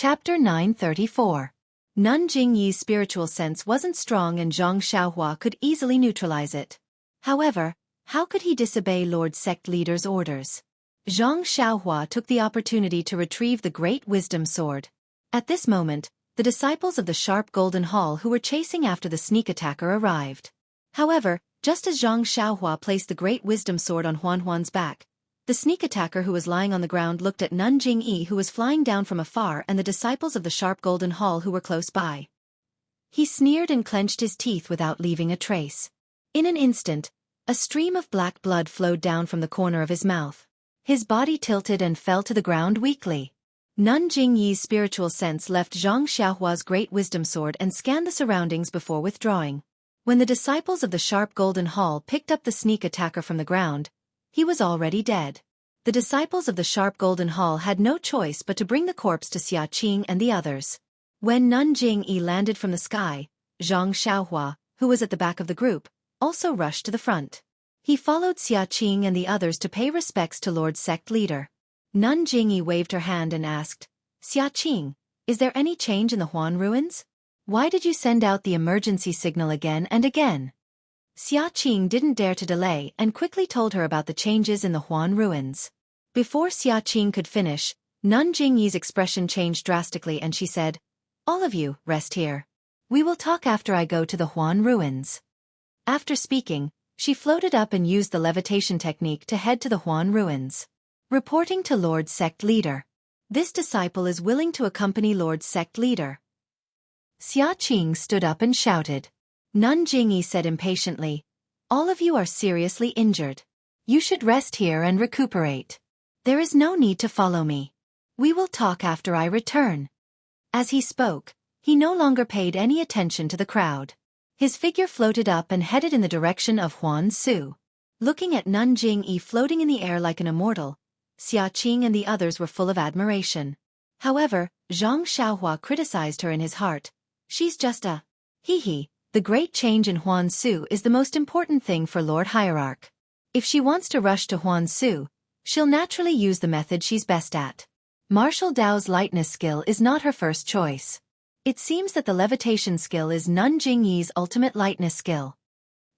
Chapter 934. Nun Jingyi's spiritual sense wasn't strong and Zhang Xiaohua could easily neutralize it. However, how could he disobey Lord Sect Leader's orders? Zhang Xiaohua took the opportunity to retrieve the Great Wisdom Sword. At this moment, the disciples of the Sharp Golden Hall who were chasing after the sneak attacker arrived. However, just as Zhang Xiaohua placed the Great Wisdom Sword on Huan's back, the sneak attacker who was lying on the ground looked at Nun Jingyi who was flying down from afar and the disciples of the Sharp Golden Hall who were close by. He sneered and clenched his teeth without leaving a trace. In an instant, a stream of black blood flowed down from the corner of his mouth. His body tilted and fell to the ground weakly. Nun Jingyi's spiritual sense left Zhang Xiaohua's Great Wisdom Sword and scanned the surroundings before withdrawing. When the disciples of the Sharp Golden Hall picked up the sneak attacker from the ground, he was already dead. The disciples of the Sharp Golden Hall had no choice but to bring the corpse to Xiaqing and the others. When Nun Jingyi landed from the sky, Zhang Xiaohua, who was at the back of the group, also rushed to the front. He followed Xiaqing and the others to pay respects to Lord Sect Leader. Nun Jingyi waved her hand and asked, "Xiaqing, is there any change in the Huan ruins? Why did you send out the emergency signal again and again?" Xiaqing didn't dare to delay and quickly told her about the changes in the Huan ruins. Before Xiaqing could finish, Nun Jingyi's expression changed drastically and she said, "All of you, rest here. We will talk after I go to the Huan ruins." After speaking, she floated up and used the levitation technique to head to the Huan ruins. Reporting to Lord Sect Leader. This disciple is willing to accompany Lord Sect Leader. Xiaqing stood up and shouted. Nun Jingyi said impatiently, "All of you are seriously injured. You should rest here and recuperate. There is no need to follow me. We will talk after I return." As he spoke, he no longer paid any attention to the crowd. His figure floated up and headed in the direction of Huan Su. Looking at Nun Jingyi floating in the air like an immortal, Xiaqing and the others were full of admiration. However, Zhang Xiaohua criticized her in his heart. "She's just a hee-hee. The great change in Huan Su is the most important thing for Lord Hierarch. If she wants to rush to Huan Su, she'll naturally use the method she's best at. Martial Dao's lightness skill is not her first choice. It seems that the levitation skill is Nun Jingyi's ultimate lightness skill."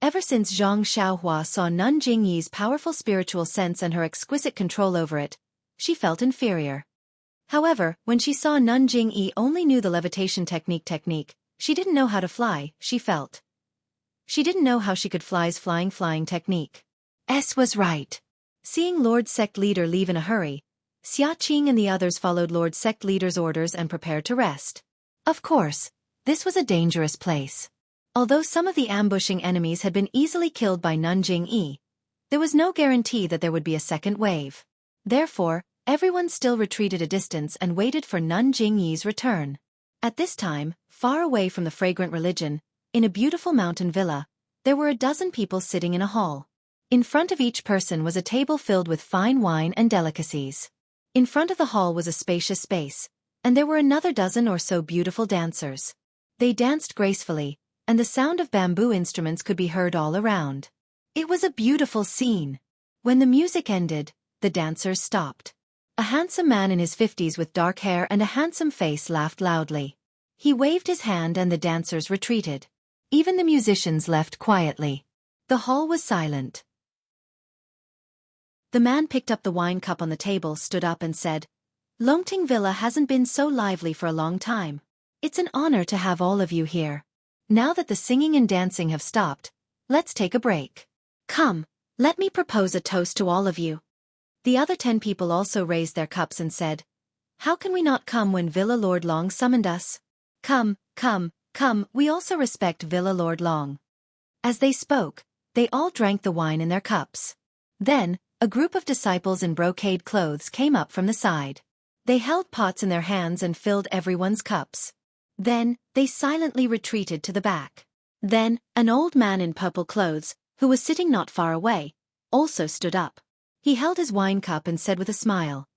Ever since Zhang Xiaohua saw Nun Jingyi's powerful spiritual sense and her exquisite control over it, she felt inferior. However, when she saw Nun Jingyi only knew the levitation technique, she didn't know how to fly, she felt. She didn't know how she could fly's flying technique. S was right. Seeing Lord Sect Leader leave in a hurry, Xiaqing and the others followed Lord Sect Leader's orders and prepared to rest. Of course, this was a dangerous place. Although some of the ambushing enemies had been easily killed by Nun Jingyi, there was no guarantee that there would be a second wave. Therefore, everyone still retreated a distance and waited for Nun Jingyi's return. At this time, far away from the fragrant religion, in a beautiful mountain villa, there were a dozen people sitting in a hall. In front of each person was a table filled with fine wine and delicacies. In front of the hall was a spacious space, and there were another dozen or so beautiful dancers. They danced gracefully, and the sound of bamboo instruments could be heard all around. It was a beautiful scene. When the music ended, the dancers stopped. A handsome man in his 50s with dark hair and a handsome face laughed loudly. He waved his hand and the dancers retreated. Even the musicians left quietly. The hall was silent. The man picked up the wine cup on the table, stood up and said, "Longting Villa hasn't been so lively for a long time. It's an honor to have all of you here. Now that the singing and dancing have stopped, let's take a break. Come, let me propose a toast to all of you." The other 10 people also raised their cups and said, "How can we not come when Villa Lord Long summoned us? Come, come, come, we also respect Villa Lord Long." As they spoke, they all drank the wine in their cups. Then, a group of disciples in brocade clothes came up from the side. They held pots in their hands and filled everyone's cups. Then, they silently retreated to the back. Then, an old man in purple clothes, who was sitting not far away, also stood up. He held his wine cup and said with a smile,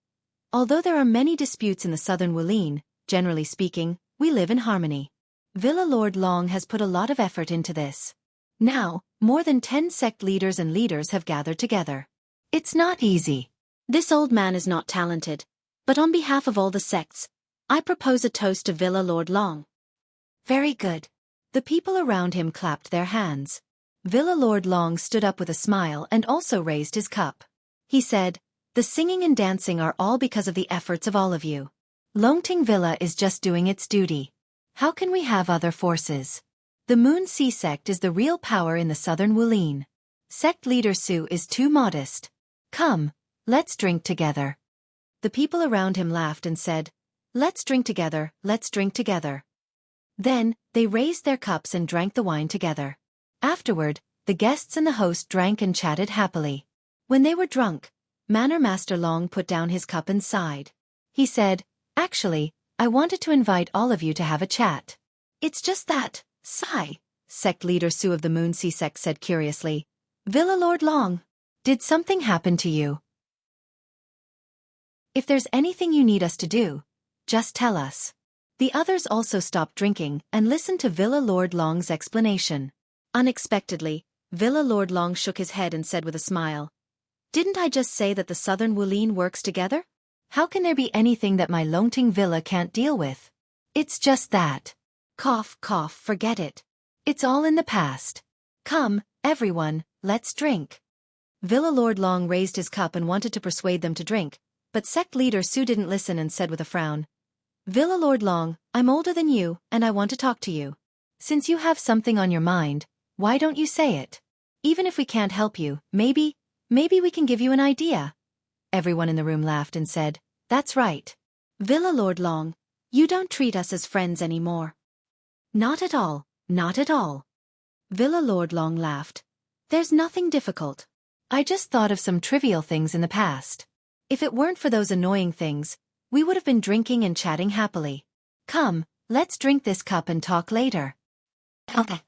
"Although there are many disputes in the southern Wulin, generally speaking, we live in harmony. Villa Lord Long has put a lot of effort into this. Now, more than 10 sect leaders and leaders have gathered together. It's not easy. This old man is not talented, but on behalf of all the sects, I propose a toast to Villa Lord Long. Very good. The people around him clapped their hands. Villa Lord Long stood up with a smile and also raised his cup. He said, "The singing and dancing are all because of the efforts of all of you. Longting Villa is just doing its duty. How can we have other forces? The Moon Sea sect is the real power in the southern Wulin. Sect leader Su is too modest. Come, let's drink together." The people around him laughed and said, "Let's drink together, let's drink together." Then, they raised their cups and drank the wine together. Afterward, the guests and the host drank and chatted happily. When they were drunk, Manor Master Long put down his cup and sighed. He said, "Actually, I wanted to invite all of you to have a chat." "It's just that, sigh," sect leader Su of the Moon Sea sect said curiously. "Villa Lord Long, did something happen to you? If there's anything you need us to do, just tell us." The others also stopped drinking and listened to Villa Lord Long's explanation. Unexpectedly, Villa Lord Long shook his head and said with a smile, "Didn't I just say that the southern Wulin works together? How can there be anything that my Longting Villa can't deal with? It's just that. Cough, cough, forget it. It's all in the past. Come, everyone, let's drink." Villa Lord Long raised his cup and wanted to persuade them to drink, but sect leader Su didn't listen and said with a frown, "Villa Lord Long, I'm older than you, and I want to talk to you. Since you have something on your mind, why don't you say it? Even if we can't help you, maybe we can give you an idea." Everyone in the room laughed and said, "That's right. Villa Lord Long, you don't treat us as friends anymore." "Not at all, not at all." Villa Lord Long laughed. "There's nothing difficult. I just thought of some trivial things in the past. If it weren't for those annoying things, we would have been drinking and chatting happily. Come, let's drink this cup and talk later." Okay.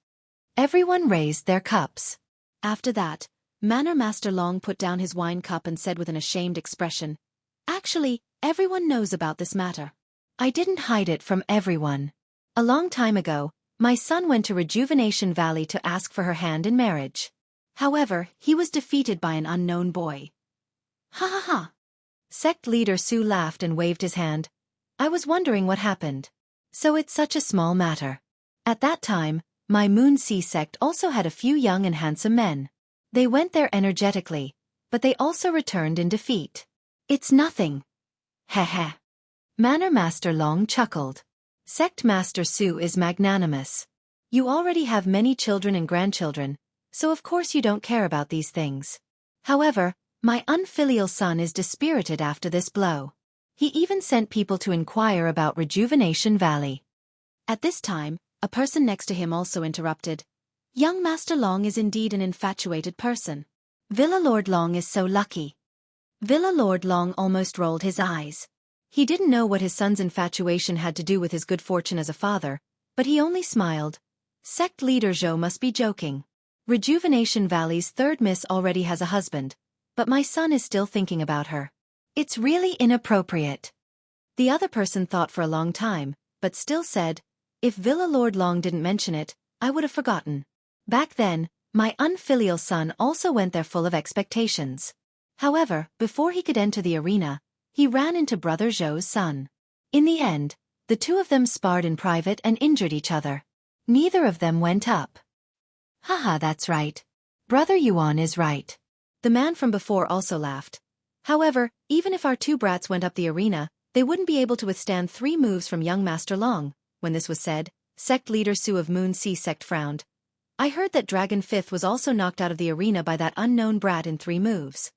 Everyone raised their cups. After that, Manor Master Long put down his wine cup and said with an ashamed expression, "Actually, everyone knows about this matter. I didn't hide it from everyone. A long time ago, my son went to Rejuvenation Valley to ask for her hand in marriage. However, he was defeated by an unknown boy." "Ha ha ha." Sect leader Su laughed and waved his hand. "I was wondering what happened. So it's such a small matter. At that time, my Moon Sea sect also had a few young and handsome men. They went there energetically, but they also returned in defeat. It's nothing." Heh heh. Manor Master Long chuckled. "Sect Master Su is magnanimous. You already have many children and grandchildren, so of course you don't care about these things. However, my unfilial son is dispirited after this blow. He even sent people to inquire about Rejuvenation Valley." At this time, a person next to him also interrupted. "Young Master Long is indeed an infatuated person. Villa Lord Long is so lucky." Villa Lord Long almost rolled his eyes. He didn't know what his son's infatuation had to do with his good fortune as a father, but he only smiled. Sect leader Zhou must be joking. Rejuvenation Valley's third miss already has a husband, but my son is still thinking about her. It's really inappropriate. The other person thought for a long time, but still said, "If Villa Lord Long didn't mention it, I would have forgotten. Back then, my unfilial son also went there full of expectations. However, before he could enter the arena, he ran into Brother Zhou's son. In the end, the two of them sparred in private and injured each other. Neither of them went up." "Haha, that's right. Brother Yuan is right." The man from before also laughed. "However, even if our two brats went up the arena, they wouldn't be able to withstand 3 moves from young Master Long." When this was said, sect leader Su of Moon Sea sect frowned. "I heard that Dragon Fifth was also knocked out of the arena by that unknown brat in 3 moves.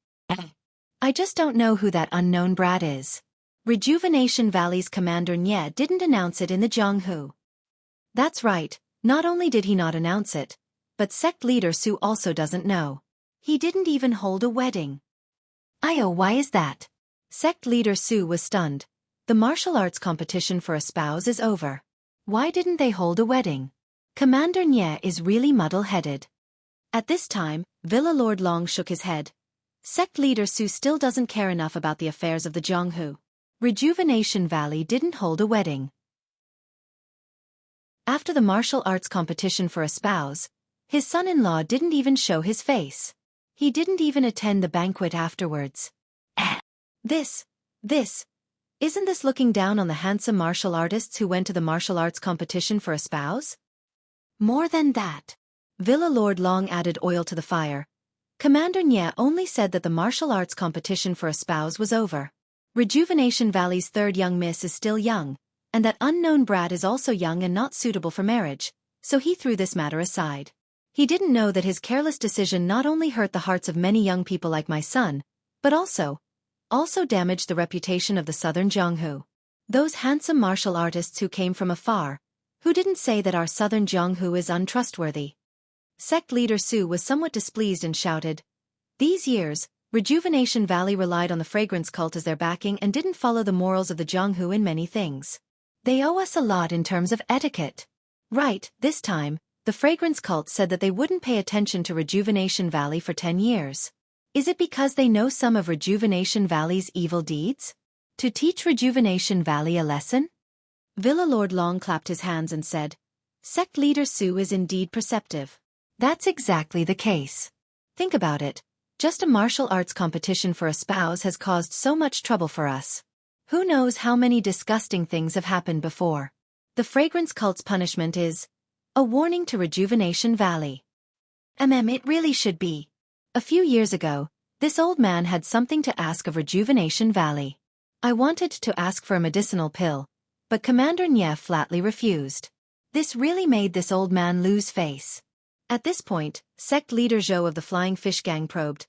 I just don't know who that unknown brat is. Rejuvenation Valley's Commander Nye didn't announce it in the Jianghu." "That's right, not only did he not announce it, but sect leader Su also doesn't know. He didn't even hold a wedding." Why is that?" Sect leader Su was stunned. "The martial arts competition for a spouse is over. Why didn't they hold a wedding?" Commander Nye is really muddle-headed. At this time, Villa Lord Long shook his head. Sect leader Su still doesn't care enough about the affairs of the Jianghu. Rejuvenation Valley didn't hold a wedding. After the martial arts competition for a spouse, his son-in-law didn't even show his face. He didn't even attend the banquet afterwards. This Isn't this looking down on the handsome martial artists who went to the martial arts competition for a spouse? More than that. Villa Lord Long added oil to the fire. Commander Nye only said that the martial arts competition for a spouse was over. Rejuvenation Valley's third young miss is still young, and that unknown brat is also young and not suitable for marriage, so he threw this matter aside. He didn't know that his careless decision not only hurt the hearts of many young people like my son, but also damaged the reputation of the southern Jianghu. Those handsome martial artists who came from afar, who didn't say that our southern Jianghu is untrustworthy. Sect leader Su was somewhat displeased and shouted, "These years, Rejuvenation Valley relied on the fragrance cult as their backing and didn't follow the morals of the Jianghu in many things. They owe us a lot in terms of etiquette." Right, this time, the fragrance cult said that they wouldn't pay attention to Rejuvenation Valley for 10 years. Is it because they know some of Rejuvenation Valley's evil deeds? To teach Rejuvenation Valley a lesson? Villa Lord Long clapped his hands and said, "Sect leader Su is indeed perceptive. That's exactly the case. Think about it. Just a martial arts competition for a spouse has caused so much trouble for us. Who knows how many disgusting things have happened before. The fragrance cult's punishment is a warning to Rejuvenation Valley." It really should be. A few years ago, this old man had something to ask of Rejuvenation Valley. I wanted to ask for a medicinal pill, but Commander Nye flatly refused. This really made this old man lose face. At this point, sect leader Zhou of the Flying Fish Gang probed,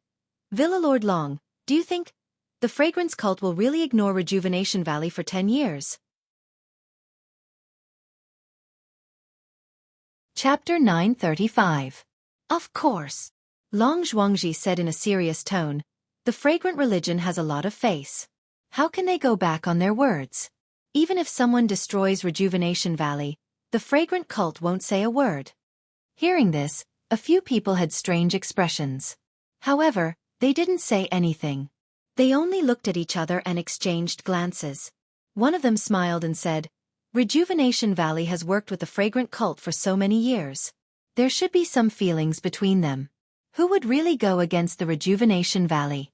"Villa Lord Long, do you think the fragrance cult will really ignore Rejuvenation Valley for 10 years? Chapter 935. Of course. Long Zhuangji said in a serious tone, "The fragrant religion has a lot of face. How can they go back on their words? Even if someone destroys Rejuvenation Valley, the fragrant cult won't say a word." Hearing this, a few people had strange expressions. However, they didn't say anything. They only looked at each other and exchanged glances. One of them smiled and said, "Rejuvenation Valley has worked with the fragrant cult for so many years. There should be some feelings between them. Who would really go against the Rejuvenation Valley?"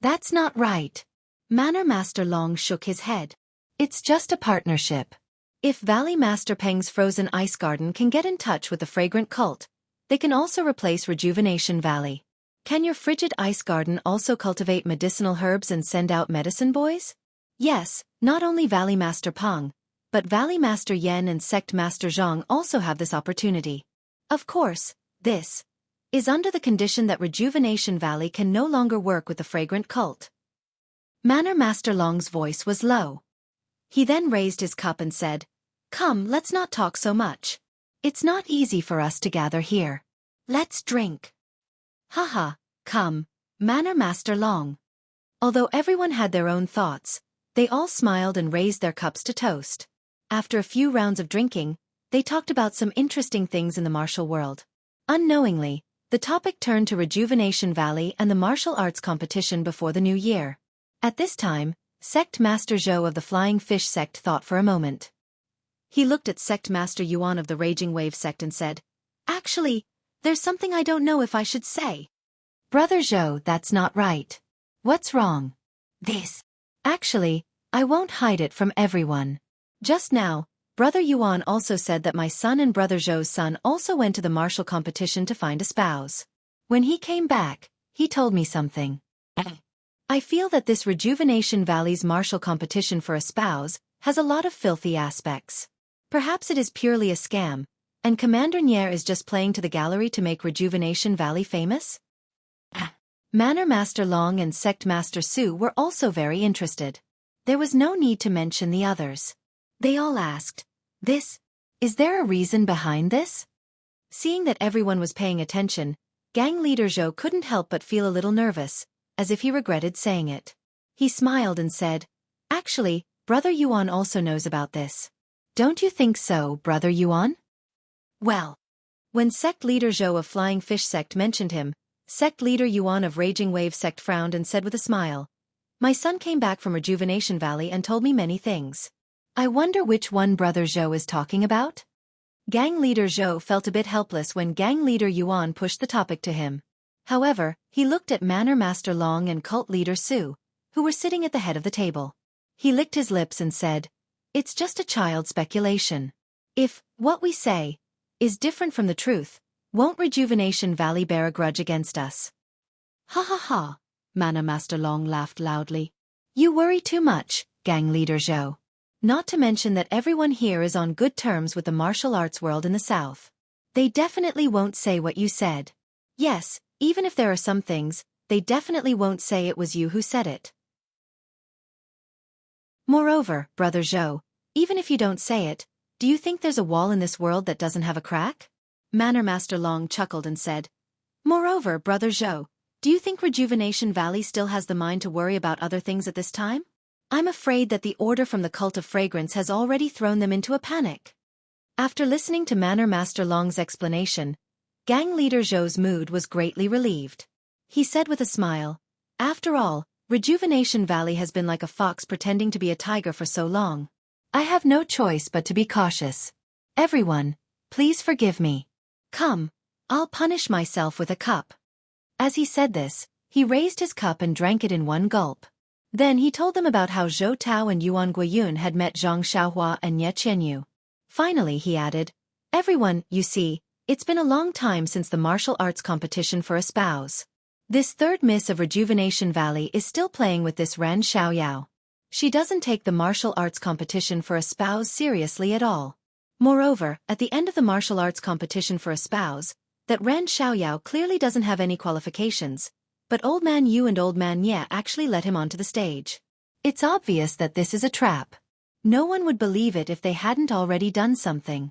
"That's not right." Manor Master Long shook his head. "It's just a partnership. If Valley Master Peng's frozen ice garden can get in touch with the fragrant cult, they can also replace Rejuvenation Valley. Can your frigid ice garden also cultivate medicinal herbs and send out medicine boys?" "Yes, not only Valley Master Peng, but Valley Master Yan and Sect Master Zhang also have this opportunity. Of course, this is under the condition that Rejuvenation Valley can no longer work with the fragrant cult." Manor Master Long's voice was low. He then raised his cup and said, "Come, let's not talk so much. It's not easy for us to gather here. Let's drink." "Haha, come, Manor Master Long." Although everyone had their own thoughts, they all smiled and raised their cups to toast. After a few rounds of drinking, they talked about some interesting things in the martial world. Unknowingly, the topic turned to Rejuvenation Valley and the martial arts competition before the new year. At this time, Sect Master Zhou of the Flying Fish Sect thought for a moment. He looked at Sect Master Yuan of the Raging Wave Sect and said, "Actually, there's something I don't know if I should say." "Brother Zhou, that's not right. What's wrong?" "This. Actually, I won't hide it from everyone. Just now, Brother Yuan also said that my son and Brother Zhou's son also went to the martial competition to find a spouse. When he came back, he told me something. I feel that this Rejuvenation Valley's martial competition for a spouse has a lot of filthy aspects. Perhaps it is purely a scam, and Commander Nye is just playing to the gallery to make Rejuvenation Valley famous?" Manor Master Long and Sect Master Su were also very interested. There was no need to mention the others. They all asked, Is there a reason behind this?" Seeing that everyone was paying attention, gang leader Zhou couldn't help but feel a little nervous, as if he regretted saying it. He smiled and said, "Actually, Brother Yuan also knows about this. Don't you think so, Brother Yuan?" Well, when Sect leader Zhou of Flying Fish Sect mentioned him, Sect leader Yuan of Raging Wave Sect frowned and said with a smile, "My son came back from Rejuvenation Valley and told me many things. I wonder which one Brother Zhou is talking about?" Gang leader Zhou felt a bit helpless when gang leader Yuan pushed the topic to him. However, he looked at Manor Master Long and cult leader Su, who were sitting at the head of the table. He licked his lips and said, "It's just a child's speculation. If what we say is different from the truth, won't Rejuvenation Valley bear a grudge against us?" "Ha ha ha," Mana Master Long laughed loudly. "You worry too much, gang leader Zhou. Not to mention that everyone here is on good terms with the martial arts world in the south. They definitely won't say what you said. Yes, even if there are some things, they definitely won't say it was you who said it. Moreover, Brother Zhou, even if you don't say it, do you think there's a wall in this world that doesn't have a crack?" Manor Master Long chuckled and said, "Moreover, Brother Zhou, do you think Rejuvenation Valley still has the mind to worry about other things at this time? I'm afraid that the order from the Cult of Fragrance has already thrown them into a panic." After listening to Manor Master Long's explanation, Gang Leader Zhou's mood was greatly relieved. He said with a smile, "After all, Rejuvenation Valley has been like a fox pretending to be a tiger for so long. I have no choice but to be cautious. Everyone, please forgive me. Come, I'll punish myself with a cup." As he said this, he raised his cup and drank it in one gulp. Then he told them about how Zhou Tao and Yuan Guiyun had met Xianxia and Ye Qianyu. Finally he added, "Everyone, you see, it's been a long time since the martial arts competition for a spouse. This third Miss of Rejuvenation Valley is still playing with this Ran Xiaoyao. She doesn't take the martial arts competition for a spouse seriously at all. Moreover, at the end of the martial arts competition for a spouse, that Ran Xiaoyao clearly doesn't have any qualifications, but Old Man Yu and Old Man Ye actually let him onto the stage. It's obvious that this is a trap. No one would believe it if they hadn't already done something."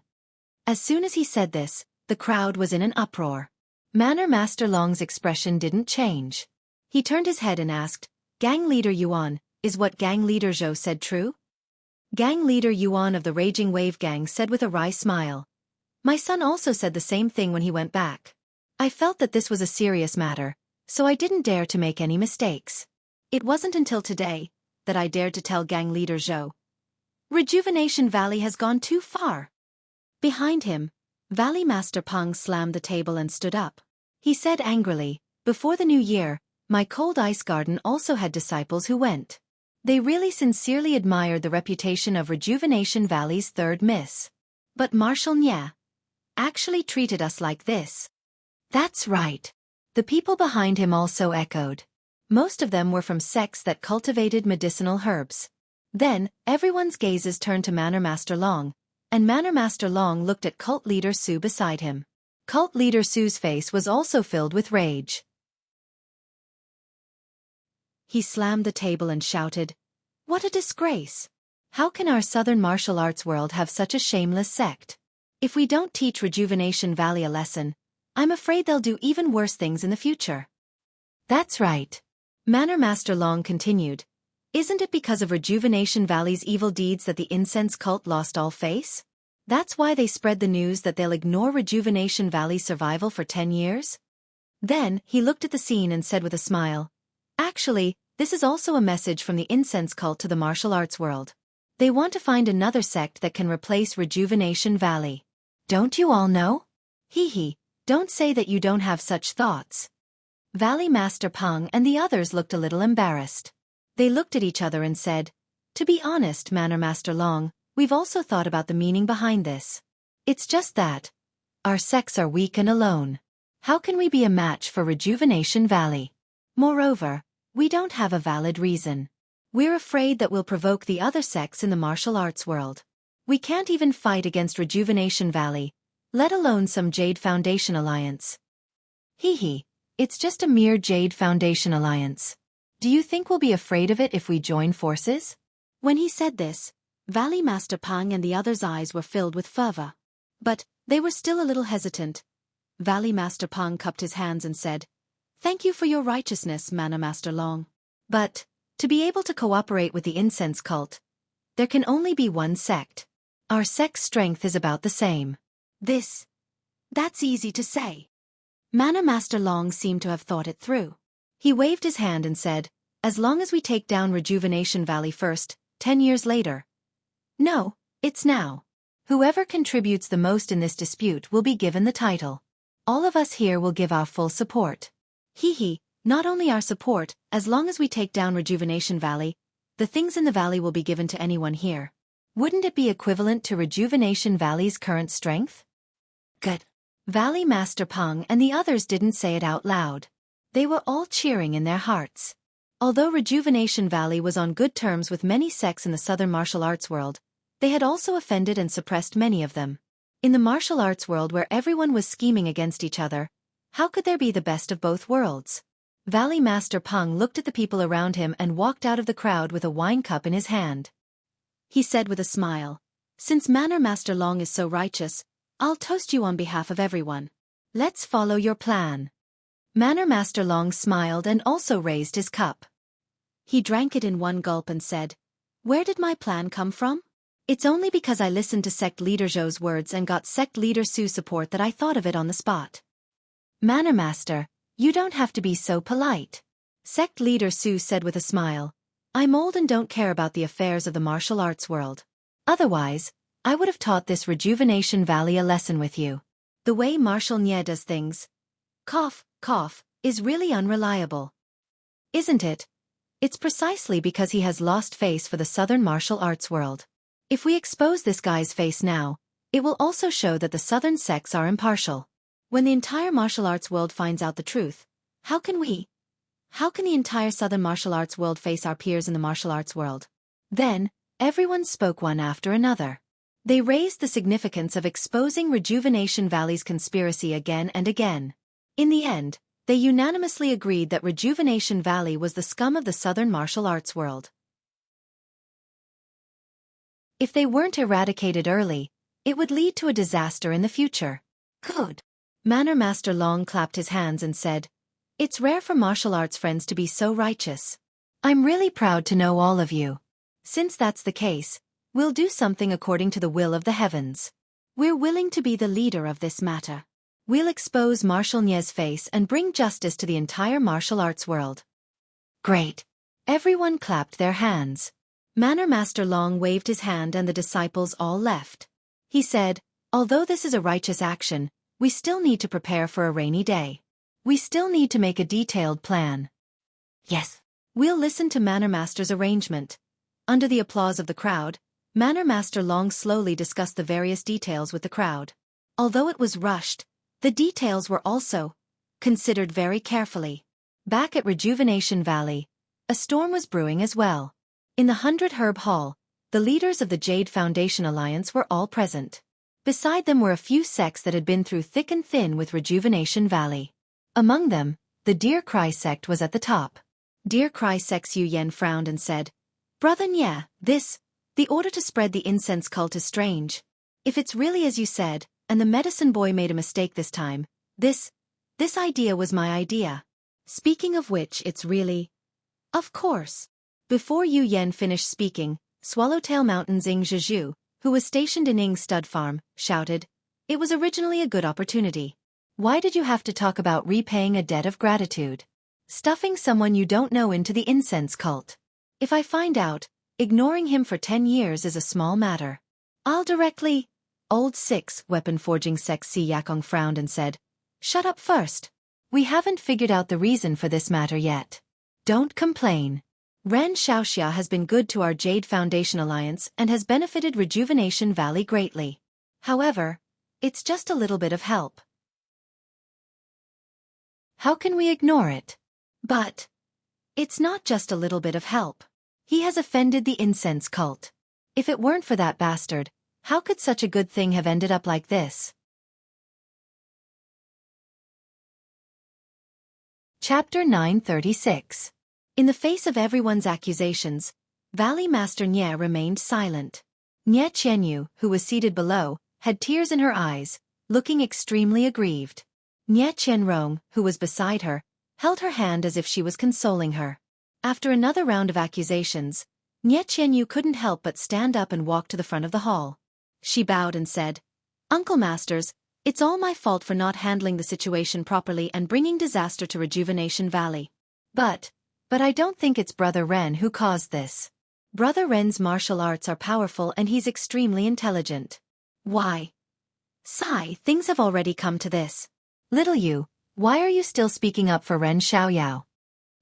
As soon as he said this, the crowd was in an uproar. Manor Master Long's expression didn't change. He turned his head and asked, "Gang Leader Yuan, is what Gang Leader Zhou said true?" Gang Leader Yuan of the Raging Wave Gang said with a wry smile, "My son also said the same thing when he went back. I felt that this was a serious matter, so I didn't dare to make any mistakes. It wasn't until today that I dared to tell Gang Leader Zhou. Rejuvenation Valley has gone too far." Behind him, Valley Master Peng slammed the table and stood up. He said angrily, "Before the new year, my cold ice garden also had disciples who went. They really sincerely admired the reputation of Rejuvenation Valley's third miss. But Marshal Nye actually treated us like this." "That's right." The people behind him also echoed. Most of them were from sects that cultivated medicinal herbs. Then, everyone's gazes turned to Manor Master Long, and Manor Master Long looked at Cult Leader Su beside him. Cult Leader Su's face was also filled with rage. He slammed the table and shouted, "What a disgrace! How can our southern martial arts world have such a shameless sect? If we don't teach Rejuvenation Valley a lesson, I'm afraid they'll do even worse things in the future." "That's right." Manor Master Long continued, "Isn't it because of Rejuvenation Valley's evil deeds that the incense cult lost all face? That's why they spread the news that they'll ignore Rejuvenation Valley's survival for 10 years? Then, he looked at the scene and said with a smile, "Actually, this is also a message from the incense cult to the martial arts world. They want to find another sect that can replace Rejuvenation Valley. Don't you all know? Hee, don't say that you don't have such thoughts." Valley Master Peng and the others looked a little embarrassed. They looked at each other and said, "To be honest, Manor Master Long, we've also thought about the meaning behind this. It's just that our sects are weak and alone. How can we be a match for Rejuvenation Valley? Moreover, we don't have a valid reason. We're afraid that we'll provoke the other sects in the martial arts world. We can't even fight against Rejuvenation Valley, let alone some Jade Foundation alliance." Hee, it's just a mere Jade Foundation alliance. Do you think we'll be afraid of it if we join forces? When he said this, Valley Master Peng and the others' eyes were filled with fervor. But they were still a little hesitant. Valley Master Peng cupped his hands and said, "Thank you for your righteousness, Manor Master Long. But, to be able to cooperate with the incense cult, there can only be one sect. Our sect's strength is about the same." That's easy to say. Manor Master Long seemed to have thought it through. He waved his hand and said, "As long as we take down Rejuvenation Valley first, 10 years later." "No, it's now. Whoever contributes the most in this dispute will be given the title. All of us here will give our full support." Hee, not only our support, as long as we take down Rejuvenation Valley, the things in the valley will be given to anyone here. Wouldn't it be equivalent to Rejuvenation Valley's current strength? Good. Valley Master Peng and the others didn't say it out loud. They were all cheering in their hearts. Although Rejuvenation Valley was on good terms with many sects in the southern martial arts world, they had also offended and suppressed many of them. In the martial arts world where everyone was scheming against each other, how could there be the best of both worlds? Valley Master Peng looked at the people around him and walked out of the crowd with a wine cup in his hand. He said with a smile, "Since Manor Master Long is so righteous, I'll toast you on behalf of everyone. Let's follow your plan." Manor Master Long smiled and also raised his cup. He drank it in one gulp and said, "Where did my plan come from? It's only because I listened to Sect Leader Zhou's words and got Sect Leader Su's support that I thought of it on the spot." "Manor Master, you don't have to be so polite," Sect Leader Su said with a smile. "I'm old and don't care about the affairs of the martial arts world. Otherwise, I would have taught this Rejuvenation Valley a lesson with you. The way Marshal Nie does things, cough, cough, is really unreliable. Isn't it? It's precisely because he has lost face for the southern martial arts world. If we expose this guy's face now, it will also show that the southern sects are impartial. When the entire martial arts world finds out the truth, how can the entire southern martial arts world face our peers in the martial arts world?" Then, everyone spoke one after another. They raised the significance of exposing Rejuvenation Valley's conspiracy again and again. In the end, they unanimously agreed that Rejuvenation Valley was the scum of the southern martial arts world. If they weren't eradicated early, it would lead to a disaster in the future. Good. Manor Master Long clapped his hands and said, "It's rare for martial arts friends to be so righteous. I'm really proud to know all of you. Since that's the case, we'll do something according to the will of the heavens. We're willing to be the leader of this matter. We'll expose Marshal Nie's face and bring justice to the entire martial arts world." Great. Everyone clapped their hands. Manor Master Long waved his hand and the disciples all left. He said, "Although this is a righteous action, we still need to prepare for a rainy day. We still need to make a detailed plan." "Yes. We'll listen to Manor Master's arrangement." Under the applause of the crowd, Manor Master Long slowly discussed the various details with the crowd. Although it was rushed, the details were also considered very carefully. Back at Rejuvenation Valley, a storm was brewing as well. In the 100 Herb Hall, the leaders of the Jade Foundation Alliance were all present. Beside them were a few sects that had been through thick and thin with Rejuvenation Valley. Among them, the Deer Cry sect was at the top. Deer Cry sect's Yu Yen frowned and said, "Brother Nye, the order to spread the incense cult is strange. If it's really as you said, and the medicine boy made a mistake this time, this idea was my idea. Speaking of which, it's really..." "Of course." Before Yu Yen finished speaking, Swallowtail Mountain's Ing Zhizhu, who was stationed in Ing's stud farm, shouted, "It was originally a good opportunity. Why did you have to talk about repaying a debt of gratitude? Stuffing someone you don't know into the incense cult. If I find out, ignoring him for 10 years is a small matter. I'll directly..." Old 6 weapon forging sect Si Yakong frowned and said, "Shut up first. We haven't figured out the reason for this matter yet. Don't complain. Ren Xiaoxia has been good to our Jade Foundation Alliance and has benefited Rejuvenation Valley greatly. However, it's just a little bit of help. How can we ignore it? But it's not just a little bit of help. He has offended the incense cult. If it weren't for that bastard, how could such a good thing have ended up like this?" Chapter 936. In the face of everyone's accusations, Valley Master Nye remained silent. Nye Qianyu, who was seated below, had tears in her eyes, looking extremely aggrieved. Nye Qianrong, who was beside her, held her hand as if she was consoling her. After another round of accusations, Nye Qianyu couldn't help but stand up and walk to the front of the hall. She bowed and said, "Uncle Masters, it's all my fault for not handling the situation properly and bringing disaster to Rejuvenation Valley. But I don't think it's Brother Ren who caused this. Brother Ren's martial arts are powerful and he's extremely intelligent. Why? Sai, things have already come to this. Little you, why are you still speaking up for Ren Xiaoyao?"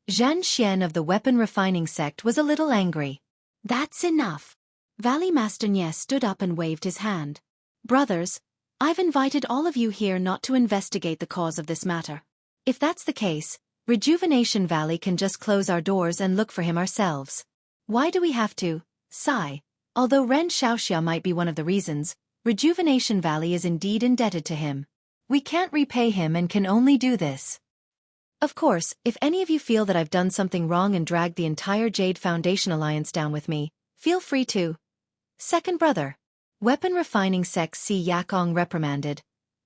Zhan Xian of the weapon refining sect was a little angry. That's enough. Valley Master Nye stood up and waved his hand. Brothers, I've invited all of you here not to investigate the cause of this matter. If that's the case, Rejuvenation Valley can just close our doors and look for him ourselves. Why do we have to? Sigh. Although Ren Xiaoxia might be one of the reasons, Rejuvenation Valley is indeed indebted to him. We can't repay him and can only do this. Of course, if any of you feel that I've done something wrong and dragged the entire Jade Foundation Alliance down with me, feel free to. Second brother. Weapon Refining Sex Si Yakong reprimanded.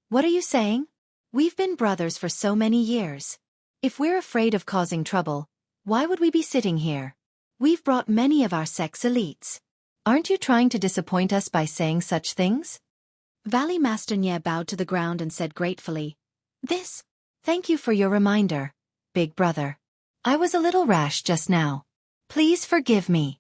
What are you saying? We've been brothers for so many years. If we're afraid of causing trouble, why would we be sitting here? We've brought many of our sex elites. Aren't you trying to disappoint us by saying such things? Valley Master Nye bowed to the ground and said gratefully, Thank you for your reminder, big brother. I was a little rash just now. Please forgive me.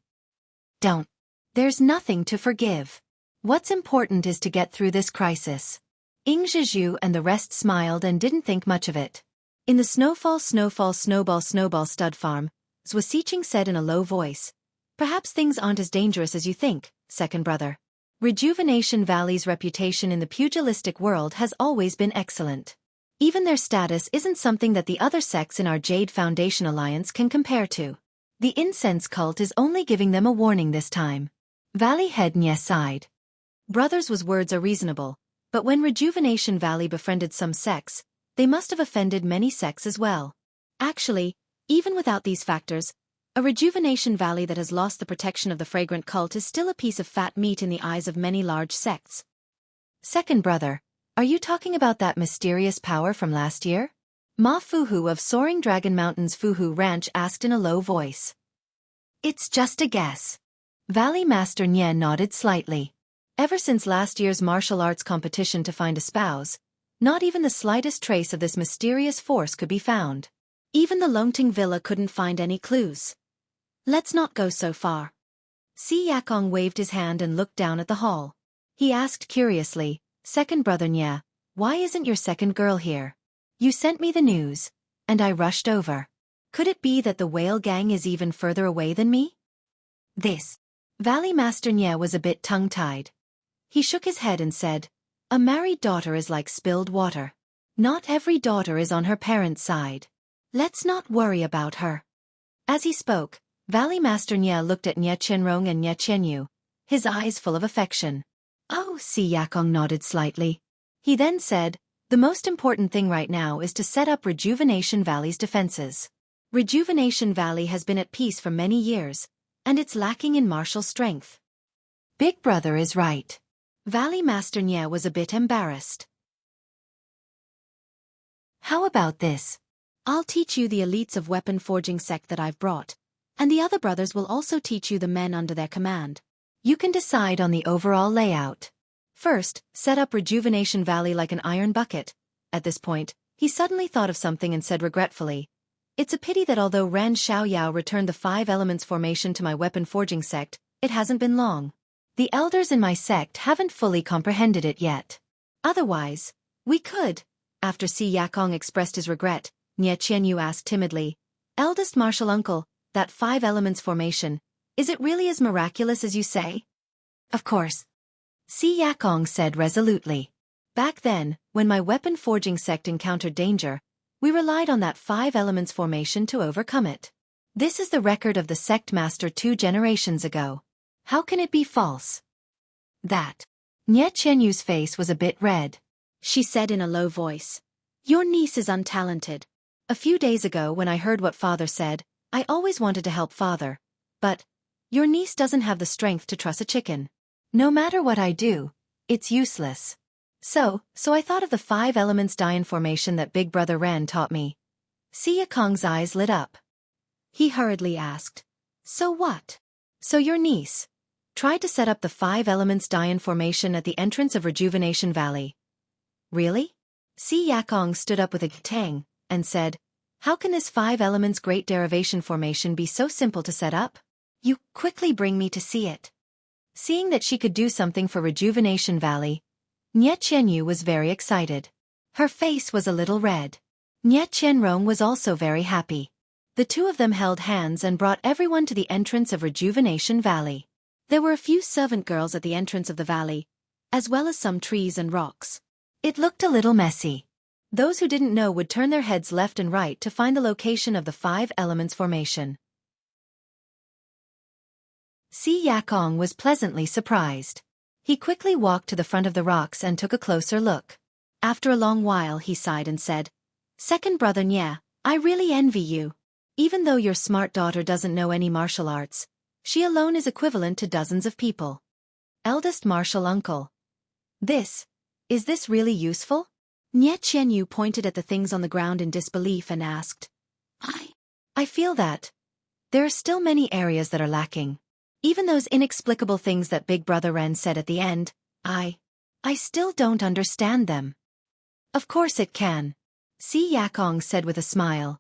Don't. There's nothing to forgive. What's important is to get through this crisis. Ing Zhizhu and the rest smiled and didn't think much of it. In the snowball stud farm, Zhou Siqing said in a low voice, Perhaps things aren't as dangerous as you think, second brother. Rejuvenation Valley's reputation in the pugilistic world has always been excellent. Even their status isn't something that the other sects in our Jade Foundation Alliance can compare to. The incense cult is only giving them a warning this time. Valley Head Nye sighed. Brothers' words are reasonable, but when Rejuvenation Valley befriended some sects, they must have offended many sects as well. Actually, even without these factors, a Rejuvenation Valley that has lost the protection of the fragrant cult is still a piece of fat meat in the eyes of many large sects. Second brother, are you talking about that mysterious power from last year? Ma Fuhu of Soaring Dragon Mountain's Fuhu Ranch asked in a low voice. It's just a guess. Valley Master Nye nodded slightly. Ever since last year's martial arts competition to find a spouse, not even the slightest trace of this mysterious force could be found. Even the Longting Villa couldn't find any clues. Let's not go so far. Si Yakong waved his hand and looked down at the hall. He asked curiously, Second brother Nye, why isn't your second girl here? You sent me the news, and I rushed over. Could it be that the whale gang is even further away than me? Valley Master Nye was a bit tongue-tied. He shook his head and said, A married daughter is like spilled water. Not every daughter is on her parents' side. Let's not worry about her. As he spoke, Valley Master Nye looked at Nye Qianrong and Nye Qianyu, his eyes full of affection. Oh, Si Yakong nodded slightly. He then said, The most important thing right now is to set up Rejuvenation Valley's defenses. Rejuvenation Valley has been at peace for many years, and it's lacking in martial strength. Big brother is right. Valley Master Nye was a bit embarrassed. How about this? I'll teach you the elites of weapon forging sect that I've brought, and the other brothers will also teach you the men under their command. You can decide on the overall layout. First, set up Rejuvenation Valley like an iron bucket. At this point, he suddenly thought of something and said regretfully, It's a pity that although Ran Xiaoyao returned the 5 elements formation to my weapon forging sect, it hasn't been long. The elders in my sect haven't fully comprehended it yet. Otherwise, we could. After Si Yakong expressed his regret, Nye Qianyu asked timidly, Eldest martial uncle, that 5 elements formation, is it really as miraculous as you say? Of course. Si Yakong said resolutely. Back then, when my weapon forging sect encountered danger, we relied on that 5 elements formation to overcome it. This is the record of the sect master 2 generations ago. How can it be false? That. Nye Qianyu's face was a bit red. She said in a low voice, Your niece is untalented. A few days ago when I heard what father said, I always wanted to help father. But your niece doesn't have the strength to truss a chicken. No matter what I do, it's useless. So I thought of the 5 elements Dian formation that Big Brother Ran taught me. Si Yakong's eyes lit up. He hurriedly asked, So what? So your niece tried to set up the 5 elements Dian formation at the entrance of Rejuvenation Valley. Really? Si Yakong stood up with a tang and said, How can this 5 elements great derivation formation be so simple to set up? You quickly bring me to see it. Seeing that she could do something for Rejuvenation Valley, Nye Qianyu was very excited. Her face was a little red. Nye Qianrong was also very happy. The two of them held hands and brought everyone to the entrance of Rejuvenation Valley. There were a few servant girls at the entrance of the valley, as well as some trees and rocks. It looked a little messy. Those who didn't know would turn their heads left and right to find the location of the 5 elements formation. Xianxia was pleasantly surprised. He quickly walked to the front of the rocks and took a closer look. After a long while he sighed and said, "Second brother Nye, I really envy you. Even though your smart daughter doesn't know any martial arts, she alone is equivalent to dozens of people." Eldest martial uncle. Is this really useful? Nye Qianyu pointed at the things on the ground in disbelief and asked, I feel that there are still many areas that are lacking. Even those inexplicable things that Big Brother Ren said at the end, I still don't understand them. Of course it can. Xianxia said with a smile.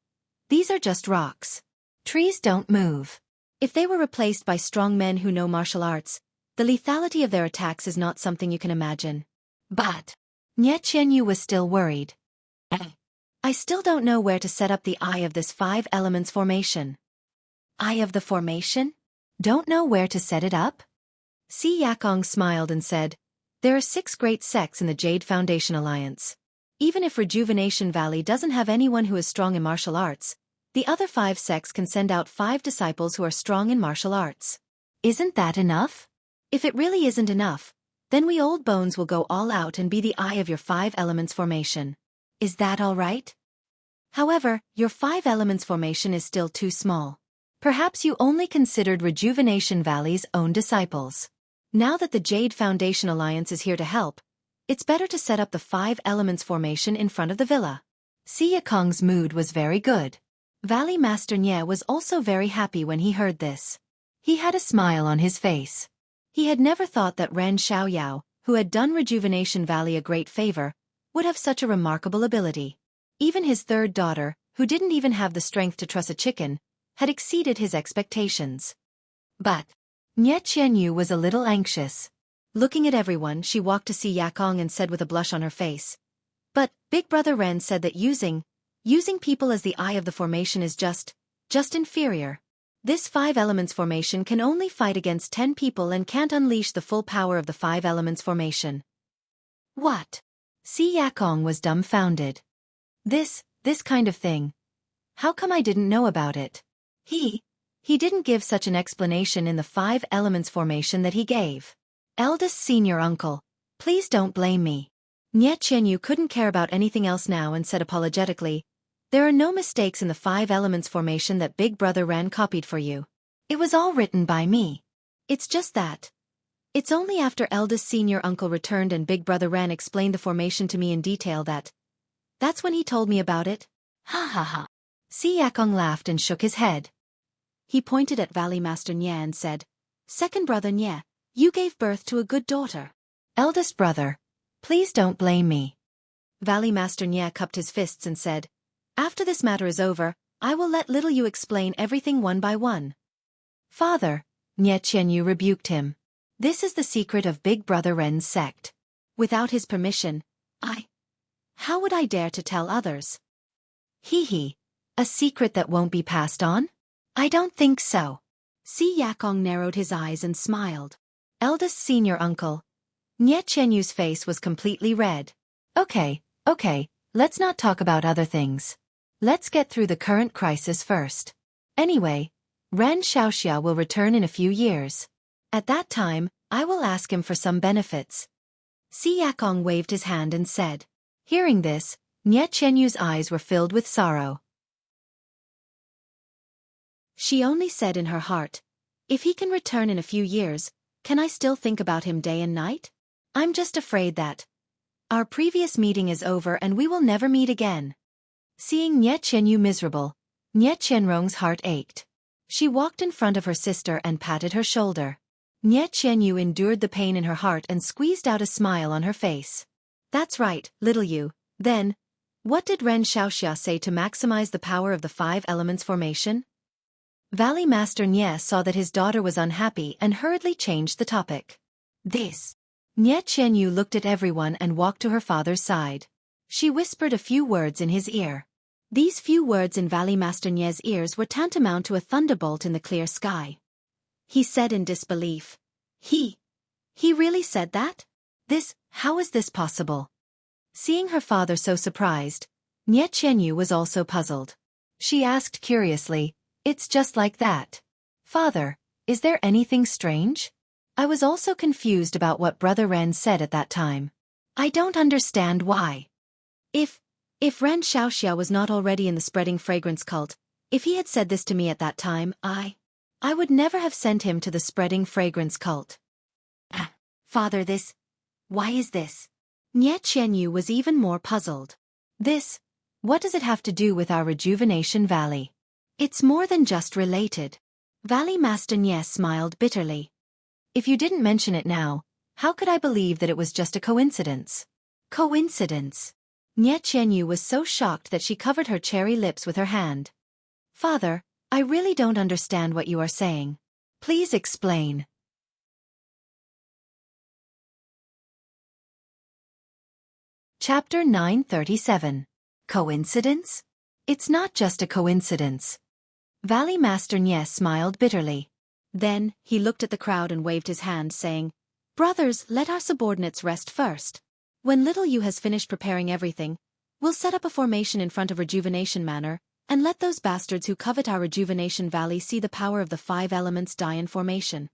These are just rocks. Trees don't move. If they were replaced by strong men who know martial arts, the lethality of their attacks is not something you can imagine. But Nye Qianyu was still worried. I still don't know where to set up the eye of this 5 elements formation. Eye of the formation? Don't know where to set it up? Xianxia smiled and said, there are 6 great sects in the Jade Foundation Alliance. Even if Rejuvenation Valley doesn't have anyone who is strong in martial arts, the other 5 sects can send out 5 disciples who are strong in martial arts. Isn't that enough? If it really isn't enough, then we old bones will go all out and be the eye of your 5 elements formation. Is that all right? However, your 5 elements formation is still too small. Perhaps you only considered Rejuvenation Valley's own disciples. Now that the Jade Foundation Alliance is here to help, it's better to set up the 5 elements formation in front of the villa. Xianxia's mood was very good. Valley Master Nye was also very happy when he heard this. He had a smile on his face. He had never thought that Ren Xiaoyao, who had done Rejuvenation Valley a great favor, would have such a remarkable ability. Even his third daughter, who didn't even have the strength to truss a chicken, had exceeded his expectations. But Nye Qianyu was a little anxious. Looking at everyone, she walked to Xianxia and said with a blush on her face, "But Big Brother Ren said that using people as the eye of the formation is just inferior. This 5 elements formation can only fight against 10 people and can't unleash the full power of the 5 elements formation." What? Xianxia was dumbfounded. This kind of thing. How come I didn't know about it? He didn't give such an explanation in the 5 elements formation that he gave. Eldest senior uncle, please don't blame me. Nye Qianyu couldn't care about anything else now and said apologetically, there are no mistakes in the 5 elements formation that Big Brother Ren copied for you. It was all written by me. It's just that. It's only after eldest senior uncle returned and Big Brother Ren explained the formation to me in detail that's when he told me about it. Ha ha ha. Xianxia laughed and shook his head. He pointed at Valley Master Nye and said, "Second brother Nye, you gave birth to a good daughter. Eldest brother, please don't blame me." Valley Master Nye cupped his fists and said, "After this matter is over, I will let little you explain everything one by one." "Father," Nye Qianyu rebuked him. "This is the secret of Big Brother Ren's sect. Without his permission, how would I dare to tell others?" Hee. A secret that won't be passed on? I don't think so. Xianxia narrowed his eyes and smiled. Eldest senior uncle. Nye Qianyu's face was completely red. Okay, let's not talk about other things. Let's get through the current crisis first. Anyway, Ren Xiaoxia will return in a few years. At that time, I will ask him for some benefits. Xianxia waved his hand and said. Hearing this, Nye Qianyu's eyes were filled with sorrow. She only said in her heart, if he can return in a few years, can I still think about him day and night? I'm just afraid that our previous meeting is over and we will never meet again. Seeing Nye Qianyu miserable, Nye Qianrong's heart ached. She walked in front of her sister and patted her shoulder. Nye Qianyu endured the pain in her heart and squeezed out a smile on her face. That's right, little you. Then, what did Ren Xiaoxia say to maximize the power of the 5 elements formation? Valley Master Nye saw that his daughter was unhappy and hurriedly changed the topic. This. Nye Qianyu looked at everyone and walked to her father's side. She whispered a few words in his ear. These few words in Valley Master Nie's ears were tantamount to a thunderbolt in the clear sky. He said in disbelief. He really said that? How is this possible? Seeing her father so surprised, Nie Qianyu was also puzzled. She asked curiously, "It's just like that. Father, is there anything strange?" I was also confused about what Brother Ren said at that time. I don't understand why. If Ren Xiaoxia was not already in the spreading fragrance cult, if he had said this to me at that time, I would never have sent him to the spreading fragrance cult. Father, why is this? Nie Qianyu was even more puzzled. What does it have to do with our Rejuvenation Valley? It's more than just related. Valley Master Nie smiled bitterly. If you didn't mention it now, how could I believe that it was just a coincidence? Coincidence? Nie Qianyu was so shocked that she covered her cherry lips with her hand. Father, I really don't understand what you are saying. Please explain. Chapter 937. Coincidence? It's not just a coincidence. Valley Master Nie smiled bitterly. Then, he looked at the crowd and waved his hand, saying, "Brothers, let our subordinates rest first. When little Yu has finished preparing everything, we'll set up a formation in front of Rejuvenation Manor, and let those bastards who covet our Rejuvenation Valley see the power of the 5 elements die in formation."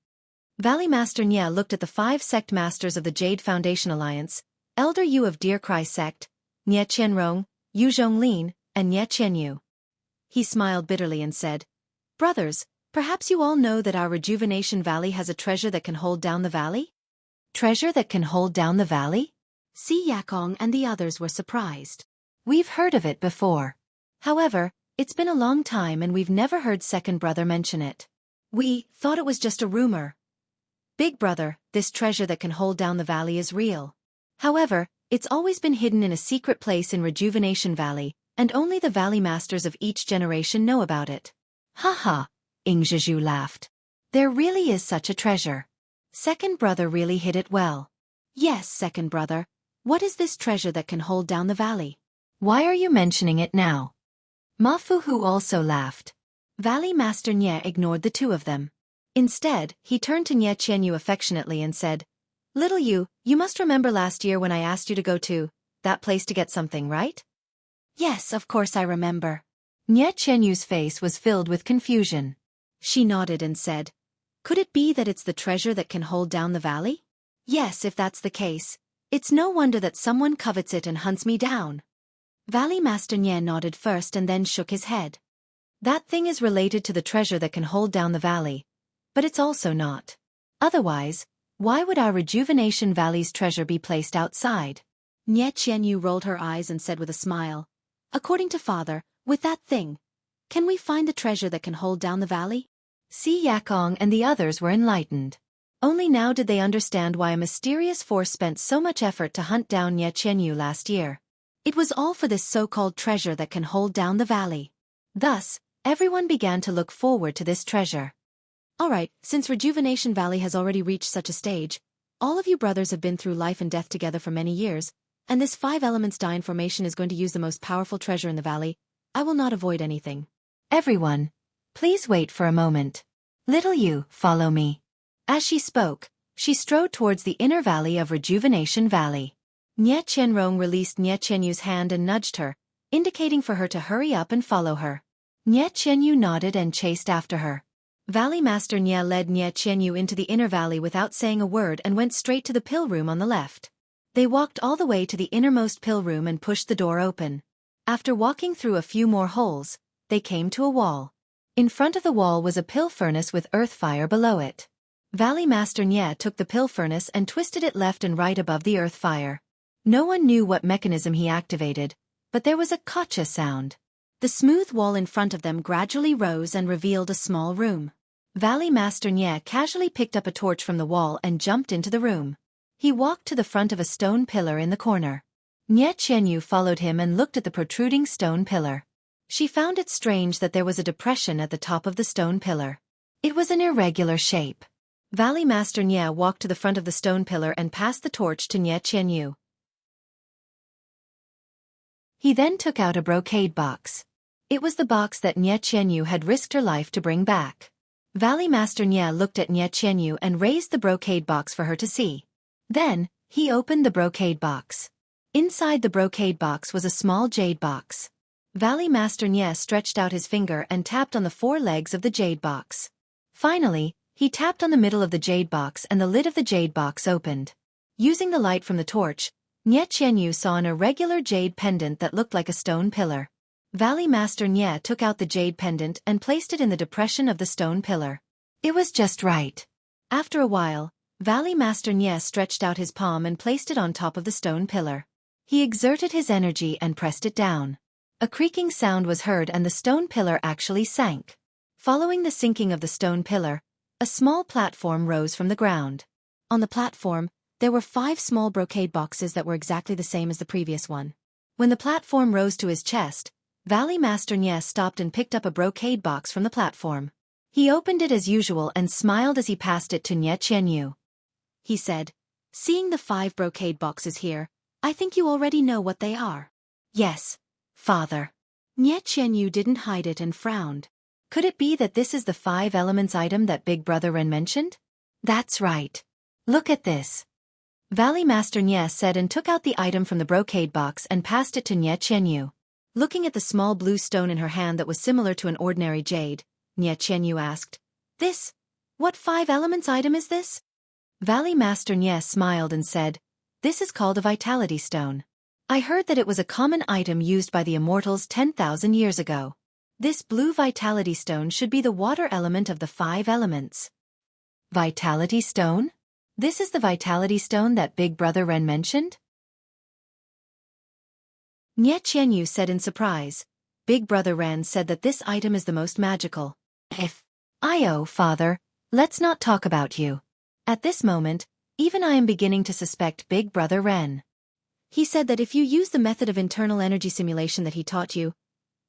Valley Master Nie looked at the 5 sect masters of the Jade Foundation Alliance, Elder Yu of Deer Cry Sect, Nie Qianrong, Yu Zhonglin, and Nie Qianyu. He smiled bitterly and said, "Brothers, perhaps you all know that our Rejuvenation Valley has a treasure that can hold down the valley?" Treasure that can hold down the valley? Si Yakong and the others were surprised. We've heard of it before. However, it's been a long time and we've never heard second brother mention it. We thought it was just a rumor. Big brother, this treasure that can hold down the valley is real. However, it's always been hidden in a secret place in Rejuvenation Valley, and only the valley masters of each generation know about it. Ha ha, Ingzhizhu laughed. There really is such a treasure. Second brother really hid it well. Yes, second brother. What is this treasure that can hold down the valley? Why are you mentioning it now? Ma Fuhu also laughed. Valley Master Nie ignored the two of them. Instead, he turned to Nie Qianyu affectionately and said, "Little Yu, you must remember last year when I asked you to go to that place to get something, right?" "Yes, of course I remember." Nie Qianyu's face was filled with confusion. She nodded and said, "Could it be that it's the treasure that can hold down the valley?" "Yes, if that's the case. It's no wonder that someone covets it and hunts me down." Valley Master Nie nodded first and then shook his head. That thing is related to the treasure that can hold down the valley, but it's also not. Otherwise, why would our Rejuvenation Valley's treasure be placed outside? Nie Qianyu rolled her eyes and said with a smile, "According to father, with that thing, can we find the treasure that can hold down the valley?" Si Yakong and the others were enlightened. Only now did they understand why a mysterious force spent so much effort to hunt down Nie Qianyu last year. It was all for this so-called treasure that can hold down the valley. Thus, everyone began to look forward to this treasure. Alright, since Rejuvenation Valley has already reached such a stage, all of you brothers have been through life and death together for many years, and this 5 elements die in formation is going to use the most powerful treasure in the valley. I will not avoid anything. Everyone, please wait for a moment. Little Yu, follow me. As she spoke, she strode towards the inner valley of Rejuvenation Valley. Nie Qianrong released Nie Qianyu's hand and nudged her, indicating for her to hurry up and follow her. Nie Qianyu nodded and chased after her. Valley Master Nie led Nie Qianyu into the inner valley without saying a word and went straight to the pill room on the left. They walked all the way to the innermost pill room and pushed the door open. After walking through a few more holes, they came to a wall. In front of the wall was a pill furnace with earth fire below it. Valley Master Nie took the pill furnace and twisted it left and right above the earth fire. No one knew what mechanism he activated, but there was a gotcha sound. The smooth wall in front of them gradually rose and revealed a small room. Valley Master Nie casually picked up a torch from the wall and jumped into the room. He walked to the front of a stone pillar in the corner. Nie Qianyu followed him and looked at the protruding stone pillar. She found it strange that there was a depression at the top of the stone pillar. It was an irregular shape. Valley Master Nie walked to the front of the stone pillar and passed the torch to Nie Qianyu. He then took out a brocade box. It was the box that Nie Qianyu had risked her life to bring back. Valley Master Nie looked at Nie Qianyu and raised the brocade box for her to see. Then, he opened the brocade box. Inside the brocade box was a small jade box. Valley Master Nie stretched out his finger and tapped on the 4 legs of the jade box. Finally, he tapped on the middle of the jade box and the lid of the jade box opened. Using the light from the torch, Nie Qianyu saw an irregular jade pendant that looked like a stone pillar. Valley Master Nie took out the jade pendant and placed it in the depression of the stone pillar. It was just right. After a while, Valley Master Nie stretched out his palm and placed it on top of the stone pillar. He exerted his energy and pressed it down. A creaking sound was heard and the stone pillar actually sank. Following the sinking of the stone pillar, a small platform rose from the ground. On the platform, there were 5 small brocade boxes that were exactly the same as the previous one. When the platform rose to his chest, Valley Master Nie stopped and picked up a brocade box from the platform. He opened it as usual and smiled as he passed it to Nie Qianyu. He said, "Seeing the 5 brocade boxes here, I think you already know what they are." "Yes, Father." Nie Qianyu didn't hide it and frowned. Could it be that this is the 5 elements item that Big Brother Ren mentioned? That's right. Look at this. Valley Master Nie said and took out the item from the brocade box and passed it to Nie Qianyu. Looking at the small blue stone in her hand that was similar to an ordinary jade, Nie Qianyu asked, What 5 elements item is this?" Valley Master Nie smiled and said, "This is called a vitality stone. I heard that it was a common item used by the Immortals 10,000 years ago. This blue vitality stone should be the water element of the 5 elements." Vitality stone? This is the vitality stone that Big Brother Ren mentioned? Nie Qianyu said in surprise. Big Brother Ren said that this item is the most magical. Father, let's not talk about you. At this moment, even I am beginning to suspect Big Brother Ren. He said that if you use the method of internal energy simulation that he taught you,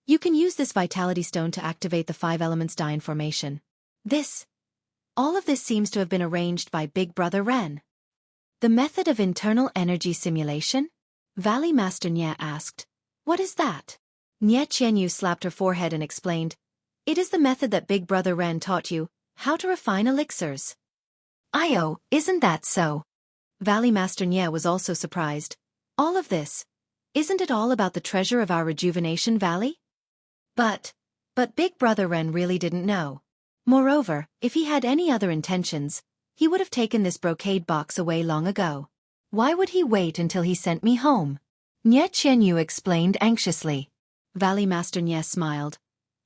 you can use this vitality stone to activate the 5 elements Dain formation. All of this seems to have been arranged by Big Brother Ren. The method of internal energy simulation? Valley Master Nie asked. What is that? Nie Qianyu slapped her forehead and explained. It is the method that Big Brother Ren taught you, how to refine elixirs. Isn't that so? Valley Master Nie was also surprised. All of this, isn't it all about the treasure of our rejuvenation valley? But Big Brother Ren really didn't know. Moreover, if he had any other intentions, he would have taken this brocade box away long ago. Why would he wait until he sent me home? Nie Qianyu explained anxiously. Valley Master Nie smiled.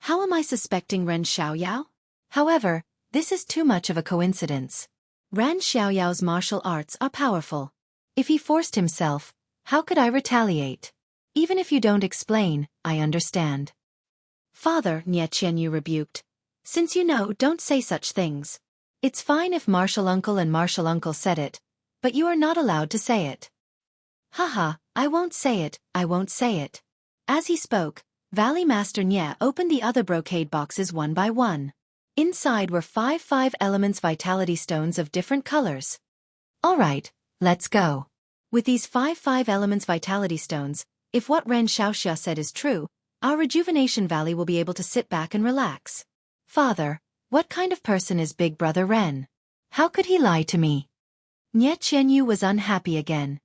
How am I suspecting Ren Xiaoyao? However, this is too much of a coincidence. Ren Xiaoyao's martial arts are powerful. If he forced himself, how could I retaliate? Even if you don't explain, I understand. Father, Nie Qianyu rebuked. Since you know, don't say such things. It's fine if Martial Uncle and Martial Uncle said it, but you are not allowed to say it. Haha, I won't say it. As he spoke, Valley Master Nie opened the other brocade boxes one by one. Inside were 5 elements vitality stones of different colors. Alright, let's go. With these 5 elements vitality stones, if what Ren Xiaoxia said is true, our rejuvenation valley will be able to sit back and relax. Father, what kind of person is Big Brother Ren? How could he lie to me? Nie Qianyu was unhappy again.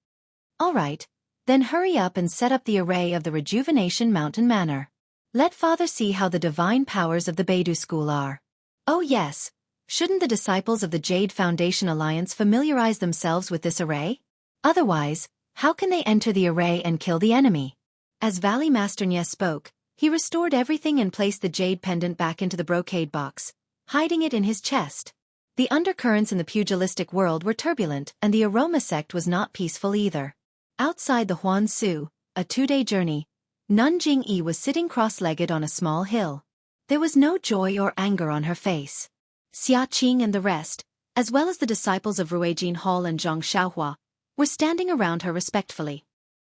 Alright, then hurry up and set up the array of the Rejuvenation Mountain Manor. Let Father see how the divine powers of the Beidou School are. Oh yes, shouldn't the disciples of the Jade Foundation Alliance familiarize themselves with this array? Otherwise, how can they enter the array and kill the enemy? As Valley Master Nie spoke, he restored everything and placed the jade pendant back into the brocade box, hiding it in his chest. The undercurrents in the pugilistic world were turbulent and the aroma sect was not peaceful either. Outside the Huan Su, a 2-day journey, Nun Jingyi was sitting cross-legged on a small hill. There was no joy or anger on her face. Xia Qing and the rest, as well as the disciples of Ruijin Hall and Zhang Xiaohua, were standing around her respectfully.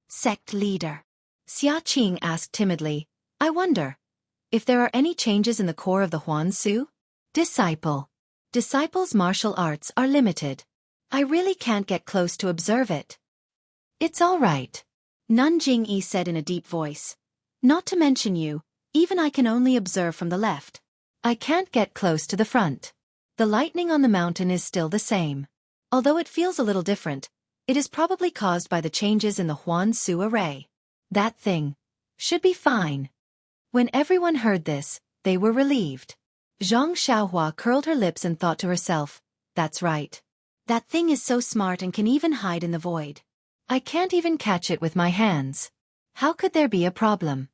Sect leader. Xia Qing asked timidly, I wonder if there are any changes in the core of the Huan Su? Disciple. Disciples' martial arts are limited. I really can't get close to observe it. It's all right. Nun Jingyi said in a deep voice. Not to mention you, Even I can only observe from the left. I can't get close to the front. The lightning on the mountain is still the same. Although it feels a little different, it is probably caused by the changes in the Huan-Su array. That thing should be fine. When everyone heard this, they were relieved. Zhang Xiaohua curled her lips and thought to herself, that's right. That thing is so smart and can even hide in the void. I can't even catch it with my hands. How could there be a problem?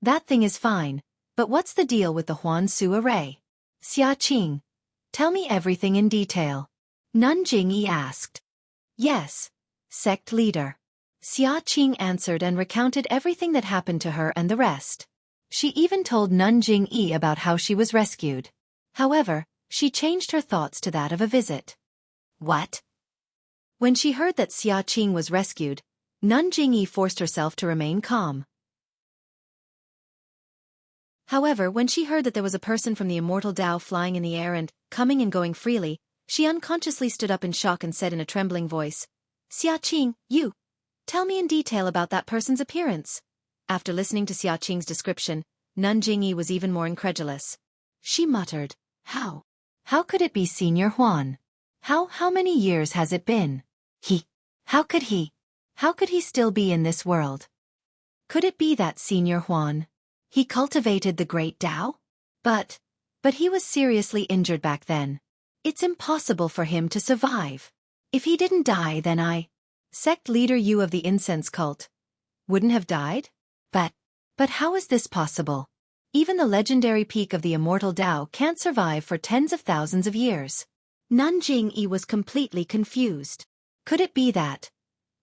That thing is fine, but what's the deal with the Huan-Su array? Xia Qing, tell me everything in detail. Nun Jingyi asked. Yes, sect leader. Xia Qing answered and recounted everything that happened to her and the rest. She even told Nun Jingyi about how she was rescued. However, she changed her thoughts to that of a visit. What? When she heard that Xia Qing was rescued, Nun Jingyi forced herself to remain calm. However, when she heard that there was a person from the Immortal Dao flying in the air and coming and going freely, she unconsciously stood up in shock and said in a trembling voice, Xia Qing, you, tell me in detail about that person's appearance. After listening to Xia Qing's description, Nun Jingyi was even more incredulous. She muttered, How? How could it be Senior Huan? How many years has it been? How could he still be in this world? Could it be that Senior Huan? He cultivated the great Dao? But he was seriously injured back then. It's impossible for him to survive. If he didn't die, then sect leader Yu of the incense cult, wouldn't have died? But how is this possible? Even the legendary peak of the Immortal Dao can't survive for tens of thousands of years. Nun Jingyi was completely confused. Could it be that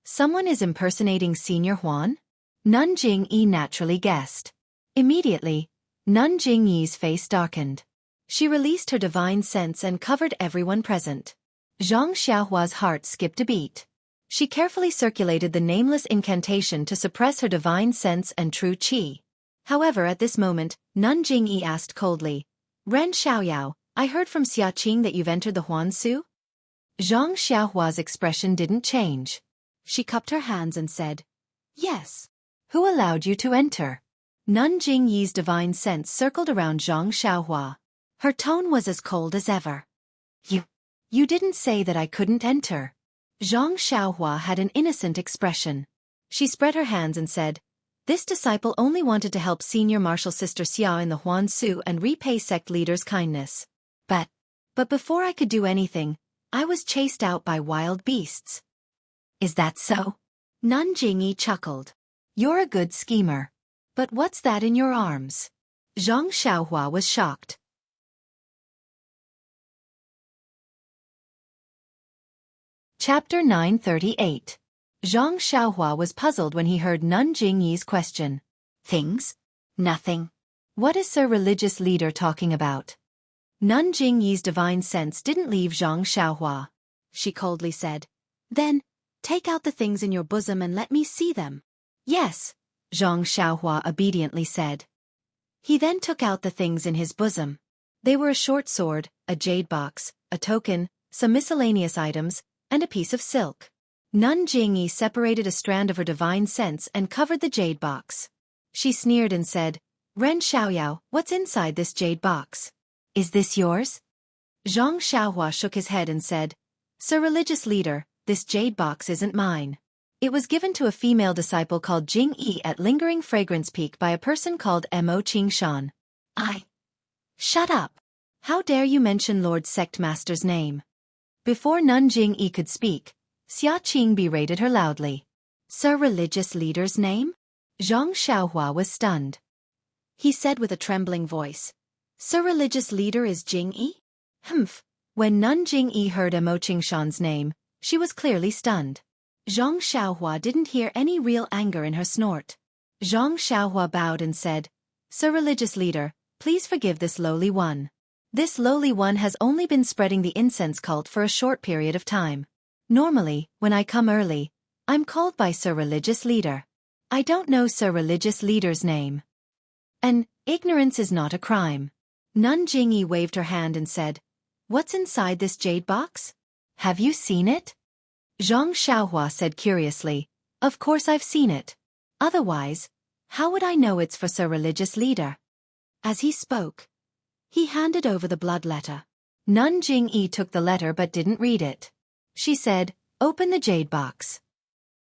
someone is impersonating Senior Huan? Nun Jingyi naturally guessed. Immediately, Nun Jingyi's face darkened. She released her divine sense and covered everyone present. Zhang Xiaohua's heart skipped a beat. She carefully circulated the nameless incantation to suppress her divine sense and true qi. However, at this moment, Nun Jingyi asked coldly, Ren Xiaoyao, I heard from Xia Qing that you've entered the Huan-Su? Zhang Xiaohua's expression didn't change. She cupped her hands and said, Yes. Who allowed you to enter? Nun Jingyi's divine sense circled around Zhang Xiaohua. Her tone was as cold as ever. You didn't say that I couldn't enter. Zhang Xiaohua had an innocent expression. She spread her hands and said, This disciple only wanted to help senior martial sister Xia in the Huan-Su and repay sect leader's kindness. But before I could do anything, I was chased out by wild beasts. Is that so? Nun Jingyi chuckled. You're a good schemer. But what's that in your arms? Zhang Xiaohua was shocked. Chapter 938. Zhang Xiaohua was puzzled when he heard Nun Jingyi's question. Things? Nothing. What is Sir Religious Leader talking about? Nun Jingyi's divine sense didn't leave Zhang Xiaohua. She coldly said, Then, take out the things in your bosom and let me see them. Yes, Zhang Xiaohua obediently said. He then took out the things in his bosom. They were a short sword, a jade box, a token, some miscellaneous items, and a piece of silk. Nun Jingyi separated a strand of her divine sense and covered the jade box. She sneered and said, Ren Xiaoyao, what's inside this jade box? Is this yours? Zhang Xiaohua shook his head and said, Sir Religious Leader, this jade box isn't mine. It was given to a female disciple called Jingyi at Lingering Fragrance Peak by a person called Mo Qingshan. Shut up. How dare you mention Lord Sect Master's name? Before Nun Jingyi could speak, Xia Qing berated her loudly. Sir Religious Leader's name? Zhang Xiaohua was stunned. He said with a trembling voice, Sir Religious Leader is Jingyi? Humph. When Nun Jingyi heard Mo Qingshan's name, she was clearly stunned. Zhang Xiaohua didn't hear any real anger in her snort. Zhang Xiaohua bowed and said, Sir Religious Leader, please forgive this lowly one. This lowly one has only been spreading the incense cult for a short period of time. Normally, when I come early, I'm called by Sir Religious Leader. I don't know Sir Religious Leader's name. And ignorance is not a crime. Nun Jingyi waved her hand and said, What's inside this jade box? Have you seen it? Zhang Xiaohua said curiously, Of course I've seen it. Otherwise, How would I know it's for Sir Religious Leader? As he spoke, he handed over the blood letter. Nun Jingyi took the letter but didn't read it. She said, "Open the jade box."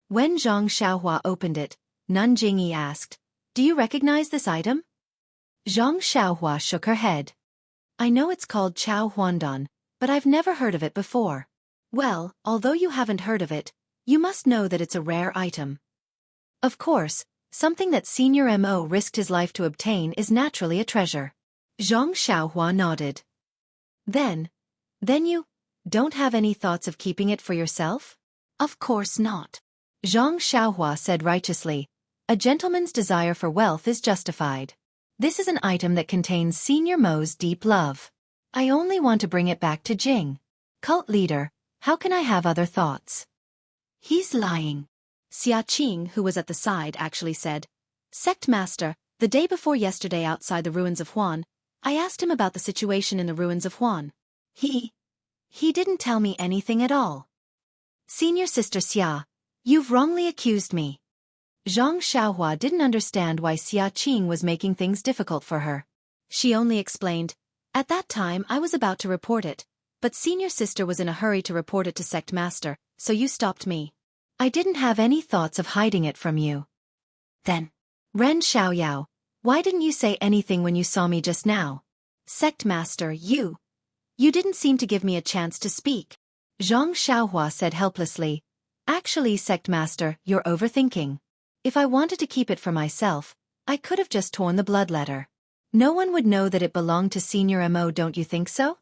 When Zhang Xiaohua opened it, Nun Jingyi asked, "Do you recognize this item?" Zhang Xiaohua shook her head. "I know it's called Chao Huandan, but I've never heard of it before." "Well, although you haven't heard of it, you must know that it's a rare item. Of course, something that Senior Mo risked his life to obtain is naturally a treasure." Zhang Xiaohua nodded. Then you don't have any thoughts of keeping it for yourself?" "Of course not," Zhang Xiaohua said righteously. "A gentleman's desire for wealth is justified. This is an item that contains Senior Mo's deep love. I only want to bring it back to Jing. Cult leader, how can I have other thoughts?" "He's lying," Xia Qing, who was at the side, actually said. "Sect Master, the day before yesterday outside the ruins of Huan, I asked him about the situation in the ruins of Huan. He didn't tell me anything at all." "Senior Sister Xia, you've wrongly accused me." Zhang Xiaohua didn't understand why Xia Qing was making things difficult for her. She only explained, "At that time I was about to report it, but Senior Sister was in a hurry to report it to Sect Master, so you stopped me. I didn't have any thoughts of hiding it from you." "Then, Ren Xiaoyao, why didn't you say anything when you saw me just now?" "Sect Master, you didn't seem to give me a chance to speak," Zhang Xiaohua said helplessly. "Actually, Sect Master, you're overthinking. If I wanted to keep it for myself, I could have just torn the blood letter. No one would know that it belonged to Senior Mo, don't you think so?"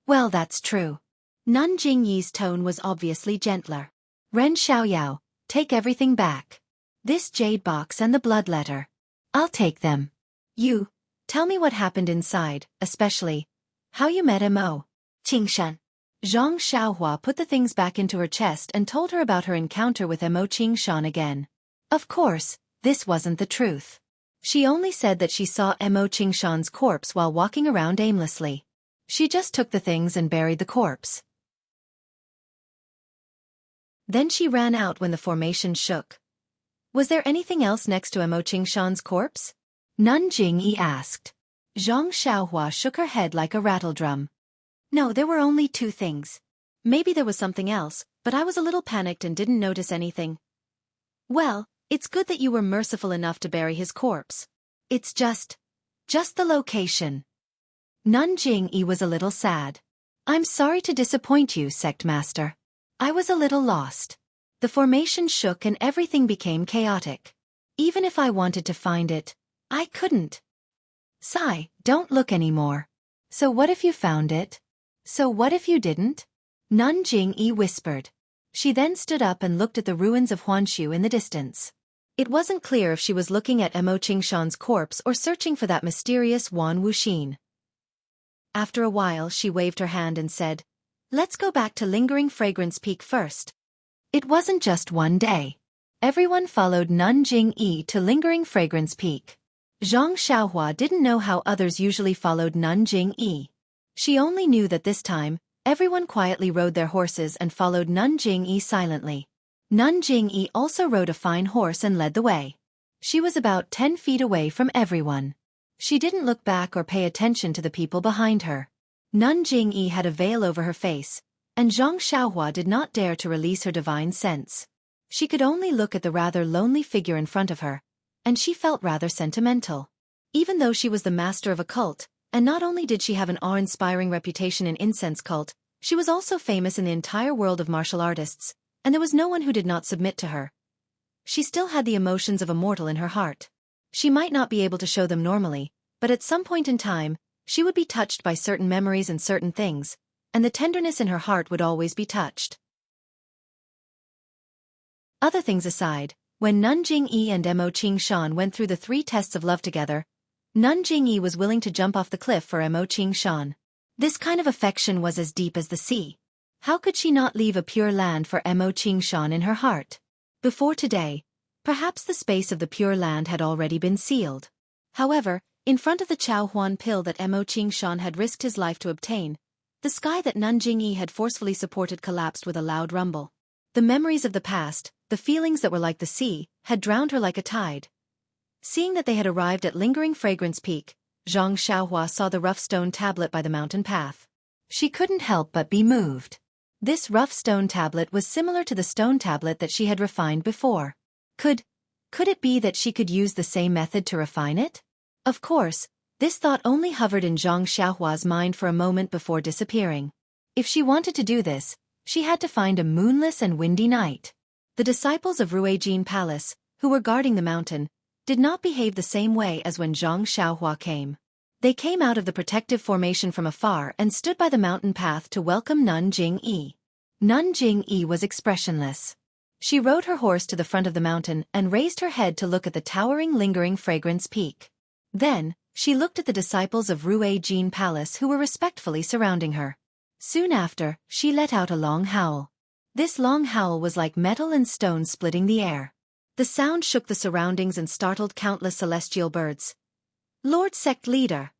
"Well, that's true." Nun Jingyi's tone was obviously gentler. "Ren Xiaoyao, take everything back. This jade box and the blood letter. I'll take them. You, tell me what happened inside, especially how you met Mo." "Qingshan." Zhang Xiaohua put the things back into her chest and told her about her encounter with Mo Qingshan again. Of course, this wasn't the truth. She only said that she saw Mo Qingshan's corpse while walking around aimlessly. She just took the things and buried the corpse. Then she ran out when the formation shook. "Was there anything else next to Mo Qingshan's corpse?" Nun Jingyi asked. Zhang Xiaohua shook her head like a rattledrum. "No, there were only two things. Maybe there was something else, but I was a little panicked and didn't notice anything." "Well, it's good that you were merciful enough to bury his corpse. It's just the location." Nun Jingyi was a little sad. "I'm sorry to disappoint you, Sect Master. I was a little lost. The formation shook and everything became chaotic. Even if I wanted to find it, I couldn't." "Sigh, don't look anymore. So what if you found it? So what if you didn't?" Nun Jingyi whispered. She then stood up and looked at the ruins of Huanshu in the distance. It wasn't clear if she was looking at Mo Qingshan's corpse or searching for that mysterious Wan Wuxin. After a while she waved her hand and said, "Let's go back to Lingering Fragrance Peak first." It wasn't just one day. Everyone followed Nun Jingyi to Lingering Fragrance Peak. Zhang Xiaohua didn't know how others usually followed Nun Jingyi. She only knew that this time, everyone quietly rode their horses and followed Nun Jingyi silently. Nun Jingyi also rode a fine horse and led the way. She was about 10 feet away from everyone. She didn't look back or pay attention to the people behind her. Nun Jingyi had a veil over her face, and Zhang Xiaohua did not dare to release her divine sense. She could only look at the rather lonely figure in front of her, and she felt rather sentimental. Even though she was the master of a cult, and not only did she have an awe-inspiring reputation in incense cult, she was also famous in the entire world of martial artists, and there was no one who did not submit to her. She still had the emotions of a mortal in her heart. She might not be able to show them normally, but at some point in time, she would be touched by certain memories and certain things, and the tenderness in her heart would always be touched. Other things aside, when Nun Jingyi and Mo Qingshan went through the 3 tests of love together, Nun Jingyi was willing to jump off the cliff for Mo Qingshan. This kind of affection was as deep as the sea. How could she not leave a pure land for Mo Qingshan in her heart? Before today, perhaps the space of the pure land had already been sealed. However, in front of the Chao Huan pill that Mo Qingshan had risked his life to obtain, the sky that Nun Jingyi had forcefully supported collapsed with a loud rumble. The memories of the past, the feelings that were like the sea, had drowned her like a tide. Seeing that they had arrived at Lingering Fragrance Peak, Xianxia saw the rough stone tablet by the mountain path. She couldn't help but be moved. This rough stone tablet was similar to the stone tablet that she had refined before. Could it be that she could use the same method to refine it? Of course, this thought only hovered in Xiaohua's mind for a moment before disappearing. If she wanted to do this, she had to find a moonless and windy night. The disciples of Ruijin Palace, who were guarding the mountain, did not behave the same way as when Zhang Xiaohua came. They came out of the protective formation from afar and stood by the mountain path to welcome Nun Jingyi. Nun Jingyi was expressionless. She rode her horse to the front of the mountain and raised her head to look at the towering Lingering Fragrance Peak. Then, she looked at the disciples of Ruijin Palace who were respectfully surrounding her. Soon after, she let out a long howl. This long howl was like metal and stone splitting the air. The sound shook the surroundings and startled countless celestial birds. Lord Sect Leader!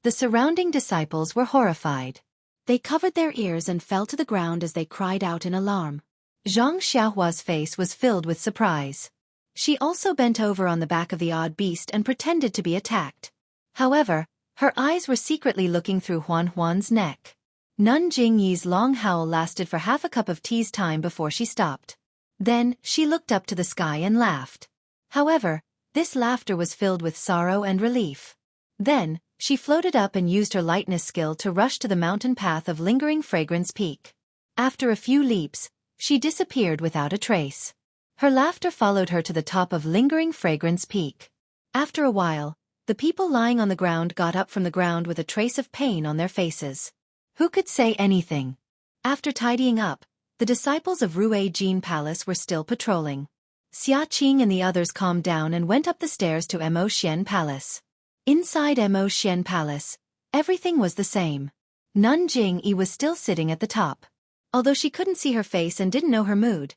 The surrounding disciples were horrified. They covered their ears and fell to the ground as they cried out in alarm. Zhang Xiaohua's face was filled with surprise. She also bent over on the back of the odd beast and pretended to be attacked. However, her eyes were secretly looking through Huan's neck. Nun Jingyi's long howl lasted for half a cup of tea's time before she stopped. Then, she looked up to the sky and laughed. However, this laughter was filled with sorrow and relief. Then, she floated up and used her lightness skill to rush to the mountain path of Lingering Fragrance Peak. After a few leaps, she disappeared without a trace. Her laughter followed her to the top of Lingering Fragrance Peak. After a while, the people lying on the ground got up from the ground with a trace of pain on their faces. Who could say anything? After tidying up, the disciples of Ruijin Palace were still patrolling. Xiaqing and the others calmed down and went up the stairs to Emotian Palace. Inside Emotian Palace, everything was the same. Nun Jingyi was still sitting at the top. Although she couldn't see her face and didn't know her mood,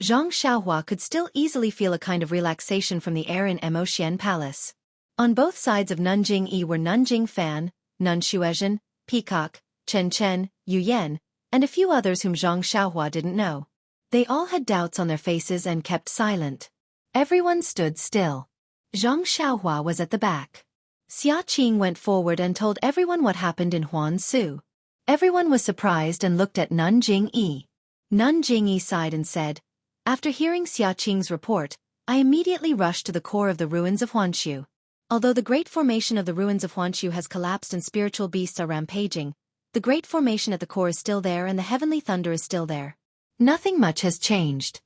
Zhang Xiaohua could still easily feel a kind of relaxation from the air in Emotian Palace. On both sides of Nun Jingyi were Nun Jingfan, Nun Xuezhen, Peacock, Chen Chen, Yu Yan, and a few others whom Zhang Xiaohua didn't know. They all had doubts on their faces and kept silent. Everyone stood still. Zhang Xiaohua was at the back. Xiaqing went forward and told everyone what happened in Huansu. Everyone was surprised and looked at Nun Jingyi. Nun Jingyi sighed and said, "After hearing Xiaqing's report, I immediately rushed to the core of the ruins of Huanshu. Although the great formation of the ruins of Huanshu has collapsed and spiritual beasts are rampaging, the great formation at the core is still there and the heavenly thunder is still there. Nothing much has changed.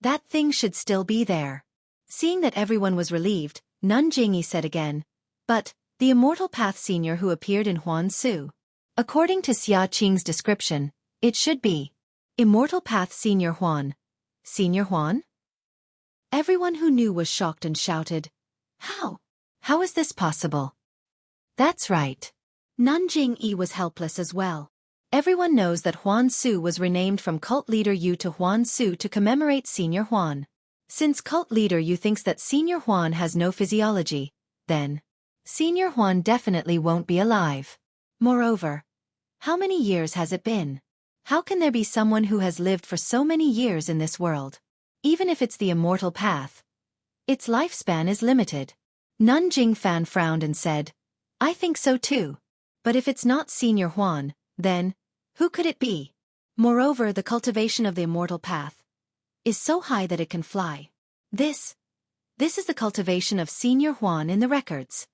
That thing should still be there." Seeing that everyone was relieved, Nun Jingyi said again, "But, the Immortal Path Senior who appeared in Huansu. According to Xiaqing's description, it should be Immortal Path Senior Huan. Senior Huan?" Everyone who knew was shocked and shouted, "How? How is this possible?" That's right. Nun Jingyi was helpless as well. Everyone knows that Huan Su was renamed from cult leader Yu to Huan Su to commemorate Senior Huan. Since cult leader Yu thinks that Senior Huan has no physiology, then Senior Huan definitely won't be alive. Moreover, how many years has it been? How can there be someone who has lived for so many years in this world? Even if it's the immortal path, its lifespan is limited. Nun Jingfan frowned and said, "I think so too. But if it's not Senior Huan, then who could it be? Moreover, the cultivation of the immortal path is so high that it can fly. This is the cultivation of Senior Huan in the records."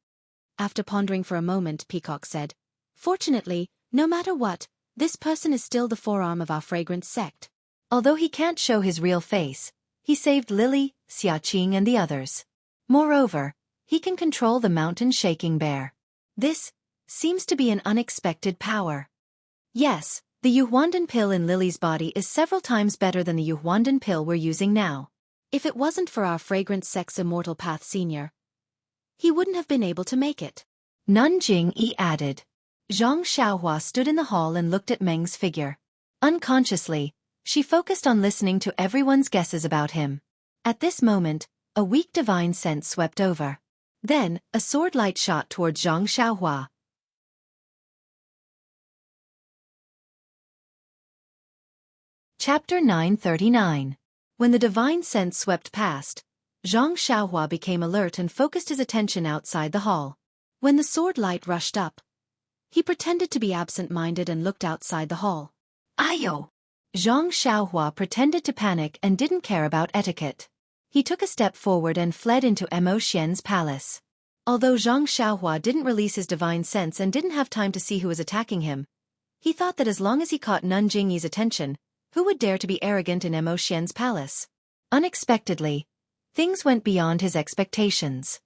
After pondering for a moment, Peacock said, "Fortunately, no matter what, this person is still the forearm of our fragrance sect. Although he can't show his real face, he saved Lily, Xiaqing and the others. Moreover, he can control the mountain shaking bear. This seems to be an unexpected power. Yes, the Yuhuandan pill in Lily's body is several times better than the Yuhuandan pill we're using now. If it wasn't for our fragrance sect's Immortal Path Senior, he wouldn't have been able to make it." Nun Jingyi added. Zhang Xiaohua stood in the hall and looked at Meng's figure. Unconsciously, she focused on listening to everyone's guesses about him. At this moment, a weak divine sense swept over. Then, a sword light shot towards Zhang Xiaohua. Chapter 939. When the divine sense swept past, Xianxia became alert and focused his attention outside the hall. When the sword light rushed up, he pretended to be absent-minded and looked outside the hall. Ayo! Xianxia pretended to panic and didn't care about etiquette. He took a step forward and fled into Mo Xian's palace. Although Xianxia didn't release his divine sense and didn't have time to see who was attacking him, he thought that as long as he caught Nun Jingyi's attention, who would dare to be arrogant in Mo Xian's palace? Unexpectedly, things went beyond his expectations.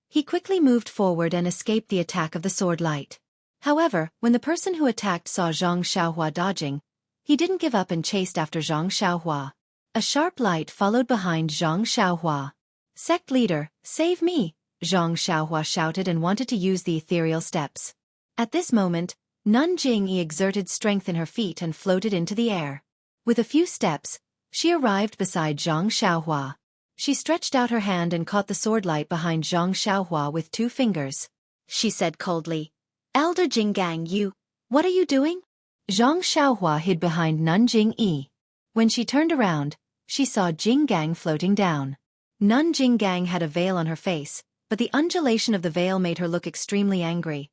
He quickly moved forward and escaped the attack of the sword light. However, when the person who attacked saw Xianxia dodging, he didn't give up and chased after Xianxia. A sharp light followed behind Xianxia. Sect leader, save me! Xianxia shouted and wanted to use the ethereal steps. At this moment, Nun Jingyi exerted strength in her feet and floated into the air. With a few steps, she arrived beside Xianxia. She stretched out her hand and caught the sword light behind Xianxia with 2 fingers. She said coldly, "Elder Jinggang, what are you doing?" Xianxia hid behind Nun Jingyi. When she turned around, she saw Jinggang floating down. Nun Jinggang had a veil on her face, but the undulation of the veil made her look extremely angry.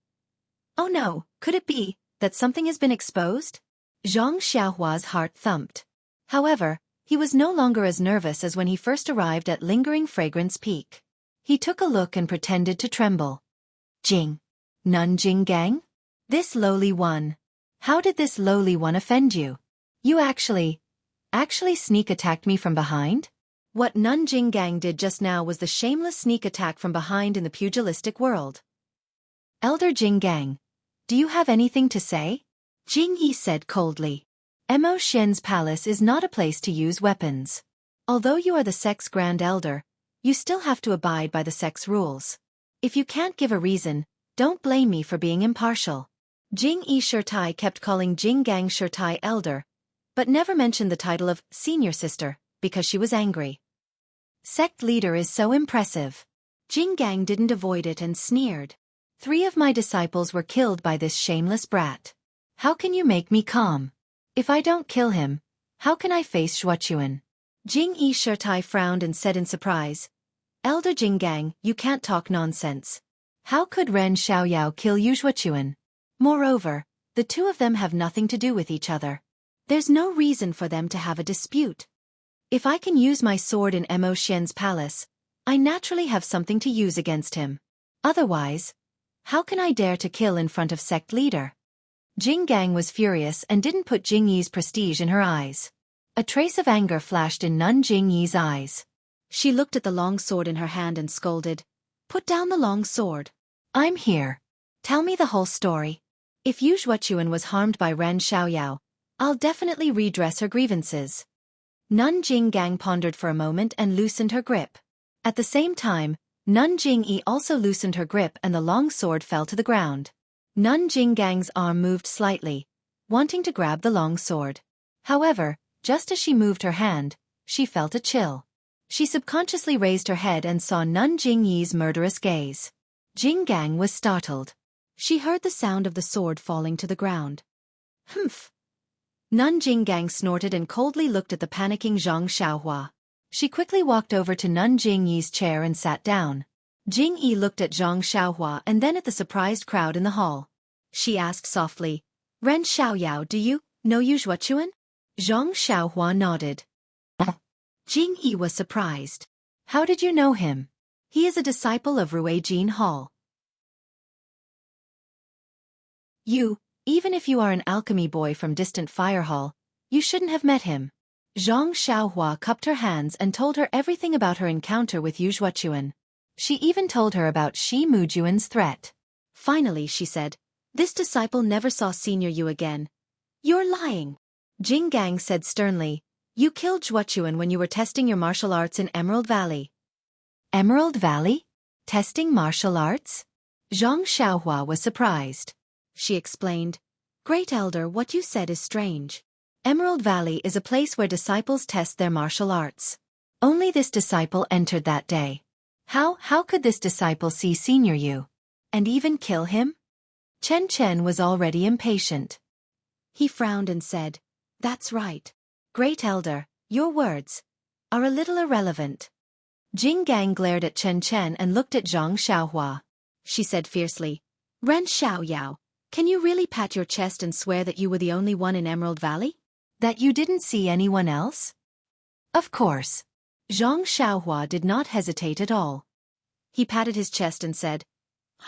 Oh no, could it be that something has been exposed? Xianxia's heart thumped. However, he was no longer as nervous as when he first arrived at Lingering Fragrance Peak. He took a look and pretended to tremble. Nun Jinggang? This lowly one. How did this lowly one offend you? You actually sneak attacked me from behind? What Nun Jinggang did just now was the shameless sneak attack from behind in the pugilistic world. Elder Jinggang, do you have anything to say? Jingyi said coldly. Mo Xian's palace is not a place to use weapons. Although you are the sect's Grand Elder, you still have to abide by the sect's rules. If you can't give a reason, don't blame me for being impartial. Jingyi Shirtai kept calling Jinggang Shirtai Elder, but never mentioned the title of Senior Sister, because she was angry. Sect leader is so impressive. Jinggang didn't avoid it and sneered. 3 of my disciples were killed by this shameless brat. How can you make me calm? If I don't kill him, how can I face Xuechuan? Jingyi Shirtai frowned and said in surprise, Elder Jinggang, you can't talk nonsense. How could Ren Xiaoyao kill Xuechuan? Moreover, the 2 of them have nothing to do with each other. There's no reason for them to have a dispute. If I can use my sword in Mo Xian's palace, I naturally have something to use against him. Otherwise, how can I dare to kill in front of sect leader? Jinggang was furious and didn't put Jingyi's prestige in her eyes. A trace of anger flashed in Nun Jingyi's eyes. She looked at the long sword in her hand and scolded, "Put down the long sword. I'm here. Tell me the whole story. If Yu Xuechuan was harmed by Ren Xiaoyao, I'll definitely redress her grievances." Nun Jinggang pondered for a moment and loosened her grip. At the same time, Nun Jingyi also loosened her grip and the long sword fell to the ground. Nun Jinggang's arm moved slightly, wanting to grab the long sword. However, just as she moved her hand, she felt a chill. She subconsciously raised her head and saw Nun Jingyi's murderous gaze. Jinggang was startled. She heard the sound of the sword falling to the ground. Humph! Nun Jinggang snorted and coldly looked at the panicking Xianxia. She quickly walked over to Nun Jingyi's chair and sat down. Jingyi looked at Xianxia and then at the surprised crowd in the hall. She asked softly, "Ren Xiaoyao, do you know Yu Xuechuan?" Xianxia nodded. Jingyi was surprised. "How did you know him?" "He is a disciple of Ruijin Hall." Even if you are an alchemy boy from distant Fire Hall, you shouldn't have met him." Xianxia cupped her hands and told her everything about her encounter with Yu Xuechuan. She even told her about Shi Mujuan's threat. Finally, she said, "This disciple never saw Senior Yu again." "You're lying," Jinggang said sternly. "You killed Xuechuan when you were testing your martial arts in Emerald Valley." Emerald Valley? Testing martial arts? Xianxia was surprised. She explained, "Great Elder, what you said is strange. Emerald Valley is a place where disciples test their martial arts. Only this disciple entered that day. How could this disciple see Senior Yu? And even kill him?" Chen was already impatient. He frowned and said, "That's right. Great Elder, your words are a little irrelevant." Jing Gang glared at Chen Chen and looked at Zhang Xiaohua. She said fiercely, Ren Xiaoyao, can you really pat your chest and swear that you were the only one in Emerald Valley? That you didn't see anyone else? Of course. Zhang Xiaohua did not hesitate at all. He patted his chest and said,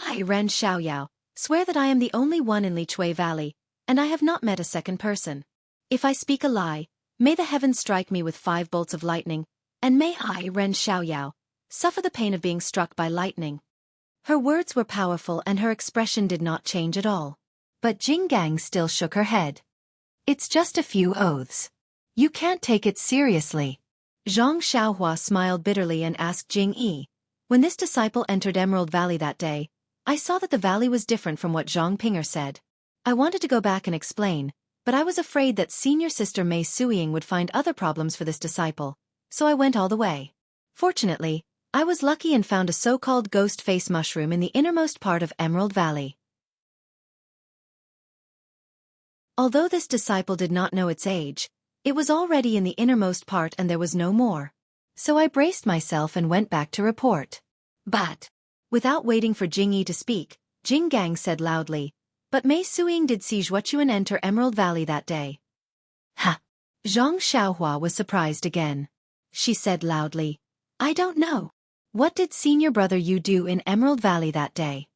I, Ren Xiaoyao, swear that I am the only one in Lichui Valley, and I have not met a second person. If I speak a lie, may the heavens strike me with 5 bolts of lightning, and may I, Ren Xiaoyao, suffer the pain of being struck by lightning. Her words were powerful and her expression did not change at all. But Jing Gang still shook her head. It's just a few oaths. You can't take it seriously. Zhang Xiaohua smiled bitterly and asked Jing Yi, when this disciple entered Emerald Valley that day, I saw that the valley was different from what Zhang Pinger said. I wanted to go back and explain, but I was afraid that senior sister Mei Suiying would find other problems for this disciple, so I went all the way. Fortunately, I was lucky and found a so-called ghost face mushroom in the innermost part of Emerald Valley. Although this disciple did not know its age, it was already in the innermost part and there was no more. So I braced myself and went back to report. But, without waiting for Jing Yi to speak, Jing Gang said loudly, but Mei Suiying did see Zhuochuan enter Emerald Valley that day. Ha! Zhang Xiaohua was surprised again. She said loudly, I don't know. What did senior brother Yu do in Emerald Valley that day?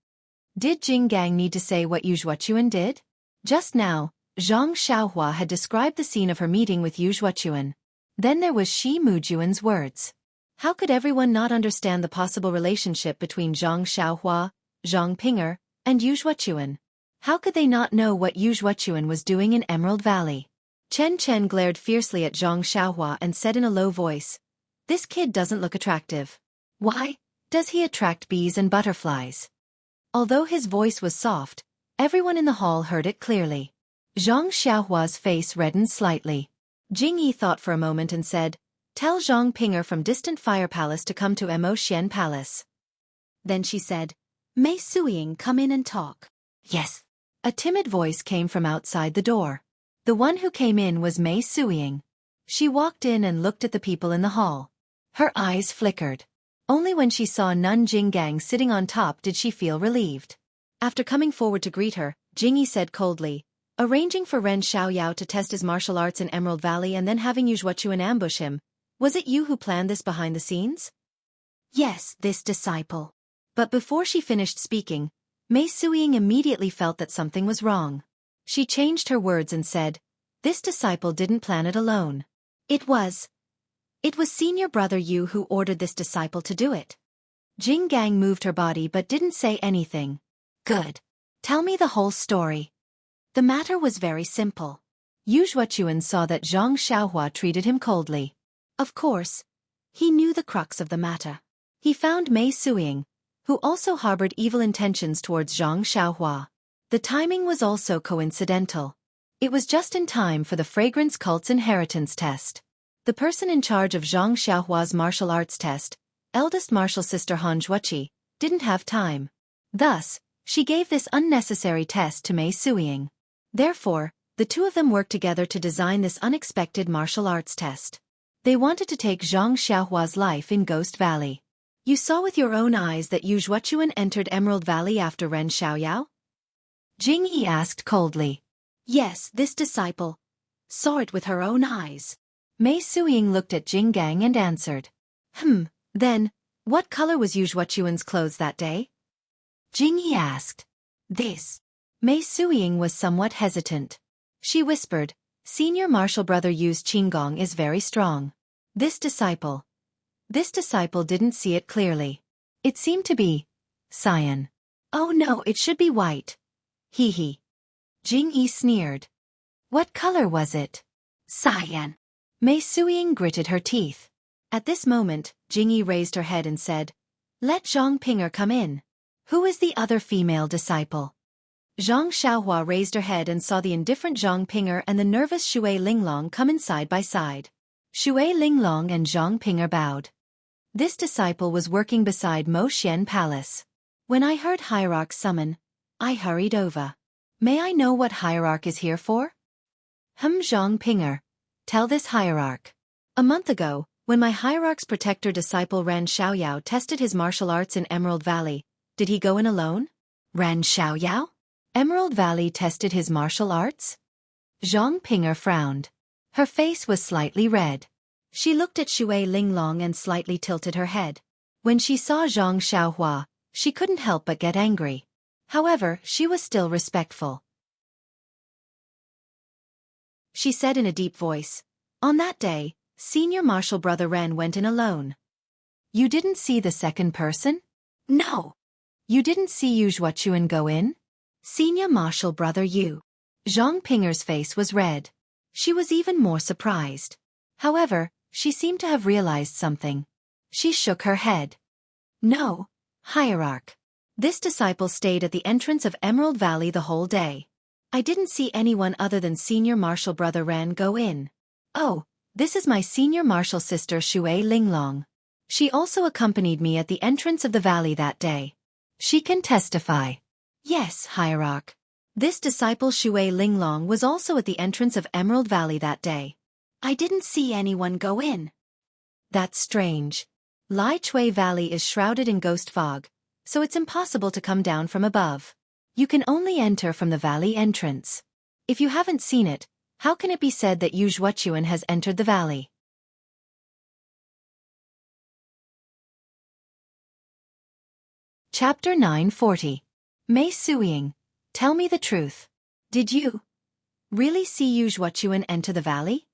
Did Jing Gang need to say what Yu Zhuochuan did? Just now, Zhang Xiaohua had described the scene of her meeting with Yu Zhuochuan. Then there was Shi Mujuan's words. How could everyone not understand the possible relationship between Zhang Xiaohua, Zhang Pinger, and Yu Zhuochuan? How could they not know what Yu Zhuochuan was doing in Emerald Valley? Chen Chen glared fiercely at Zhang Xiaohua and said in a low voice, This kid doesn't look attractive. Why does he attract bees and butterflies? Although his voice was soft, everyone in the hall heard it clearly. Zhang Xiaohua's face reddened slightly. Jing Yi thought for a moment and said, Tell Zhang Pinger from Distant Fire Palace to come to Mo Xian Palace. Then she said, Mei Suiying, come in and talk. Yes. A timid voice came from outside the door. The one who came in was Mei Suiying. She walked in and looked at the people in the hall. Her eyes flickered. Only when she saw Nun Jing Gang sitting on top did she feel relieved. After coming forward to greet her, Jing Yi said coldly, Arranging for Ren Xiaoyao to test his martial arts in Emerald Valley and then having Yu Zhuochuan ambush him, was it you who planned this behind the scenes? Yes, this disciple. But before she finished speaking, Mei Suiying immediately felt that something was wrong. She changed her words and said, This disciple didn't plan it alone. It was senior brother Yu who ordered this disciple to do it. Jing Gang moved her body but didn't say anything. Good. Tell me the whole story. The matter was very simple. Yu Zhuochuan saw that Zhang Xiaohua treated him coldly. Of course, he knew the crux of the matter. He found Mei Suiying, who also harbored evil intentions towards Zhang Xiaohua. The timing was also coincidental. It was just in time for the fragrance cult's inheritance test. The person in charge of Zhang Xiaohua's martial arts test, eldest martial sister Han Zhuoqi, didn't have time. Thus, she gave this unnecessary test to Mei Suiying. Therefore, the two of them worked together to design this unexpected martial arts test. They wanted to take Zhang Xiaohua's life in Ghost Valley. You saw with your own eyes that Yu Zhuochuan entered Emerald Valley after Ren Xiaoyao? Jing Yi asked coldly. Yes, this disciple saw it with her own eyes. Mei Suiying looked at Jing Gang and answered. Then, what color was Yu Zhuochuan's clothes that day? Jing Yi asked. This. Mei Suiying was somewhat hesitant. She whispered, Senior martial brother Yu's Qinggong is very strong. This disciple didn't see it clearly. It seemed to be cyan. Oh no, it should be white. Hee hee. Jing Yi sneered. What color was it? Cyan. Mei Suiying gritted her teeth. At this moment, Jing Yi raised her head and said, Let Zhang Pinger come in. Who is the other female disciple? Zhang Xiaohua raised her head and saw the indifferent Zhang Pinger and the nervous Shui Linglong come in side by side. Shui Linglong and Zhang Pinger bowed. This disciple was working beside Mo Xian Palace. When I heard Hierarch summon, I hurried over. May I know what Hierarch is here for? Zhang Pinger. Tell this Hierarch. A month ago, When my hierarch's protector disciple Ran Xiaoyao tested his martial arts in Emerald Valley, did he go in alone? Ran Xiaoyao? Emerald Valley tested his martial arts? Zhang Pinger frowned. Her face was slightly red. She looked at Xue Linglong and slightly tilted her head. When she saw Zhang Xiaohua, she couldn't help but get angry. However, she was still respectful. She said in a deep voice, "On that day, Senior Marshal Brother Ren went in alone." "You didn't see the second person?" "No." "You didn't see Yu Zhuochuan go in?" "Senior Marshal Brother Yu." Zhang Pinger's face was red. She was even more surprised. However, she seemed to have realized something. She shook her head. "No, Hierarch. This disciple stayed at the entrance of Emerald Valley the whole day. I didn't see anyone other than Senior Marshal Brother Ren go in. Oh, this is my Senior Marshal sister Xue Linglong. She also accompanied me at the entrance of the valley that day. She can testify." "Yes, Hierarch. This disciple Xue Linglong was also at the entrance of Emerald Valley that day. I didn't see anyone go in." "That's strange. Lai Chui Valley is shrouded in ghost fog, so it's impossible to come down from above. You can only enter from the valley entrance. If you haven't seen it, how can it be said that Yu Zhuochuan has entered the valley?" Chapter 940. Mei Suiying, tell me the truth. Did you really see Yu Zhuochuan enter the valley?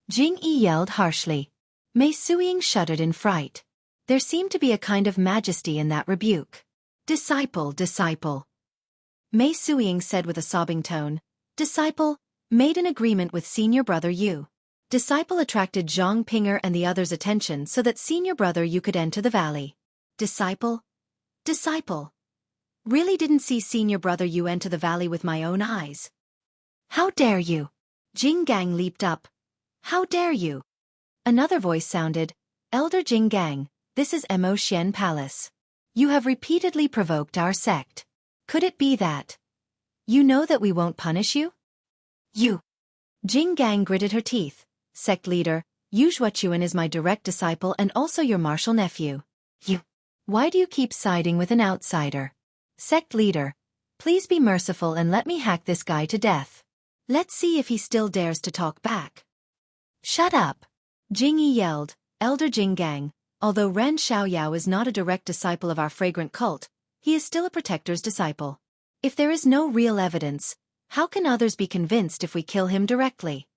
Jing Yi yelled harshly. Mei Suiying shuddered in fright. There seemed to be a kind of majesty in that rebuke. "Disciple, disciple," Mei Suiying said with a sobbing tone. "Disciple made an agreement with Senior Brother Yu. Disciple attracted Zhang Pinger and the others' attention so that Senior Brother Yu could enter the valley. Disciple really didn't see Senior Brother Yu enter the valley with my own eyes. How dare you?" Jing Gang leaped up. "How dare you?" Another voice sounded. "Elder Jing Gang, this is Mo Xian Palace. You have repeatedly provoked our sect. Could it be that you know that we won't punish you?" "You." Jing Gang gritted her teeth. "Sect leader, Yu Zhuochuan is my direct disciple and also your martial nephew. Why do you keep siding with an outsider? Sect leader, please be merciful and let me hack this guy to death. Let's see if he still dares to talk back." "Shut up!" Jing Yi yelled. "Elder Jing Gang, although Ren Xiaoyao is not a direct disciple of our fragrant cult, he is still a protector's disciple. If there is no real evidence, how can others be convinced if we kill him directly?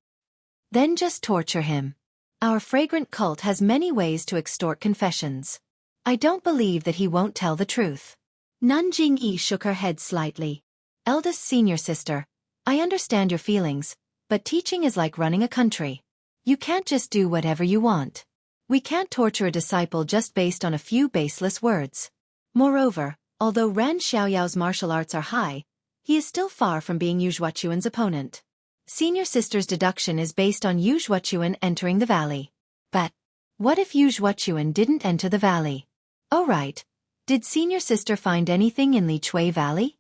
Then just torture him. Our fragrant cult has many ways to extort confessions. I don't believe that he won't tell the truth." Nun Jingyi shook her head slightly. "Eldest senior sister, I understand your feelings, but teaching is like running a country. You can't just do whatever you want. We can't torture a disciple just based on a few baseless words. Moreover, although Ran Xiaoyao's martial arts are high, he is still far from being Yu Zhuochuan's opponent. Senior sister's deduction is based on Yu Zhuochuan entering the valley. But what if Yu Zhuochuan didn't enter the valley? Oh right. Did senior sister find anything in Li Chui Valley?"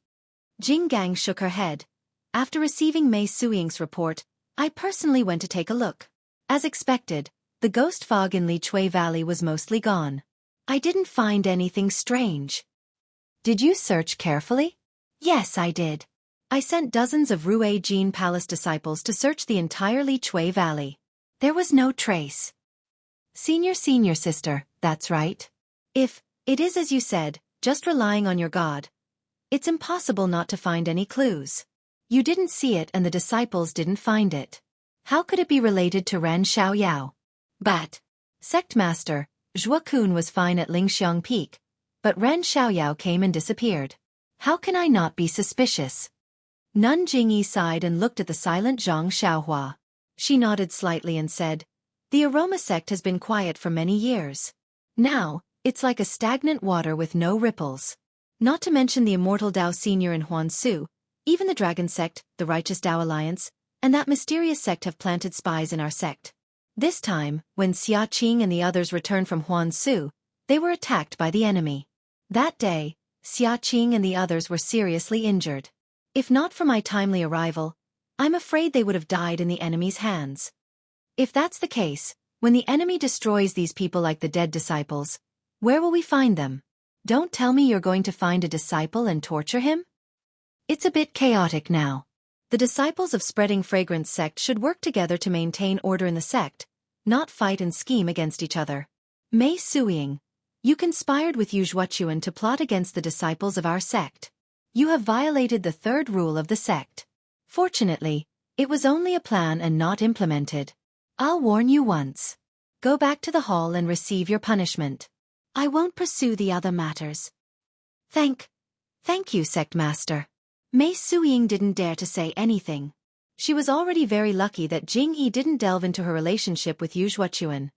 Jing Gang shook her head. "After receiving Mei Suiying's report, I personally went to take a look. As expected, the ghost fog in Li Chui Valley was mostly gone. I didn't find anything strange." "Did you search carefully?" "Yes, I did. I sent dozens of Rue Jin Palace disciples to search the entire Li Chui Valley. There was no trace." Senior sister, that's right. If it is as you said, just relying on your God, it's impossible not to find any clues. You didn't see it and the disciples didn't find it. How could it be related to Ran Xiaoyao? But Sect Master, Zhuokun was fine at Lingxiang Peak, but Ran Xiaoyao came and disappeared. How can I not be suspicious?" Nun Jingyi sighed and looked at the silent Zhang Xiaohua. She nodded slightly and said, "The aroma sect has been quiet for many years. Now, it's like a stagnant water with no ripples. Not to mention the Immortal Dao Senior in Huansu, even the Dragon Sect, the Righteous Dao Alliance, and that mysterious sect have planted spies in our sect. This time, when Xia Qing and the others returned from Huansu, they were attacked by the enemy. That day, Xia Qing and the others were seriously injured. If not for my timely arrival, I'm afraid they would have died in the enemy's hands. If that's the case, When the enemy destroys these people like the dead disciples, where will we find them? Don't tell me you're going to find a disciple and torture him? It's a bit chaotic now. The disciples of Spreading Fragrance sect should work together to maintain order in the sect, not fight and scheme against each other. Mei Suiying, you conspired with Yu Zhuochuan to plot against the disciples of our sect. You have violated the third rule of the sect. Fortunately, it was only a plan and not implemented. I'll warn you once. Go back to the hall and receive your punishment. I won't pursue the other matters. Thank you, Sect Master. Mei Suiying didn't dare to say anything. She was already very lucky that Jingyi didn't delve into her relationship with Yu Zhuochuan.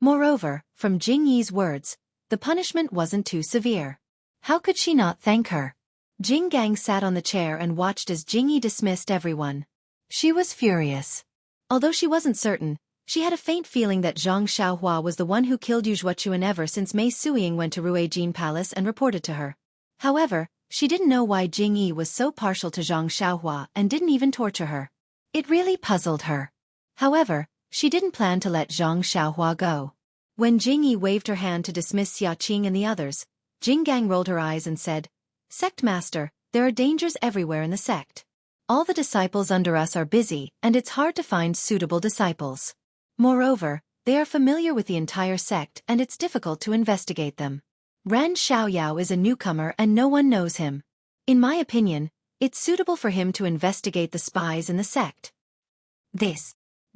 Moreover, from Jingyi's words, the punishment wasn't too severe. How could she not thank her? Jing Gang sat on the chair and watched as Jingyi dismissed everyone. She was furious. Although she wasn't certain, she had a faint feeling that Zhang Xiaohua was the one who killed Yu Zhuochuan ever since Mei Suiying went to Ruijin Palace and reported to her. However, she didn't know why Jingyi was so partial to Zhang Xiaohua and didn't even torture her. It really puzzled her. However, she didn't plan to let Zhang Xiaohua go. When Jingyi waved her hand to dismiss Xia Qing and the others, Jing Gang rolled her eyes and said, Sect Master, there are dangers everywhere in the sect. All the disciples under us are busy and it's hard to find suitable disciples. Moreover, they are familiar with the entire sect and it's difficult to investigate them. Ran Xiaoyao is a newcomer and no one knows him. In my opinion, it's suitable for him to investigate the spies in the sect.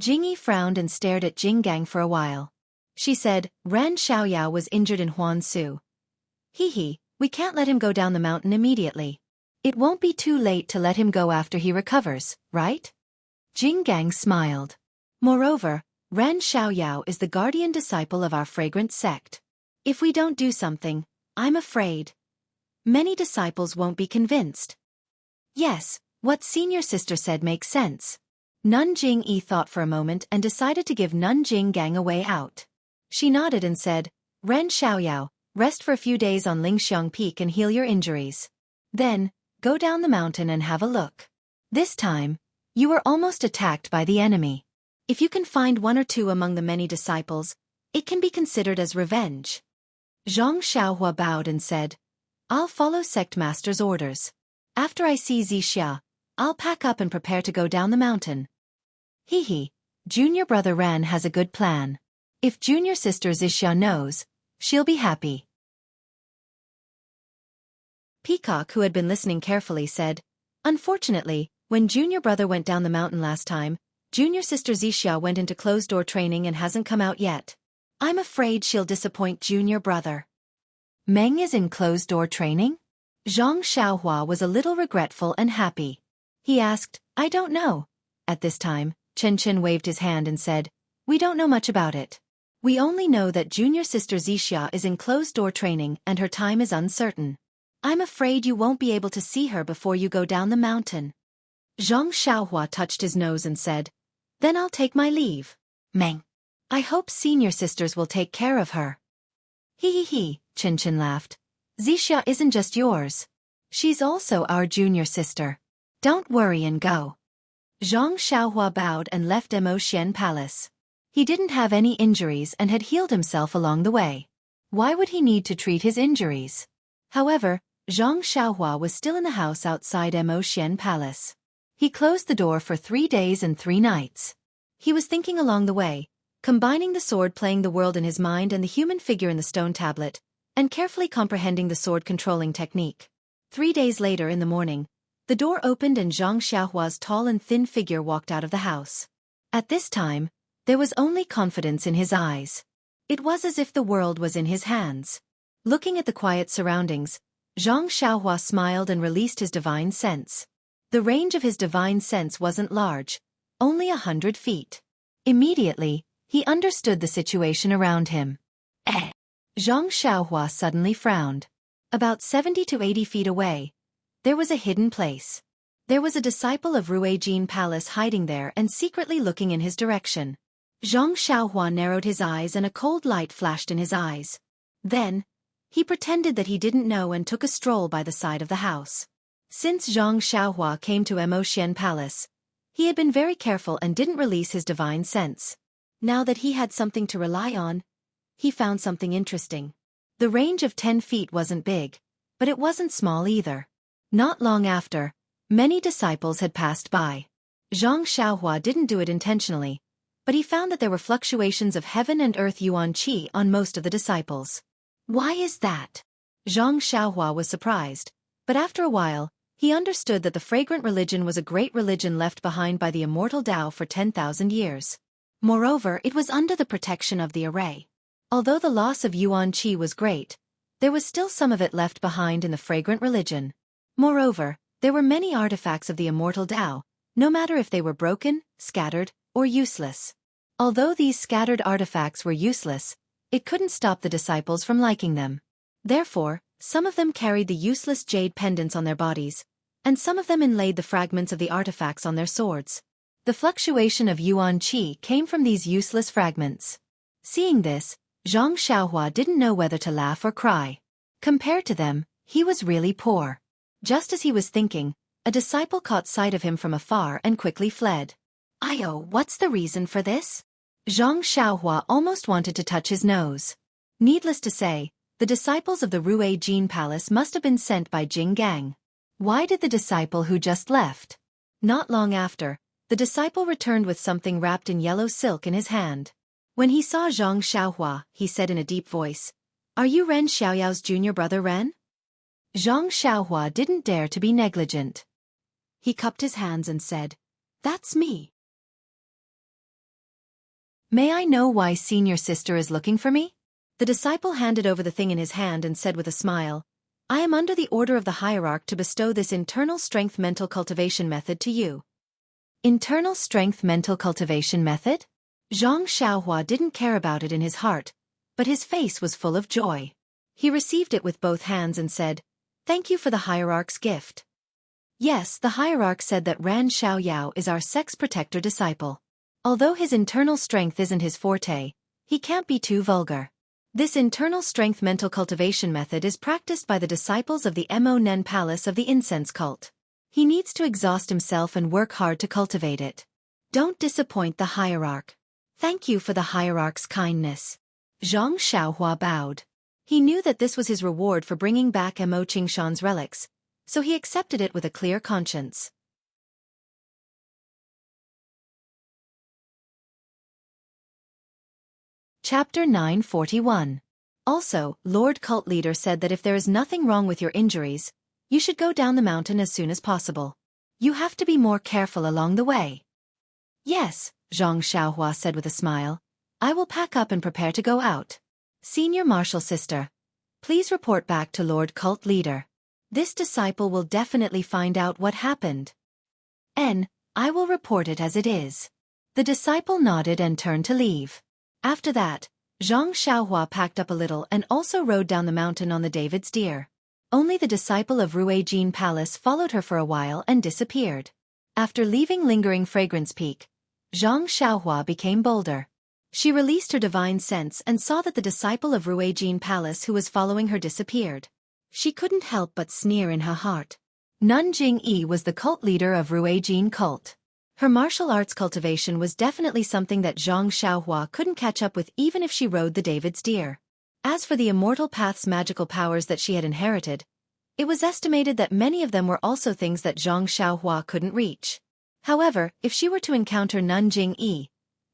Jingyi frowned and stared at Jing Gang for a while. She said, Ran Xiaoyao was injured in Huansu. We can't let him go down the mountain immediately. It won't be too late to let him go after he recovers, right? Jing Gang smiled. Moreover, Ran Xiaoyao is the guardian disciple of our fragrant sect. If we don't do something, I'm afraid many disciples won't be convinced. Yes, what senior sister said makes sense. Nun Jingyi thought for a moment and decided to give Nun Jing Gang a way out. She nodded and said, Ran Xiaoyao, rest for a few days on Lingxiang Peak and heal your injuries. Then, go down the mountain and have a look. This time, you were almost attacked by the enemy. If you can find one or two among the many disciples, it can be considered as revenge. Zhang Xiaohua bowed and said, I'll follow Sect Master's orders. After I see Xianxia, I'll pack up and prepare to go down the mountain. Junior brother Ran has a good plan. If junior sister Xianxia knows, she'll be happy. Peacock, who had been listening carefully, said, Unfortunately, when junior brother went down the mountain last time, junior sister Xianxia went into closed-door training and hasn't come out yet. I'm afraid she'll disappoint junior brother. Meng is in closed-door training? Zhang Xiaohua was a little regretful and happy. He asked, I don't know. At this time, Chen Chen waved his hand and said, We don't know much about it. We only know that junior sister Xianxia is in closed-door training and her time is uncertain. I'm afraid you won't be able to see her before you go down the mountain. Zhang Xiaohua touched his nose and said, Then I'll take my leave. Meng. I hope senior sisters will take care of her. Chen Chen laughed. Xianxia isn't just yours. She's also our junior sister. Don't worry and go. Zhang Xiaohua bowed and left Emotian Palace. He didn't have any injuries and had healed himself along the way. Why would he need to treat his injuries? However, Zhang Xiaohua was still in the house outside Emotian Palace. He closed the door for 3 days and 3 nights. He was thinking along the way, combining the sword playing the world in his mind and the human figure in the stone tablet, and carefully comprehending the sword controlling technique. 3 days later in the morning, the door opened and Zhang Xiaohua's tall and thin figure walked out of the house. At this time, there was only confidence in his eyes. It was as if the world was in his hands. Looking at the quiet surroundings, Zhang Xiaohua smiled and released his divine sense. The range of his divine sense wasn't large, only 100 feet. Immediately, he understood the situation around him. Zhang Xiaohua suddenly frowned. About 70 to 80 feet away, there was a hidden place. There was a disciple of Ruijin Palace hiding there and secretly looking in his direction. Zhang Xiaohua narrowed his eyes and a cold light flashed in his eyes. Then, he pretended that he didn't know and took a stroll by the side of the house. Since Zhang Xiaohua came to Emotian Palace, He had been very careful and didn't release his divine sense. Now that he had something to rely on, he found something interesting. The range of 10 feet wasn't big, but it wasn't small either. Not long after, many disciples had passed by. Xianxia didn't do it intentionally, but he found that there were fluctuations of heaven and earth yuan qi on most of the disciples. Why is that? Xianxia was surprised, but after a while, he understood that the fragrant religion was a great religion left behind by the immortal Tao for 10,000 years. Moreover, it was under the protection of the array. Although the loss of yuan qi was great, there was still some of it left behind in the fragrant religion. Moreover, there were many artifacts of the immortal Tao, no matter if they were broken, scattered, or useless. Although these scattered artifacts were useless, it couldn't stop the disciples from liking them. Therefore, some of them carried the useless jade pendants on their bodies, and some of them inlaid the fragments of the artifacts on their swords. The fluctuation of yuan qi came from these useless fragments. Seeing this, Xianxia didn't know whether to laugh or cry. Compared to them, he was really poor. Just as he was thinking, a disciple caught sight of him from afar and quickly fled. What's the reason for this? Xianxia almost wanted to touch his nose. Needless to say, the disciples of the Rui Jin Palace must have been sent by Jing Gang. Why did the disciple who just left? Not long after, the disciple returned with something wrapped in yellow silk in his hand. When he saw Xianxia, he said in a deep voice, "Are you Ren Xiaoyao's junior brother Ren?" Xianxia didn't dare to be negligent. He cupped his hands and said, "That's me." "May I know why senior sister is looking for me?" The disciple handed over the thing in his hand and said with a smile, "I am under the order of the hierarch to bestow this internal strength mental cultivation method to you." Internal strength mental cultivation method? Xianxia didn't care about it in his heart, but his face was full of joy. He received it with both hands and said, "Thank you for the hierarch's gift." Yes, the hierarch said that Ran Xiaoyao is our sex protector disciple. Although his internal strength isn't his forte, he can't be too vulgar. This internal strength mental cultivation method is practiced by the disciples of the Mo Nen Palace of the incense cult. He needs to exhaust himself and work hard to cultivate it. Don't disappoint the hierarch. Thank you for the hierarch's kindness. Xianxia bowed. He knew that this was his reward for bringing back Mo Qingshan's relics, so he accepted it with a clear conscience. Chapter 941. Also, Lord Cult Leader said that if there is nothing wrong with your injuries, you should go down the mountain as soon as possible. You have to be more careful along the way. Yes, Xianxia said with a smile. I will pack up and prepare to go out. Senior Martial Sister, please report back to Lord Cult Leader. This disciple will definitely find out what happened. I will report it as it is. The disciple nodded and turned to leave. After that, Xianxia packed up a little and also rode down the mountain on the David's deer. Only the disciple of Rui Jin Palace followed her for a while and disappeared. After leaving lingering Fragrance Peak, Xianxia became bolder. She released her divine sense and saw that the disciple of Rui Jin Palace who was following her disappeared. She couldn't help but sneer in her heart. Nun Jingyi was the cult leader of Rui Jin cult. Her martial arts cultivation was definitely something that Xianxia couldn't catch up with even if she rode the David's deer. As for the Immortal Path's magical powers that she had inherited, it was estimated that many of them were also things that Xianxia couldn't reach. However, if she were to encounter Nun Jingyi,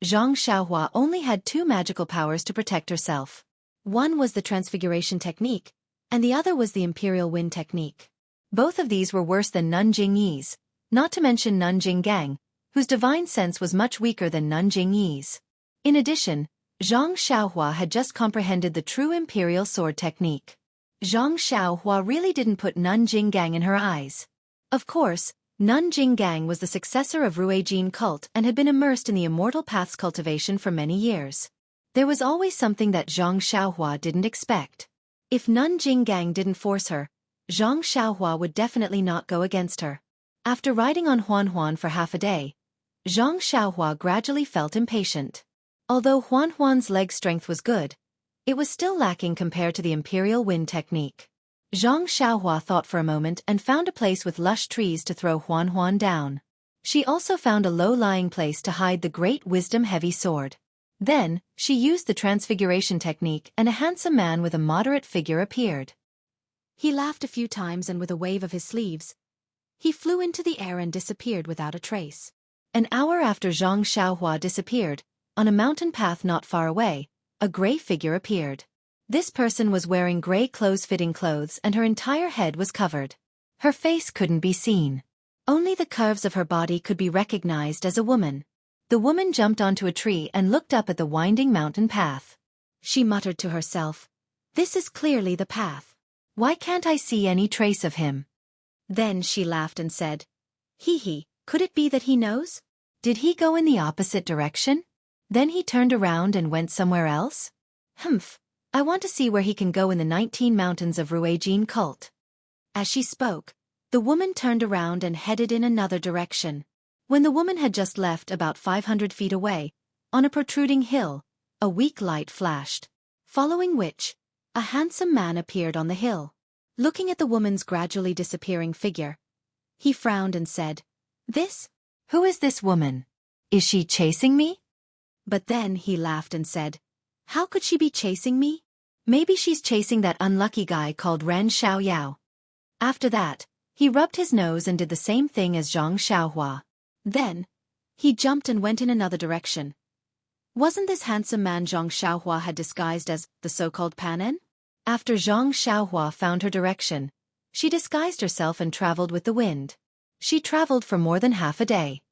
Xianxia only had 2 magical powers to protect herself. One was the Transfiguration Technique, and the other was the Imperial Wind Technique. Both of these were worse than Nun Jingyi's, not to mention Nun Jinggang, whose divine sense was much weaker than Nun Jingyi's. In addition, Xianxia had just comprehended the true Imperial Sword Technique. Xianxia really didn't put Nun Jinggang in her eyes. Of course, Nun Jinggang was the successor of Rui Jin cult and had been immersed in the Immortal Path's cultivation for many years. There was always something that Xianxia didn't expect. If Nun Jinggang didn't force her, Xianxia would definitely not go against her. After riding on Huan for half a day, Xianxia gradually felt impatient. Although Huan's leg strength was good, it was still lacking compared to the Imperial Wind Technique. Xianxia thought for a moment and found a place with lush trees to throw Huan down. She also found a low-lying place to hide the great wisdom-heavy sword. Then, she used the transfiguration technique and a handsome man with a moderate figure appeared. He laughed a few times and with a wave of his sleeves, he flew into the air and disappeared without a trace. An hour after Zhang Xiaohua disappeared, on a mountain path not far away, a gray figure appeared. This person was wearing gray clothes-fitting clothes and her entire head was covered. Her face couldn't be seen. Only the curves of her body could be recognized as a woman. The woman jumped onto a tree and looked up at the winding mountain path. She muttered to herself, "This is clearly the path. Why can't I see any trace of him?" Then she laughed and said, "Hee, could it be that he knows? Did he go in the opposite direction? Then he turned around and went somewhere else? Humph, I want to see where he can go in the 19 mountains of Ruijin cult." As she spoke, the woman turned around and headed in another direction. When the woman had just left about 500 feet away, on a protruding hill, a weak light flashed, following which, a handsome man appeared on the hill. Looking at the woman's gradually disappearing figure, he frowned and said, Who is this woman? Is she chasing me?" But then he laughed and said, "How could she be chasing me? Maybe she's chasing that unlucky guy called Ren Xiaoyao." After that, he rubbed his nose and did the same thing as Zhang Xiaohua. Then, he jumped and went in another direction. Wasn't this handsome man Zhang Xiaohua had disguised as the so-called Panen? After Zhang Xiaohua found her direction, she disguised herself and traveled with the wind. She traveled for more than half a day.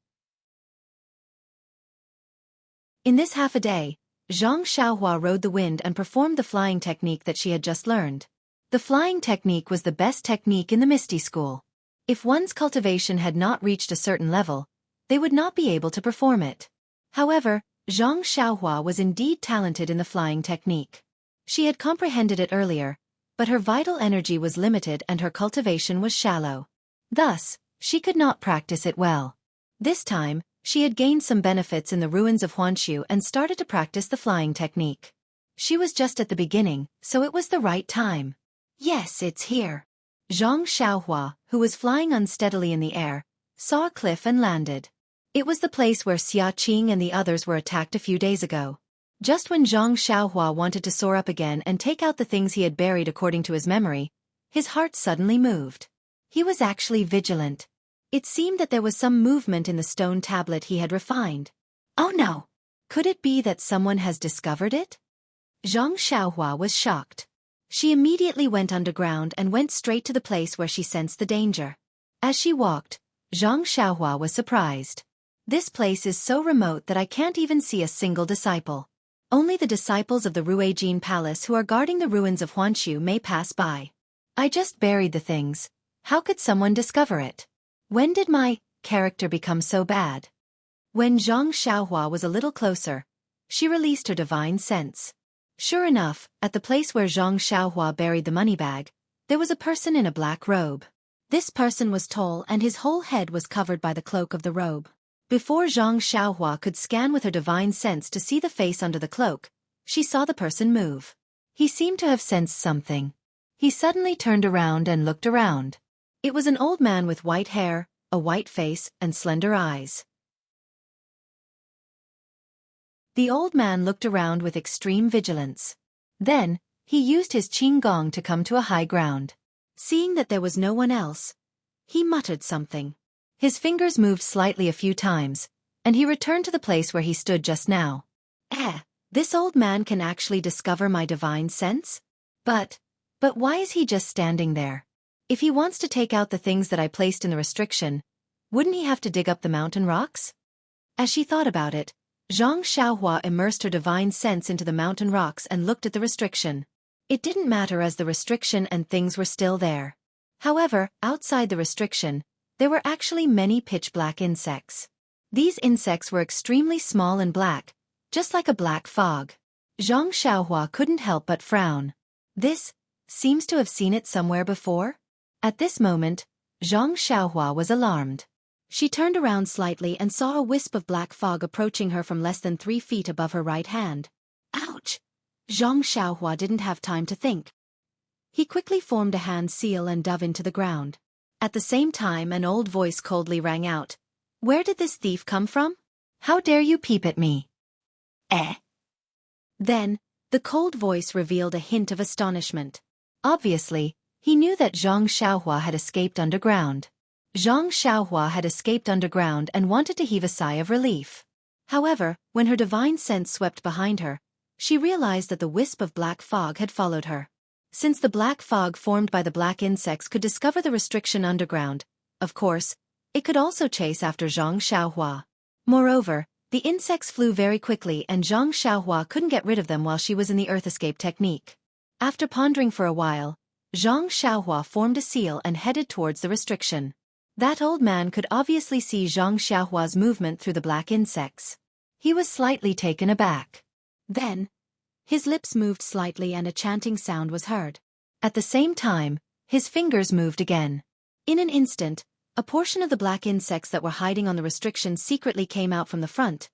In this half a day, Zhang Xiaohua rode the wind and performed the flying technique that she had just learned. The flying technique was the best technique in the Misty School. If one's cultivation had not reached a certain level, they would not be able to perform it. However, Zhang Xiaohua was indeed talented in the flying technique. She had comprehended it earlier, but her vital energy was limited and her cultivation was shallow. Thus, she could not practice it well. This time, she had gained some benefits in the ruins of Huanshu and started to practice the flying technique. She was just at the beginning, so it was the right time. "Yes, it's here." Zhang Xiaohua, who was flying unsteadily in the air, saw a cliff and landed. It was the place where Xia Qing and the others were attacked a few days ago. Just when Zhang Xiaohua wanted to soar up again and take out the things he had buried according to his memory, his heart suddenly moved. He was actually vigilant. It seemed that there was some movement in the stone tablet he had refined. Oh no! Could it be that someone has discovered it? Zhang Xiaohua was shocked. She immediately went underground and went straight to the place where she sensed the danger. As she walked, Zhang Xiaohua was surprised. "This place is so remote that I can't even see a single disciple. Only the disciples of the Ruijin Palace who are guarding the ruins of Huanshu may pass by. I just buried the things. How could someone discover it? When did my character become so bad?" When Zhang Xiaohua was a little closer, she released her divine sense. Sure enough, at the place where Zhang Xiaohua buried the money bag, there was a person in a black robe. This person was tall and his whole head was covered by the cloak of the robe. Before Zhang Xiaohua could scan with her divine sense to see the face under the cloak, she saw the person move. He seemed to have sensed something. He suddenly turned around and looked around. It was an old man with white hair, a white face, and slender eyes. The old man looked around with extreme vigilance. Then, he used his qinggong to come to a high ground. Seeing that there was no one else, he muttered something. His fingers moved slightly a few times, and he returned to the place where he stood just now. This old man can actually discover my divine sense? But why is he just standing there? If he wants to take out the things that I placed in the restriction, wouldn't he have to dig up the mountain rocks? As she thought about it, Zhang Xiaohua immersed her divine sense into the mountain rocks and looked at the restriction. It didn't matter as the restriction and things were still there. However, outside the restriction, there were actually many pitch-black insects. These insects were extremely small and black, just like a black fog. Zhang Xiaohua couldn't help but frown. This seems to have seen it somewhere before. At this moment, Zhang Xiaohua was alarmed. She turned around slightly and saw a wisp of black fog approaching her from less than 3 feet above her right hand. Ouch! Zhang Xiaohua didn't have time to think. He quickly formed a hand seal and dove into the ground. At the same time an old voice coldly rang out, Where did this thief come from? How dare you peep at me? Eh? Then, the cold voice revealed a hint of astonishment. Obviously, he knew that Xianxia had escaped underground. Xianxia had escaped underground and wanted to heave a sigh of relief. However, when her divine sense swept behind her, she realized that the wisp of black fog had followed her. Since the black fog formed by the black insects could discover the restriction underground, of course, it could also chase after Xianxia. Moreover, the insects flew very quickly and Xianxia couldn't get rid of them while she was in the earth escape technique. After pondering for a while, Xianxia formed a seal and headed towards the restriction. That old man could obviously see Xianxia's movement through the black insects. He was slightly taken aback. Then, his lips moved slightly and a chanting sound was heard. At the same time, his fingers moved again. In an instant, a portion of the black insects that were hiding on the restriction secretly came out from the front.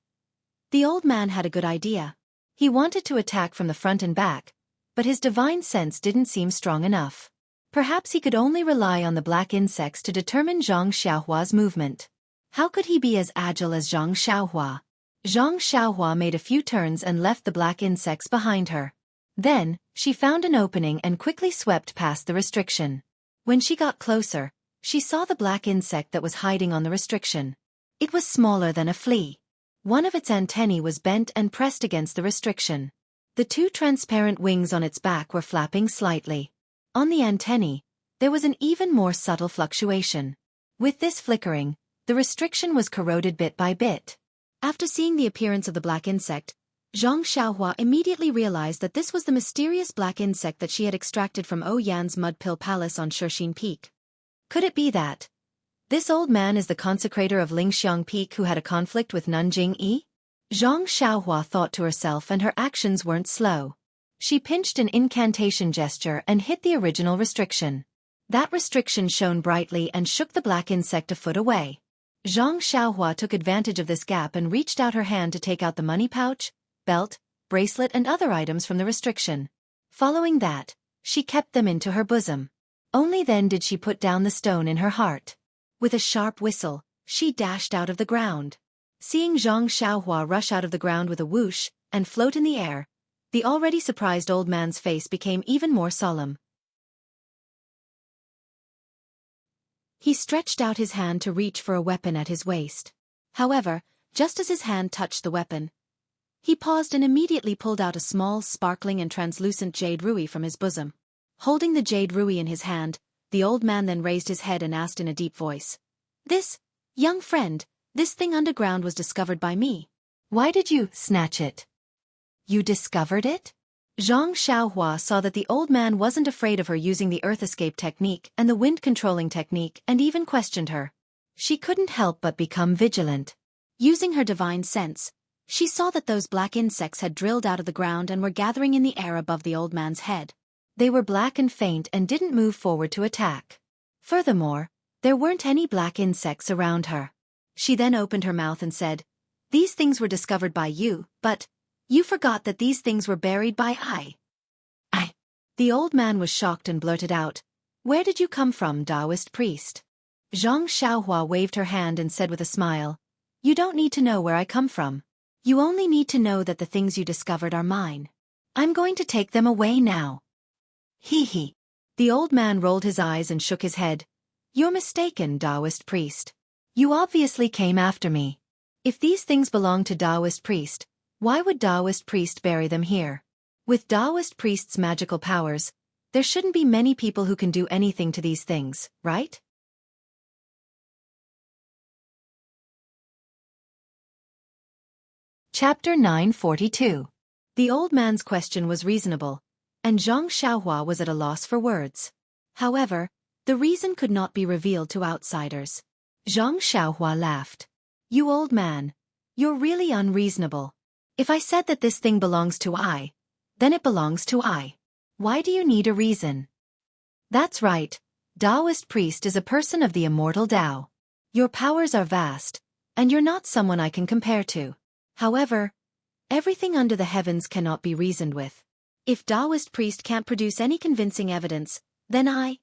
The old man had a good idea. He wanted to attack from the front and back, but his divine sense didn't seem strong enough. Perhaps he could only rely on the black insects to determine Xianxia's movement. How could he be as agile as Xianxia? Xianxia made a few turns and left the black insects behind her. Then, she found an opening and quickly swept past the restriction. When she got closer, she saw the black insect that was hiding on the restriction. It was smaller than a flea. One of its antennae was bent and pressed against the restriction. The two transparent wings on its back were flapping slightly. On the antennae, there was an even more subtle fluctuation. With this flickering, the restriction was corroded bit by bit. After seeing the appearance of the black insect, Xianxia immediately realized that this was the mysterious black insect that she had extracted from Oyan's mud pill palace on Shixin Peak. Could it be that this old man is the consecrator of Lingxiang Peak who had a conflict with Nanjing? Xianxia thought to herself, and her actions weren't slow. She pinched an incantation gesture and hit the original restriction. That restriction shone brightly and shook the black insect a foot away. Xianxia took advantage of this gap and reached out her hand to take out the money pouch, belt, bracelet and other items from the restriction. Following that, she kept them into her bosom. Only then did she put down the stone in her heart. With a sharp whistle, she dashed out of the ground. Seeing Xianxia rush out of the ground with a whoosh and float in the air, the already surprised old man's face became even more solemn. He stretched out his hand to reach for a weapon at his waist. However, just as his hand touched the weapon, he paused and immediately pulled out a small, sparkling and translucent jade ruby from his bosom. Holding the jade ruby in his hand, the old man then raised his head and asked in a deep voice, "This, young friend, this thing underground was discovered by me. Why did you snatch it?" "You discovered it?" Xianxia saw that the old man wasn't afraid of her using the earth escape technique and the wind controlling technique and even questioned her. She couldn't help but become vigilant. Using her divine sense, she saw that those black insects had drilled out of the ground and were gathering in the air above the old man's head. They were black and faint and didn't move forward to attack. Furthermore, there weren't any black insects around her. She then opened her mouth and said, "These things were discovered by you, but you forgot that these things were buried by I." The old man was shocked and blurted out, "Where did you come from, Taoist priest?" Xianxia waved her hand and said with a smile, "You don't need to know where I come from. You only need to know that the things you discovered are mine. I'm going to take them away now." He. The old man rolled his eyes and shook his head. "You're mistaken, Taoist priest. You obviously came after me. If these things belong to Taoist priest, why would Taoist priest bury them here? With Taoist priest's magical powers, there shouldn't be many people who can do anything to these things, right?" Chapter 942. The old man's question was reasonable, and Xianxia was at a loss for words. However, the reason could not be revealed to outsiders. Xianxia laughed. "You old man, you're really unreasonable. If I said that this thing belongs to I, then it belongs to I. Why do you need a reason?" "That's right, Taoist priest is a person of the immortal Tao. Your powers are vast, and you're not someone I can compare to. However, everything under the heavens cannot be reasoned with. If Taoist priest can't produce any convincing evidence, then I—"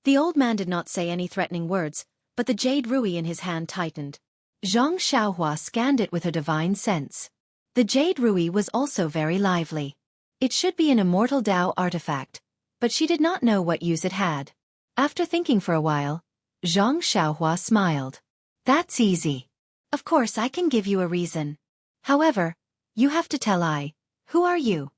The old man did not say any threatening words, but the jade ruby in his hand tightened. Zhang Xiaohua scanned it with her divine sense. The jade ruby was also very lively. It should be an immortal Dao artifact, but she did not know what use it had. After thinking for a while, Zhang Xiaohua smiled. That's easy. Of course I can give you a reason. However, you have to tell who are you?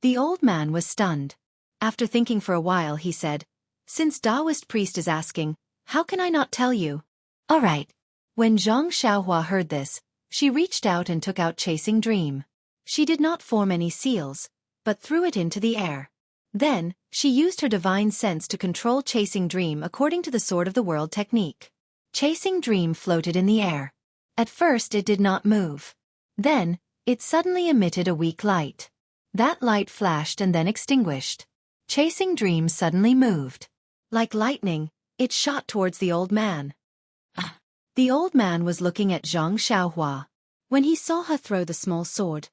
The old man was stunned. After thinking for a while he said, since Taoist priest is asking, how can I not tell you? All right. When Zhang Xiaohua heard this, she reached out and took out Chasing Dream. She did not form any seals, but threw it into the air. Then, she used her divine sense to control Chasing Dream according to the Sword of the World technique. Chasing Dream floated in the air. At first it did not move. Then, it suddenly emitted a weak light. That light flashed and then extinguished. Chasing Dream suddenly moved. Like lightning, it shot towards the old man. The old man was looking at Zhang Xiaohua. When he saw her throw the small sword,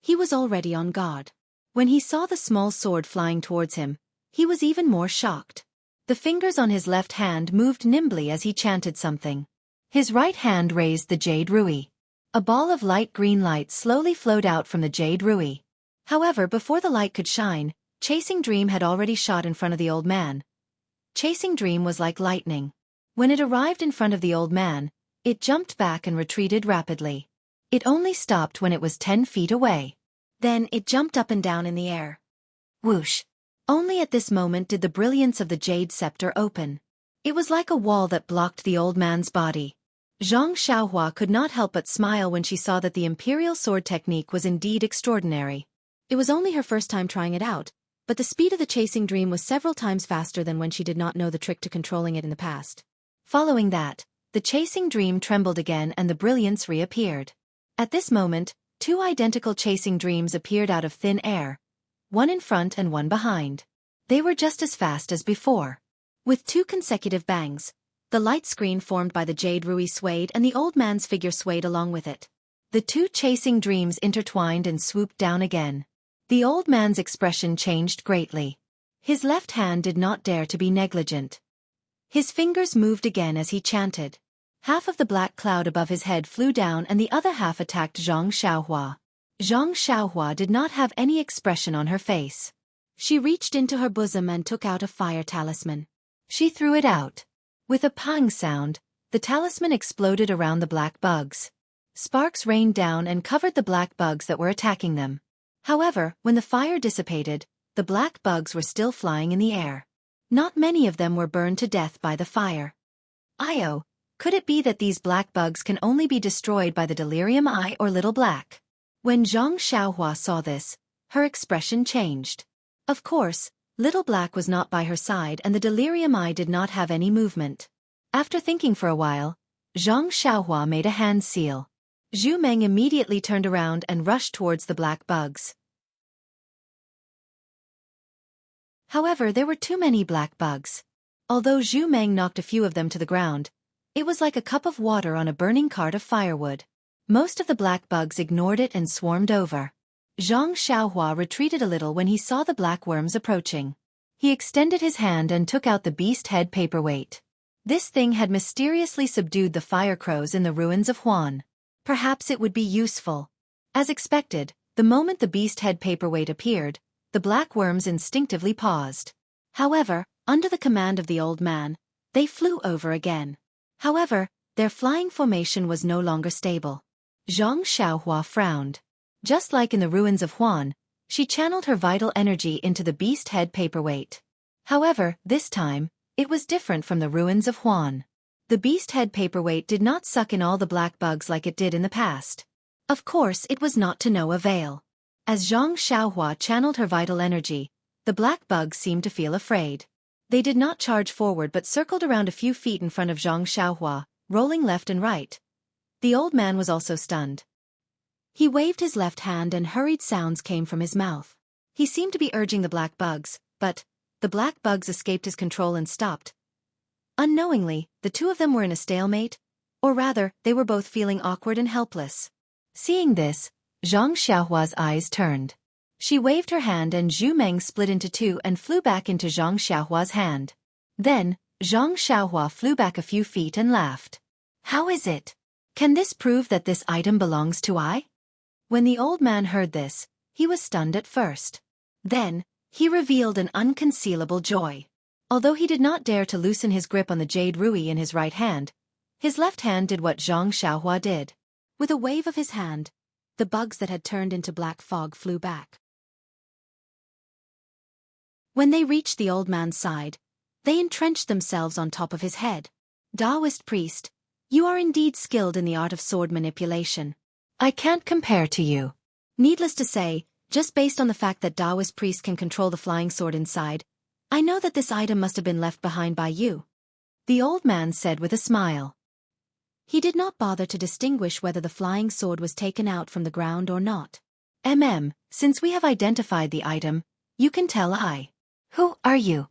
he was already on guard. When he saw the small sword flying towards him, he was even more shocked. The fingers on his left hand moved nimbly as he chanted something. His right hand raised the jade ruby. A ball of light green light slowly flowed out from the jade ruby. However, before the light could shine, Chasing Dream had already shot in front of the old man. Chasing Dream was like lightning. When it arrived in front of the old man, it jumped back and retreated rapidly. It only stopped when it was 10 feet away. Then it jumped up and down in the air. Whoosh! Only at this moment did the brilliance of the jade scepter open. It was like a wall that blocked the old man's body. Zhang Xiaohua could not help but smile when she saw that the imperial sword technique was indeed extraordinary. It was only her first time trying it out, but the speed of the Chasing Dream was several times faster than when she did not know the trick to controlling it in the past. Following that, the Chasing Dream trembled again and the brilliance reappeared. At this moment, 2 identical Chasing Dreams appeared out of thin air, one in front and one behind. They were just as fast as before. With 2 consecutive bangs, the light screen formed by the jade ruby swayed and the old man's figure swayed along with it. The 2 Chasing Dreams intertwined and swooped down again. The old man's expression changed greatly. His left hand did not dare to be negligent. His fingers moved again as he chanted. Half of the black cloud above his head flew down and the other half attacked Zhang Xiaohua. Zhang Xiaohua did not have any expression on her face. She reached into her bosom and took out a fire talisman. She threw it out. With a pang sound, the talisman exploded around the black bugs. Sparks rained down and covered the black bugs that were attacking them. However, when the fire dissipated, the black bugs were still flying in the air. Not many of them were burned to death by the fire. Could it be that these black bugs can only be destroyed by the delirium eye or little black? When Zhang Xiaohua saw this, her expression changed. Of course, little black was not by her side and the delirium eye did not have any movement. After thinking for a while, Zhang Xiaohua made a hand seal. Zhu Meng immediately turned around and rushed towards the black bugs. However, there were too many black bugs. Although Zhu Meng knocked a few of them to the ground, it was like a cup of water on a burning cart of firewood. Most of the black bugs ignored it and swarmed over. Zhang Xiaohua retreated a little when he saw the black worms approaching. He extended his hand and took out the beast head paperweight. This thing had mysteriously subdued the fire crows in the ruins of Huan. Perhaps it would be useful. As expected, the moment the beast head paperweight appeared, the black worms instinctively paused. However, under the command of the old man, they flew over again. However, their flying formation was no longer stable. Zhang Xiaohua frowned. Just like in the ruins of Huan, she channeled her vital energy into the beast head paperweight. However, this time, it was different from the ruins of Huan. The beast head paperweight did not suck in all the black bugs like it did in the past. Of course, it was not to no avail. As Zhang Xiaohua channeled her vital energy, the black bugs seemed to feel afraid. They did not charge forward but circled around a few feet in front of Zhang Xiaohua, rolling left and right. The old man was also stunned. He waved his left hand and hurried sounds came from his mouth. He seemed to be urging the black bugs, but the black bugs escaped his control and stopped. Unknowingly, the 2 of them were in a stalemate, or rather, they were both feeling awkward and helpless. Seeing this, Zhang Xiaohua's eyes turned. She waved her hand and Zhu Meng split into 2 and flew back into Zhang Xiaohua's hand. Then, Zhang Xiaohua flew back a few feet and laughed. How is it? Can this prove that this item belongs to I? When the old man heard this, he was stunned at first. Then, he revealed an unconcealable joy. Although he did not dare to loosen his grip on the jade ruby in his right hand, his left hand did what Xianxia did. With a wave of his hand, the bugs that had turned into black fog flew back. When they reached the old man's side, they entrenched themselves on top of his head. Taoist priest, you are indeed skilled in the art of sword manipulation. I can't compare to you. Needless to say, just based on the fact that Taoist priest can control the flying sword inside, I know that this item must have been left behind by you. The old man said with a smile. He did not bother to distinguish whether the flying sword was taken out from the ground or not. Since we have identified the item, you can tell I. Who are you?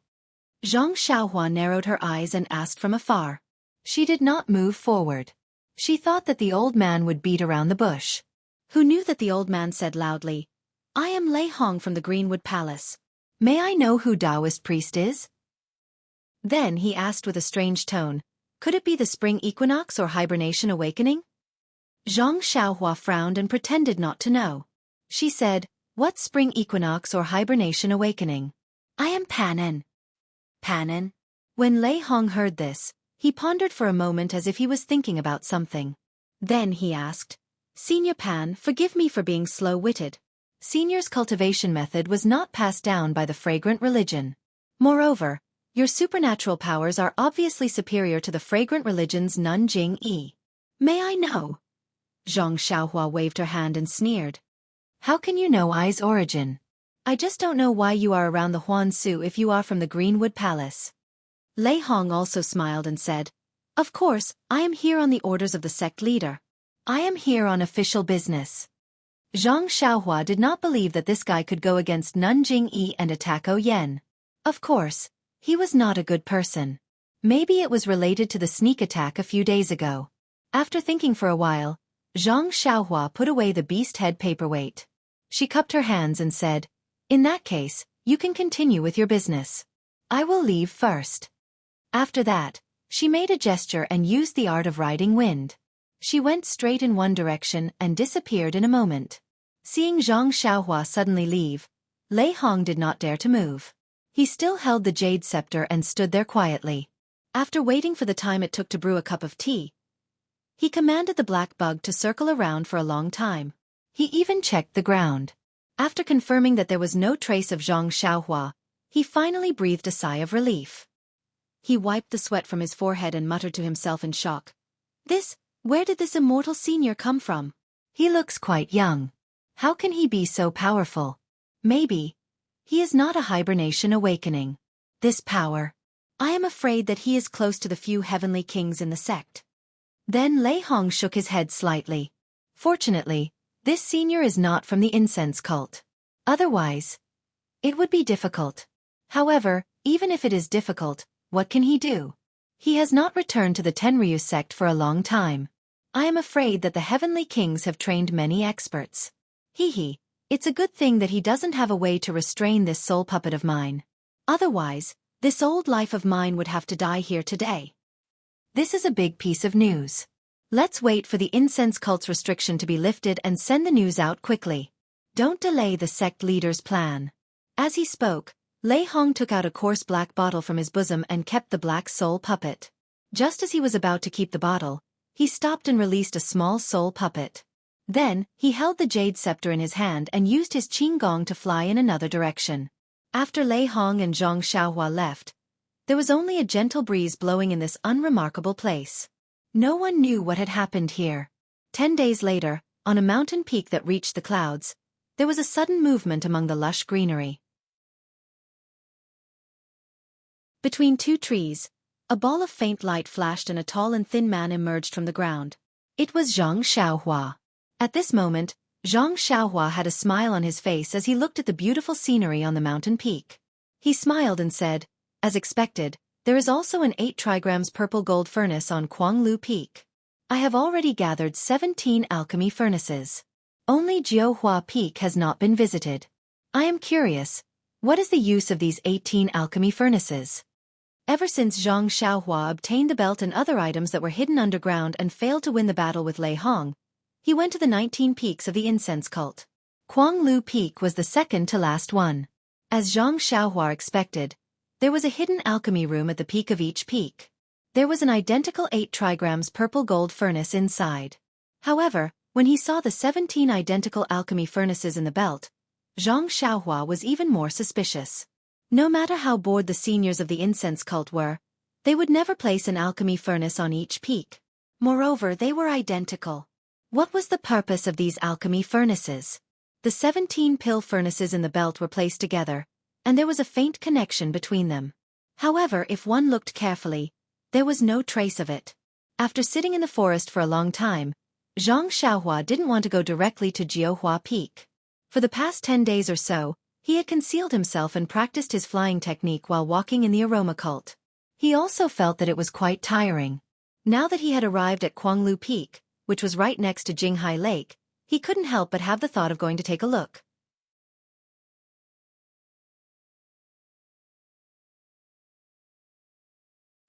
Xianxia narrowed her eyes and asked from afar. She did not move forward. She thought that the old man would beat around the bush. Who knew that the old man said loudly, I am Lei Hong from the Greenwood Palace. May I know who Taoist priest is? Then he asked with a strange tone, could it be the spring equinox or hibernation awakening? Xianxia frowned and pretended not to know. She said, what spring equinox or hibernation awakening? I am Panan. Panan? When Lei Hong heard this, he pondered for a moment as if he was thinking about something. Then he asked, Senior Pan, forgive me for being slow-witted. Senior's cultivation method was not passed down by the fragrant religion. Moreover, your supernatural powers are obviously superior to the fragrant religion's Nanjing-yi. May I know? Xianxia waved her hand and sneered. How can you know I's origin? I just don't know why you are around the Huansu if you are from the Greenwood Palace. Lei Hong also smiled and said, Of course, I am here on the orders of the sect leader. I am here on official business. Xianxia did not believe that this guy could go against Nanjing-yi and attack Yen. Of course, he was not a good person. Maybe it was related to the sneak attack a few days ago. After thinking for a while, Xianxia put away the beast head paperweight. She cupped her hands and said, In that case, you can continue with your business. I will leave first. After that, she made a gesture and used the art of riding wind. She went straight in one direction and disappeared in a moment. Seeing Xianxia suddenly leave, Lei Hong did not dare to move. He still held the jade scepter and stood there quietly. After waiting for the time it took to brew a cup of tea, he commanded the black bug to circle around for a long time. He even checked the ground. After confirming that there was no trace of Xianxia, he finally breathed a sigh of relief. He wiped the sweat from his forehead and muttered to himself in shock. Where did this immortal senior come from? He looks quite young. How can he be so powerful? Maybe he is not a hibernation awakening. This power. I am afraid that he is close to the few heavenly kings in the sect. Then Lei Hong shook his head slightly. Fortunately, this senior is not from the incense cult. Otherwise, it would be difficult. However, even if it is difficult, what can he do? He has not returned to the Tenryu sect for a long time. I am afraid that the heavenly kings have trained many experts. It's a good thing that he doesn't have a way to restrain this soul puppet of mine. Otherwise, this old life of mine would have to die here today. This is a big piece of news. Let's wait for the incense cult's restriction to be lifted and send the news out quickly. Don't delay the sect leader's plan. As he spoke, Lei Hong took out a coarse black bottle from his bosom and kept the black soul puppet. Just as he was about to keep the bottle, he stopped and released a small soul puppet. Then, he held the jade scepter in his hand and used his qinggong to fly in another direction. After Lei Hong and Xianxia left, there was only a gentle breeze blowing in this unremarkable place. No one knew what had happened here. 10 days later, on a mountain peak that reached the clouds, there was a sudden movement among the lush greenery. Between two trees, a ball of faint light flashed and a tall and thin man emerged from the ground. It was Xianxia. At this moment, Xianxia had a smile on his face as he looked at the beautiful scenery on the mountain peak. He smiled and said, as expected, there is also an 8 trigrams purple gold furnace on Kuanglu Peak. I have already gathered 17 alchemy furnaces. Only Jiuhua Peak has not been visited. I am curious, what is the use of these 18 alchemy furnaces? Ever since Zhang Xiaohua obtained the belt and other items that were hidden underground and failed to win the battle with Lei Hong, he went to the 19 peaks of the incense cult. Kuanglu Peak was the second to last one. As Zhang Xiaohua expected, there was a hidden alchemy room at the peak of each peak. There was an identical 8 trigrams purple gold furnace inside. However, when he saw the 17 identical alchemy furnaces in the belt, Zhang Xiaohua was even more suspicious. No matter how bored the seniors of the incense cult were, they would never place an alchemy furnace on each peak. Moreover, they were identical. What was the purpose of these alchemy furnaces? The 17 pill furnaces in the belt were placed together, and there was a faint connection between them. However, if one looked carefully, there was no trace of it. After sitting in the forest for a long time, Zhang Xiaohua didn't want to go directly to Jiuhua Peak. For the past 10 days or so, he had concealed himself and practiced his flying technique while walking in the aroma cult. He also felt that it was quite tiring. Now that he had arrived at Kuanglu Peak, which was right next to Jinghai Lake, he couldn't help but have the thought of going to take a look.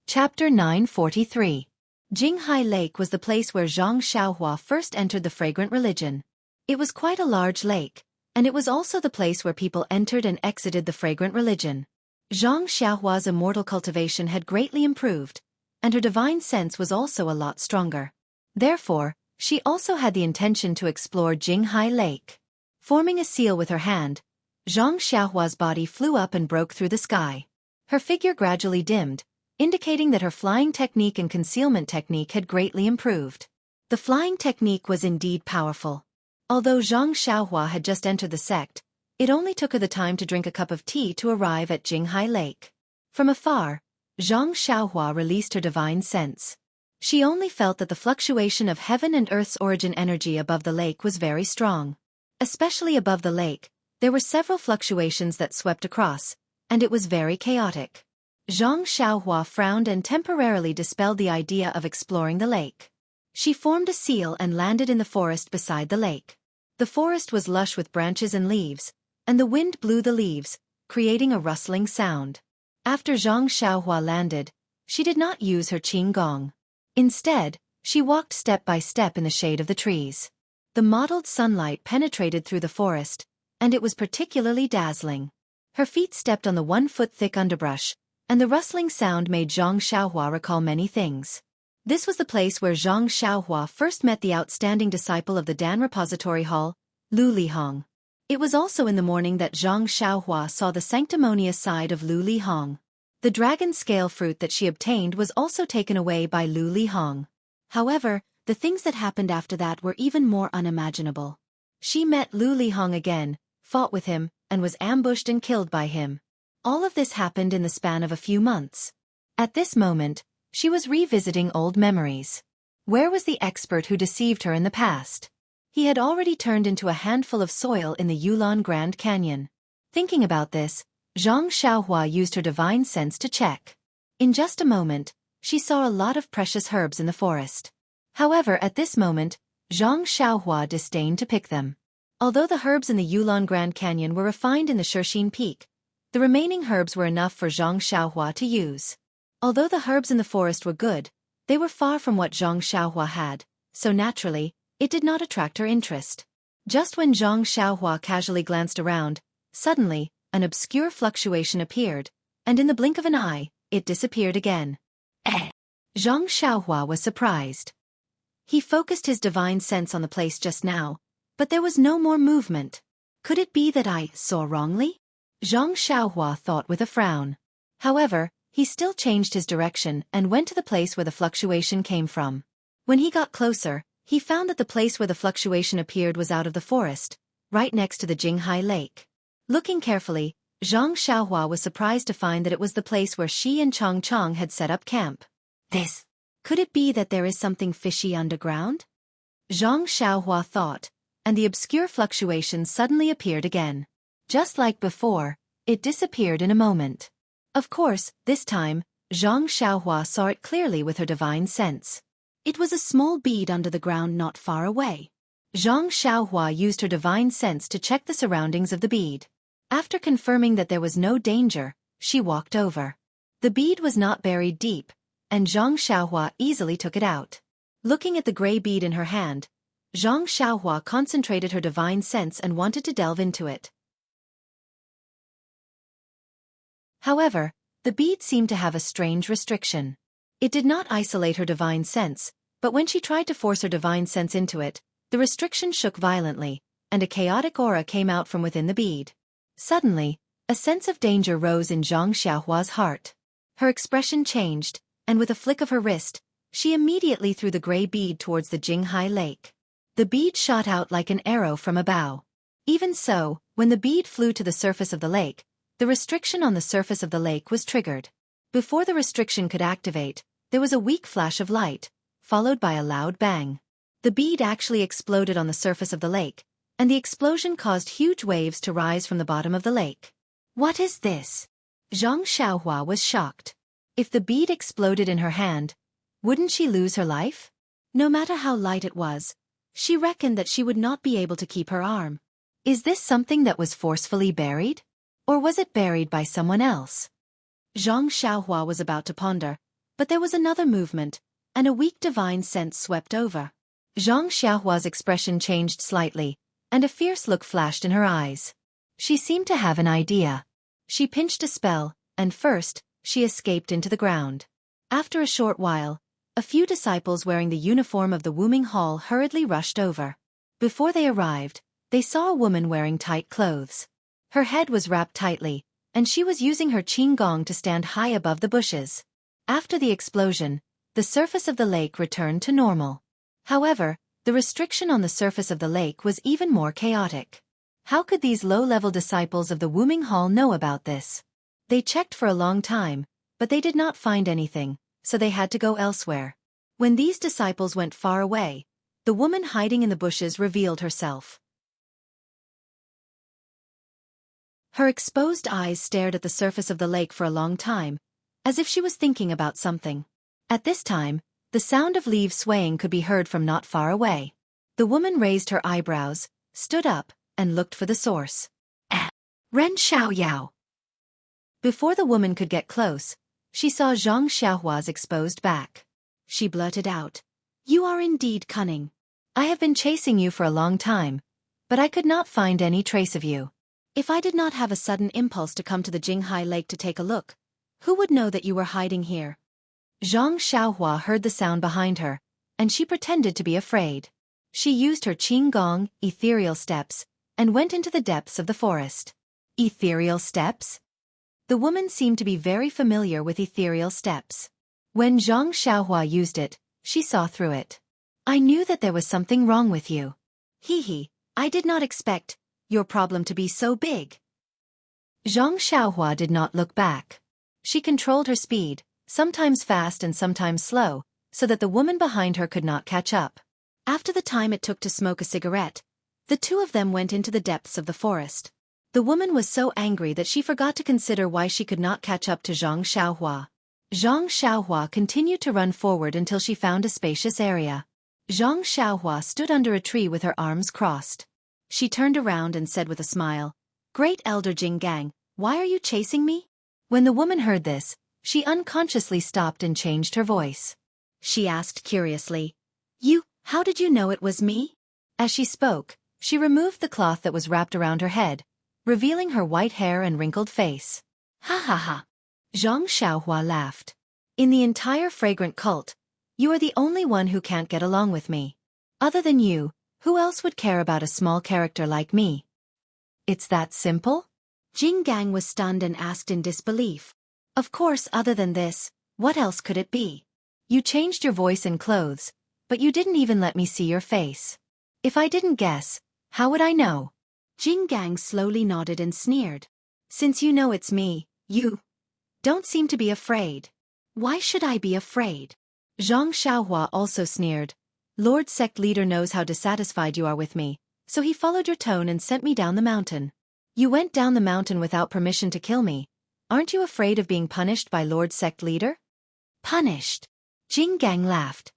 Chapter 943. Jinghai Lake was the place where Zhang Xiaohua first entered the fragrant religion. It was quite a large lake, and it was also the place where people entered and exited the fragrant religion. Zhang Xiaohua's immortal cultivation had greatly improved, and her divine sense was also a lot stronger. Therefore, she also had the intention to explore Jinghai Lake. Forming a seal with her hand, Zhang Xiaohua's body flew up and broke through the sky. Her figure gradually dimmed, indicating that her flying technique and concealment technique had greatly improved. The flying technique was indeed powerful. Although Zhang Xiaohua had just entered the sect, it only took her the time to drink a cup of tea to arrive at Jinghai Lake. From afar, Zhang Xiaohua released her divine sense. She only felt that the fluctuation of heaven and earth's origin energy above the lake was very strong. Especially above the lake, there were several fluctuations that swept across, and it was very chaotic. Zhang Xiaohua frowned and temporarily dispelled the idea of exploring the lake. She formed a seal and landed in the forest beside the lake. The forest was lush with branches and leaves, and the wind blew the leaves, creating a rustling sound. After Zhang Xiaohua landed, she did not use her qing gong. Instead, she walked step by step in the shade of the trees. The mottled sunlight penetrated through the forest, and it was particularly dazzling. Her feet stepped on the 1-foot-thick underbrush, and the rustling sound made Zhang Xiaohua recall many things. This was the place where Zhang Xiaohua first met the outstanding disciple of the Dan Repository Hall, Lu Lihong. It was also in the morning that Zhang Xiaohua saw the sanctimonious side of Lu Lihong. The dragon scale fruit that she obtained was also taken away by Lu Lihong. However, the things that happened after that were even more unimaginable. She met Lu Lihong again, fought with him, and was ambushed and killed by him. All of this happened in the span of a few months. At this moment, she was revisiting old memories. Where was the expert who deceived her in the past? He had already turned into a handful of soil in the Yulon Grand Canyon. Thinking about this, Zhang Xiaohua used her divine sense to check. In just a moment, she saw a lot of precious herbs in the forest. However, at this moment, Zhang Xiaohua disdained to pick them. Although the herbs in the Yulon Grand Canyon were refined in the Shixin Peak, the remaining herbs were enough for Zhang Xiaohua to use. Although the herbs in the forest were good, they were far from what Zhang Xiaohua had, so naturally, it did not attract her interest. Just when Zhang Xiaohua casually glanced around, suddenly, an obscure fluctuation appeared, and in the blink of an eye, it disappeared again. Zhang Xiaohua was surprised. He focused his divine sense on the place just now, but there was no more movement. Could it be that I saw wrongly? Zhang Xiaohua thought with a frown. However, he still changed his direction and went to the place where the fluctuation came from. When he got closer, he found that the place where the fluctuation appeared was out of the forest, right next to the Jinghai Lake. Looking carefully, Zhang Xiaohua was surprised to find that it was the place where she and Chang Chang had set up camp. Could it be that there is something fishy underground? Zhang Xiaohua thought, and the obscure fluctuation suddenly appeared again. Just like before, it disappeared in a moment. Of course, this time, Zhang Xiaohua saw it clearly with her divine sense. It was a small bead under the ground not far away. Zhang Xiaohua used her divine sense to check the surroundings of the bead. After confirming that there was no danger, she walked over. The bead was not buried deep, and Zhang Xiaohua easily took it out. Looking at the gray bead in her hand, Zhang Xiaohua concentrated her divine sense and wanted to delve into it. However, the bead seemed to have a strange restriction. It did not isolate her divine sense, but when she tried to force her divine sense into it, the restriction shook violently, and a chaotic aura came out from within the bead. Suddenly, a sense of danger rose in Zhang Xiaohua's heart. Her expression changed, and with a flick of her wrist, she immediately threw the gray bead towards the Jianghu lake. The bead shot out like an arrow from a bow. Even so, when the bead flew to the surface of the lake, the restriction on the surface of the lake was triggered. Before the restriction could activate, there was a weak flash of light, followed by a loud bang. The bead actually exploded on the surface of the lake, and the explosion caused huge waves to rise from the bottom of the lake. What is this? Zhang Xiaohua was shocked. If the bead exploded in her hand, wouldn't she lose her life? No matter how light it was, she reckoned that she would not be able to keep her arm. Is this something that was forcefully buried? Or was it buried by someone else? Zhang Xiaohua was about to ponder, but there was another movement, and a weak divine sense swept over. Zhang Xiaohua's expression changed slightly, and a fierce look flashed in her eyes. She seemed to have an idea. She pinched a spell, and first, she escaped into the ground. After a short while, a few disciples wearing the uniform of the Wuming Hall hurriedly rushed over. Before they arrived, they saw a woman wearing tight clothes. Her head was wrapped tightly, and she was using her qinggong to stand high above the bushes. After the explosion, the surface of the lake returned to normal. However, the restriction on the surface of the lake was even more chaotic. How could these low-level disciples of the Wuming Hall know about this? They checked for a long time, but they did not find anything, so they had to go elsewhere. When these disciples went far away, the woman hiding in the bushes revealed herself. Her exposed eyes stared at the surface of the lake for a long time, as if she was thinking about something. At this time, the sound of leaves swaying could be heard from not far away. The woman raised her eyebrows, stood up, and looked for the source. Ren Xiaoyao. Before the woman could get close, she saw Zhang Xiaohua's exposed back. She blurted out, "You are indeed cunning. I have been chasing you for a long time, but I could not find any trace of you. If I did not have a sudden impulse to come to the Jianghu lake to take a look, who would know that you were hiding here?" Zhang Xiaohua heard the sound behind her, and she pretended to be afraid. She used her qinggong, ethereal steps, and went into the depths of the forest. Ethereal steps? The woman seemed to be very familiar with ethereal steps. When Zhang Xiaohua used it, she saw through it. "I knew that there was something wrong with you. I did not expect your problem to be so big." Zhang Xiaohua did not look back. She controlled her speed, sometimes fast and sometimes slow, so that the woman behind her could not catch up. After the time it took to smoke a cigarette, the two of them went into the depths of the forest. The woman was so angry that she forgot to consider why she could not catch up to Zhang Xiaohua. Zhang Xiaohua continued to run forward until she found a spacious area. Zhang Xiaohua stood under a tree with her arms crossed. She turned around and said with a smile, "Great Elder Jinggang, why are you chasing me?" When the woman heard this, she unconsciously stopped and changed her voice. She asked curiously, How did you know it was me?" As she spoke, she removed the cloth that was wrapped around her head, revealing her white hair and wrinkled face. "Ha ha ha." Zhang Xiaohua laughed. "In the entire fragrant cult, you are the only one who can't get along with me. Other than you, who else would care about a small character like me?" "It's that simple?" Jinggang was stunned and asked in disbelief. "Of course, other than this, what else could it be? You changed your voice and clothes, but you didn't even let me see your face. If I didn't guess, how would I know?" Jinggang slowly nodded and sneered. "Since you know it's me, you don't seem to be afraid. Why should I be afraid?" Zhang Xiaohua also sneered. "Lord Sect Leader knows how dissatisfied you are with me, so he followed your tone and sent me down the mountain. You went down the mountain without permission to kill me. Aren't you afraid of being punished by Lord Sect Leader?" "Punished?" Jinggang laughed.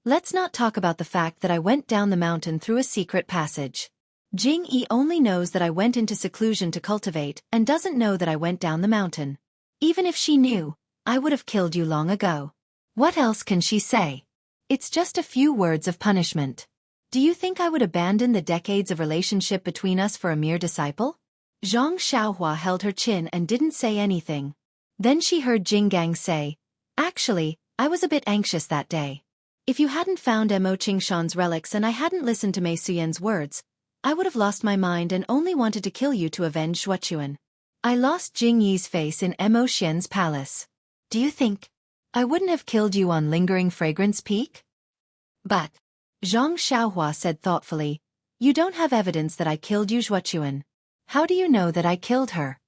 "Let's not talk about the fact that I went down the mountain through a secret passage. Jing-yi only knows that I went into seclusion to cultivate and doesn't know that I went down the mountain. Even if she knew, I would have killed you long ago. What else can she say? It's just a few words of punishment. Do you think I would abandon the decades of relationship between us for a mere disciple? Xianxia held her chin and didn't say anything. Then she heard Jinggang say, "Actually, I was a bit anxious that day. If you hadn't found Mo Qingshan's relics and I hadn't listened to Mei Suyen's words, I would have lost my mind and only wanted to kill you to avenge Shuochuan. I lost Jing Yi's face in Mo Xian's palace. Do you think I wouldn't have killed you on Lingering Fragrance Peak?" "But," Zhang Xiaohua said thoughtfully, "you don't have evidence that I killed Yu Shuochuan. How do you know that I killed her?"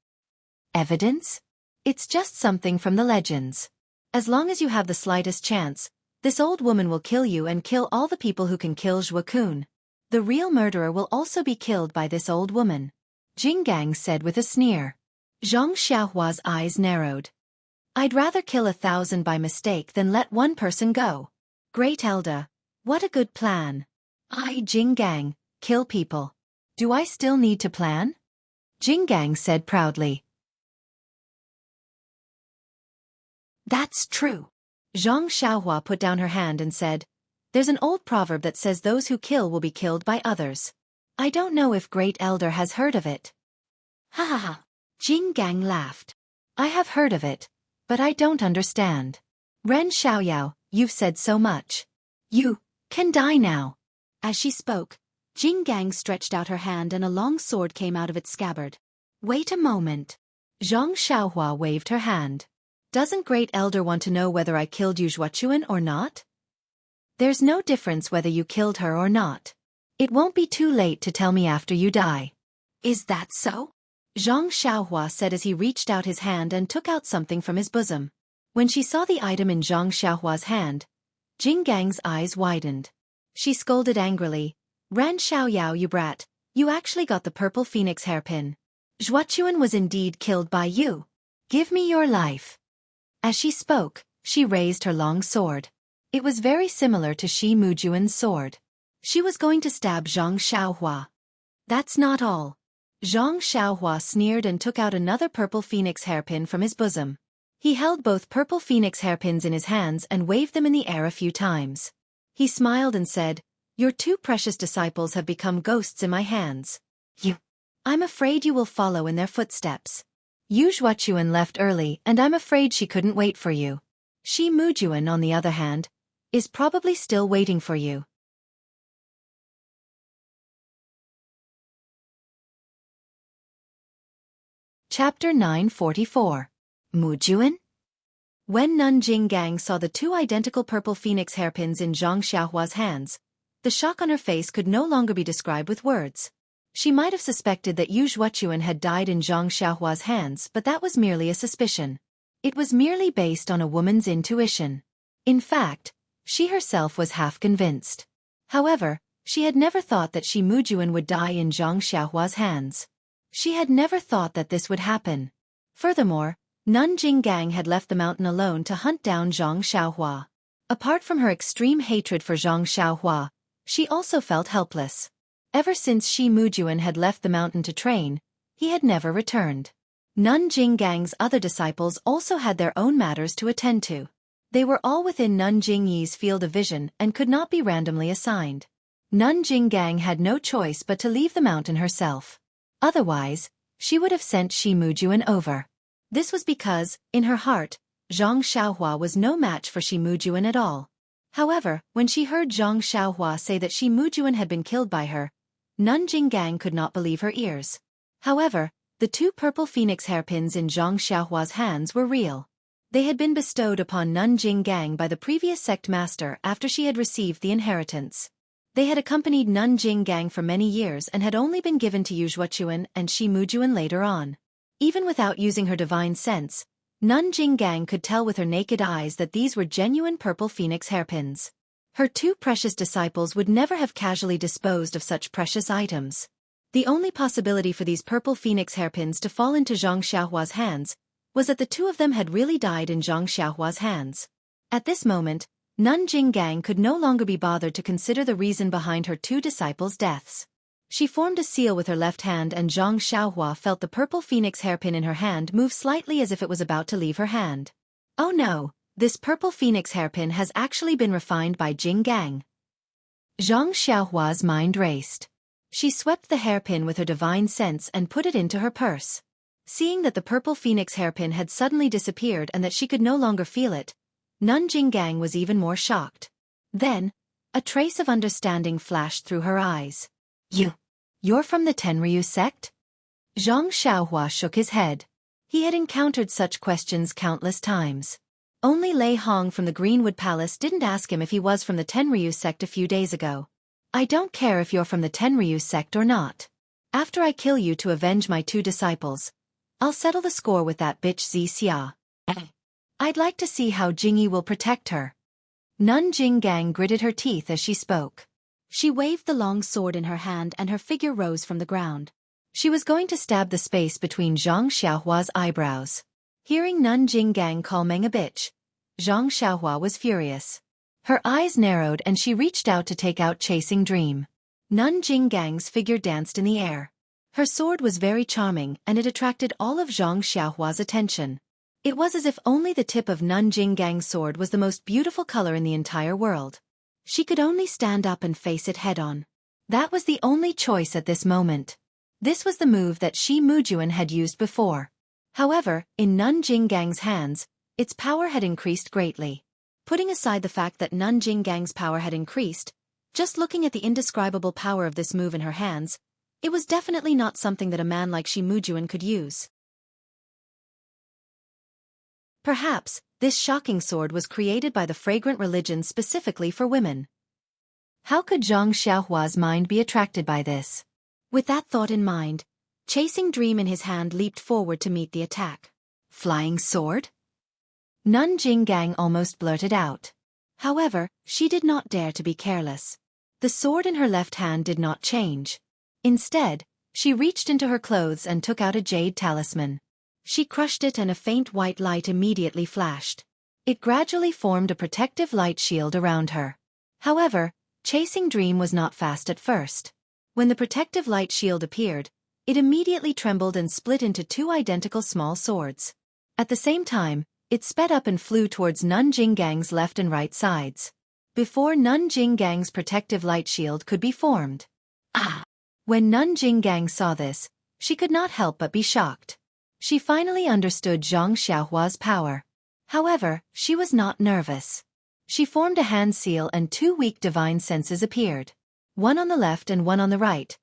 "Evidence? It's just something from the legends. As long as you have the slightest chance, this old woman will kill you and kill all the people who can kill Zhuokun. The real murderer will also be killed by this old woman," Jinggang said with a sneer. Zhang Xiaohua's eyes narrowed. "I'd rather kill 1,000 by mistake than let one person go. Great Elder, what a good plan. Jinggang, kill people. Do I still need to plan?" Jinggang said proudly. "That's true." Zhang Xiaohua put down her hand and said, "There's an old proverb that says those who kill will be killed by others. I don't know if Great Elder has heard of it." "Ha ha ha." Jinggang laughed. "I have heard of it, but I don't understand. Ren Xiaoyao, you've said so much. You can die now." As she spoke, Jinggang stretched out her hand and a long sword came out of its scabbard. "Wait a moment." Zhang Xiaohua waved her hand. "Doesn't Great Elder want to know whether I killed Yu Zhuochuan or not?" "There's no difference whether you killed her or not. It won't be too late to tell me after you die." "Is that so?" Zhang Xiaohua said as he reached out his hand and took out something from his bosom. When she saw the item in Zhang Xiaohua's hand, Jinggang's eyes widened. She scolded angrily, "Ran Xiaoyao, you brat, you actually got the purple phoenix hairpin. Zhuochuan was indeed killed by you. Give me your life." As she spoke, she raised her long sword. It was very similar to Shi Mujuan's sword. She was going to stab Zhang Xiaohua. "That's not all." Zhang Xiaohua sneered and took out another purple phoenix hairpin from his bosom. He held both purple phoenix hairpins in his hands and waved them in the air a few times. He smiled and said, "Your two precious disciples have become ghosts in my hands. I'm afraid you will follow in their footsteps. Yu Zhuochuan left early and I'm afraid she couldn't wait for you. Shi Mujuan, on the other hand, is probably still waiting for you." Chapter 944. Mujuan? When Nun Jinggang saw the two identical purple phoenix hairpins in Zhang Xiaohua's hands, the shock on her face could no longer be described with words. She might have suspected that Yu Zhuochuan had died in Zhang Xiaohua's hands, but that was merely a suspicion. It was merely based on a woman's intuition. In fact, she herself was half convinced. However, she had never thought that Shi Mujuan would die in Zhang Xiaohua's hands. She had never thought that this would happen. Furthermore, Nun Jinggang had left the mountain alone to hunt down Zhang Xiaohua. Apart from her extreme hatred for Zhang Xiaohua, she also felt helpless. Ever since Shi Mujuan had left the mountain to train, he had never returned. Nun Jinggang's other disciples also had their own matters to attend to. They were all within Nun Jingyi's field of vision and could not be randomly assigned. Nun Jinggang had no choice but to leave the mountain herself. Otherwise, she would have sent Shi Mujuan over. This was because, in her heart, Zhang Xiaohua was no match for Shi Mujuan at all. However, when she heard Zhang Xiaohua say that Shi Mujuan had been killed by her, Nun Jinggang could not believe her ears. However, the two purple phoenix hairpins in Zhang Xiaohua's hands were real. They had been bestowed upon Nun Jinggang by the previous sect master after she had received the inheritance. They had accompanied Nun Jinggang for many years and had only been given to Yu Zhuochuan and Shi Mujuan later on. Even without using her divine sense, Nun Jinggang could tell with her naked eyes that these were genuine purple phoenix hairpins. Her two precious disciples would never have casually disposed of such precious items. The only possibility for these purple phoenix hairpins to fall into Zhang Xiaohua's hands was that the two of them had really died in Zhang Xiaohua's hands. At this moment, Nun Jinggang could no longer be bothered to consider the reason behind her two disciples' deaths. She formed a seal with her left hand and Zhang Xiaohua felt the purple phoenix hairpin in her hand move slightly as if it was about to leave her hand. Oh no, this purple phoenix hairpin has actually been refined by Jianghu. Zhang Xiaohua's mind raced. She swept the hairpin with her divine sense and put it into her purse. Seeing that the purple phoenix hairpin had suddenly disappeared and that she could no longer feel it, Nun Jinggang was even more shocked. Then, a trace of understanding flashed through her eyes. You're from the Tenryu sect? Zhang Xiaohua shook his head. He had encountered such questions countless times. Only Lei Hong from the Greenwood Palace didn't ask him if he was from the Tenryu sect a few days ago. I don't care if you're from the Tenryu sect or not. After I kill you to avenge my 2 disciples, I'll settle the score with that bitch Xianxia. I'd like to see how Jingyi will protect her. Nun Jinggang gritted her teeth as she spoke. She waved the long sword in her hand and her figure rose from the ground. She was going to stab the space between Zhang Xiaohua's eyebrows. Hearing Nun Jinggang call Meng a bitch, Zhang Xiaohua was furious. Her eyes narrowed and she reached out to take out Chasing Dream. Nun Jinggang's figure danced in the air. Her sword was very charming and it attracted all of Zhang Xiaohua's attention. It was as if only the tip of Nun Jinggang's sword was the most beautiful color in the entire world. She could only stand up and face it head-on. That was the only choice at this moment. This was the move that Shi Mujuan had used before. However, in Nun Jinggang's hands, its power had increased greatly. Putting aside the fact that Nun Jinggang's power had increased, just looking at the indescribable power of this move in her hands, it was definitely not something that a man like Shi Mujuan could use. Perhaps, this shocking sword was created by the fragrant religion specifically for women. How could Zhang Xiaohua's mind be attracted by this? With that thought in mind, Chasing Dream in his hand leaped forward to meet the attack. Flying sword? Nun Jinggang almost blurted out. However, she did not dare to be careless. The sword in her left hand did not change. Instead, she reached into her clothes and took out a jade talisman. She crushed it and a faint white light immediately flashed. It gradually formed a protective light shield around her. However, Chasing Dream was not fast at first. When the protective light shield appeared, it immediately trembled and split into 2 identical small swords. At the same time, it sped up and flew towards Nun Jinggang's left and right sides. Before Nun Jinggang's protective light shield could be formed. When Nun Jinggang saw this, she could not help but be shocked. She finally understood Zhang Xiaohua's power. However, she was not nervous. She formed a hand seal and 2 weak divine senses appeared. One on the left and one on the right.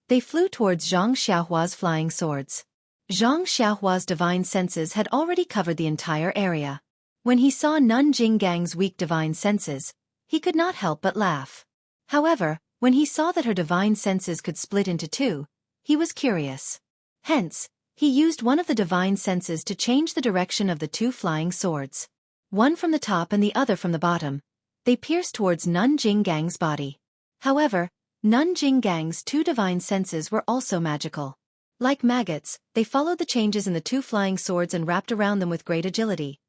They flew towards Zhang Xiaohua's flying swords. Zhang Xiaohua's divine senses had already covered the entire area. When he saw Nun Jinggang's weak divine senses, he could not help but laugh. However, when he saw that her divine senses could split into 2, he was curious. Hence, he used one of the divine senses to change the direction of the 2 flying swords. One from the top and the other from the bottom. They pierced towards Nun Jinggang's body. However, Nun Jinggang's 2 divine senses were also magical. Like maggots, they followed the changes in the 2 flying swords and wrapped around them with great agility.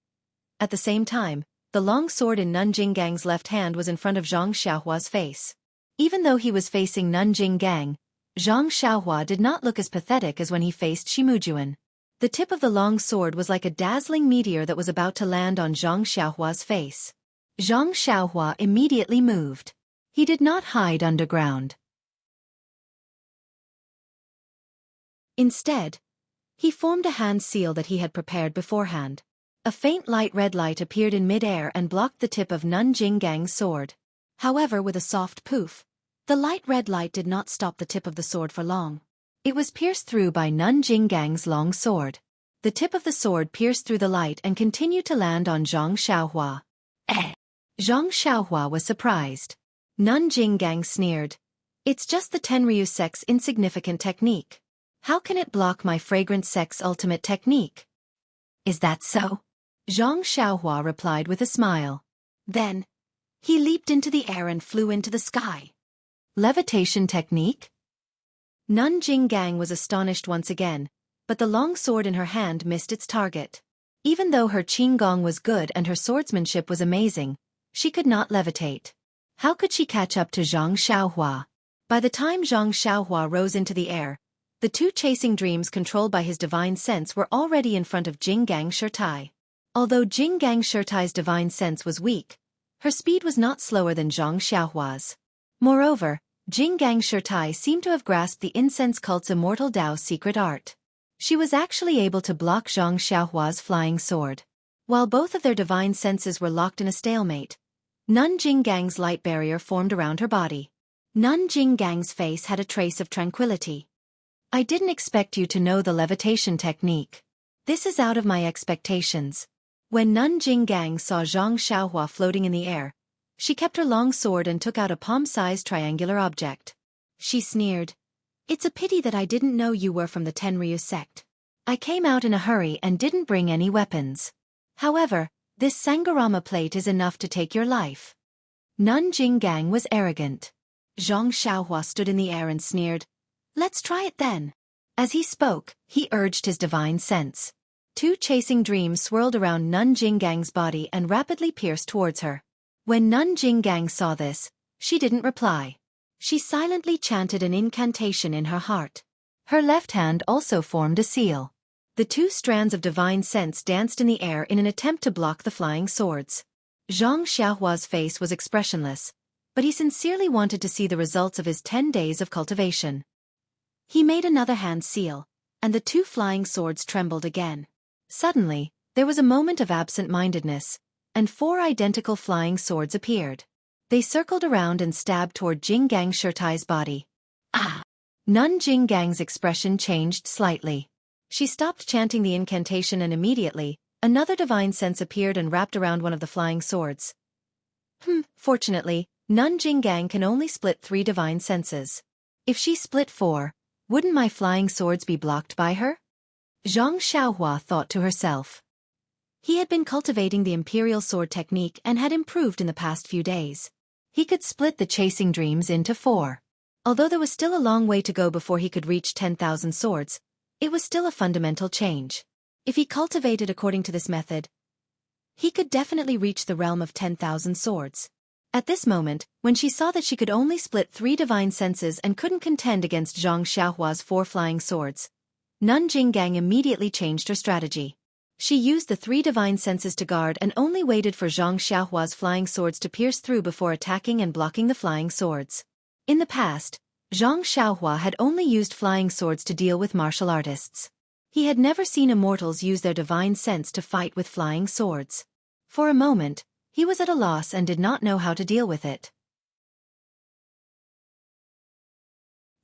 At the same time, the long sword in Nun Jinggang's left hand was in front of Zhang Xiaohua's face. Even though he was facing Nun Jinggang, Zhang Xiaohua did not look as pathetic as when he faced Shi Mujuan. The tip of the long sword was like a dazzling meteor that was about to land on Zhang Xiaohua's face. Zhang Xiaohua immediately moved. He did not hide underground. Instead, he formed a hand seal that he had prepared beforehand. A faint light red light appeared in mid-air and blocked the tip of Nun Jinggang's sword. However, with a soft poof, the light red light did not stop the tip of the sword for long. It was pierced through by Nun Jinggang's long sword. The tip of the sword pierced through the light and continued to land on Zhang Xiaohua. Zhang Xiaohua was surprised. Nun Jinggang sneered. It's just the Tenryu sect's insignificant technique. How can it block my fragrant sect's ultimate technique? Is that so? Zhang Xiaohua replied with a smile. Then, he leaped into the air and flew into the sky. Levitation technique? Nun Jinggang was astonished once again, but the long sword in her hand missed its target. Even though her qinggong was good and her swordsmanship was amazing, she could not levitate. How could she catch up to Zhang Xiaohua? By the time Zhang Xiaohua rose into the air, the 2 chasing dreams controlled by his divine sense were already in front of Jinggang Shirtai. Although Jianghu divine sense was weak, her speed was not slower than Zhang Xiaohua's. Moreover, Jianghu seemed to have grasped the incense cult's immortal Tao's secret art. She was actually able to block Zhang Xiaohua's flying sword. While both of their divine senses were locked in a stalemate, Nun Jingang's light barrier formed around her body. Nun Jingang's face had a trace of tranquility. I didn't expect you to know the levitation technique. This is out of my expectations. When Nun Jingang saw Zhang Xiaohua floating in the air, she kept her long sword and took out a palm-sized triangular object. She sneered. It's a pity that I didn't know you were from the Tenryu sect. I came out in a hurry and didn't bring any weapons. However, this Sangarama plate is enough to take your life. Nun Jingang was arrogant. Zhang Xiaohua stood in the air and sneered. Let's try it then. As he spoke, he urged his divine sense. Two chasing dreams swirled around Nun Jingang's body and rapidly pierced towards her. When Nun Jingang saw this, she didn't reply. She silently chanted an incantation in her heart. Her left hand also formed a seal. The two strands of divine sense danced in the air in an attempt to block the flying swords. Zhang Xiaohua's face was expressionless, but he sincerely wanted to see the results of his 10 days of cultivation. He made another hand seal, and the two flying swords trembled again. Suddenly, there was a moment of absent-mindedness, and 4 identical flying swords appeared. They circled around and stabbed toward Jingang Shirtai's body. Ah! Nun Jingang's expression changed slightly. She stopped chanting the incantation and immediately, another divine sense appeared and wrapped around one of the flying swords. Fortunately, Nun Jingang can only split 3 divine senses. If she split 4, wouldn't my flying swords be blocked by her? Zhang Xiaohua thought to herself. He had been cultivating the imperial sword technique and had improved in the past few days. He could split the chasing dreams into 4. Although there was still a long way to go before he could reach 10,000 swords, it was still a fundamental change. If he cultivated according to this method, he could definitely reach the realm of 10,000 swords. At this moment, when she saw that she could only split 3 divine senses and couldn't contend against Zhang Xiaohua's 4 flying swords, Nun Jingang immediately changed her strategy. She used the 3 divine senses to guard and only waited for Zhang Xiaohua's flying swords to pierce through before attacking and blocking the flying swords. In the past, Zhang Xiaohua had only used flying swords to deal with martial artists. He had never seen immortals use their divine sense to fight with flying swords. For a moment, he was at a loss and did not know how to deal with it.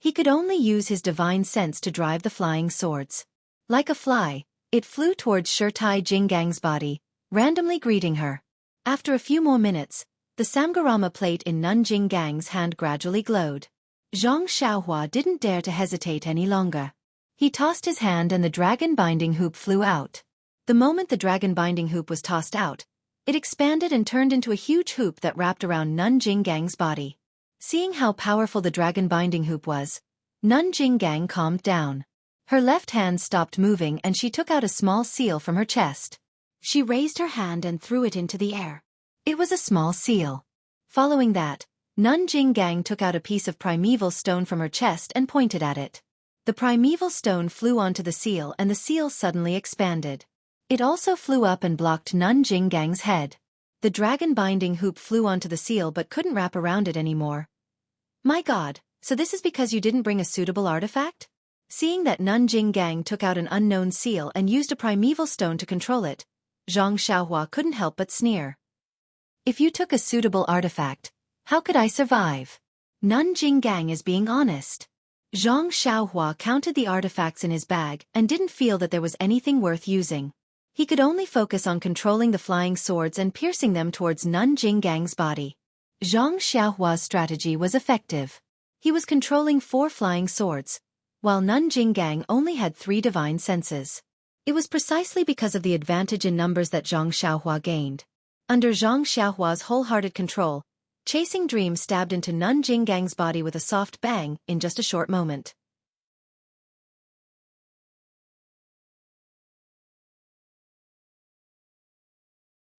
He could only use his divine sense to drive the flying swords. Like a fly, it flew towards Shirtai Jingang's body, randomly greeting her. After a few more minutes, the Samgarama plate in Nun Jingang's hand gradually glowed. Zhang Xiaohua didn't dare to hesitate any longer. He tossed his hand and the dragon binding hoop flew out. The moment the dragon binding hoop was tossed out, it expanded and turned into a huge hoop that wrapped around Nun Jingang's body. Seeing how powerful the dragon binding hoop was, Nun Jingang calmed down. Her left hand stopped moving and she took out a small seal from her chest. She raised her hand and threw it into the air. It was a small seal. Following that, Nun Jingang took out a piece of primeval stone from her chest and pointed at it. The primeval stone flew onto the seal and the seal suddenly expanded. It also flew up and blocked Nun Jingang's head. The dragon binding hoop flew onto the seal but couldn't wrap around it anymore. My God, so this is because you didn't bring a suitable artifact? Seeing that Nun Jingang took out an unknown seal and used a primeval stone to control it, Zhang Xiaohua couldn't help but sneer. If you took a suitable artifact, how could I survive? Nun Jingang is being honest. Zhang Xiaohua counted the artifacts in his bag and didn't feel that there was anything worth using. He could only focus on controlling the flying swords and piercing them towards Nun Jingang's body. Zhang Xiaohua's strategy was effective. He was controlling 4 flying swords, while Nun Jingang only had 3 divine senses. It was precisely because of the advantage in numbers that Zhang Xiaohua gained. Under Zhang Xiaohua's wholehearted control, Chasing Dream stabbed into Nun Jingang's body with a soft bang in just a short moment.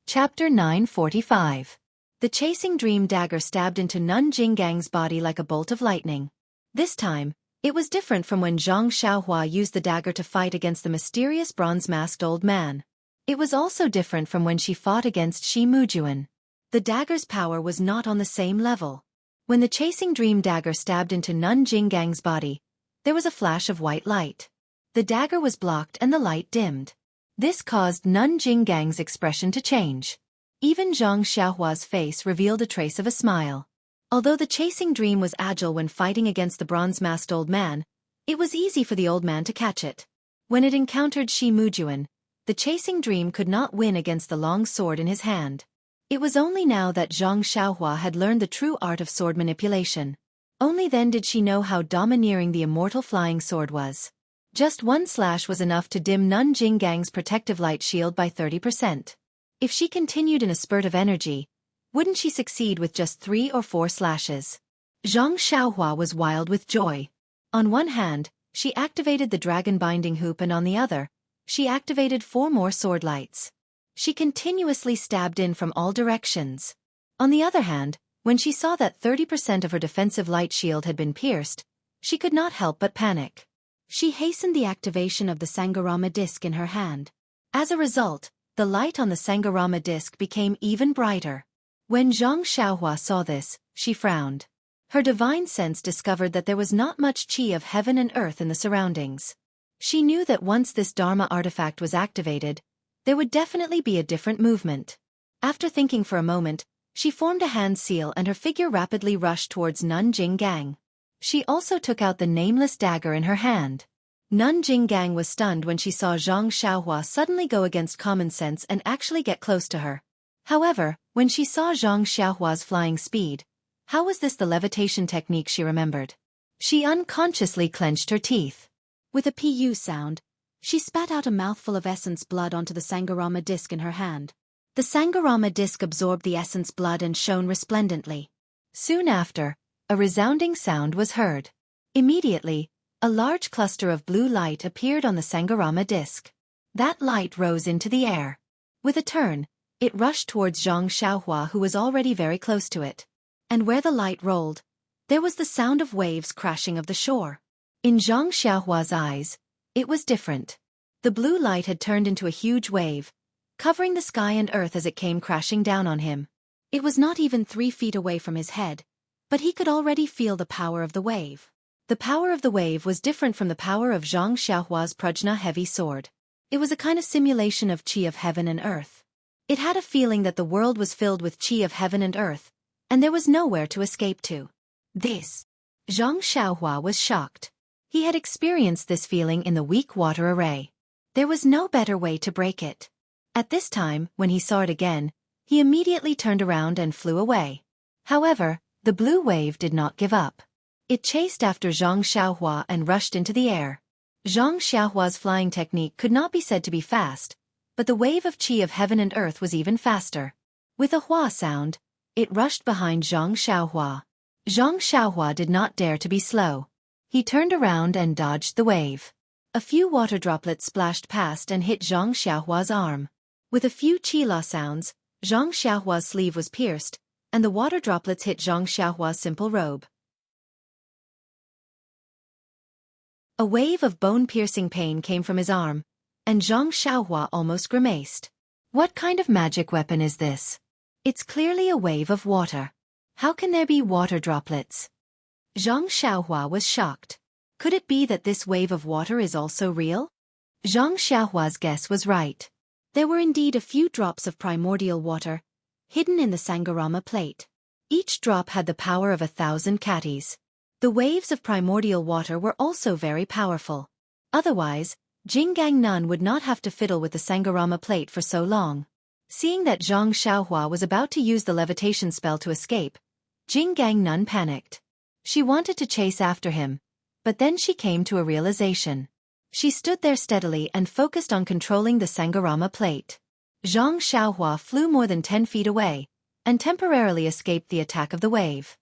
Chapter 945. The Chasing Dream dagger stabbed into Nun Jingang's body like a bolt of lightning. This time, it was different from when Zhang Xiaohua used the dagger to fight against the mysterious bronze-masked old man. It was also different from when she fought against Shi Mujuan. The dagger's power was not on the same level. When the chasing dream dagger stabbed into Nun Jinggang's body, there was a flash of white light. The dagger was blocked and the light dimmed. This caused Nun Jinggang's expression to change. Even Zhang Xiaohua's face revealed a trace of a smile. Although the chasing dream was agile when fighting against the bronze-masked old man, it was easy for the old man to catch it. When it encountered Shi Mujuan, the chasing dream could not win against the long sword in his hand. It was only now that Zhang Xiaohua had learned the true art of sword manipulation. Only then did she know how domineering the immortal flying sword was. Just one slash was enough to dim Nun Jinggang's protective light shield by 30%. If she continued in a spurt of energy, wouldn't she succeed with just 3 or 4 slashes? Zhang Xiaohua was wild with joy. On one hand, she activated the dragon binding hoop, and on the other, she activated 4 more sword lights. She continuously stabbed in from all directions. On the other hand, when she saw that 30% of her defensive light shield had been pierced, she could not help but panic. She hastened the activation of the Sangharama disc in her hand. As a result, the light on the Sangharama disc became even brighter. When Zhang Xiaohua saw this, she frowned. Her divine sense discovered that there was not much qi of heaven and earth in the surroundings. She knew that once this Dharma artifact was activated, there would definitely be a different movement. After thinking for a moment, she formed a hand seal and her figure rapidly rushed towards Nun Jinggang. She also took out the nameless dagger in her hand. Nun Jinggang was stunned when she saw Zhang Xiaohua suddenly go against common sense and actually get close to her. However, when she saw Zhang Xiaohua's flying speed, how was this the levitation technique she remembered? She unconsciously clenched her teeth. With a pu sound, she spat out a mouthful of essence blood onto the Sangharama disc in her hand. The Sangharama disc absorbed the essence blood and shone resplendently. Soon after, a resounding sound was heard. Immediately, a large cluster of blue light appeared on the Sangharama disc. That light rose into the air. With a turn, it rushed towards Zhang Xiaohua, who was already very close to it. And where the light rolled, there was the sound of waves crashing of the shore. In Zhang Xiaohua's eyes, it was different. The blue light had turned into a huge wave, covering the sky and earth as it came crashing down on him. It was not even 3 feet away from his head, but he could already feel the power of the wave. The power of the wave was different from the power of Zhang Xiaohua's Prajna heavy sword. It was a kind of simulation of qi of heaven and earth. It had a feeling that the world was filled with qi of heaven and earth, and there was nowhere to escape to. This. Zhang Xiaohua was shocked. He had experienced this feeling in the weak water array. There was no better way to break it. At this time, when he saw it again, he immediately turned around and flew away. However, the blue wave did not give up. It chased after Zhang Xiaohua and rushed into the air. Zhang Xiaohua's flying technique could not be said to be fast, but the wave of qi of heaven and earth was even faster. With a hua sound, it rushed behind Zhang Xiaohua. Zhang Xiaohua did not dare to be slow. He turned around and dodged the wave. A few water droplets splashed past and hit Zhang Xiaohua's arm. With a few qi-la sounds, Zhang Xiaohua's sleeve was pierced, and the water droplets hit Zhang Xiaohua's simple robe. A wave of bone-piercing pain came from his arm, and Zhang Xiaohua almost grimaced. What kind of magic weapon is this? It's clearly a wave of water. How can there be water droplets? Zhang Xiaohua was shocked. Could it be that this wave of water is also real? Zhang Xiaohua's guess was right. There were indeed a few drops of primordial water, hidden in the Sangharama plate. Each drop had the power of 1,000 katis. The waves of primordial water were also very powerful. Otherwise, Jinggang Nun would not have to fiddle with the Sangharama plate for so long. Seeing that Zhang Xiaohua was about to use the levitation spell to escape, Jinggang Nun panicked. She wanted to chase after him, but then she came to a realization. She stood there steadily and focused on controlling the Sangharama plate. Zhang Xiaohua flew more than 10 feet away, and temporarily escaped the attack of the wave.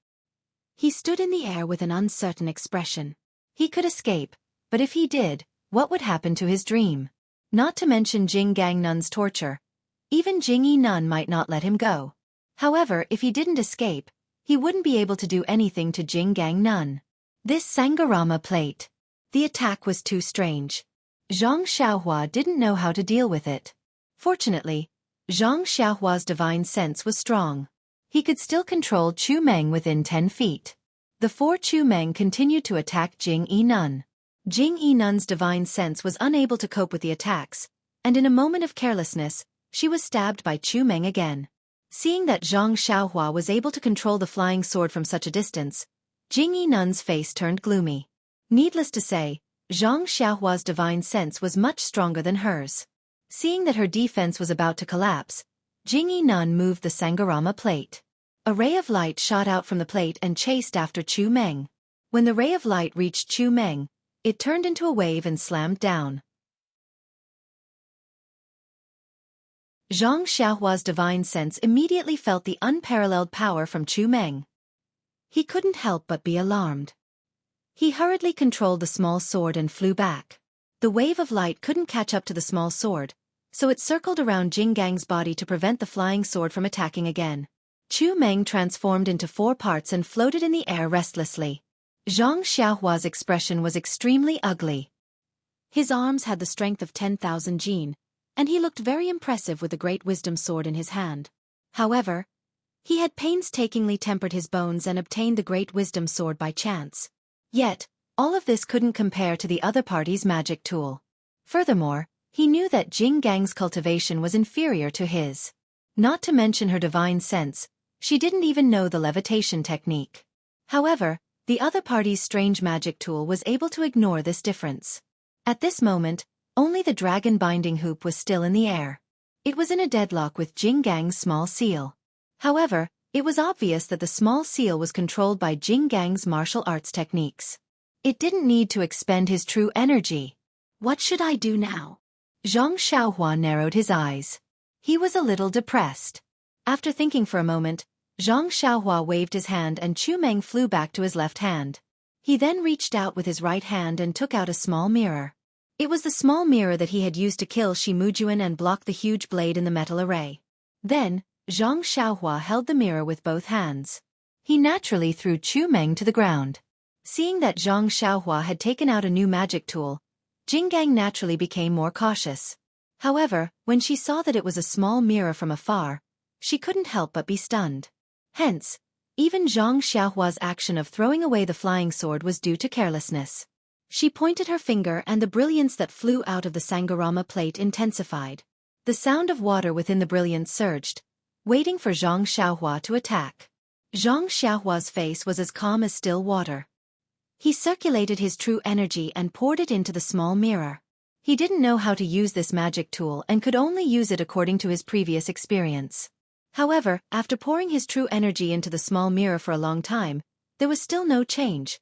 He stood in the air with an uncertain expression. He could escape, but if he did, what would happen to his dream? Not to mention Jinggang Nun's torture. Even Jingyi Nun might not let him go. However, if he didn't escape, he wouldn't be able to do anything to Jinggang Nun. This Sangharama plate. The attack was too strange. Zhang Xiaohua didn't know how to deal with it. Fortunately, Zhang Xiaohua's divine sense was strong. He could still control Chu Meng within 10 feet. The 4 Chu Meng continued to attack Jing Yi Nun. Jing Yi Nun's divine sense was unable to cope with the attacks, and in a moment of carelessness, she was stabbed by Chu Meng again. Seeing that Zhang Xiaohua was able to control the flying sword from such a distance, Jing Yi Nun's face turned gloomy. Needless to say, Zhang Xiaohua's divine sense was much stronger than hers. Seeing that her defense was about to collapse, Jing Yi Nun moved the Sangharama plate. A ray of light shot out from the plate and chased after Chu Meng. When the ray of light reached Chu Meng, it turned into a wave and slammed down. Zhang Xiaohua's divine sense immediately felt the unparalleled power from Chu Meng. He couldn't help but be alarmed. He hurriedly controlled the small sword and flew back. The wave of light couldn't catch up to the small sword, so it circled around Jing Gang's body to prevent the flying sword from attacking again. Chu Meng transformed into 4 parts and floated in the air restlessly. Zhang Xiaohua's expression was extremely ugly. His arms had the strength of 10,000 jin, and he looked very impressive with the great wisdom sword in his hand. However, he had painstakingly tempered his bones and obtained the great wisdom sword by chance. Yet, all of this couldn't compare to the other party's magic tool. Furthermore, he knew that Jing Gang's cultivation was inferior to his. Not to mention her divine sense, she didn't even know the levitation technique. However, the other party's strange magic tool was able to ignore this difference. At this moment, only the dragon binding hoop was still in the air. It was in a deadlock with Jing Gang's small seal. However, it was obvious that the small seal was controlled by Jing Gang's martial arts techniques. It didn't need to expend his true energy. What should I do now? Zhang Xiaohua narrowed his eyes. He was a little depressed. After thinking for a moment, Zhang Xiaohua waved his hand and Chu Meng flew back to his left hand. He then reached out with his right hand and took out a small mirror. It was the small mirror that he had used to kill Shi Mujuan and block the huge blade in the metal array. Then, Zhang Xiaohua held the mirror with both hands. He naturally threw Chu Meng to the ground. Seeing that Zhang Xiaohua had taken out a new magic tool, Jing Gang naturally became more cautious. However, when she saw that it was a small mirror from afar, she couldn't help but be stunned. Hence, even Zhang Xiaohua's action of throwing away the flying sword was due to carelessness. She pointed her finger and the brilliance that flew out of the Sangharama plate intensified. The sound of water within the brilliance surged, waiting for Zhang Xiaohua to attack. Zhang Xiaohua's face was as calm as still water. He circulated his true energy and poured it into the small mirror. He didn't know how to use this magic tool and could only use it according to his previous experience. However, after pouring his true energy into the small mirror for a long time, there was still no change.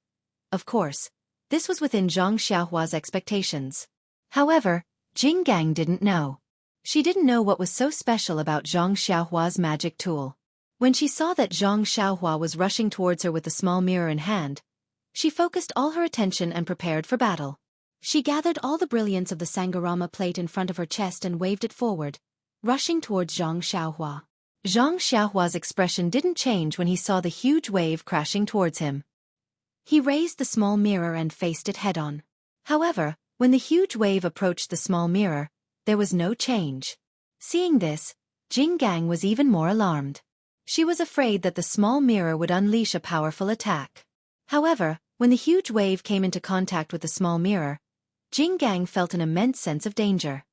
Of course, this was within Zhang Xiaohua's expectations. However, Jing Gang didn't know. She didn't know what was so special about Zhang Xiaohua's magic tool. When she saw that Zhang Xiaohua was rushing towards her with the small mirror in hand, she focused all her attention and prepared for battle. She gathered all the brilliance of the Sangharama plate in front of her chest and waved it forward, rushing towards Zhang Xiaohua. Zhang Xiaohua's expression didn't change when he saw the huge wave crashing towards him. He raised the small mirror and faced it head-on. However, when the huge wave approached the small mirror, there was no change. Seeing this, Jing Gang was even more alarmed. She was afraid that the small mirror would unleash a powerful attack. However, when the huge wave came into contact with the small mirror, Jing Gang felt an immense sense of danger.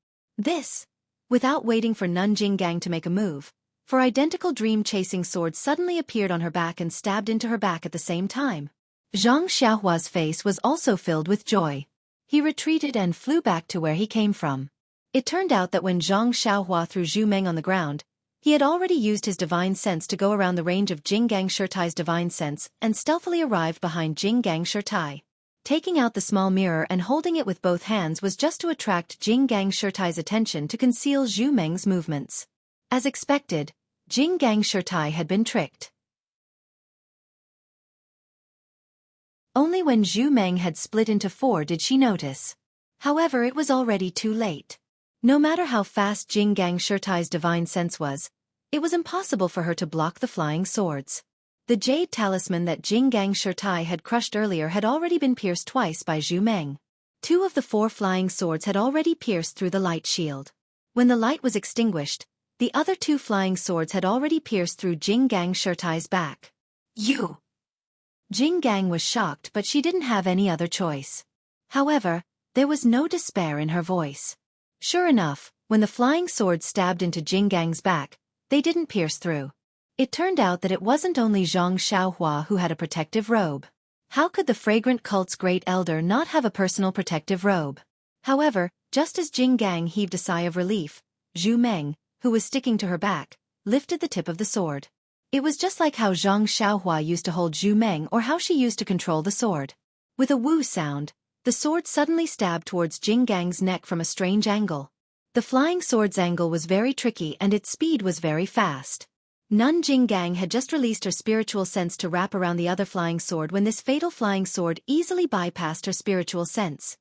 Without waiting for Nun Jing Gang to make a move, 4 identical dream-chasing swords suddenly appeared on her back and stabbed into her back at the same time. Zhang Xiaohua's face was also filled with joy. He retreated and flew back to where he came from. It turned out that when Zhang Xiaohua threw Zhu Meng on the ground, he had already used his divine sense to go around the range of Jing Gang Shirtai's divine sense and stealthily arrived behind Jing Gang Shirtai. Taking out the small mirror and holding it with both hands was just to attract Jing Gang Shirtai's attention to conceal Zhu Meng's movements. As expected, Jing Gang Shirtai had been tricked. Only when Zhu Meng had split into 4 did she notice. However, it was already too late. No matter how fast Jing Gang Shirtai's divine sense was, it was impossible for her to block the flying swords. The jade talisman that Jing Gang Shirtai had crushed earlier had already been pierced twice by Zhu Meng. 2 of the 4 flying swords had already pierced through the light shield. When the light was extinguished, the other two flying swords had already pierced through Jing Gang Shirtai's back. You! Jing Gang was shocked, but she didn't have any other choice. However, there was no despair in her voice. Sure enough, when the flying swords stabbed into Jing Gang's back, they didn't pierce through. It turned out that it wasn't only Zhang Xiaohua who had a protective robe. How could the fragrant cult's great elder not have a personal protective robe? However, just as Jing Gang heaved a sigh of relief, Zhu Meng, who was sticking to her back, lifted the tip of the sword. It was just like how Zhang Xiaohua used to hold Zhu Meng or how she used to control the sword. With a woo sound, the sword suddenly stabbed towards Jing Gang's neck from a strange angle. The flying sword's angle was very tricky and its speed was very fast. Nun Jing Gang had just released her spiritual sense to wrap around the other flying sword when this fatal flying sword easily bypassed her spiritual sense.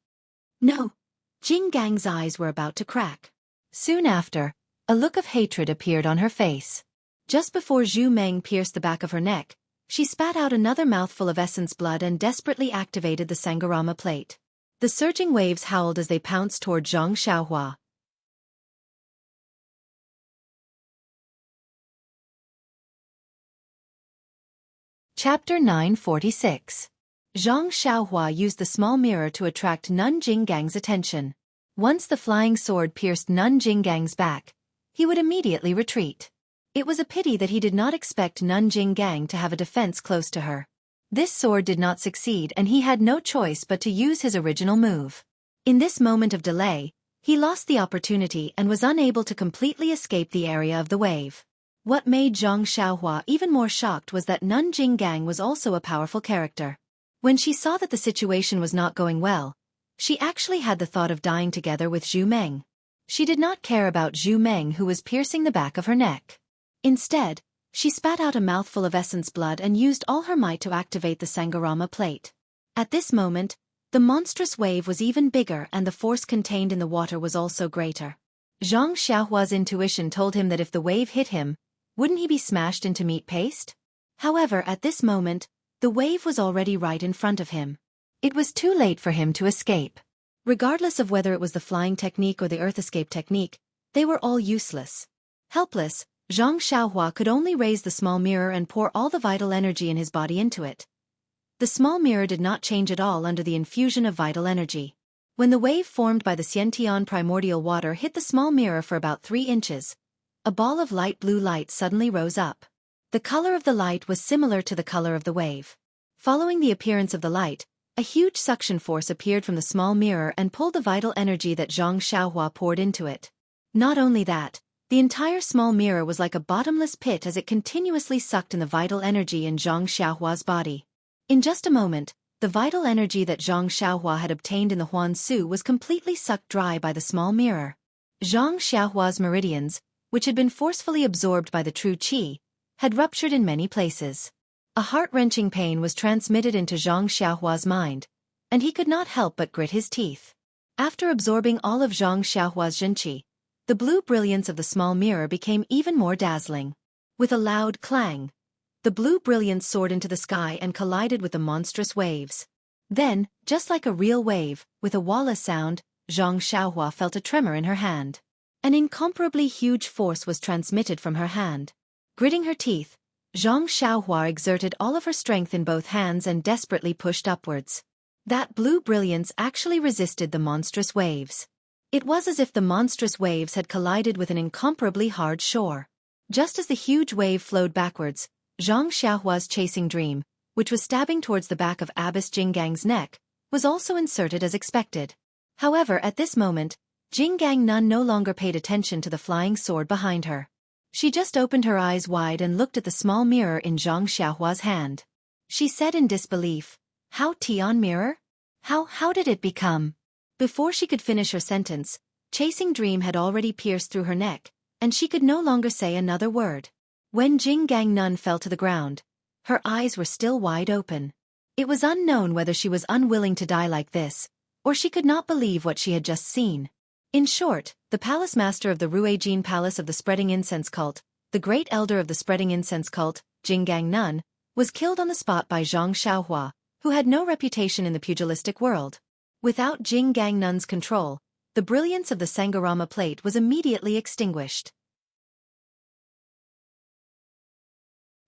No! Jing Gang's eyes were about to crack. Soon after, a look of hatred appeared on her face. Just before Zhu Meng pierced the back of her neck, she spat out another mouthful of essence blood and desperately activated the Sangharama plate. The surging waves howled as they pounced toward Zhang Xiaohua. Chapter 946. Zhang Xiaohua used the small mirror to attract Nun Jing Gang's attention. Once the flying sword pierced Nun Jing Gang's back, he would immediately retreat. It was a pity that he did not expect Nun Jing Gang to have a defense close to her. This sword did not succeed and he had no choice but to use his original move. In this moment of delay, he lost the opportunity and was unable to completely escape the area of the wave. What made Zhang Xiaohua even more shocked was that Nun Jing Gang was also a powerful character. When she saw that the situation was not going well, she actually had the thought of dying together with Zhu Meng. She did not care about Zhu Meng who was piercing the back of her neck. Instead, she spat out a mouthful of essence blood and used all her might to activate the Sangharama plate. At this moment, the monstrous wave was even bigger and the force contained in the water was also greater. Zhang Xiaohua's intuition told him that if the wave hit him, wouldn't he be smashed into meat paste? However, at this moment, the wave was already right in front of him. It was too late for him to escape. Regardless of whether it was the flying technique or the earth escape technique, they were all useless. Helpless, Zhang Xiaohua could only raise the small mirror and pour all the vital energy in his body into it. The small mirror did not change at all under the infusion of vital energy. When the wave formed by the Xiantian primordial water hit the small mirror for about 3 inches, a ball of light blue light suddenly rose up. The color of the light was similar to the color of the wave. Following the appearance of the light, a huge suction force appeared from the small mirror and pulled the vital energy that Zhang Xiaohua poured into it. Not only that, the entire small mirror was like a bottomless pit as it continuously sucked in the vital energy in Zhang Xiaohua's body. In just a moment, the vital energy that Zhang Xiaohua had obtained in the Huan Su was completely sucked dry by the small mirror. Zhang Xiaohua's meridians, which had been forcefully absorbed by the true qi, had ruptured in many places. A heart-wrenching pain was transmitted into Zhang Xiaohua's mind, and he could not help but grit his teeth. After absorbing all of Zhang Xiaohua's zhenqi, the blue brilliance of the small mirror became even more dazzling. With a loud clang, the blue brilliance soared into the sky and collided with the monstrous waves. Then, just like a real wave, with a walla sound, Zhang Xiaohua felt a tremor in her hand. An incomparably huge force was transmitted from her hand. Gritting her teeth, Zhang Xiaohua exerted all of her strength in both hands and desperately pushed upwards. That blue brilliance actually resisted the monstrous waves. It was as if the monstrous waves had collided with an incomparably hard shore. Just as the huge wave flowed backwards, Zhang Xiaohua's chasing dream, which was stabbing towards the back of Abbess Jingang's neck, was also inserted as expected. However, at this moment, Jinggang Nun no longer paid attention to the flying sword behind her. She just opened her eyes wide and looked at the small mirror in Zhang Xiaohua's hand. She said in disbelief, "How Tian mirror? How did it become?" Before she could finish her sentence, chasing dream had already pierced through her neck, and she could no longer say another word. When Jinggang Nun fell to the ground, her eyes were still wide open. It was unknown whether she was unwilling to die like this, or she could not believe what she had just seen. In short, the palace master of the Ruijin Palace of the Spreading Incense Cult, the great elder of the Spreading Incense Cult, Jinggang Nun, was killed on the spot by Zhang Xiaohua, who had no reputation in the pugilistic world. Without Jinggang Nun's control, the brilliance of the Sangharama plate was immediately extinguished.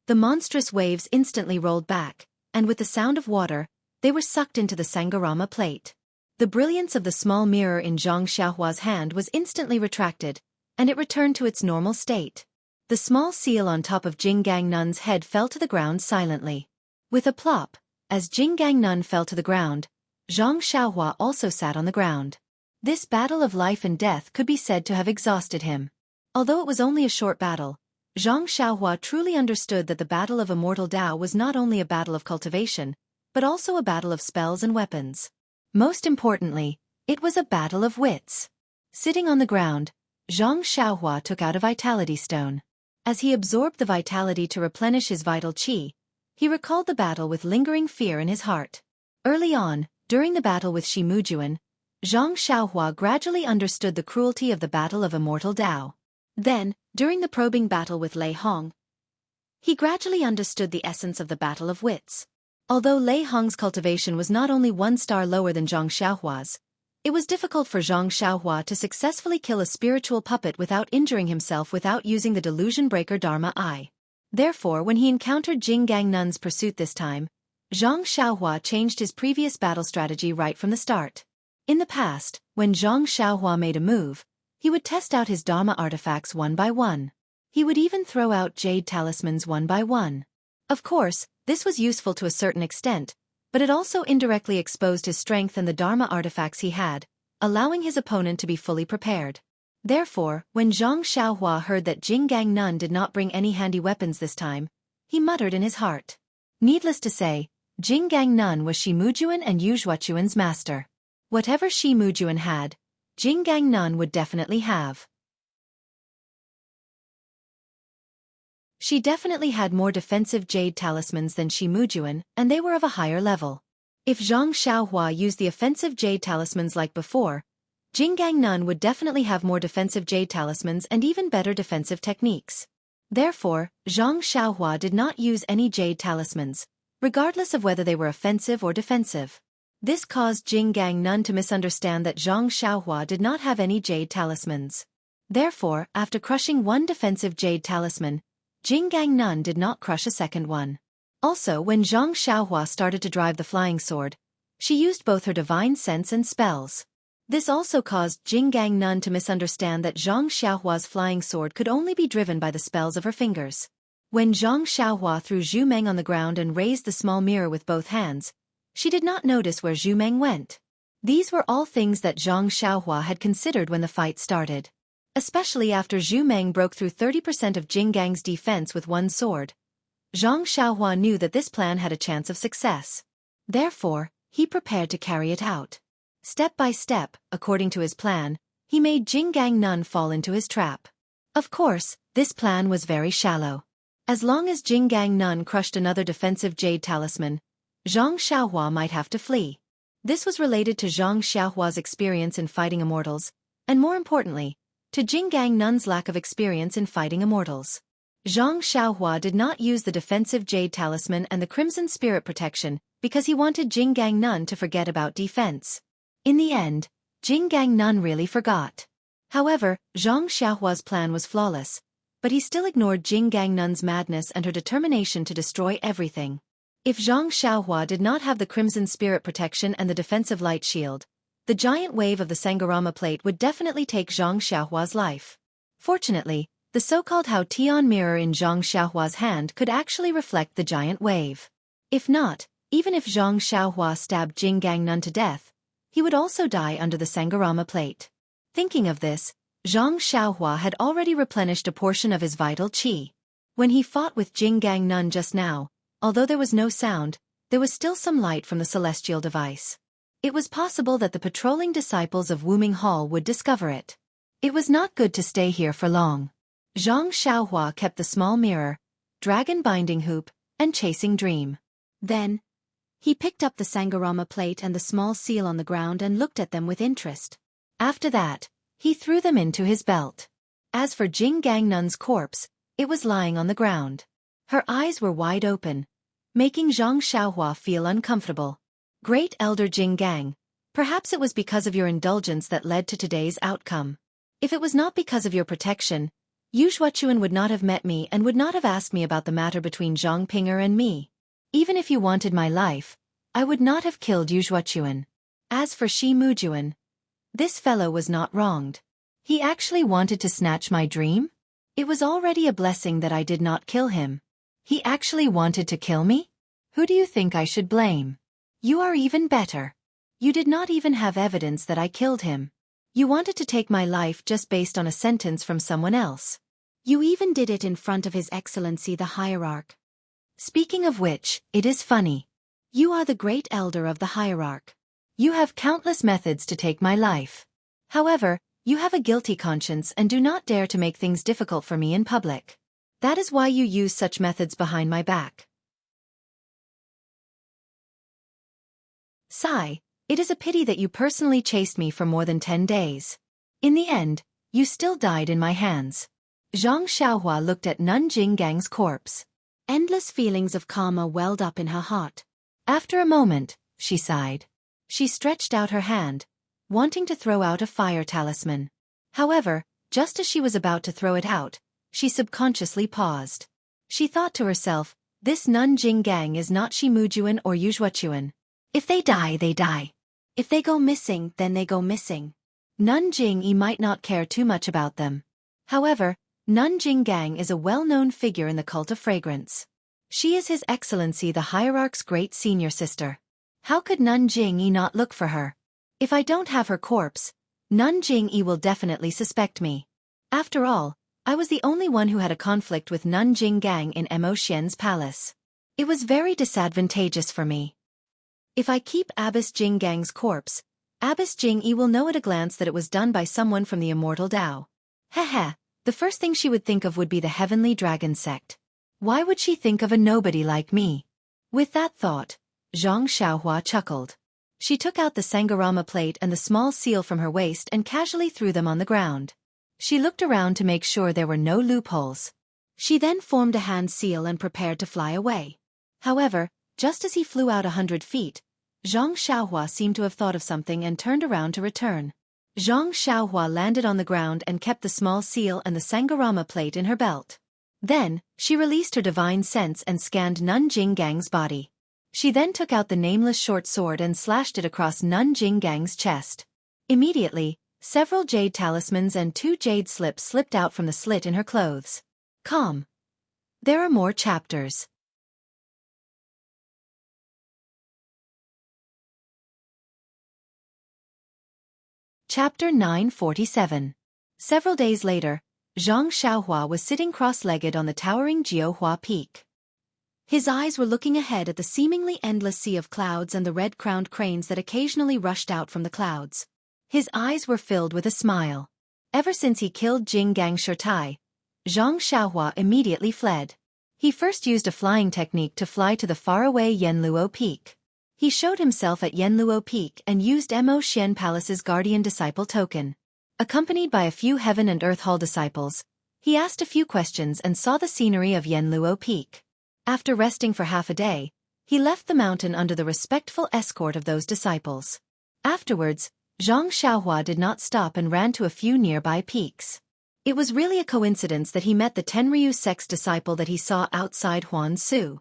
The monstrous waves instantly rolled back, and with the sound of water, they were sucked into the Sangharama plate. The brilliance of the small mirror in Zhang Xiaohua's hand was instantly retracted, and it returned to its normal state. The small seal on top of Jing Gangnun's head fell to the ground silently. With a plop, as Jing Gangnun fell to the ground, Zhang Xiaohua also sat on the ground. This battle of life and death could be said to have exhausted him. Although it was only a short battle, Zhang Xiaohua truly understood that the battle of Immortal Dao was not only a battle of cultivation, but also a battle of spells and weapons. Most importantly, it was a battle of wits. Sitting on the ground, Zhang Xiaohua took out a vitality stone. As he absorbed the vitality to replenish his vital qi, he recalled the battle with lingering fear in his heart. Early on, during the battle with Shi Mujuan, Zhang Xiaohua gradually understood the cruelty of the battle of Immortal Dao. Then, during the probing battle with Lei Hong, he gradually understood the essence of the battle of wits. Although Lei Hong's cultivation was not only 1 star lower than Zhang Xiaohua's, it was difficult for Zhang Xiaohua to successfully kill a spiritual puppet without injuring himself without using the delusion breaker Dharma Eye. Therefore, when he encountered Jing Gangnun's pursuit this time, Zhang Xiaohua changed his previous battle strategy right from the start. In the past, when Zhang Xiaohua made a move, he would test out his Dharma artifacts one by one. He would even throw out jade talismans one by one. Of course, this was useful to a certain extent, but it also indirectly exposed his strength and the Dharma artifacts he had, allowing his opponent to be fully prepared. Therefore, when Zhang Xiaohua heard that Jing Gangnun did not bring any handy weapons this time, he muttered in his heart. Needless to say, Jing Gangnun was Shi Mujuan and Yu Zhuochuan's master. Whatever Shi Mujuan had, Jing Gangnun would definitely have. She definitely had more defensive jade talismans than Shi Mujuan, and they were of a higher level. If Zhang Xiaohua used the offensive jade talismans like before, Jing Gangnun would definitely have more defensive jade talismans and even better defensive techniques. Therefore, Zhang Xiaohua did not use any jade talismans, regardless of whether they were offensive or defensive. This caused Jing Gangnun to misunderstand that Zhang Xiaohua did not have any jade talismans. Therefore, after crushing one defensive jade talisman, Jing Gangnun did not crush a second one. Also, when Zhang Xiaohua started to drive the flying sword, she used both her divine sense and spells. This also caused Jing Gangnun to misunderstand that Zhang Xiaohua's flying sword could only be driven by the spells of her fingers. When Zhang Xiaohua threw Zhu Meng on the ground and raised the small mirror with both hands, she did not notice where Zhu Meng went. These were all things that Zhang Xiaohua had considered when the fight started. Especially after Zhu Meng broke through 30% of Jing Gang's defense with one sword, Zhang Xiaohua knew that this plan had a chance of success. Therefore, he prepared to carry it out. Step by step, according to his plan, he made Jing Gangnun fall into his trap. Of course, this plan was very shallow. As long as Jing Gangnun crushed another defensive jade talisman, Zhang Xiaohua might have to flee. This was related to Zhang Xiaohua's experience in fighting immortals, and more importantly, to Jing Gangnun's lack of experience in fighting immortals. Zhang Xiaohua did not use the defensive jade talisman and the crimson spirit protection because he wanted Jing Gangnun to forget about defense. In the end, Jing Gangnun really forgot. However, Zhang Xiaohua's plan was flawless, but he still ignored Jing Gangnun's madness and her determination to destroy everything. If Zhang Xiaohua did not have the crimson spirit protection and the defensive light shield, the giant wave of the Sangharama plate would definitely take Zhang Xiaohua's life. Fortunately, the so-called Hao Tian mirror in Zhang Xiaohua's hand could actually reflect the giant wave. If not, even if Zhang Xiaohua stabbed Jing Gangnun to death, he would also die under the Sangharama plate. Thinking of this, Zhang Xiaohua had already replenished a portion of his vital qi. When he fought with Jing Gangnun just now, although there was no sound, there was still some light from the celestial device. It was possible that the patrolling disciples of Wuming Hall would discover it. It was not good to stay here for long. Zhang Xiaohua kept the small mirror, dragon binding hoop, and chasing dream. Then, he picked up the Sangharama plate and the small seal on the ground and looked at them with interest. After that, he threw them into his belt. As for Jing Gangnun's corpse, it was lying on the ground. Her eyes were wide open, making Zhang Xiaohua feel uncomfortable. Great Elder Jing Gang, Perhaps it was because of your indulgence that led to today's outcome. If it was not because of your protection, Yu Zhuochuan would not have met me and would not have asked me about the matter between Zhang Ping'er and me. Even if you wanted my life, I would not have killed Yu Zhuochuan. As for Shi Mujuan, this fellow was not wronged. He actually wanted to snatch my dream? It was already a blessing that I did not kill him. He actually wanted to kill me? Who do you think I should blame? You are even better. You did not even have evidence that I killed him. You wanted to take my life just based on a sentence from someone else. You even did it in front of His Excellency the Hierarch. Speaking of which, it is funny. You are the great elder of the Hierarch. You have countless methods to take my life. However, you have a guilty conscience and do not dare to make things difficult for me in public. That is why you use such methods behind my back. Sigh. It is a pity that you personally chased me for more than 10 days. In the end, you still died in my hands. Zhang Xiaohua looked at Nun Jinggang's corpse. Endless feelings of karma welled up in her heart. After a moment, she sighed. She stretched out her hand, wanting to throw out a fire talisman. However, just as she was about to throw it out, she subconsciously paused. She thought to herself, this Nun Jinggang is not Shi Mujuan or Yu Zhuochuan. If they die, they die. If they go missing, then they go missing. Nun Jingyi might not care too much about them. However, Nun Jinggang is a well-known figure in the cult of fragrance. She is His Excellency the Hierarch's great senior sister. How could Nun Jingyi not look for her? If I don't have her corpse, Nun Jingyi will definitely suspect me. After all, I was the only one who had a conflict with Nun Jinggang in Mo Xian's palace. It was very disadvantageous for me. If I keep Abbess Jinggang's corpse, Abbess Jingyi will know at a glance that it was done by someone from the Immortal Dao. Heh, the first thing she would think of would be the Heavenly Dragon sect. Why would she think of a nobody like me? With that thought, Zhang Xiaohua chuckled. She took out the Sangarama plate and the small seal from her waist and casually threw them on the ground. She looked around to make sure there were no loopholes. She then formed a hand seal and prepared to fly away. However, just as he flew out 100 feet, Zhang Xiaohua seemed to have thought of something and turned around to return. Zhang Xiaohua landed on the ground and kept the small seal and the Sangarama plate in her belt. Then, she released her divine sense and scanned Nun Jinggang's body. She then took out the nameless short sword and slashed it across Nun Jinggang's chest. Immediately, several jade talismans and 2 jade slips slipped out from the slit in her clothes. Calm. There are more chapters. Chapter 947. Several days later, Zhang Xiaohua was sitting cross-legged on the towering Jiuhua Peak. His eyes were looking ahead at the seemingly endless sea of clouds and the red-crowned cranes that occasionally rushed out from the clouds. His eyes were filled with a smile. Ever since he killed Jinggang Shirtai, Zhang Xiaohua immediately fled. He first used a flying technique to fly to the faraway Yanluo Peak. He showed himself at Yanluo Peak and used Mo Xian Palace's guardian disciple token. Accompanied by a few Heaven and Earth Hall disciples, he asked a few questions and saw the scenery of Yanluo Peak. After resting for half a day, he left the mountain under the respectful escort of those disciples. Afterwards, Zhang Xiaohua did not stop and ran to a few nearby peaks. It was really a coincidence that he met the Tenryu sect's disciple that he saw outside Huansu.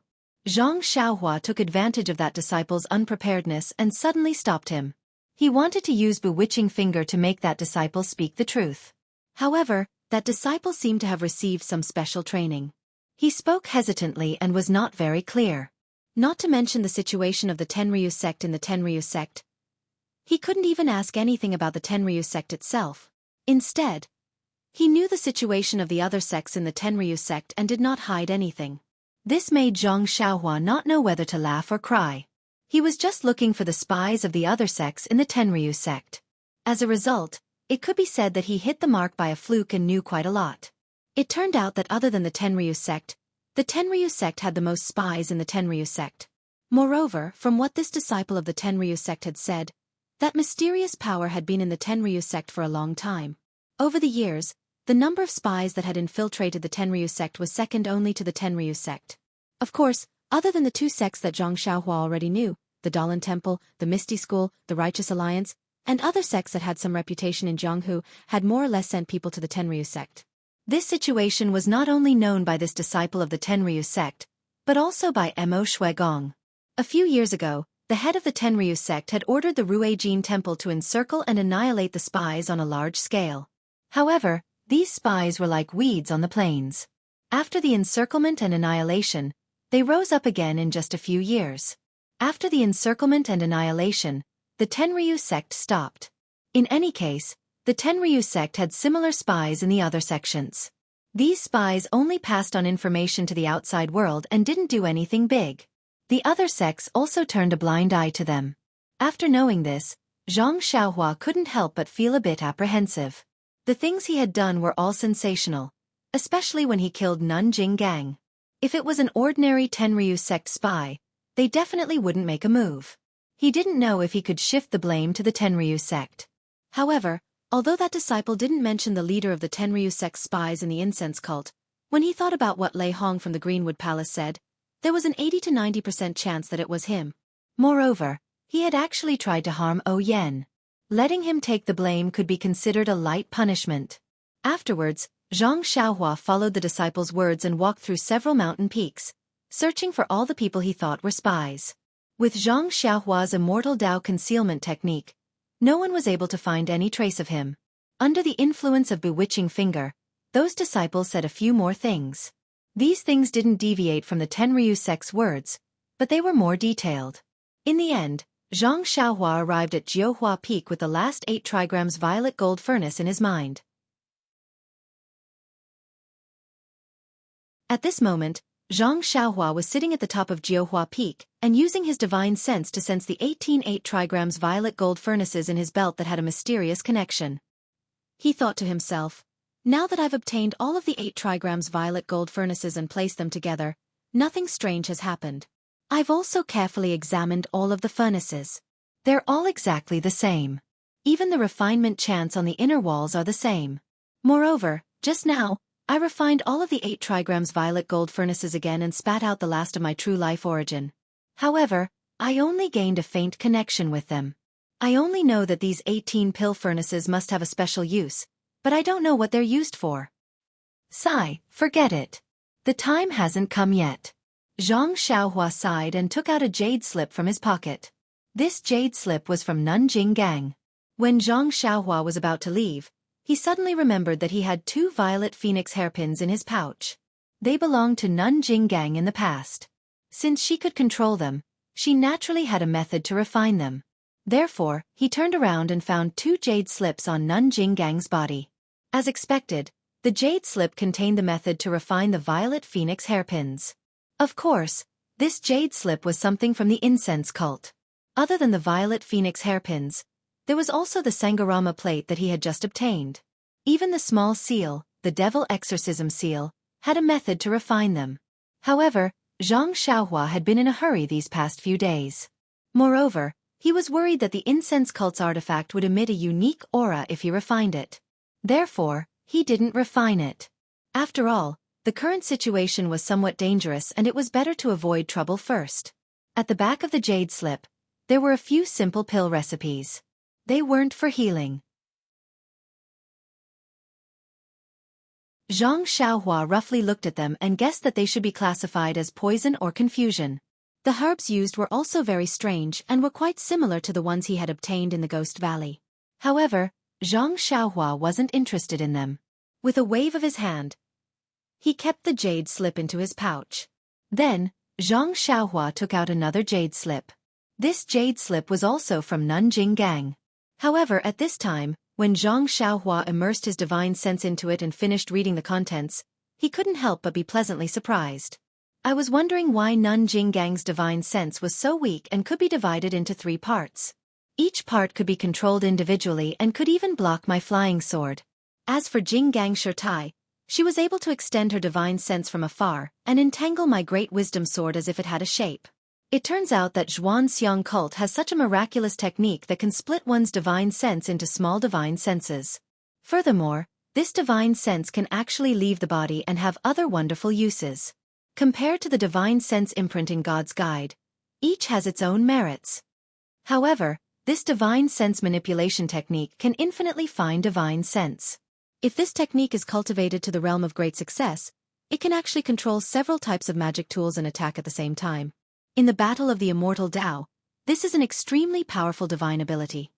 Zhang Xiaohua took advantage of that disciple's unpreparedness and suddenly stopped him. He wanted to use bewitching finger to make that disciple speak the truth. However, that disciple seemed to have received some special training. He spoke hesitantly and was not very clear. Not to mention the situation of the Tenryu sect in the Tenryu sect. He couldn't even ask anything about the Tenryu sect itself. Instead, he knew the situation of the other sects in the Tenryu sect and did not hide anything. This made Zhang Xiaohua not know whether to laugh or cry. He was just looking for the spies of the other sects in the Tenryu sect. As a result, it could be said that he hit the mark by a fluke and knew quite a lot. It turned out that other than the Tenryu sect had the most spies in the Tenryu sect. Moreover, from what this disciple of the Tenryu sect had said, that mysterious power had been in the Tenryu sect for a long time. Over the years, the number of spies that had infiltrated the Tenryu sect was second only to the Tenryu sect. Of course, other than the 2 sects that Zhang Xiaohua already knew, the Dalan Temple, the Misty School, the Righteous Alliance, and other sects that had some reputation in Jianghu had more or less sent people to the Tenryu sect. This situation was not only known by this disciple of the Tenryu sect, but also by Mo Shuigong. A few years ago, the head of the Tenryu sect had ordered the Ruijin Temple to encircle and annihilate the spies on a large scale. However, these spies were like weeds on the plains. After the encirclement and annihilation, they rose up again in just a few years. After the encirclement and annihilation, the Tenryu sect stopped. In any case, the Tenryu sect had similar spies in the other sections. These spies only passed on information to the outside world and didn't do anything big. The other sects also turned a blind eye to them. After knowing this, Zhang Xiaohua couldn't help but feel a bit apprehensive. The things he had done were all sensational, especially when he killed Nanjing Gang. If it was an ordinary Tenryu sect spy, they definitely wouldn't make a move. He didn't know if he could shift the blame to the Tenryu sect. However, although that disciple didn't mention the leader of the Tenryu sect spies in the incense cult, when he thought about what Lei Hong from the Greenwood Palace said, there was an 80 to 90% chance that it was him. Moreover, he had actually tried to harm Yen. Letting him take the blame could be considered a light punishment. Afterwards, Zhang Xiaohua followed the disciple's words and walked through several mountain peaks, searching for all the people he thought were spies. With Zhang Xiaohua's Immortal Dao concealment technique, no one was able to find any trace of him. Under the influence of Bewitching Finger, those disciples said a few more things. These things didn't deviate from the Tenryu sect's words, but they were more detailed. In the end, Zhang Xiaohua arrived at Jiuhua Peak with the last 8 trigrams violet gold furnace in his mind. At this moment, Zhang Xiaohua was sitting at the top of Jiuhua Peak and using his divine sense to sense the 18 8 trigrams violet gold furnaces in his belt that had a mysterious connection. He thought to himself, now that I've obtained all of the 8 trigrams violet gold furnaces and placed them together, nothing strange has happened. I've also carefully examined all of the furnaces. They're all exactly the same. Even the refinement chants on the inner walls are the same. Moreover, just now, I refined all of the 8 trigrams violet gold furnaces again and spat out the last of my true life origin. However, I only gained a faint connection with them. I only know that these 18 pill furnaces must have a special use, but I don't know what they're used for. Sigh, forget it. The time hasn't come yet. Zhang Xiaohua sighed and took out a jade slip from his pocket. This jade slip was from Nanjing Gang. When Zhang Xiaohua was about to leave, he suddenly remembered that he had 2 violet phoenix hairpins in his pouch. They belonged to Nanjing Gang in the past. Since she could control them, she naturally had a method to refine them. Therefore, he turned around and found 2 jade slips on Nanjing Gang's body. As expected, the jade slip contained the method to refine the violet phoenix hairpins. Of course, this jade slip was something from the incense cult. Other than the violet phoenix hairpins, there was also the Sangarama plate that he had just obtained. Even the small seal, the devil exorcism seal, had a method to refine them. However, Zhang Xiaohua had been in a hurry these past few days. Moreover, he was worried that the incense cult's artifact would emit a unique aura if he refined it. Therefore, he didn't refine it. After all, the current situation was somewhat dangerous and it was better to avoid trouble first. At the back of the jade slip, there were a few simple pill recipes. They weren't for healing. Zhang Xiaohua roughly looked at them and guessed that they should be classified as poison or confusion. The herbs used were also very strange and were quite similar to the ones he had obtained in the Ghost Valley. However, Zhang Xiaohua wasn't interested in them. With a wave of his hand, he kept the jade slip into his pouch. Then, Zhang Xiaohua took out another jade slip. This jade slip was also from Nanjing Gang. However, at this time, when Zhang Xiaohua immersed his divine sense into it and finished reading the contents, he couldn't help but be pleasantly surprised. I was wondering why Nanjing Gang's divine sense was so weak and could be divided into 3 parts. Each part could be controlled individually and could even block my flying sword. As for Jinggang Shirtai, she was able to extend her divine sense from afar and entangle my great wisdom sword as if it had a shape. It turns out that Zhuanxiang cult has such a miraculous technique that can split one's divine sense into small divine senses. Furthermore, this divine sense can actually leave the body and have other wonderful uses. Compared to the divine sense imprint in God's Guide, Each has its own merits. However, this divine sense manipulation technique can infinitely find divine sense. If this technique is cultivated to the realm of great success, it can actually control several types of magic tools and attack at the same time. In the battle of the Immortal Tao, this is an extremely powerful divine ability.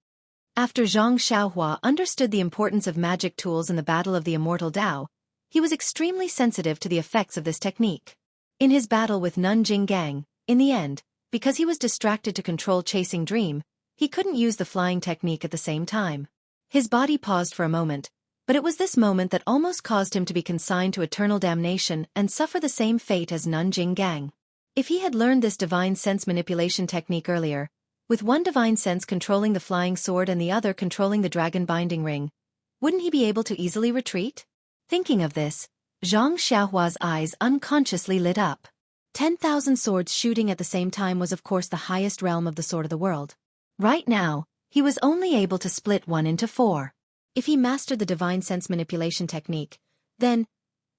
After Xianxia understood the importance of magic tools in the battle of the Immortal Tao, he was extremely sensitive to the effects of this technique. In his battle with Nanjing Gang, in the end, because he was distracted to control Chasing Dream, he couldn't use the flying technique at the same time. His body paused for a moment, but it was this moment that almost caused him to be consigned to eternal damnation and suffer the same fate as Nanjing Gang. If he had learned this divine sense manipulation technique earlier, with one divine sense controlling the flying sword and the other controlling the dragon binding ring, wouldn't he be able to easily retreat? Thinking of this, Zhang Xiaohua's eyes unconsciously lit up. 10,000 swords shooting at the same time was of course the highest realm of the sword of the world. Right now, he was only able to split one into 4. If he mastered the divine sense manipulation technique, then,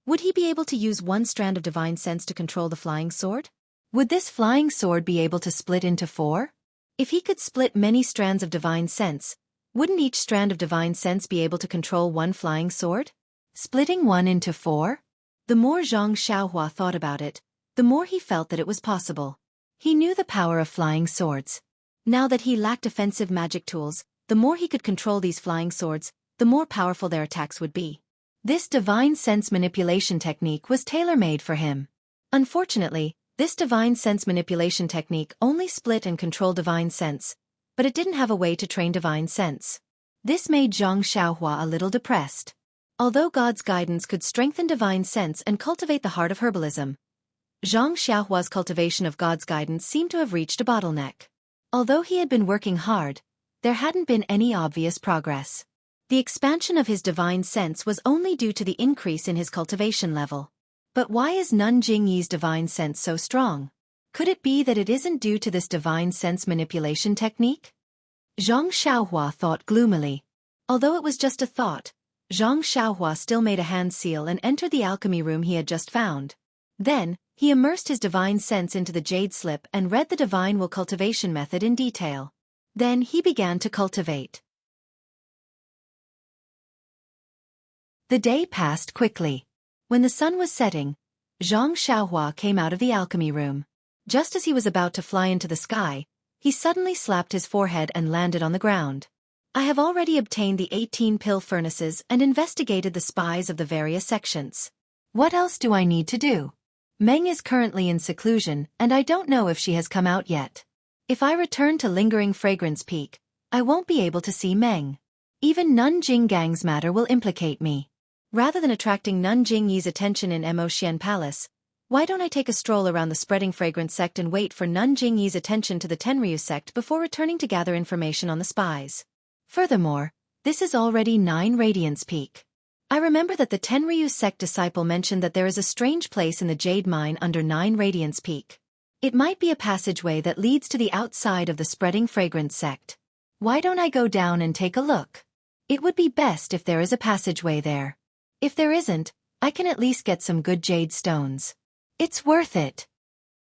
would he be able to use one strand of divine sense to control the flying sword? Would this flying sword be able to split into 4? If he could split many strands of divine sense, wouldn't each strand of divine sense be able to control one flying sword? Splitting one into 4? The more Zhang Xiaohua thought about it, the more he felt that it was possible. He knew the power of flying swords. Now that he lacked offensive magic tools, the more he could control these flying swords, the more powerful their attacks would be. This divine sense manipulation technique was tailor-made for him. Unfortunately, this divine sense manipulation technique only split and controlled divine sense, but it didn't have a way to train divine sense. This made Zhang Xiaohua a little depressed. Although God's guidance could strengthen divine sense and cultivate the heart of herbalism, Zhang Xiaohua's cultivation of God's guidance seemed to have reached a bottleneck. Although he had been working hard, there hadn't been any obvious progress. The expansion of his divine sense was only due to the increase in his cultivation level. But why is Nanjing Yi's divine sense so strong? Could it be that it isn't due to this divine sense manipulation technique? Zhang Xiaohua thought gloomily. Although it was just a thought, Zhang Xiaohua still made a hand seal and entered the alchemy room he had just found. Then, he immersed his divine sense into the jade slip and read the divine will cultivation method in detail. Then he began to cultivate. The day passed quickly. When the sun was setting, Zhang Xiaohua came out of the alchemy room. Just as he was about to fly into the sky, he suddenly slapped his forehead and landed on the ground. I have already obtained the 18 pill furnaces and investigated the spies of the various sections. What else do I need to do? Meng is currently in seclusion, and I don't know if she has come out yet. If I return to Lingering Fragrance Peak, I won't be able to see Meng. Even Nanjing Gang's matter will implicate me. Rather than attracting Nanjing Yi's attention in Mo Xian Palace, why don't I take a stroll around the Spreading Fragrance sect and wait for Nanjing Yi's attention to the Tenryu sect before returning to gather information on the spies? Furthermore, this is already 9 Radiance Peak. I remember that the Tenryu sect disciple mentioned that there is a strange place in the jade mine under 9 Radiance Peak. It might be a passageway that leads to the outside of the Spreading Fragrance sect. Why don't I go down and take a look? It would be best if there is a passageway there. If there isn't, I can at least get some good jade stones. It's worth it.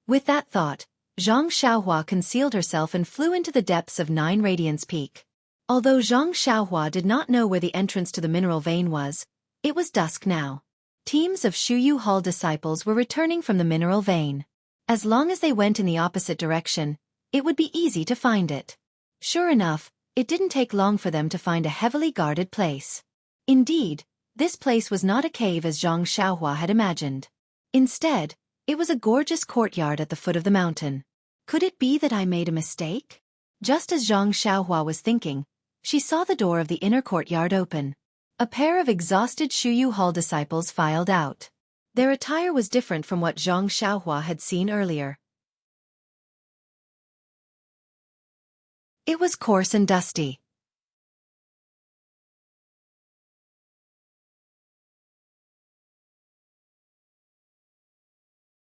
With that thought, Zhang Xiaohua concealed herself and flew into the depths of 9 Radiance Peak. Although Zhang Xiaohua did not know where the entrance to the mineral vein was, it was dusk now. Teams of Shuyu Hall disciples were returning from the mineral vein. As long as they went in the opposite direction, it would be easy to find it. Sure enough, it didn't take long for them to find a heavily guarded place. Indeed, this place was not a cave as Zhang Xiaohua had imagined. Instead, it was a gorgeous courtyard at the foot of the mountain. Could it be that I made a mistake? Just as Zhang Xiaohua was thinking, she saw the door of the inner courtyard open. A pair of exhausted Shuyu Hall disciples filed out. Their attire was different from what Zhang Xiaohua had seen earlier. It was coarse and dusty.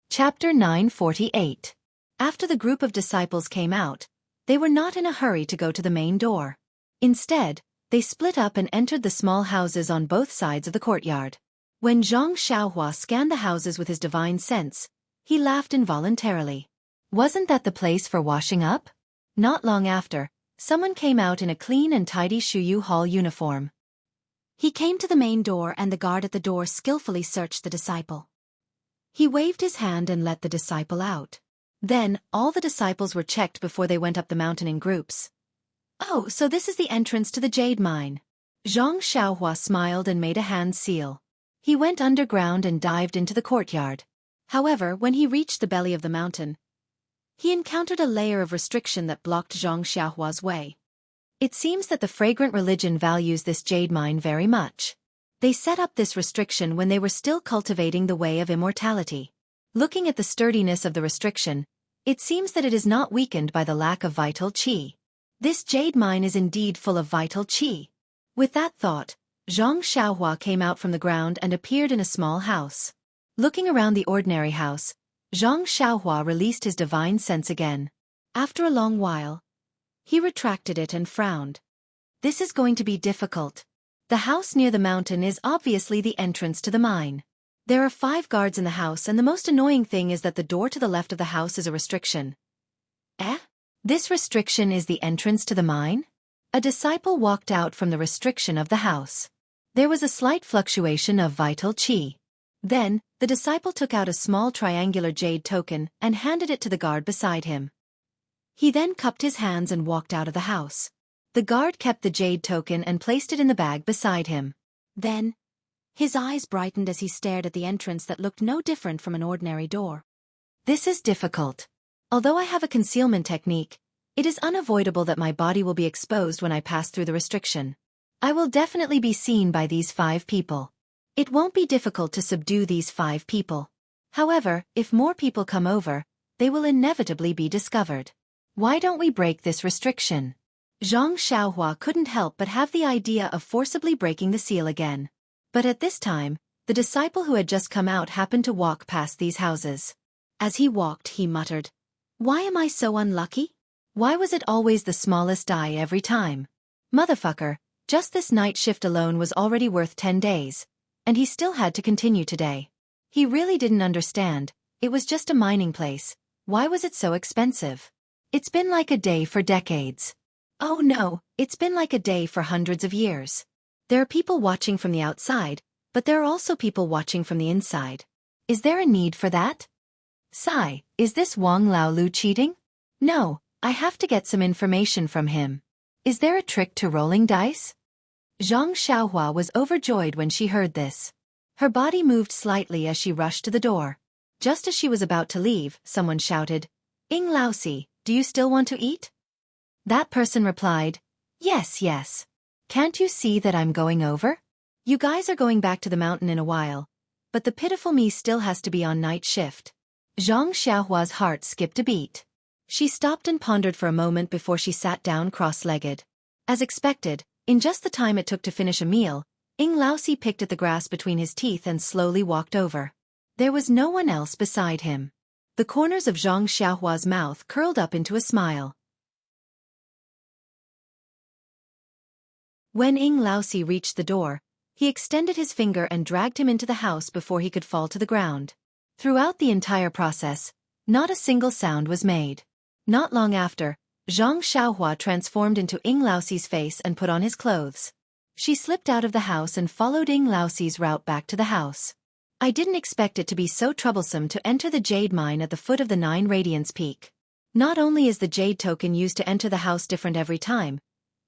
Chapter 948. After the group of disciples came out, they were not in a hurry to go to the main door. Instead, they split up and entered the small houses on both sides of the courtyard. When Zhang Xiaohua scanned the houses with his divine sense, he laughed involuntarily. Wasn't that the place for washing up? Not long after, someone came out in a clean and tidy Shuyu Hall uniform. He came to the main door and the guard at the door skillfully searched the disciple. He waved his hand and let the disciple out. Then, all the disciples were checked before they went up the mountain in groups. Oh, so this is the entrance to the jade mine. Xianxia smiled and made a hand seal. He went underground and dived into the courtyard. However, when he reached the belly of the mountain, he encountered a layer of restriction that blocked Xiangshua's way. It seems that the fragrant religion values this jade mine very much. They set up this restriction when they were still cultivating the way of immortality. Looking at the sturdiness of the restriction, it seems that it is not weakened by the lack of vital qi. This jade mine is indeed full of vital qi. With that thought, Zhang Xiaohua came out from the ground and appeared in a small house. Looking around the ordinary house, Zhang Xiaohua released his divine sense again. After a long while, he retracted it and frowned. This is going to be difficult. The house near the mountain is obviously the entrance to the mine. There are 5 guards in the house and the most annoying thing is that the door to the left of the house is a restriction. This restriction is the entrance to the mine? A disciple walked out from the restriction of the house. There was a slight fluctuation of vital qi. Then, the disciple took out a small triangular jade token and handed it to the guard beside him. He then cupped his hands and walked out of the house. The guard kept the jade token and placed it in the bag beside him. Then, his eyes brightened as he stared at the entrance that looked no different from an ordinary door. This is difficult. Although I have a concealment technique, it is unavoidable that my body will be exposed when I pass through the restriction. I will definitely be seen by these 5 people. It won't be difficult to subdue these 5 people. However, if more people come over, they will inevitably be discovered. Why don't we break this restriction? Zhang Xiaohua couldn't help but have the idea of forcibly breaking the seal again. But at this time, the disciple who had just come out happened to walk past these houses. As he walked, he muttered, "Why am I so unlucky? Why was it always the smallest die every time? Motherfucker, just this night shift alone was already worth 10 days. And he still had to continue today." He really didn't understand. It was just a mining place. Why was it so expensive? It's been like a day for decades. Oh no, it's been like a day for hundreds of years. There are people watching from the outside, but there are also people watching from the inside. Is there a need for that? Sigh, is this Wang Laolu cheating? No, I have to get some information from him. Is there a trick to rolling dice? Zhang Xiaohua was overjoyed when she heard this. Her body moved slightly as she rushed to the door. Just as she was about to leave, someone shouted, "Ing Laosi, do you still want to eat?" That person replied, "Yes, yes. Can't you see that I'm going over? You guys are going back to the mountain in a while, but the pitiful me still has to be on night shift." Zhang Xiaohua's heart skipped a beat. She stopped and pondered for a moment before she sat down cross-legged. As expected, in just the time it took to finish a meal, Ing Laosi picked at the grass between his teeth and slowly walked over. There was no one else beside him. The corners of Zhang Xiaohua's mouth curled up into a smile. When Ing Laosi reached the door, he extended his finger and dragged him into the house before he could fall to the ground. Throughout the entire process, not a single sound was made. Not long after, Zhang Xiaohua transformed into Ing Laosi's face and put on his clothes. She slipped out of the house and followed Ing Laosi's route back to the house. I didn't expect it to be so troublesome to enter the jade mine at the foot of the 9 Radiance Peak. Not only is the jade token used to enter the house different every time,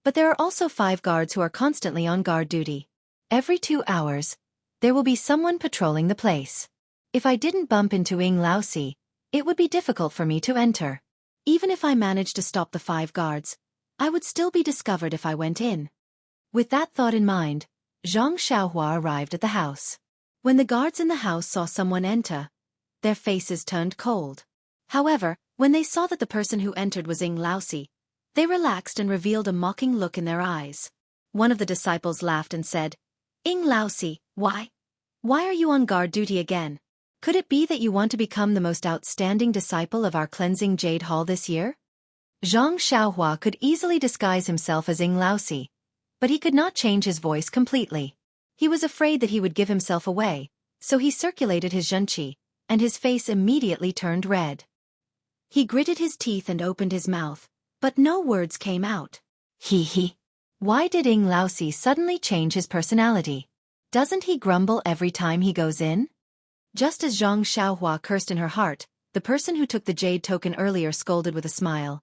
but there are also 5 guards who are constantly on guard duty. Every 2 hours, there will be someone patrolling the place. If I didn't bump into Ing Laosi, it would be difficult for me to enter. Even if I managed to stop the 5 guards, I would still be discovered if I went in. With that thought in mind, Zhang Xiaohua arrived at the house. When the guards in the house saw someone enter, their faces turned cold. However, when they saw that the person who entered was Ing Laosi, they relaxed and revealed a mocking look in their eyes. One of the disciples laughed and said, "Ing Laosi, why? Why are you on guard duty again? Could it be that you want to become the most outstanding disciple of our cleansing Jade Hall this year?" Zhang Xiaohua could easily disguise himself as Ing Laosi, but he could not change his voice completely. He was afraid that he would give himself away, so he circulated his zhenqi, and his face immediately turned red. He gritted his teeth and opened his mouth, but no words came out. He. Why did Ing Laosi suddenly change his personality? Doesn't he grumble every time he goes in? Just as Zhang Xiaohua cursed in her heart, the person who took the jade token earlier scolded with a smile.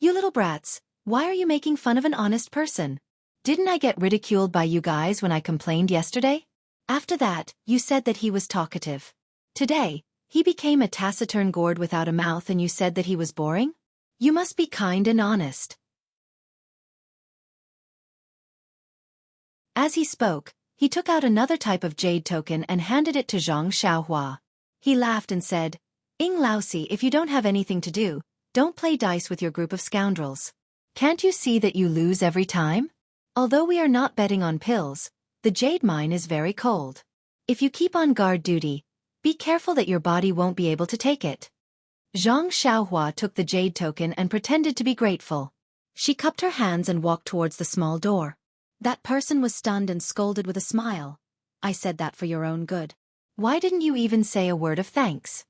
You little brats, why are you making fun of an honest person? Didn't I get ridiculed by you guys when I complained yesterday? After that, you said that he was talkative. Today, he became a taciturn gourd without a mouth and you said that he was boring? You must be kind and honest. As he spoke, he took out another type of jade token and handed it to Zhang Xiaohua. He laughed and said, Ing Laosi, if you don't have anything to do, don't play dice with your group of scoundrels. Can't you see that you lose every time? Although we are not betting on pills, the jade mine is very cold. If you keep on guard duty, be careful that your body won't be able to take it. Zhang Xiaohua took the jade token and pretended to be grateful. She cupped her hands and walked towards the small door. That person was stunned and scolded with a smile. I said that for your own good. Why didn't you even say a word of thanks?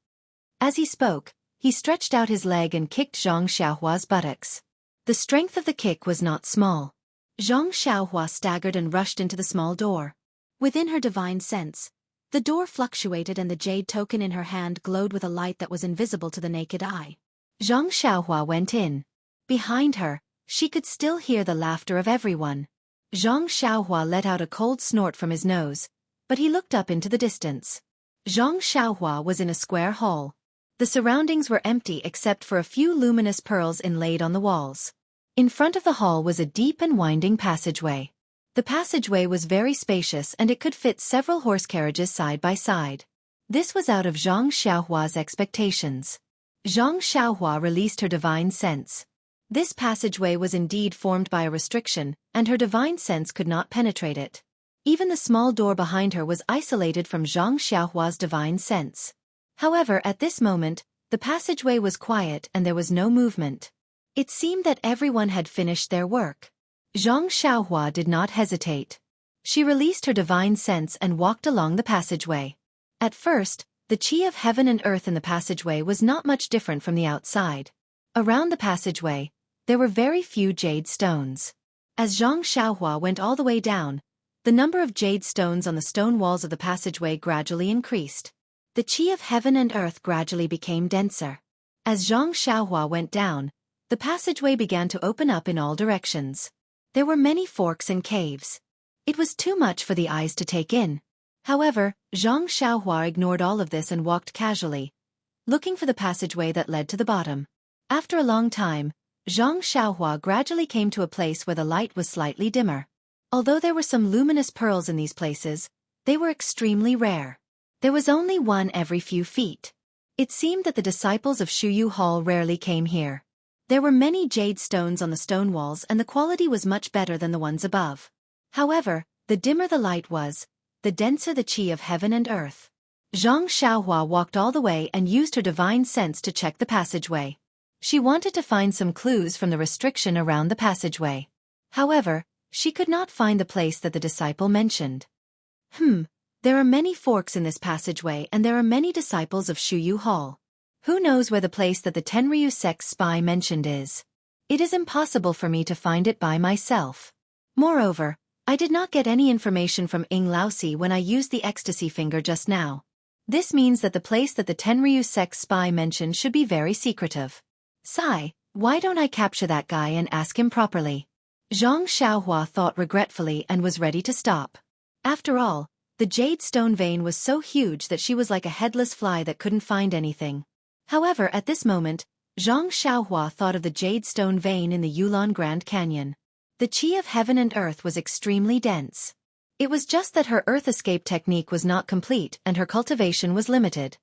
As he spoke, he stretched out his leg and kicked Zhang Xiaohua's buttocks. The strength of the kick was not small. Zhang Xiaohua staggered and rushed into the small door. Within her divine sense, the door fluctuated and the jade token in her hand glowed with a light that was invisible to the naked eye. Zhang Xiaohua went in. Behind her, she could still hear the laughter of everyone. Zhang Xiaohua let out a cold snort from his nose, but he looked up into the distance. Zhang Xiaohua was in a square hall. The surroundings were empty except for a few luminous pearls inlaid on the walls. In front of the hall was a deep and winding passageway. The passageway was very spacious and it could fit several horse carriages side by side. This was out of Zhang Xiaohua's expectations. Zhang Xiaohua released her divine sense. This passageway was indeed formed by a restriction, and her divine sense could not penetrate it. Even the small door behind her was isolated from Zhang Xiaohua's divine sense. However, at this moment, the passageway was quiet and there was no movement. It seemed that everyone had finished their work. Zhang Xiaohua did not hesitate. She released her divine sense and walked along the passageway. At first, the chi of heaven and earth in the passageway was not much different from the outside. Around the passageway, there were very few jade stones. As Zhang Xiaohua went all the way down, the number of jade stones on the stone walls of the passageway gradually increased. The chi of heaven and earth gradually became denser. As Zhang Xiaohua went down, the passageway began to open up in all directions. There were many forks and caves. It was too much for the eyes to take in. However, Zhang Xiaohua ignored all of this and walked casually, looking for the passageway that led to the bottom. After a long time, Zhang Xiaohua gradually came to a place where the light was slightly dimmer. Although there were some luminous pearls in these places, they were extremely rare. There was only one every few feet. It seemed that the disciples of Shuyu Hall rarely came here. There were many jade stones on the stone walls and the quality was much better than the ones above. However, the dimmer the light was, the denser the chi of heaven and earth. Zhang Xiaohua walked all the way and used her divine sense to check the passageway. She wanted to find some clues from the restriction around the passageway. However, she could not find the place that the disciple mentioned. There are many forks in this passageway and there are many disciples of Shuyu Hall. Who knows where the place that the Tenryu sect's spy mentioned is? It is impossible for me to find it by myself. Moreover, I did not get any information from Ing Laosi when I used the ecstasy finger just now. This means that the place that the Tenryu sect's spy mentioned should be very secretive. Sai, why don't I capture that guy and ask him properly? Zhang Xiaohua thought regretfully and was ready to stop. After all, the jade stone vein was so huge that she was like a headless fly that couldn't find anything. However, at this moment, Zhang Xiaohua thought of the jade stone vein in the Yulon Grand Canyon. The chi of heaven and earth was extremely dense. It was just that her earth escape technique was not complete and her cultivation was limited.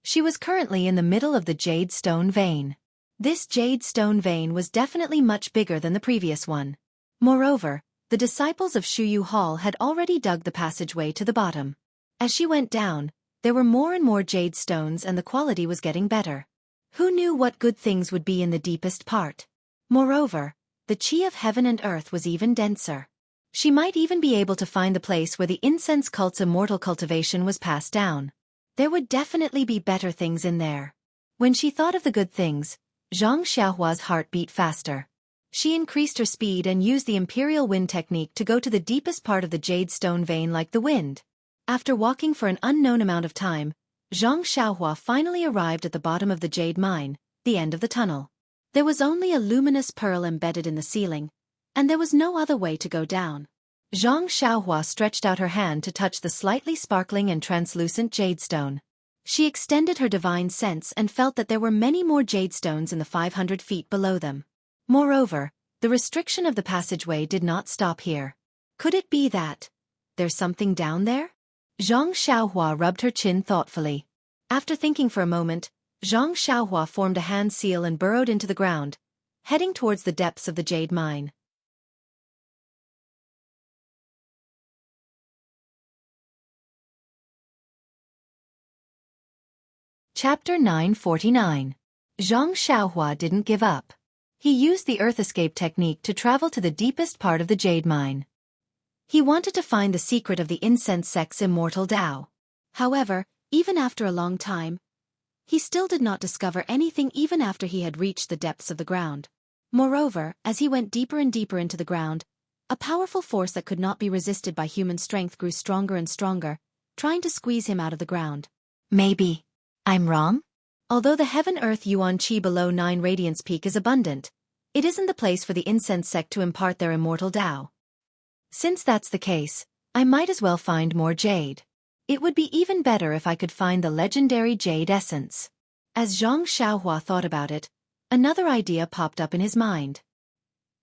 She was currently in the middle of the jade stone vein. This jade stone vein was definitely much bigger than the previous one. Moreover, the disciples of Shuyu Hall had already dug the passageway to the bottom. As she went down, there were more and more jade stones and the quality was getting better. Who knew what good things would be in the deepest part? Moreover, the chi of heaven and earth was even denser. She might even be able to find the place where the incense cult's immortal cultivation was passed down. There would definitely be better things in there. When she thought of the good things, Xianxia's heart beat faster. She increased her speed and used the Imperial Wind technique to go to the deepest part of the jade stone vein like the wind. After walking for an unknown amount of time, Xianxia finally arrived at the bottom of the jade mine, the end of the tunnel. There was only a luminous pearl embedded in the ceiling, and there was no other way to go down. Xianxia stretched out her hand to touch the slightly sparkling and translucent jade stone. She extended her divine sense and felt that there were many more jade stones in the 500 feet below them. Moreover, the restriction of the passageway did not stop here. Could it be that there's something down there? Xianxia rubbed her chin thoughtfully. After thinking for a moment, Xianxia formed a hand seal and burrowed into the ground, heading towards the depths of the jade mine. Chapter 949. Xianxia didn't give up. He used the earth escape technique to travel to the deepest part of the jade mine. He wanted to find the secret of the incense sect's immortal Tao. However, even after a long time, he still did not discover anything even after he had reached the depths of the ground. Moreover, as he went deeper and deeper into the ground, a powerful force that could not be resisted by human strength grew stronger and stronger, trying to squeeze him out of the ground. Maybe I'm wrong? Although the heaven-earth yuan qi below 9 radiance peak is abundant, it isn't the place for the incense sect to impart their immortal Tao. Since that's the case, I might as well find more jade. It would be even better if I could find the legendary jade essence. As Xianxia thought about it, another idea popped up in his mind.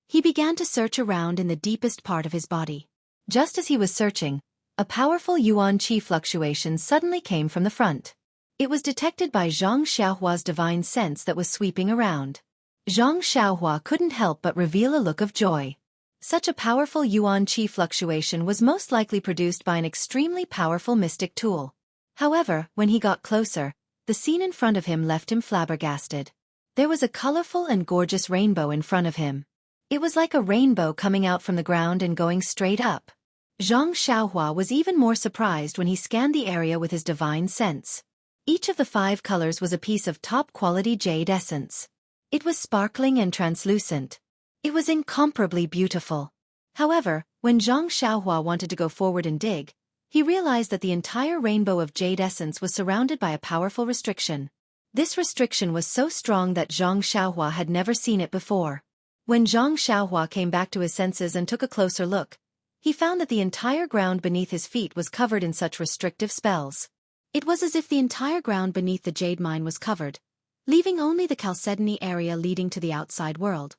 He began to search around in the deepest part of his body. Just as he was searching, a powerful yuan qi fluctuation suddenly came from the front. It was detected by Xianxia's divine sense that was sweeping around. Xianxia couldn't help but reveal a look of joy. Such a powerful yuan qi fluctuation was most likely produced by an extremely powerful mystic tool. However, when he got closer, the scene in front of him left him flabbergasted. There was a colorful and gorgeous rainbow in front of him. It was like a rainbow coming out from the ground and going straight up. Xianxia was even more surprised when he scanned the area with his divine sense. Each of the 5 colors was a piece of top-quality jade essence. It was sparkling and translucent. It was incomparably beautiful. However, when Xianxia wanted to go forward and dig, he realized that the entire rainbow of jade essence was surrounded by a powerful restriction. This restriction was so strong that Xianxia had never seen it before. When Xianxia came back to his senses and took a closer look, he found that the entire ground beneath his feet was covered in such restrictive spells. It was as if the entire ground beneath the jade mine was covered, leaving only the chalcedony area leading to the outside world.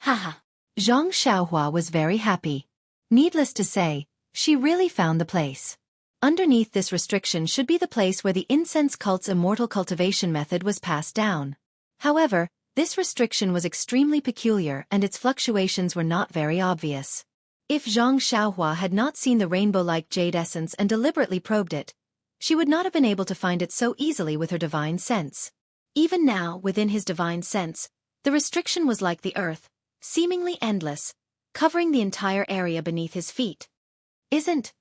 Haha! Xianxia was very happy. Needless to say, she really found the place. Underneath this restriction should be the place where the incense cult's immortal cultivation method was passed down. However, this restriction was extremely peculiar and its fluctuations were not very obvious. If Xianxia had not seen the rainbow-like jade essence and deliberately probed it, she would not have been able to find it so easily with her divine sense. Even now, within his divine sense, the restriction was like the earth, seemingly endless, covering the entire area beneath his feet. Isn't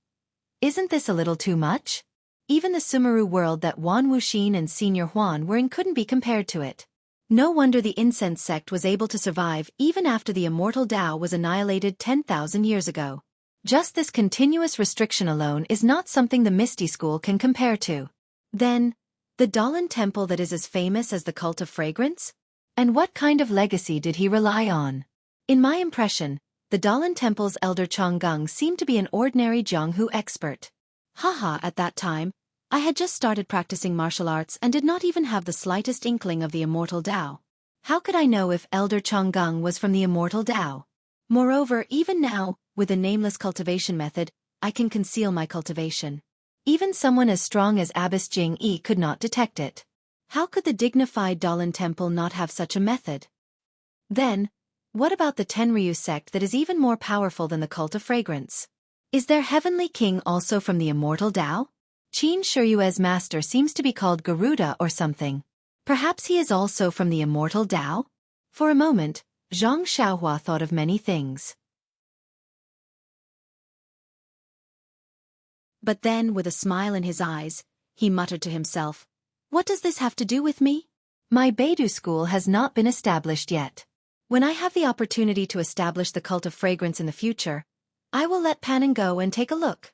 this a little too much? Even the Sumeru world that Wan Wuxin and Senior Huan were in couldn't be compared to it. No wonder the incense sect was able to survive even after the immortal Tao was annihilated 10,000 years ago. Just this continuous restriction alone is not something the Misty School can compare to. Then, the Dalan Temple that is as famous as the cult of fragrance? And what kind of legacy did he rely on? In my impression, the Dalan Temple's elder Changgung seemed to be an ordinary Jianghu expert. Haha, at that time, I had just started practicing martial arts and did not even have the slightest inkling of the immortal Tao. How could I know if elder Changgung was from the immortal Tao? Moreover, even now, with the nameless cultivation method, I can conceal my cultivation. Even someone as strong as Abbess Jing-yi could not detect it. How could the dignified Dalan Temple not have such a method? Then, what about the Tenryu sect that is even more powerful than the cult of fragrance? Is their heavenly king also from the immortal Tao? Qin Shiyue's master seems to be called Garuda or something. Perhaps he is also from the immortal Tao? For a moment, Xianxia thought of many things. But then, with a smile in his eyes, he muttered to himself. What does this have to do with me? My Beidou school has not been established yet. When I have the opportunity to establish the cult of fragrance in the future, I will let Panin go and take a look.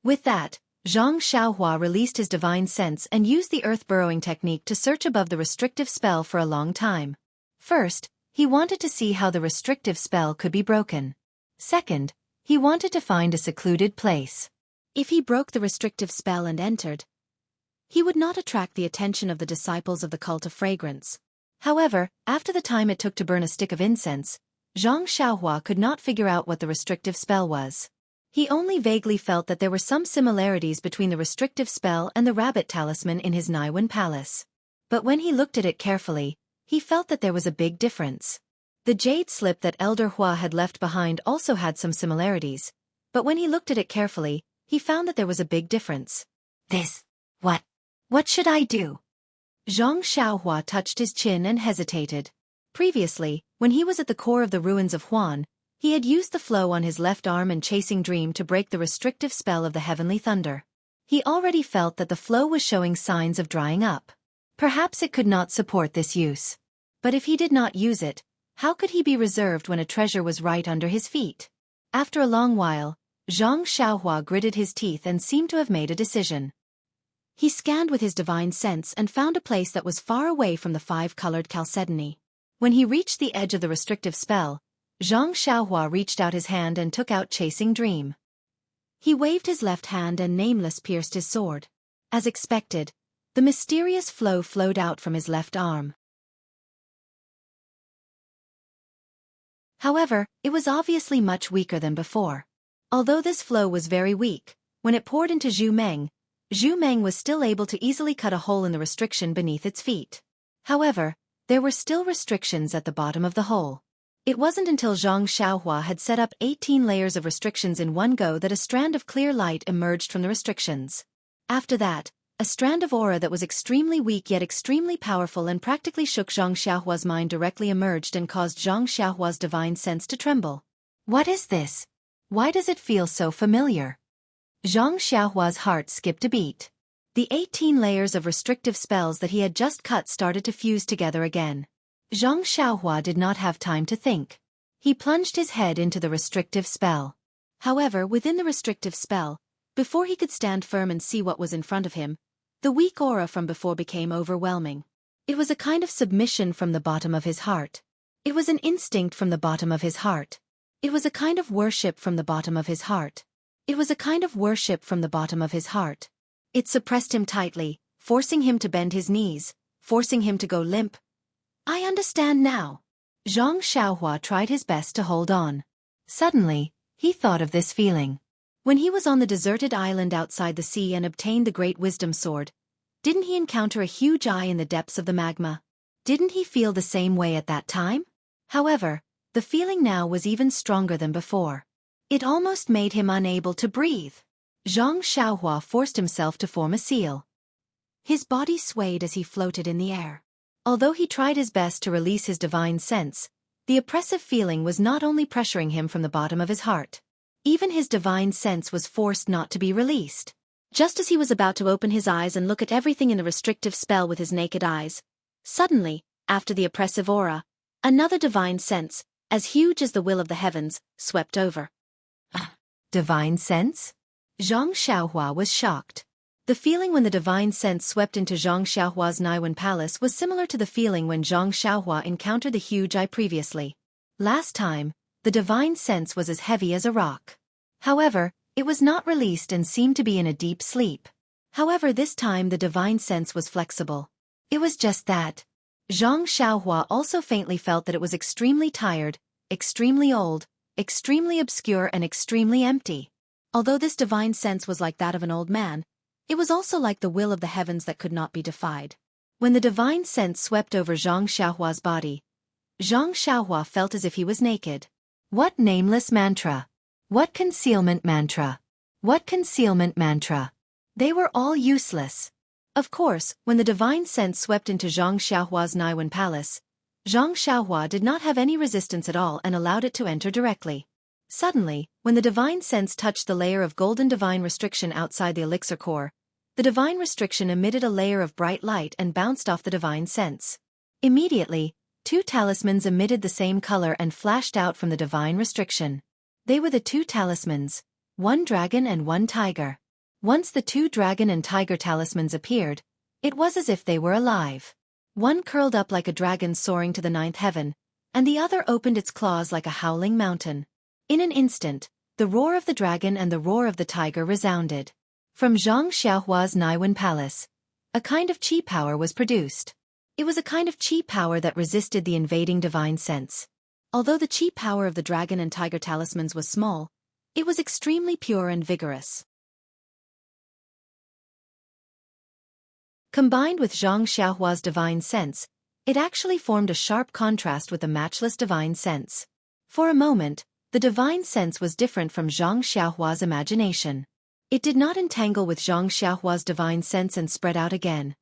With that, Zhang Xiaohua released his divine sense and used the earth-burrowing technique to search above the restrictive spell for a long time. First, he wanted to see how the restrictive spell could be broken. Second, he wanted to find a secluded place. If he broke the restrictive spell and entered, he would not attract the attention of the disciples of the cult of fragrance. However, after the time it took to burn a stick of incense, Zhang Xiaohua could not figure out what the restrictive spell was. He only vaguely felt that there were some similarities between the restrictive spell and the rabbit talisman in his Naiwen palace. But when he looked at it carefully, he felt that there was a big difference. The jade slip that Elder Hua had left behind also had some similarities, but when he looked at it carefully, he found that there was a big difference. What should I do? Zhang Xiaohua touched his chin and hesitated. Previously, when he was at the core of the ruins of Huan, he had used the flow on his left arm and chasing dream to break the restrictive spell of the heavenly thunder. He already felt that the flow was showing signs of drying up. Perhaps it could not support this use. But if he did not use it, how could he be reserved when a treasure was right under his feet? After a long while, Zhang Xiaohua gritted his teeth and seemed to have made a decision. He scanned with his divine sense and found a place that was far away from the five-colored chalcedony. When he reached the edge of the restrictive spell, Zhang Xiaohua reached out his hand and took out Chasing Dream. He waved his left hand and Nameless pierced his sword. As expected, the mysterious flow flowed out from his left arm. However, it was obviously much weaker than before. Although this flow was very weak, when it poured into Zhu Meng was still able to easily cut a hole in the restriction beneath its feet. However, there were still restrictions at the bottom of the hole. It wasn't until Zhang Xiaohua had set up 18 layers of restrictions in one go that a strand of clear light emerged from the restrictions. After that, a strand of aura that was extremely weak yet extremely powerful and practically shook Zhang Xiaohua's mind directly emerged and caused Zhang Xiaohua's divine sense to tremble. What is this? Why does it feel so familiar? Zhang Xiaohua's heart skipped a beat. The 18 layers of restrictive spells that he had just cut started to fuse together again. Zhang Xiaohua did not have time to think. He plunged his head into the restrictive spell. However, within the restrictive spell, before he could stand firm and see what was in front of him, the weak aura from before became overwhelming. It was a kind of submission from the bottom of his heart. It was an instinct from the bottom of his heart. It was a kind of worship from the bottom of his heart. It was a kind of worship from the bottom of his heart. It suppressed him tightly, forcing him to bend his knees, forcing him to go limp. I understand now. Zhang Xiaohua tried his best to hold on. Suddenly, he thought of this feeling. When he was on the deserted island outside the sea and obtained the Great Wisdom Sword, didn't he encounter a huge eye in the depths of the magma? Didn't he feel the same way at that time? However, the feeling now was even stronger than before. It almost made him unable to breathe. Zhang Xiaohua forced himself to form a seal. His body swayed as he floated in the air. Although he tried his best to release his divine sense, the oppressive feeling was not only pressuring him from the bottom of his heart. Even his divine sense was forced not to be released. Just as he was about to open his eyes and look at everything in the restrictive spell with his naked eyes, suddenly, after the oppressive aura, another divine sense, as huge as the will of the heavens, swept over. Divine sense? Zhang Xiaohua was shocked. The feeling when the divine sense swept into Zhang Xiaohua's Naiwen palace was similar to the feeling when Zhang Xiaohua encountered the huge eye previously. Last time, the divine sense was as heavy as a rock. However, it was not released and seemed to be in a deep sleep. However, this time the divine sense was flexible. It was just that. Zhang Xiaohua also faintly felt that it was extremely tired, extremely old, extremely obscure and extremely empty. Although this divine sense was like that of an old man, it was also like the will of the heavens that could not be defied. When the divine sense swept over Zhang Xiaohua's body, Zhang Xiaohua felt as if he was naked. What nameless mantra? What concealment mantra? What concealment mantra? They were all useless. Of course, when the divine sense swept into Zhang Xiaohua's Naiwen palace, Zhang Xiaohua did not have any resistance at all and allowed it to enter directly. Suddenly, when the divine sense touched the layer of golden divine restriction outside the elixir core, the divine restriction emitted a layer of bright light and bounced off the divine sense. Immediately, 2 talismans emitted the same color and flashed out from the divine restriction. They were the 2 talismans, 1 dragon and 1 tiger. Once the 2 dragon and tiger talismans appeared, it was as if they were alive. One curled up like a dragon soaring to the 9th heaven, and the other opened its claws like a howling mountain. In an instant, the roar of the dragon and the roar of the tiger resounded. From Xianxia's Naiwen Palace, a kind of chi power was produced. It was a kind of chi power that resisted the invading divine sense. Although the chi power of the dragon and tiger talismans was small, it was extremely pure and vigorous. Combined with Xiaohua's divine sense, it actually formed a sharp contrast with the matchless divine sense. For a moment, the divine sense was different from Xiaohua's imagination. It did not entangle with Xiaohua's divine sense and spread out again.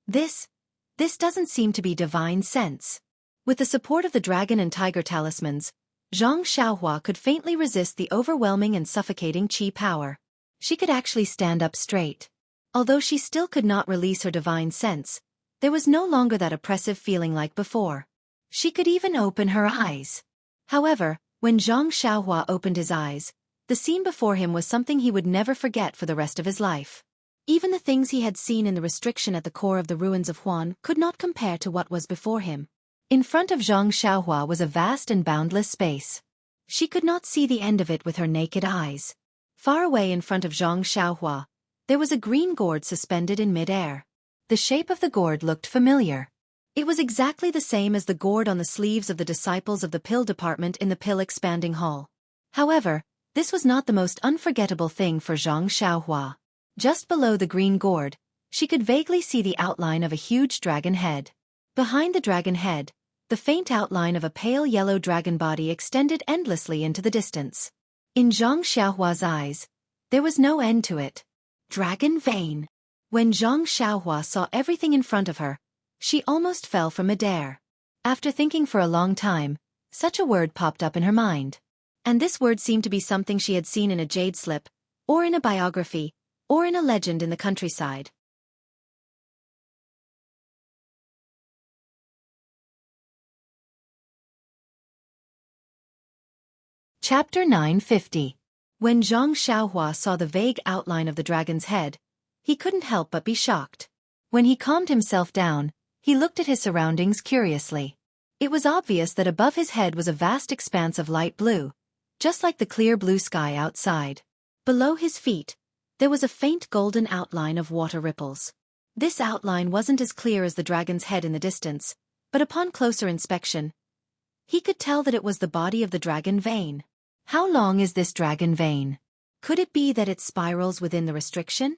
This doesn't seem to be divine sense. With the support of the dragon and tiger talismans, Xianxia could faintly resist the overwhelming and suffocating chi power. She could actually stand up straight. Although she still could not release her divine sense, there was no longer that oppressive feeling like before. She could even open her eyes. However, when Xianxia opened his eyes, the scene before him was something he would never forget for the rest of his life. Even the things he had seen in the restriction at the core of the ruins of Huan could not compare to what was before him. In front of Xianxia was a vast and boundless space. She could not see the end of it with her naked eyes. Far away in front of Xianxia, there was a green gourd suspended in mid-air. The shape of the gourd looked familiar. It was exactly the same as the gourd on the sleeves of the disciples of the pill department in the pill expanding hall. However, this was not the most unforgettable thing for Xianxia. Just below the green gourd, she could vaguely see the outline of a huge dragon head. Behind the dragon head, the faint outline of a pale yellow dragon body extended endlessly into the distance. In Xiaohua's eyes, there was no end to it. Dragon vein. When Xiaohua saw everything in front of her, she almost fell from midair. After thinking for a long time, such a word popped up in her mind. And this word seemed to be something she had seen in a jade slip, or in a biography, or in a legend in the countryside. Chapter 950. When Xianxia saw the vague outline of the dragon's head, he couldn't help but be shocked. When he calmed himself down, he looked at his surroundings curiously. It was obvious that above his head was a vast expanse of light blue, just like the clear blue sky outside. Below his feet, there was a faint golden outline of water ripples. This outline wasn't as clear as the dragon's head in the distance, but upon closer inspection, he could tell that it was the body of the dragon vein. How long is this dragon vein? Could it be that it spirals within the restriction?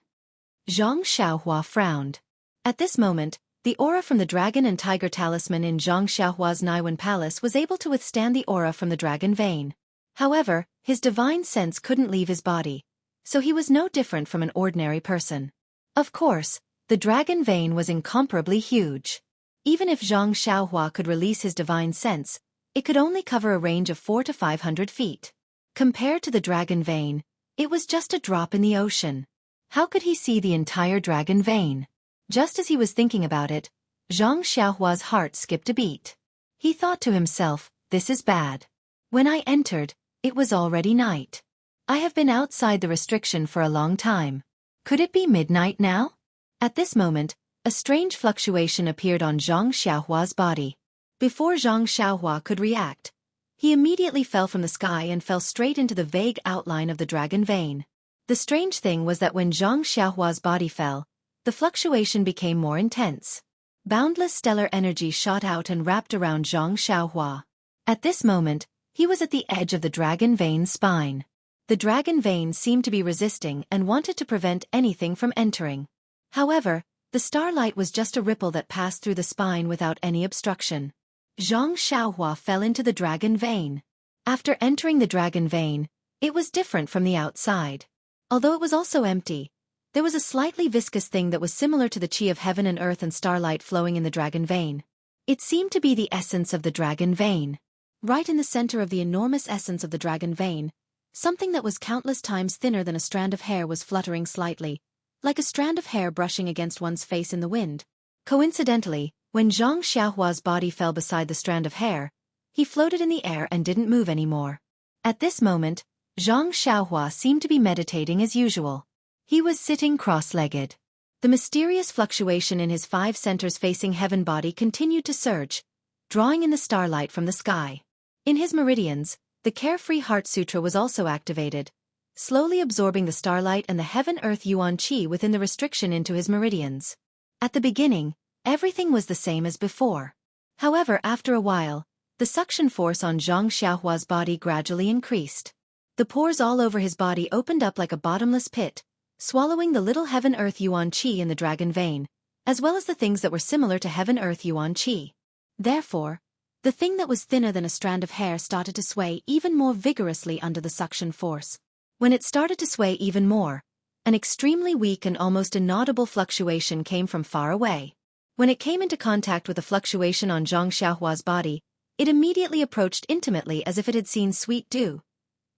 Xianxia frowned. At this moment, the aura from the dragon and tiger talisman in Xianxia's Naiwen Palace was able to withstand the aura from the dragon vein. However, his divine sense couldn't leave his body, so he was no different from an ordinary person. Of course, the dragon vein was incomparably huge. Even if Xianxia could release his divine sense, it could only cover a range of 400 to 500 feet. Compared to the dragon vein, it was just a drop in the ocean. How could he see the entire dragon vein? Just as he was thinking about it, Xiaohua's heart skipped a beat. He thought to himself, this is bad. When I entered, it was already night. I have been outside the restriction for a long time. Could it be midnight now? At this moment, a strange fluctuation appeared on Xiaohua's body. Before Xiaohua could react, he immediately fell from the sky and fell straight into the vague outline of the dragon vein. The strange thing was that when Xiaohua's body fell, the fluctuation became more intense. Boundless stellar energy shot out and wrapped around Xiaohua. At this moment, he was at the edge of the dragon vein's spine. The dragon vein seemed to be resisting and wanted to prevent anything from entering. However, the starlight was just a ripple that passed through the spine without any obstruction. Xiaohua fell into the dragon vein. After entering the dragon vein, it was different from the outside. Although it was also empty, there was a slightly viscous thing that was similar to the chi of heaven and earth and starlight flowing in the dragon vein. It seemed to be the essence of the dragon vein. Right in the center of the enormous essence of the dragon vein, something that was countless times thinner than a strand of hair was fluttering slightly, like a strand of hair brushing against one's face in the wind. Coincidentally, when Zhang Xiaohua's body fell beside the strand of hair, he floated in the air and didn't move anymore. At this moment, Zhang Xiaohua seemed to be meditating as usual. He was sitting cross-legged. The mysterious fluctuation in his 5 centers facing heaven body continued to surge, drawing in the starlight from the sky. In his meridians, the Carefree Heart Sutra was also activated, slowly absorbing the starlight and the heaven-earth yuan qi within the restriction into his meridians. At the beginning, everything was the same as before. However, after a while, the suction force on Zhang Xiaohua's body gradually increased. The pores all over his body opened up like a bottomless pit, swallowing the little heaven-earth yuan qi in the dragon vein, as well as the things that were similar to heaven-earth yuan qi. Therefore, the thing that was thinner than a strand of hair started to sway even more vigorously under the suction force. When it started to sway even more, an extremely weak and almost inaudible fluctuation came from far away. When it came into contact with the fluctuation on Zhang Xiaohua's body, it immediately approached intimately as if it had seen sweet dew.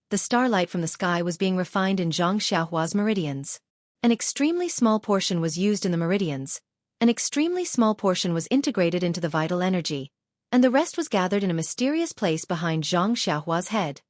The starlight from the sky was being refined in Zhang Xiaohua's meridians. An extremely small portion was used in the meridians, an extremely small portion was integrated into the vital energy, and the rest was gathered in a mysterious place behind Zhang Xiaohua's head.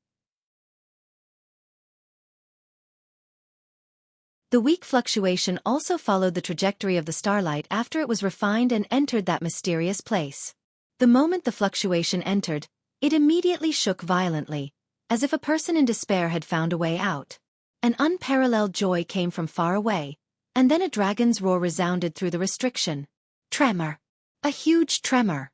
The weak fluctuation also followed the trajectory of the starlight after it was refined and entered that mysterious place. The moment the fluctuation entered, it immediately shook violently, as if a person in despair had found a way out. An unparalleled joy came from far away, and then a dragon's roar resounded through the restriction. Tremor. A huge tremor.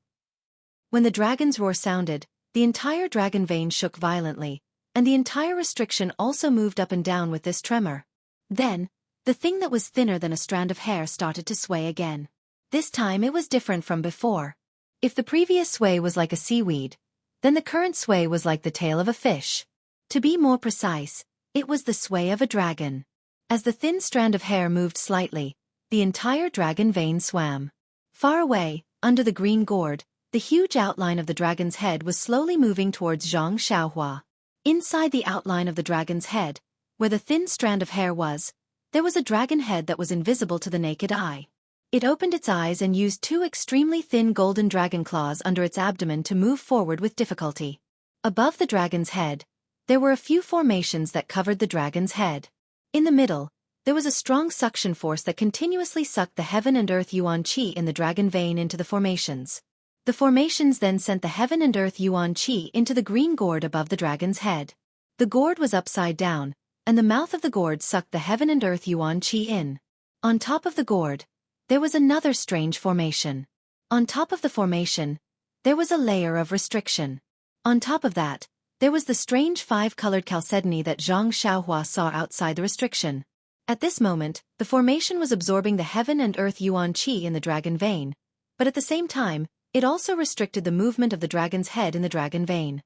When the dragon's roar sounded, the entire dragon vein shook violently, and the entire restriction also moved up and down with this tremor. Then, the thing that was thinner than a strand of hair started to sway again. This time it was different from before. If the previous sway was like a seaweed, then the current sway was like the tail of a fish. To be more precise, it was the sway of a dragon. As the thin strand of hair moved slightly, the entire dragon vein swam. Far away, under the green gourd, the huge outline of the dragon's head was slowly moving towards Zhang Xiaohua. Inside the outline of the dragon's head, where the thin strand of hair was, there was a dragon head that was invisible to the naked eye. It opened its eyes and used 2 extremely thin golden dragon claws under its abdomen to move forward with difficulty. Above the dragon's head, there were a few formations that covered the dragon's head. In the middle, there was a strong suction force that continuously sucked the heaven and earth yuan qi in the dragon vein into the formations. The formations then sent the heaven and earth yuan qi into the green gourd above the dragon's head. The gourd was upside down, and the mouth of the gourd sucked the heaven and earth yuan qi in. On top of the gourd, there was another strange formation. On top of the formation, there was a layer of restriction. On top of that, there was the strange 5-colored chalcedony that Zhang Xiaohua saw outside the restriction. At this moment, the formation was absorbing the heaven and earth yuan qi in the dragon vein, but at the same time, it also restricted the movement of the dragon's head in the dragon vein.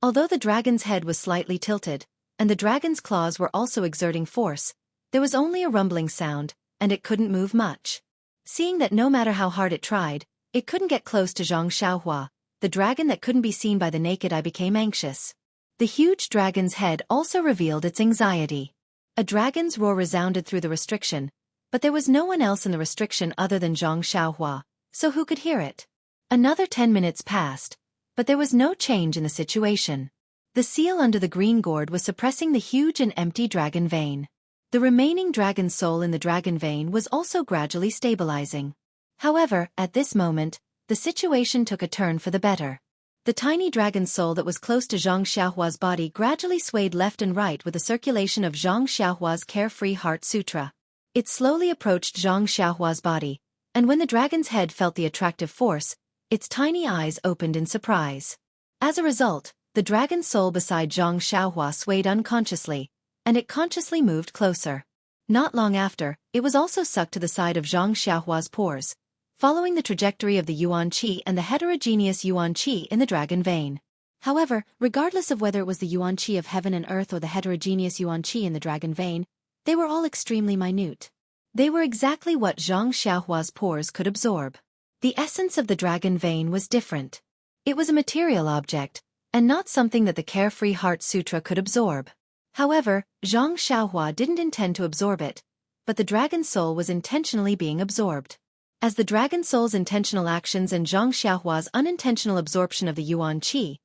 Although the dragon's head was slightly tilted, and the dragon's claws were also exerting force, there was only a rumbling sound, and it couldn't move much. Seeing that no matter how hard it tried, it couldn't get close to Zhang Xiaohua, the dragon that couldn't be seen by the naked eye became anxious. The huge dragon's head also revealed its anxiety. A dragon's roar resounded through the restriction, but there was no one else in the restriction other than Zhang Xiaohua, so who could hear it? Another 10 minutes passed, but there was no change in the situation. The seal under the green gourd was suppressing the huge and empty dragon vein. The remaining dragon soul in the dragon vein was also gradually stabilizing. However, at this moment, the situation took a turn for the better. The tiny dragon soul that was close to Zhang Xiaohua's body gradually swayed left and right with the circulation of Zhang Xiaohua's Carefree Heart Sutra. It slowly approached Zhang Xiaohua's body, and when the dragon's head felt the attractive force, its tiny eyes opened in surprise. As a result, the dragon soul beside Zhang Xiaohua swayed unconsciously, and it consciously moved closer. Not long after, it was also sucked to the side of Zhang Xiaohua's pores, following the trajectory of the yuan qi and the heterogeneous yuan qi in the dragon vein. However, regardless of whether it was the yuan qi of heaven and earth or the heterogeneous yuan qi in the dragon vein, they were all extremely minute. They were exactly what Zhang Xiaohua's pores could absorb. The essence of the dragon vein was different. It was a material object, and not something that the Carefree Heart Sutra could absorb. However, Xianxia didn't intend to absorb it, but the dragon soul was intentionally being absorbed. As the dragon soul's intentional actions and Xianxia's unintentional absorption of the yuan qi,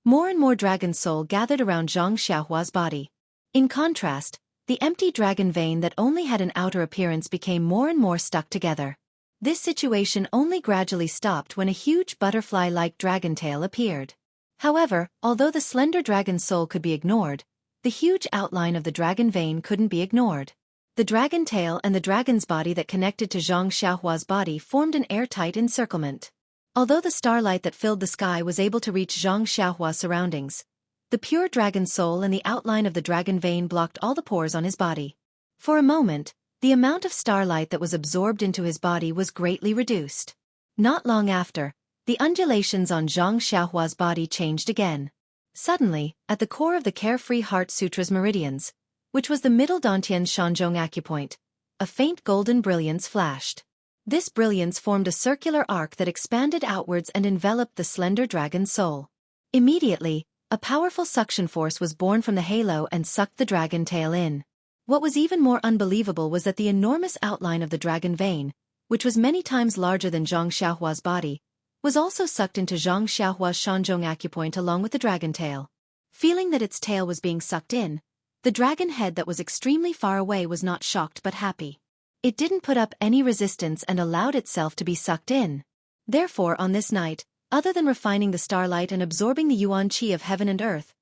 more and more dragon soul gathered around Xianxia's body. In contrast, the empty dragon vein that only had an outer appearance became more and more stuck together. This situation only gradually stopped when a huge butterfly-like dragon tail appeared. However, although the slender dragon soul could be ignored, the huge outline of the dragon vein couldn't be ignored. The dragon tail and the dragon's body that connected to Xianxia's body formed an airtight encirclement. Although the starlight that filled the sky was able to reach Xianxia's surroundings, the pure dragon soul and the outline of the dragon vein blocked all the pores on his body. For a moment, the amount of starlight that was absorbed into his body was greatly reduced. Not long after, the undulations on Xianxia's body changed again. Suddenly, at the core of the Carefree Heart Sutra's meridians, which was the middle dantian's Shanzhong acupoint, a faint golden brilliance flashed. This brilliance formed a circular arc that expanded outwards and enveloped the slender dragon soul. Immediately, a powerful suction force was born from the halo and sucked the dragon tail in. What was even more unbelievable was that the enormous outline of the dragon vein, which was many times larger than Xianxia's body, was also sucked into Xianxia's Shanzhong acupoint along with the dragon tail. Feeling that its tail was being sucked in, the dragon head that was extremely far away was not shocked but happy. It didn't put up any resistance and allowed itself to be sucked in. Therefore, on this night, other than refining the starlight and absorbing the yuan qi of heaven and earth,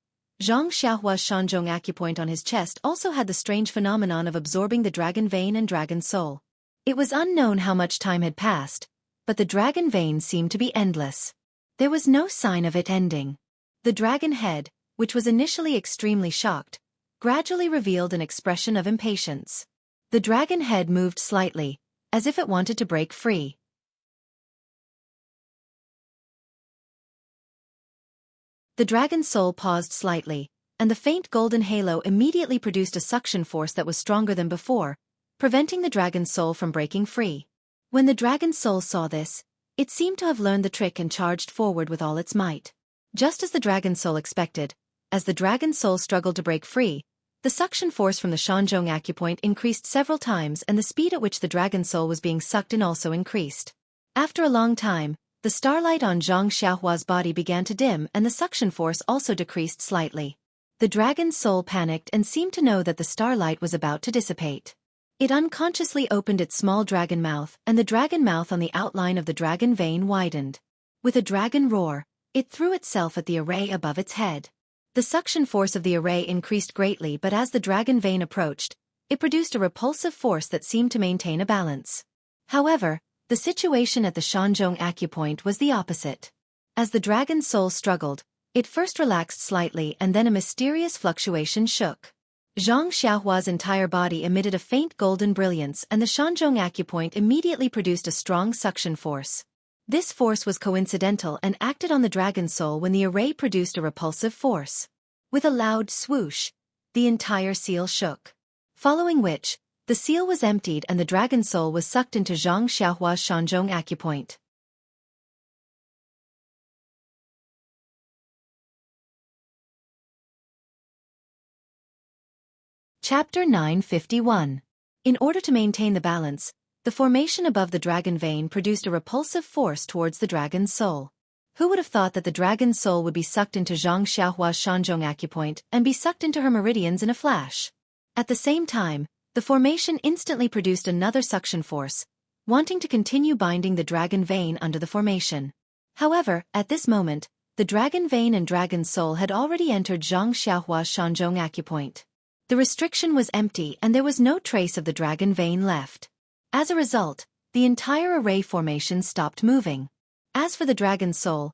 Xianxia's Shanzhong acupoint on his chest also had the strange phenomenon of absorbing the dragon vein and dragon soul. It was unknown how much time had passed, but the dragon vein seemed to be endless. There was no sign of it ending. The dragon head, which was initially extremely shocked, gradually revealed an expression of impatience. The dragon head moved slightly, as if it wanted to break free. The dragon soul paused slightly, and the faint golden halo immediately produced a suction force that was stronger than before, preventing the dragon soul from breaking free. When the dragon soul saw this, it seemed to have learned the trick and charged forward with all its might. Just as the dragon soul expected, as the dragon soul struggled to break free, the suction force from the Shanzhong acupoint increased several times and the speed at which the dragon soul was being sucked in also increased. After a long time, the starlight on Xianxia's body began to dim and the suction force also decreased slightly. The dragon's soul panicked and seemed to know that the starlight was about to dissipate. It unconsciously opened its small dragon mouth and the dragon mouth on the outline of the dragon vein widened. With a dragon roar, it threw itself at the array above its head. The suction force of the array increased greatly, but as the dragon vein approached, it produced a repulsive force that seemed to maintain a balance. However, the situation at the Shanzhong acupoint was the opposite. As the dragon's soul struggled, it first relaxed slightly and then a mysterious fluctuation shook. Xianxia's entire body emitted a faint golden brilliance and the Shanzhong acupoint immediately produced a strong suction force. This force was coincidental and acted on the dragon's soul when the array produced a repulsive force. With a loud swoosh, the entire seal shook. Following which, the seal was emptied and the dragon soul was sucked into Xianxia's Shanzhong acupoint. Chapter 951. In order to maintain the balance, the formation above the dragon vein produced a repulsive force towards the dragon's soul. Who would have thought that the dragon's soul would be sucked into Xianxia's Shanzhong acupoint and be sucked into her meridians in a flash? At the same time, the formation instantly produced another suction force, wanting to continue binding the dragon vein under the formation. However, at this moment, the dragon vein and dragon soul had already entered Xianxia's Shanzhong acupoint. The restriction was empty and there was no trace of the dragon vein left. As a result, the entire array formation stopped moving. As for the dragon soul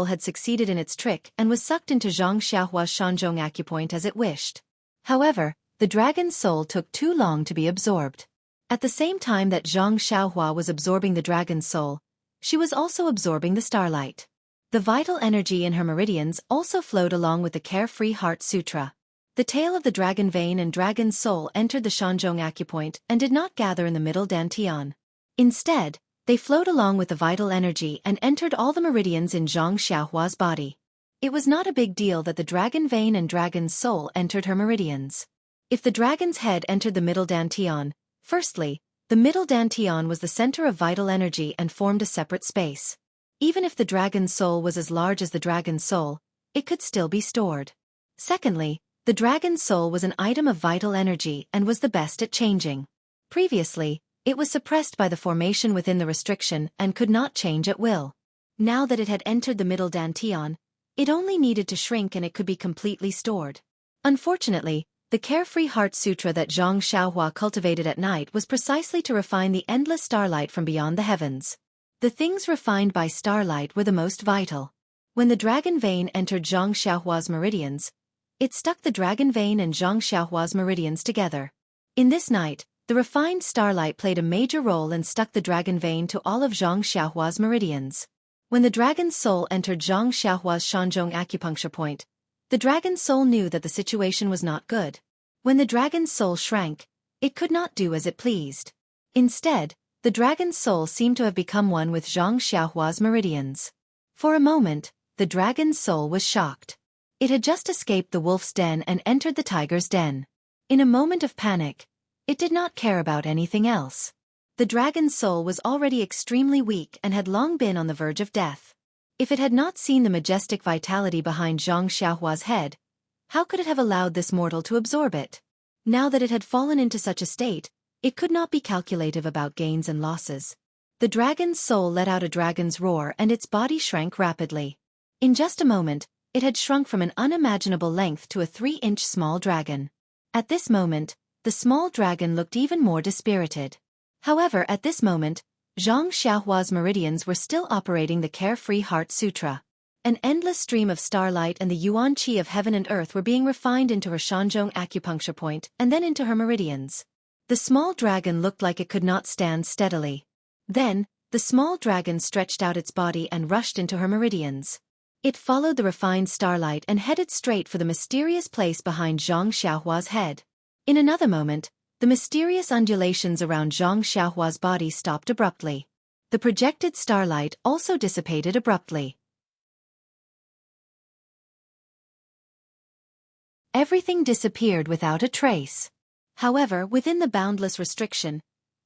had succeeded in its trick and was sucked into Xianxia's Shanzhong acupoint as it wished. However, the dragon's soul took too long to be absorbed. At the same time that Xianxia was absorbing the dragon's soul, she was also absorbing the starlight. The vital energy in her meridians also flowed along with the Carefree Heart Sutra. The tail of the dragon vein and dragon soul entered the Shanzhong acupoint and did not gather in the middle dantian. Instead, they flowed along with the vital energy and entered all the meridians in Xianxia's body. It was not a big deal that the dragon vein and dragon's soul entered her meridians. If the dragon's head entered the middle dantian, firstly, the middle dantian was the center of vital energy and formed a separate space. Even if the dragon's soul was as large as the dragon's soul, it could still be stored. Secondly, the dragon's soul was an item of vital energy and was the best at changing. Previously, it was suppressed by the formation within the restriction and could not change at will. Now that it had entered the middle dantian, it only needed to shrink and it could be completely stored. Unfortunately, the Carefree Heart Sutra that Xianxia cultivated at night was precisely to refine the endless starlight from beyond the heavens. The things refined by starlight were the most vital. When the dragon vein entered Xianxia's meridians, it stuck the dragon vein and Xianxia's meridians together. In this night, the refined starlight played a major role and stuck the dragon vein to all of Xianxia's meridians. When the dragon's soul entered Xianxia's Shanzhong acupuncture point, the dragon's soul knew that the situation was not good. When the dragon's soul shrank, it could not do as it pleased. Instead, the dragon's soul seemed to have become one with Xianxia's meridians. For a moment, the dragon's soul was shocked. It had just escaped the wolf's den and entered the tiger's den. In a moment of panic, it did not care about anything else. The dragon's soul was already extremely weak and had long been on the verge of death. If it had not seen the majestic vitality behind Xianxia's head, how could it have allowed this mortal to absorb it? Now that it had fallen into such a state, it could not be calculative about gains and losses. The dragon's soul let out a dragon's roar and its body shrank rapidly. In just a moment, it had shrunk from an unimaginable length to a 3-inch small dragon. At this moment, the small dragon looked even more dispirited. However, at this moment, Xianxia's meridians were still operating the Carefree Heart Sutra. An endless stream of starlight and the yuan qi of heaven and earth were being refined into her Shanzhong acupuncture point and then into her meridians. The small dragon looked like it could not stand steadily. Then, the small dragon stretched out its body and rushed into her meridians. It followed the refined starlight and headed straight for the mysterious place behind Xianxia's head. In another moment, the mysterious undulations around Xianxia's body stopped abruptly. The projected starlight also dissipated abruptly. Everything disappeared without a trace. However, within the boundless restriction,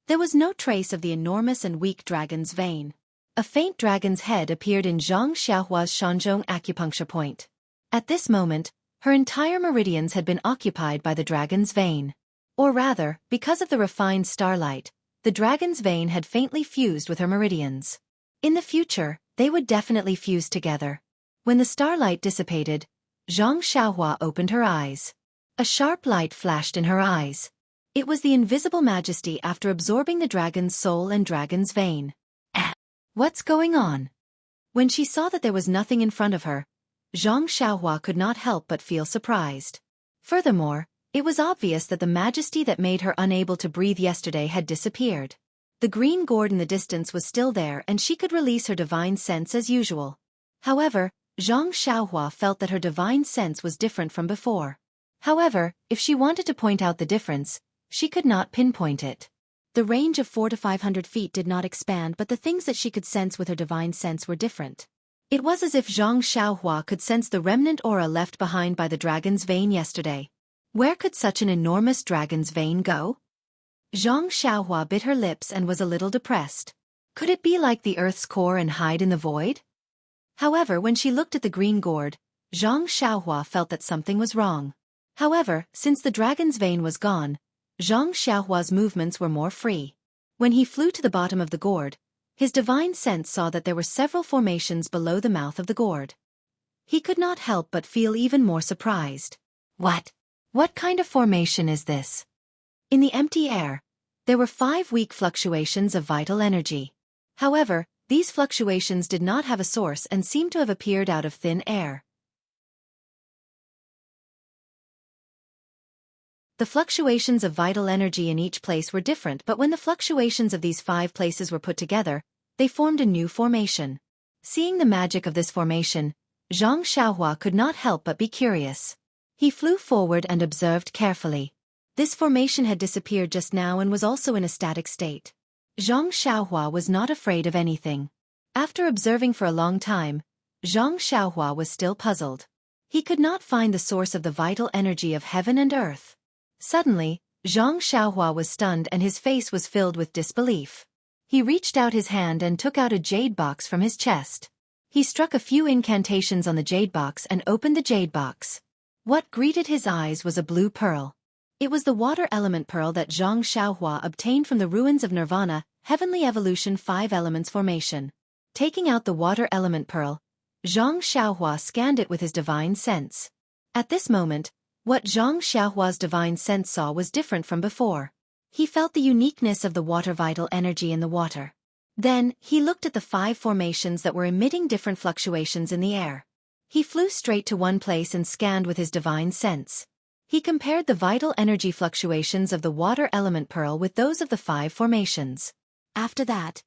there was no trace of the enormous and weak dragon's vein. A faint dragon's head appeared in Xianxia's Shanzhong acupuncture point. At this moment, her entire meridians had been occupied by the dragon's vein. Or rather, because of the refined starlight, the dragon's vein had faintly fused with her meridians. In the future, they would definitely fuse together. When the starlight dissipated, Xianxia opened her eyes. A sharp light flashed in her eyes. It was the invisible majesty after absorbing the dragon's soul and dragon's vein. What's going on? When she saw that there was nothing in front of her, Xianxia could not help but feel surprised. Furthermore, it was obvious that the majesty that made her unable to breathe yesterday had disappeared. The green gourd in the distance was still there and she could release her divine sense as usual. However, Xianxia felt that her divine sense was different from before. However, if she wanted to point out the difference, she could not pinpoint it. The range of 400 to 500 feet did not expand, but the things that she could sense with her divine sense were different. It was as if Xianxia could sense the remnant aura left behind by the dragon's vein yesterday. Where could such an enormous dragon's vein go? Xianxia bit her lips and was a little depressed. Could it be like the earth's core and hide in the void? However, when she looked at the green gourd, Xianxia felt that something was wrong. However, since the dragon's vein was gone, Xianxia's movements were more free. When he flew to the bottom of the gourd, his divine sense saw that there were several formations below the mouth of the gourd. He could not help but feel even more surprised. What kind of formation is this? In the empty air, there were 5 weak fluctuations of vital energy. However, these fluctuations did not have a source and seemed to have appeared out of thin air. The fluctuations of vital energy in each place were different, but when the fluctuations of these 5 places were put together, they formed a new formation. Seeing the magic of this formation, Xianxia could not help but be curious. He flew forward and observed carefully. This formation had disappeared just now and was also in a static state. Xianxia was not afraid of anything. After observing for a long time, Xianxia was still puzzled. He could not find the source of the vital energy of heaven and earth. Suddenly, Xianxia was stunned and his face was filled with disbelief. He reached out his hand and took out a jade box from his chest. He struck a few incantations on the jade box and opened the jade box. What greeted his eyes was a blue pearl. It was the water element pearl that Xianxia obtained from the ruins of Nirvana, Heavenly Evolution 5 Elements Formation. Taking out the water element pearl, Xianxia scanned it with his divine sense. At this moment, what Xianxia's divine sense saw was different from before. He felt the uniqueness of the water vital energy in the water. Then, he looked at the 5 formations that were emitting different fluctuations in the air. He flew straight to one place and scanned with his divine sense. He compared the vital energy fluctuations of the water element pearl with those of the 5 formations. After that,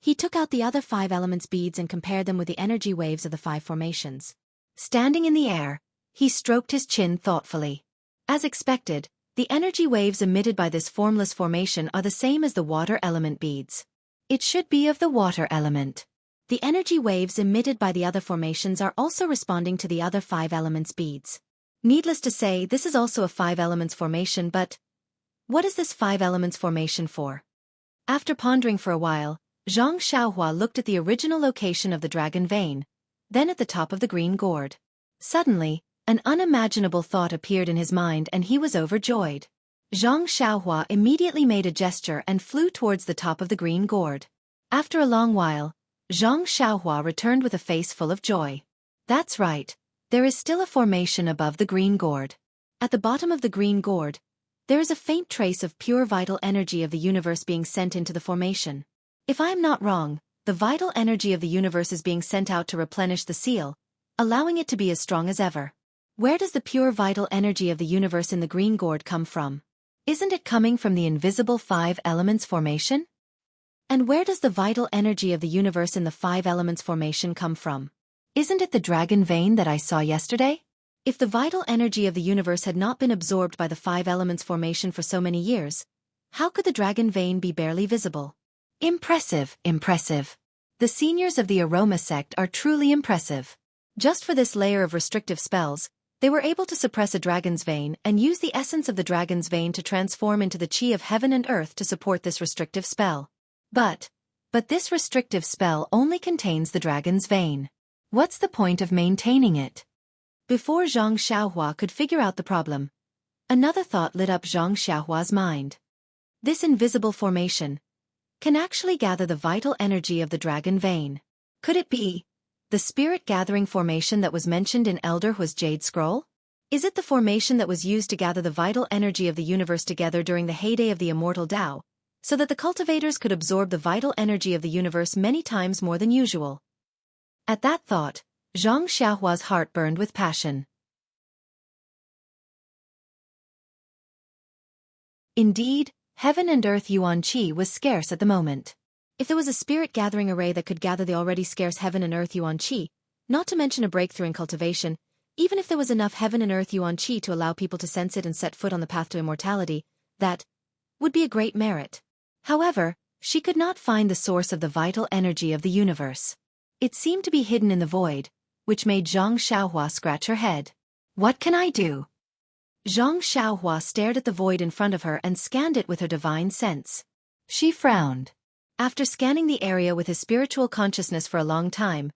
he took out the other 5 elements beads and compared them with the energy waves of the 5 formations. Standing in the air, he stroked his chin thoughtfully. As expected, the energy waves emitted by this formless formation are the same as the water element beads. It should be of the water element. The energy waves emitted by the other formations are also responding to the other 5 elements beads. Needless to say, this is also a 5 elements formation, but what is this 5 elements formation for? After pondering for a while, Xianxia looked at the original location of the dragon vein, then at the top of the green gourd. Suddenly, an unimaginable thought appeared in his mind and he was overjoyed. Xianxia immediately made a gesture and flew towards the top of the green gourd. After a long while, Xianxia returned with a face full of joy. That's right, there is still a formation above the green gourd. At the bottom of the green gourd, there is a faint trace of pure vital energy of the universe being sent into the formation. If I am not wrong, the vital energy of the universe is being sent out to replenish the seal, allowing it to be as strong as ever. Where does the pure vital energy of the universe in the green gourd come from? Isn't it coming from the invisible 5 elements formation? And where does the vital energy of the universe in the 5 elements formation come from? Isn't it the dragon vein that I saw yesterday? If the vital energy of the universe had not been absorbed by the 5 elements formation for so many years, how could the dragon vein be barely visible? Impressive, impressive. The seniors of the Aroma sect are truly impressive. Just for this layer of restrictive spells, they were able to suppress a dragon's vein and use the essence of the dragon's vein to transform into the chi of heaven and earth to support this restrictive spell. But this restrictive spell only contains the dragon's vein. What's the point of maintaining it? Before Xianxia could figure out the problem, another thought lit up Xianxia's mind. This invisible formation can actually gather the vital energy of the dragon vein. Could it be the spirit-gathering formation that was mentioned in Elder Hu's Jade Scroll? Is it the formation that was used to gather the vital energy of the universe together during the heyday of the Immortal Tao, so that the cultivators could absorb the vital energy of the universe many times more than usual? At that thought, Xianxia's heart burned with passion. Indeed, heaven and earth yuan qi was scarce at the moment. If there was a spirit-gathering array that could gather the already scarce heaven and earth yuan qi, not to mention a breakthrough in cultivation, even if there was enough heaven and earth yuan qi to allow people to sense it and set foot on the path to immortality, that would be a great merit. However, she could not find the source of the vital energy of the universe. It seemed to be hidden in the void, which made Xianxia scratch her head. What can I do? Xianxia stared at the void in front of her and scanned it with her divine sense. She frowned. After scanning the area with his spiritual consciousness for a long time,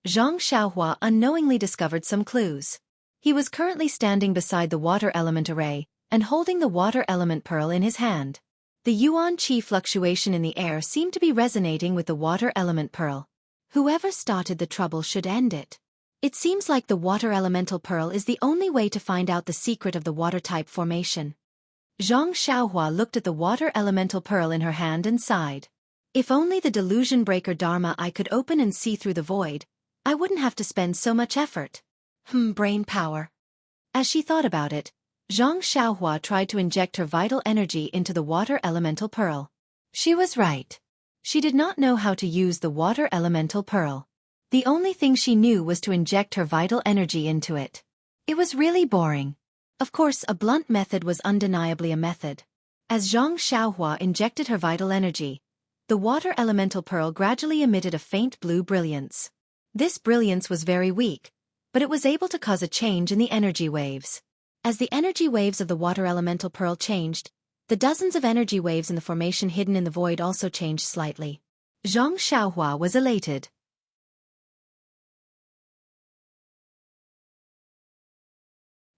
Xianxia unknowingly discovered some clues. He was currently standing beside the water element array, and holding the water element pearl in his hand. The yuan qi fluctuation in the air seemed to be resonating with the water element pearl. Whoever started the trouble should end it. It seems like the water elemental pearl is the only way to find out the secret of the water-type formation. Xianxia looked at the water elemental pearl in her hand and sighed. If only the delusion breaker Dharma I could open and see through the void, I wouldn't have to spend so much effort. Brain power. As she thought about it, Xianxia tried to inject her vital energy into the water elemental pearl. She was right. She did not know how to use the water elemental pearl. The only thing she knew was to inject her vital energy into it. It was really boring. Of course, a blunt method was undeniably a method. As Xianxia injected her vital energy, the water elemental pearl gradually emitted a faint blue brilliance. This brilliance was very weak, but it was able to cause a change in the energy waves. As the energy waves of the water elemental pearl changed, the dozens of energy waves in the formation hidden in the void also changed slightly. Xianxia was elated.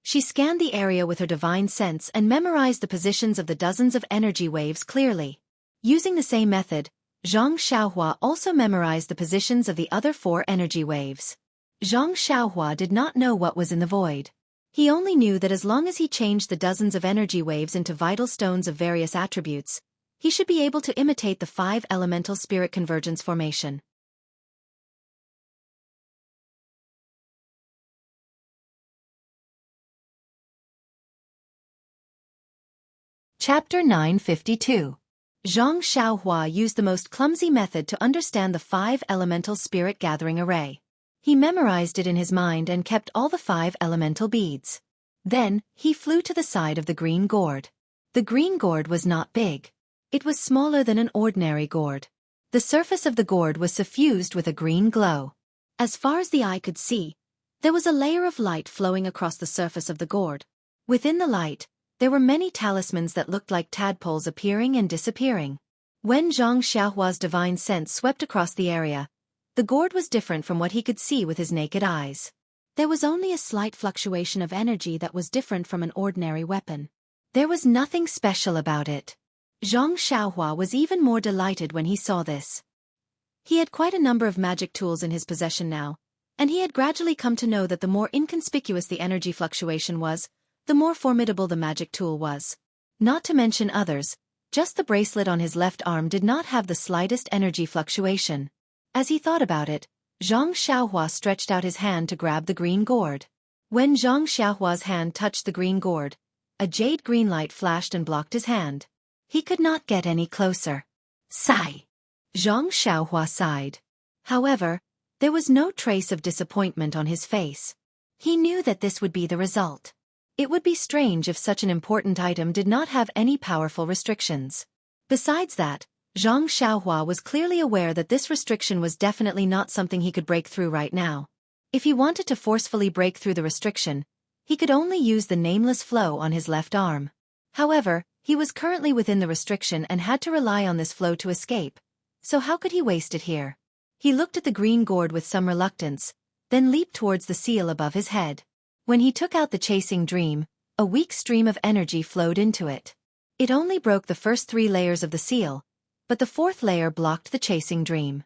She scanned the area with her divine sense and memorized the positions of the dozens of energy waves clearly. Using the same method, Xianxia also memorized the positions of the other 4 energy waves. Xianxia did not know what was in the void. He only knew that as long as he changed the dozens of energy waves into vital stones of various attributes, he should be able to imitate the 5 elemental spirit convergence formation. Chapter 952. Xianxia used the most clumsy method to understand the 5 elemental spirit gathering array. He memorized it in his mind and kept all the 5 elemental beads. Then, he flew to the side of the green gourd. The green gourd was not big. It was smaller than an ordinary gourd. The surface of the gourd was suffused with a green glow. As far as the eye could see, there was a layer of light flowing across the surface of the gourd. Within the light, there were many talismans that looked like tadpoles appearing and disappearing. When Xiangshua's divine sense swept across the area, the gourd was different from what he could see with his naked eyes. There was only a slight fluctuation of energy that was different from an ordinary weapon. There was nothing special about it. Xianxia was even more delighted when he saw this. He had quite a number of magic tools in his possession now, and he had gradually come to know that the more inconspicuous the energy fluctuation was, the more formidable the magic tool was. Not to mention others, just the bracelet on his left arm did not have the slightest energy fluctuation. As he thought about it, Xianxia stretched out his hand to grab the green gourd. When Xianxia's hand touched the green gourd, a jade green light flashed and blocked his hand. He could not get any closer. Sigh. Xianxia sighed. However, there was no trace of disappointment on his face. He knew that this would be the result. It would be strange if such an important item did not have any powerful restrictions. Besides that, Xianxia was clearly aware that this restriction was definitely not something he could break through right now. If he wanted to forcefully break through the restriction, he could only use the nameless flow on his left arm. However, he was currently within the restriction and had to rely on this flow to escape, so how could he waste it here? He looked at the green gourd with some reluctance, then leaped towards the seal above his head. When he took out the chasing dream, a weak stream of energy flowed into it. It only broke the first 3 layers of the seal, but the 4th layer blocked the chasing dream.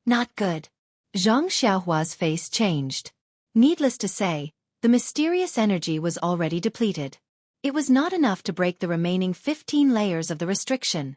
Not good. Xianxia's face changed. Needless to say, the mysterious energy was already depleted. It was not enough to break the remaining 15 layers of the restriction.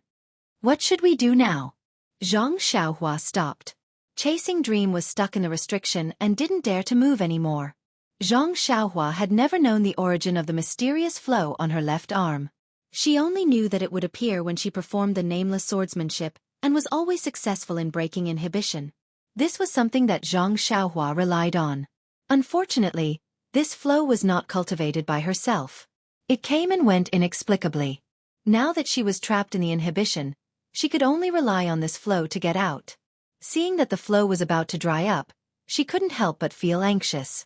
What should we do now? Xianxia stopped. Chasing dream was stuck in the restriction and didn't dare to move anymore. Xianxia had never known the origin of the mysterious flow on her left arm. She only knew that it would appear when she performed the nameless swordsmanship, and was always successful in breaking inhibition. This was something that Xianxia relied on. Unfortunately, this flow was not cultivated by herself. It came and went inexplicably. Now that she was trapped in the inhibition, she could only rely on this flow to get out. Seeing that the flow was about to dry up, she couldn't help but feel anxious.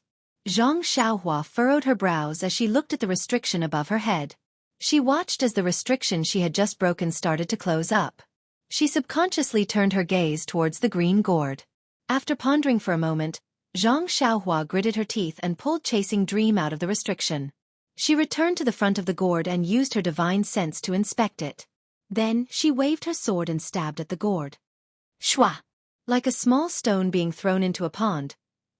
Xianxia furrowed her brows as she looked at the restriction above her head. She watched as the restriction she had just broken started to close up. She subconsciously turned her gaze towards the green gourd. After pondering for a moment, Xianxia gritted her teeth and pulled Chasing Dream out of the restriction. She returned to the front of the gourd and used her divine sense to inspect it. Then, she waved her sword and stabbed at the gourd. Shwa! Like a small stone being thrown into a pond,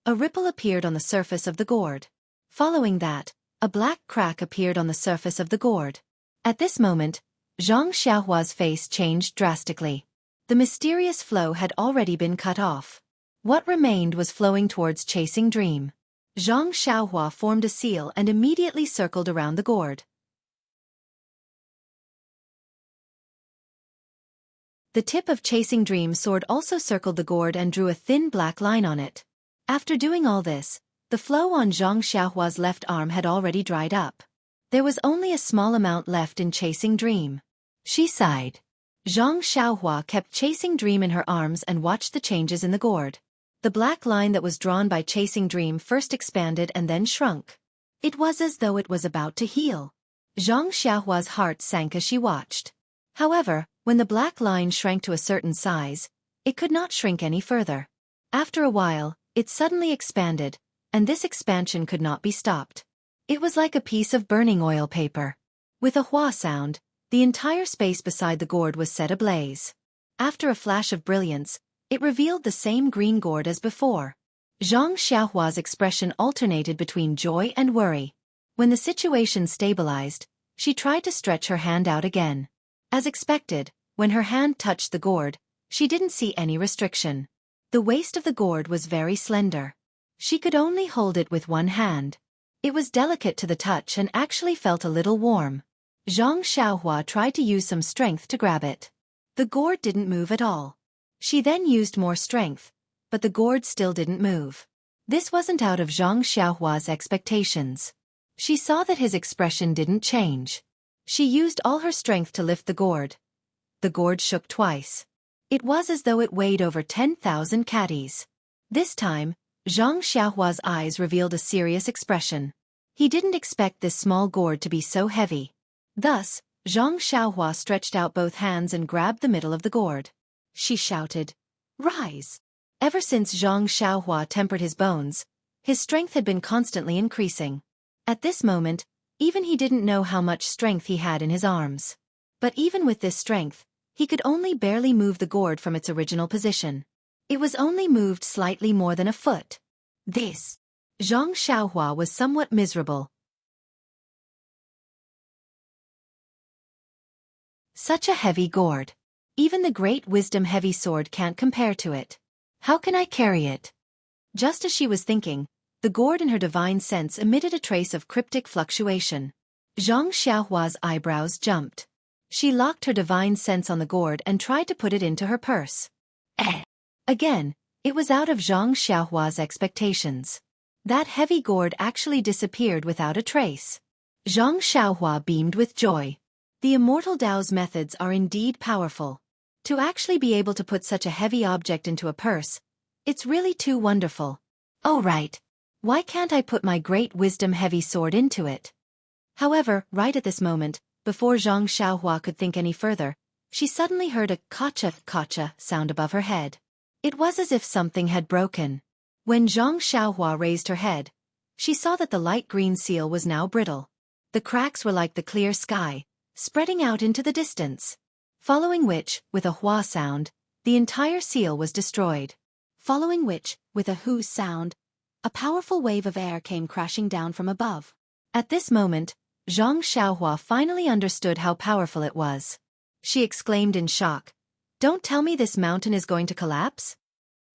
a ripple appeared on the surface of the gourd. Following that, a black crack appeared on the surface of the gourd. At this moment, Xianxia's face changed drastically. The mysterious flow had already been cut off. What remained was flowing towards Chasing Dream. Xianxia formed a seal and immediately circled around the gourd. The tip of Chasing Dream's sword also circled the gourd and drew a thin black line on it. After doing all this, the flow on Xianxia's left arm had already dried up. There was only a small amount left in Chasing Dream. She sighed. Xianxia kept Chasing Dream in her arms and watched the changes in the gourd. The black line that was drawn by chasing dream first expanded and then shrunk. It was as though it was about to heal. Xianxia's heart sank as she watched. However, when the black line shrank to a certain size, it could not shrink any further. After a while, it suddenly expanded, and this expansion could not be stopped. It was like a piece of burning oil paper. With a hua sound, the entire space beside the gourd was set ablaze. After a flash of brilliance, it revealed the same green gourd as before. Xiaohua's expression alternated between joy and worry. When the situation stabilized, she tried to stretch her hand out again. As expected, when her hand touched the gourd, she didn't see any restriction. The waist of the gourd was very slender. She could only hold it with one hand. It was delicate to the touch and actually felt a little warm. Xiaohua tried to use some strength to grab it. The gourd didn't move at all. She then used more strength, but the gourd still didn't move. This wasn't out of Zhang Xiaohua's expectations. She saw that his expression didn't change. She used all her strength to lift the gourd. The gourd shook twice. It was as though it weighed over 10,000 catties. This time, Zhang Xiaohua's eyes revealed a serious expression. He didn't expect this small gourd to be so heavy. Thus, Zhang Xiaohua stretched out both hands and grabbed the middle of the gourd. She shouted, "Rise!" Ever since Zhang Xiaohua tempered his bones, his strength had been constantly increasing. At this moment, even he didn't know how much strength he had in his arms. But even with this strength, he could only barely move the gourd from its original position. It was only moved slightly more than a foot. Zhang Xiaohua was somewhat miserable. Such a heavy gourd. Even the great wisdom heavy sword can't compare to it. How can I carry it? Just as she was thinking, the gourd in her divine sense emitted a trace of cryptic fluctuation. Zhang Xiaohua's eyebrows jumped. She locked her divine sense on the gourd and tried to put it into her purse. Again, it was out of Zhang Xiaohua's expectations. That heavy gourd actually disappeared without a trace. Zhang Xiaohua beamed with joy. The Immortal Dao's methods are indeed powerful. To actually be able to put such a heavy object into a purse, it's really too wonderful. Oh right. Why can't I put my great wisdom heavy sword into it? However, right at this moment, before Zhang Xiaohua could think any further, she suddenly heard a kacha sound above her head. It was as if something had broken. When Zhang Xiaohua raised her head, she saw that the light green seal was now brittle. The cracks were like the clear sky, spreading out into the distance. Following which, with a hua sound, the entire seal was destroyed. Following which, with a hu sound, a powerful wave of air came crashing down from above. At this moment, Zhang Xiaohua finally understood how powerful it was. She exclaimed in shock, "Don't tell me this mountain is going to collapse?"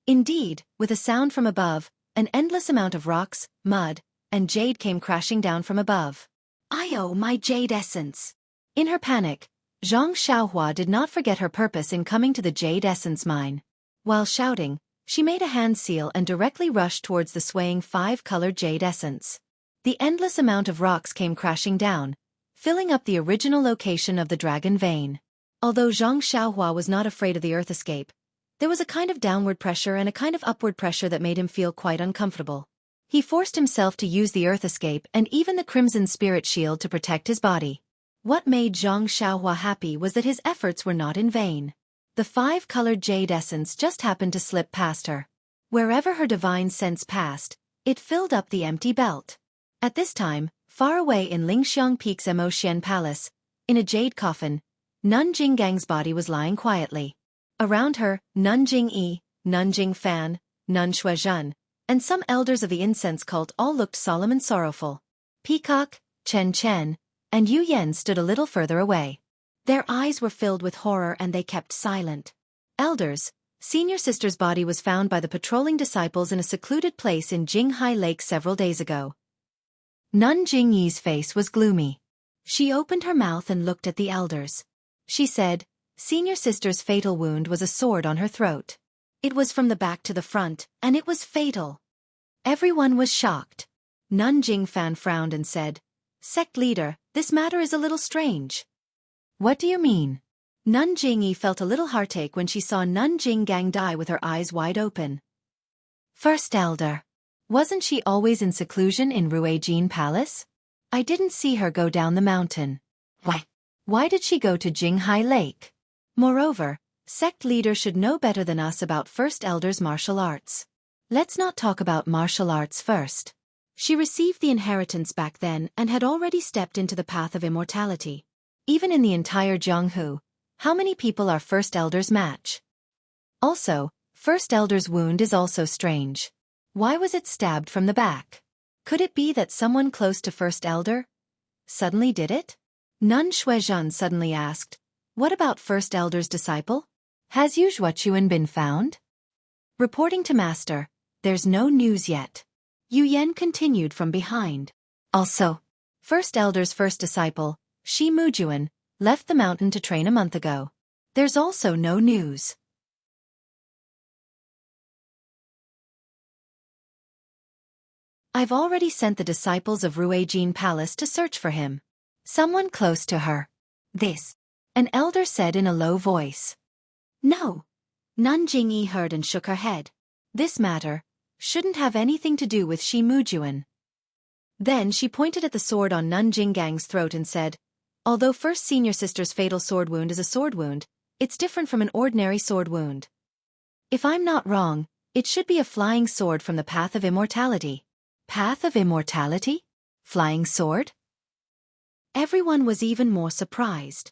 Indeed, with a sound from above, an endless amount of rocks, mud, and jade came crashing down from above. "Oh, my jade essence!" In her panic, Zhang Xiaohua did not forget her purpose in coming to the jade essence mine. While shouting, she made a hand seal and directly rushed towards the swaying 5-colored jade essence. The endless amount of rocks came crashing down, filling up the original location of the dragon vein. Although Zhang Xiaohua was not afraid of the earth escape, there was a kind of downward pressure and a kind of upward pressure that made him feel quite uncomfortable. He forced himself to use the earth escape and even the crimson spirit shield to protect his body. What made Zhang Xiaohua happy was that his efforts were not in vain. The 5-colored jade essence just happened to slip past her. Wherever her divine sense passed, it filled up the empty belt. At this time, far away in Lingxiang Peak's Mo Xian Palace, in a jade coffin, Nun Jinggang's body was lying quietly. Around her, Nun Jingyi, Nun Jingfan, Nun Shuizhen, and some elders of the incense cult all looked solemn and sorrowful. Peacock, Chen, and Yu Yan stood a little further away. Their eyes were filled with horror and they kept silent. Elders, senior sister's body was found by the patrolling disciples in a secluded place in Jinghai Lake several days ago. Nun Jingyi's face was gloomy. She opened her mouth and looked at the elders. She said, "Senior sister's fatal wound was a sword on her throat. It was from the back to the front, and it was fatal." Everyone was shocked. Nun Jingfan frowned and said, "Sect leader, this matter is a little strange." "What do you mean?" Nun Jingyi felt a little heartache when she saw Nun Jinggang die with her eyes wide open. First Elder. Wasn't she always in seclusion in Ruijin Palace? I didn't see her go down the mountain. Why did she go to Jinghai Lake? Moreover, sect leader should know better than us about First Elder's martial arts. Let's not talk about martial arts first. She received the inheritance back then and had already stepped into the path of immortality. Even in the entire Jianghu, how many people are First Elder's match? Also, First Elder's wound is also strange. Why was it stabbed from the back? Could it be that someone close to First Elder suddenly did it? Nun Shuizhen suddenly asked, what about First Elder's disciple? Has Yu Zhuochuan been found? Reporting to Master, there's no news yet. Yu Yan continued from behind. Also, First Elder's first disciple, Shi Mujuan, left the mountain to train a month ago. There's also no news. I've already sent the disciples of Ruijin Palace to search for him. Someone close to her. This, an elder said in a low voice. No. Nun Jingyi heard and shook her head. This matter shouldn't have anything to do with Shi Mujuan. Then she pointed at the sword on Nun Jinggang's throat and said, although first senior sister's fatal sword wound is a sword wound, it's different from an ordinary sword wound. If I'm not wrong, it should be a flying sword from the path of immortality. Path of immortality? Flying sword? Everyone was even more surprised.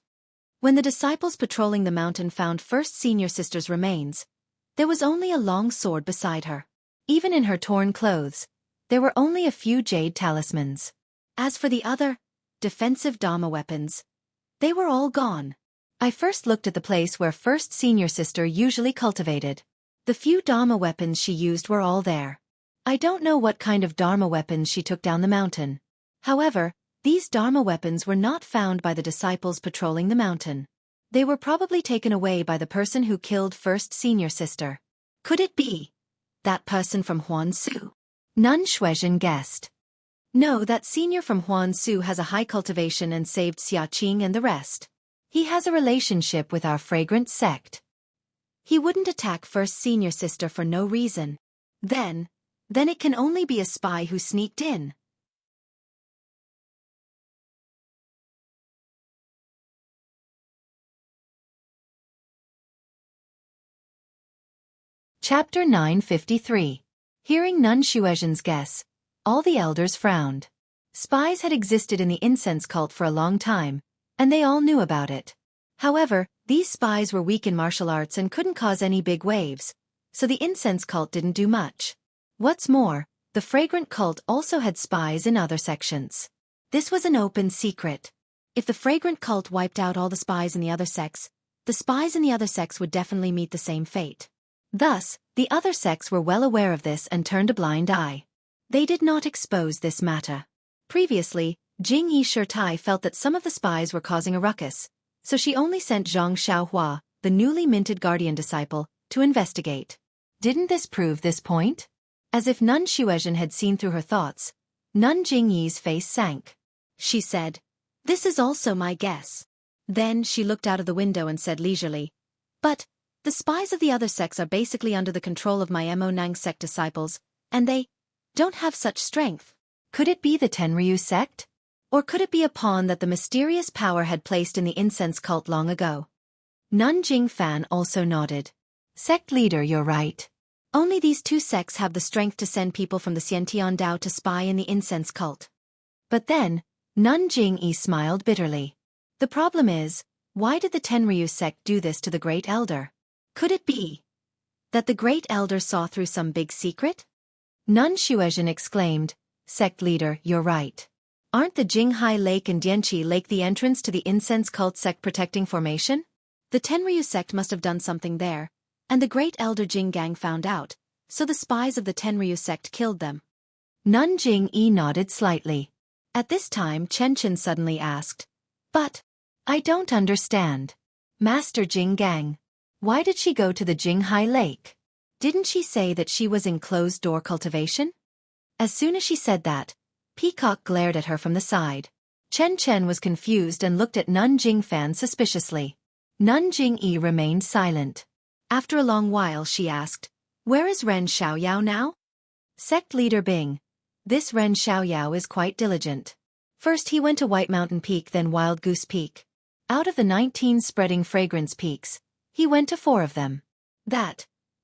When the disciples patrolling the mountain found first senior sister's remains, there was only a long sword beside her. Even in her torn clothes, there were only a few jade talismans. As for the other, defensive Dharma weapons, they were all gone. I first looked at the place where first senior sister usually cultivated. The few Dharma weapons she used were all there. I don't know what kind of Dharma weapons she took down the mountain. However, these Dharma weapons were not found by the disciples patrolling the mountain. They were probably taken away by the person who killed first senior sister. Could it be that person from Huansu? Nun Shuizhen guessed. No, that senior from Huansu has a high cultivation and saved Xiaqing and the rest. He has a relationship with our fragrant sect. He wouldn't attack first senior sister for no reason. Then it can only be a spy who sneaked in. Chapter 953. Hearing Nun Shuizhen's guess, all the elders frowned. Spies had existed in the incense cult for a long time, and they all knew about it. However, these spies were weak in martial arts and couldn't cause any big waves, so the incense cult didn't do much. What's more, the fragrant cult also had spies in other sections. This was an open secret. If the fragrant cult wiped out all the spies in the other sects, the spies in the other sects would definitely meet the same fate. Thus, the other sects were well aware of this and turned a blind eye. They did not expose this matter. Previously, Jingyi Shirtai felt that some of the spies were causing a ruckus, so she only sent Zhang Xiaohua, the newly minted guardian disciple, to investigate. Didn't this prove this point? As if Nun Shuizhen had seen through her thoughts, Nun Jingyi's face sank. She said, "This is also my guess." Then she looked out of the window and said leisurely, "But the spies of the other sects are basically under the control of my Monang sect disciples, and they don't have such strength. Could it be the Tenryu sect? Or could it be a pawn that the mysterious power had placed in the incense cult long ago?" Nun Jingfan also nodded. "Sect leader, you're right. Only these two sects have the strength to send people from the Xiantian Dao to spy in the incense cult." But then, Nun Jingyi smiled bitterly. The problem is, why did the Tenryu sect do this to the Great Elder? Could it be that the Great Elder saw through some big secret? Nun Shuizhen exclaimed, "Sect leader, you're right. Aren't the Jinghai Lake and Dianqi Lake the entrance to the incense cult sect protecting formation? The Tenryu sect must have done something there, and the Great Elder Jinggang found out, so the spies of the Tenryu sect killed them." Nun Jingyi nodded slightly. At this time Chen Chen suddenly asked, "But I don't understand. Master Jinggang, why did she go to the Jinghai Lake? Didn't she say that she was in closed-door cultivation?" As soon as she said that, Peacock glared at her from the side. Chen Chen was confused and looked at Nun Jingfan suspiciously. Nun Jingyi remained silent. After a long while she asked, Where is Ren Xiaoyao now? Sect leader Bing. This Ren Xiaoyao is quite diligent. First he went to White Mountain Peak, then Wild Goose Peak. Out of the 19 spreading fragrance peaks, he went to 4 of them.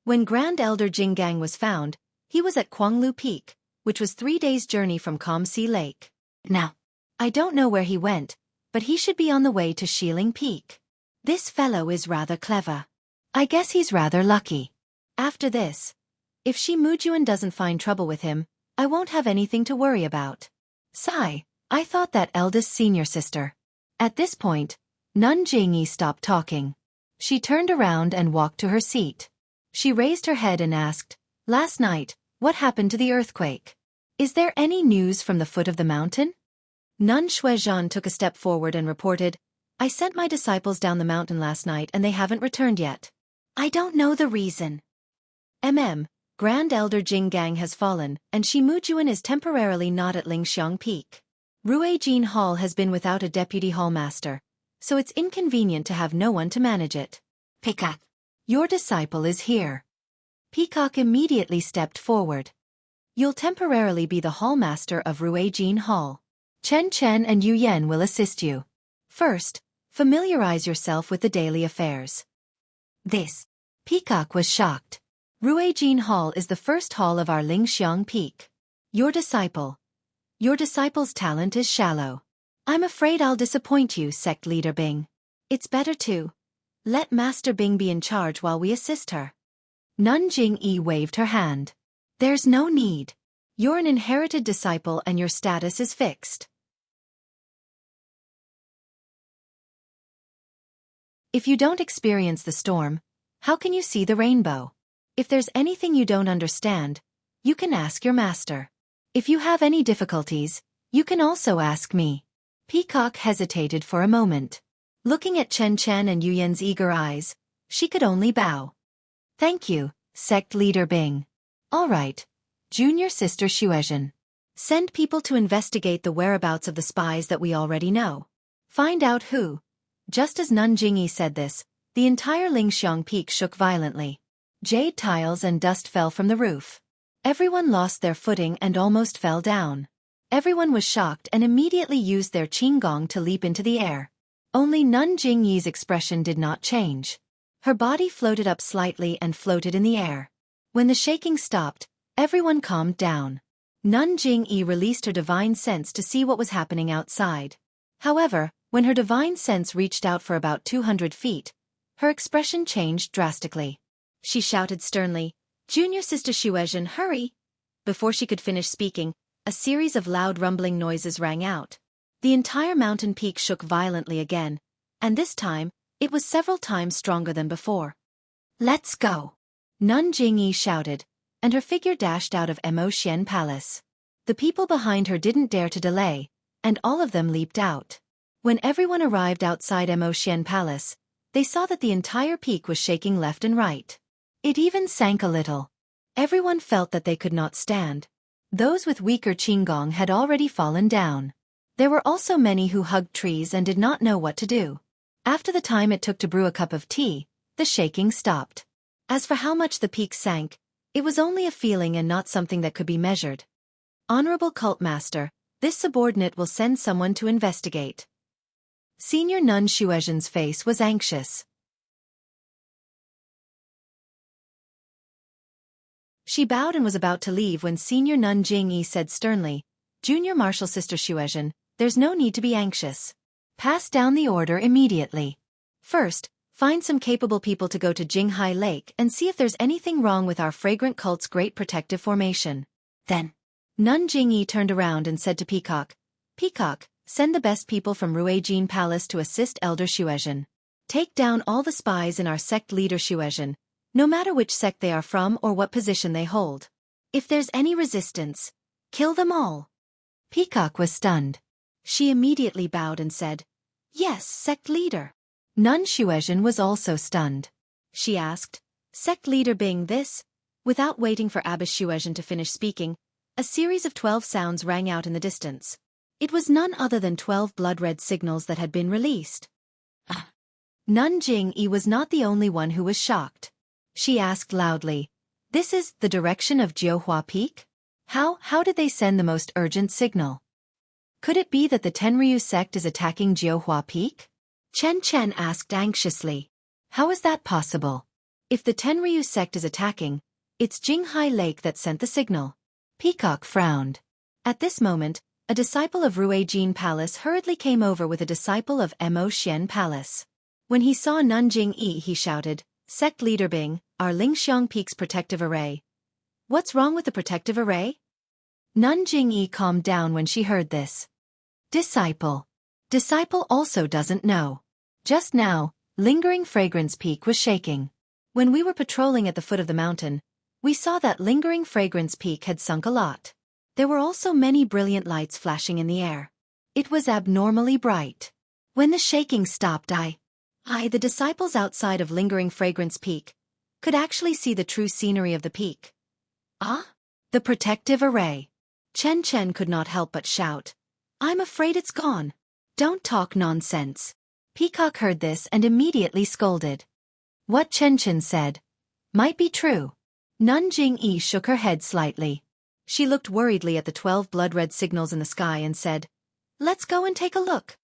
When Grand Elder Jinggang was found, he was at Kuanglu Peak, which was 3 days' journey from Comsi Lake. Now, I don't know where he went, but he should be on the way to Shiling Peak. This fellow is rather clever. I guess he's rather lucky. After this, if Shi Mujuan doesn't find trouble with him, I won't have anything to worry about. Sigh, I thought that eldest senior sister. At this point, Nun Jingyi stopped talking. She turned around and walked to her seat. She raised her head and asked, "Last night, what happened to the earthquake? Is there any news from the foot of the mountain?" Nun Shuizhan took a step forward and reported, "I sent my disciples down the mountain last night and they haven't returned yet. I don't know the reason. Grand Elder Jinggang has fallen, and Shi Mujuan is temporarily not at Lingxiang Peak. Ruijin Hall has been without a deputy hallmaster, so it's inconvenient to have no one to manage it. Peacock, your disciple is here." Peacock immediately stepped forward. "You'll temporarily be the hallmaster of Ruijin Hall. Chen Chen and Yu Yan will assist you. First, familiarize yourself with the daily affairs." Peacock was shocked. "Ruijin Hall is the first hall of our Lingxiang Peak. Your disciple's talent is shallow. I'm afraid I'll disappoint you, sect leader Bing. It's better to let Master Bing be in charge while we assist her." Nun Jingyi waved her hand. "There's no need. You're an inherited disciple and your status is fixed. If you don't experience the storm, how can you see the rainbow? If there's anything you don't understand, you can ask your master. If you have any difficulties, you can also ask me." Peacock hesitated for a moment. Looking at Chen Chen and Yu Yan's eager eyes, she could only bow. "Thank you, sect leader Bing. All right, junior sister Shuizhen. Send people to investigate the whereabouts of the spies that we already know. Find out who." Just as Nun Jingyi said this, the entire Lingxiang Peak shook violently. Jade tiles and dust fell from the roof. Everyone lost their footing and almost fell down. Everyone was shocked and immediately used their qinggong to leap into the air. Only Nun Jingyi's expression did not change. Her body floated up slightly and floated in the air. When the shaking stopped, everyone calmed down. Nun Jingyi released her divine sense to see what was happening outside. However, when her divine sense reached out for about 200 feet, her expression changed drastically. She shouted sternly, "Junior Sister Shuizhen, hurry!" Before she could finish speaking, a series of loud rumbling noises rang out. The entire mountain peak shook violently again, and this time, it was several times stronger than before. "Let's go!" Nun Jingyi shouted, and her figure dashed out of Mo Xian Palace. The people behind her didn't dare to delay, and all of them leaped out. When everyone arrived outside Mo Xian Palace, they saw that the entire peak was shaking left and right. It even sank a little. Everyone felt that they could not stand. Those with weaker qinggong had already fallen down. There were also many who hugged trees and did not know what to do. After the time it took to brew a cup of tea, the shaking stopped. As for how much the peak sank, it was only a feeling and not something that could be measured. "Honorable Cult Master, this subordinate will send someone to investigate." Senior Nun Shuizhen's face was anxious. She bowed and was about to leave when Senior Nun Jingyi said sternly, "Junior Martial Sister Shuizhen, there's no need to be anxious. Pass down the order immediately. First, find some capable people to go to Jinghai Lake and see if there's anything wrong with our fragrant cult's great protective formation. Then, Nun Jingyi turned around and said to Peacock, "Peacock, send the best people from Ruijin Palace to assist Elder Shuizhen. Take down all the spies in our sect leader Shuizhen, no matter which sect they are from or what position they hold. If there's any resistance, kill them all." Peacock was stunned. She immediately bowed and said, "Yes, sect leader." Nun Shuizhen was also stunned. She asked, "Sect leader Bing this?" Without waiting for Abbess Shuizhen to finish speaking, a series of 12 sounds rang out in the distance. It was none other than 12 blood-red signals that had been released. Nun Jingyi was not the only one who was shocked. She asked loudly, This is the direction of Jiuhua Peak? How did they send the most urgent signal? Could it be that the Tenryu sect is attacking Jiuhua Peak? Chen asked anxiously. How is that possible? If the Tenryu sect is attacking, it's Jinghai Lake that sent the signal. Peacock frowned. At this moment, a disciple of Ruijin Palace hurriedly came over with a disciple of Mo Xian Palace. When he saw Nanjing Yi, he shouted, Sect Leader Bing, our Lingxiang Peak's protective array. What's wrong with the protective array? Nanjing Yi calmed down when she heard this. Disciple also doesn't know. Just now, Lingering Fragrance Peak was shaking. When we were patrolling at the foot of the mountain, we saw that Lingering Fragrance Peak had sunk a lot. There were also many brilliant lights flashing in the air. It was abnormally bright. When the shaking stopped, the disciples outside of Lingering Fragrance Peak, could actually see the true scenery of the peak. The protective array. Chen could not help but shout. I'm afraid it's gone. Don't talk nonsense. Peacock heard this and immediately scolded. What Chen said might be true. Nanjing Yi shook her head slightly. She looked worriedly at the 12 blood-red signals in the sky and said, Let's go and take a look.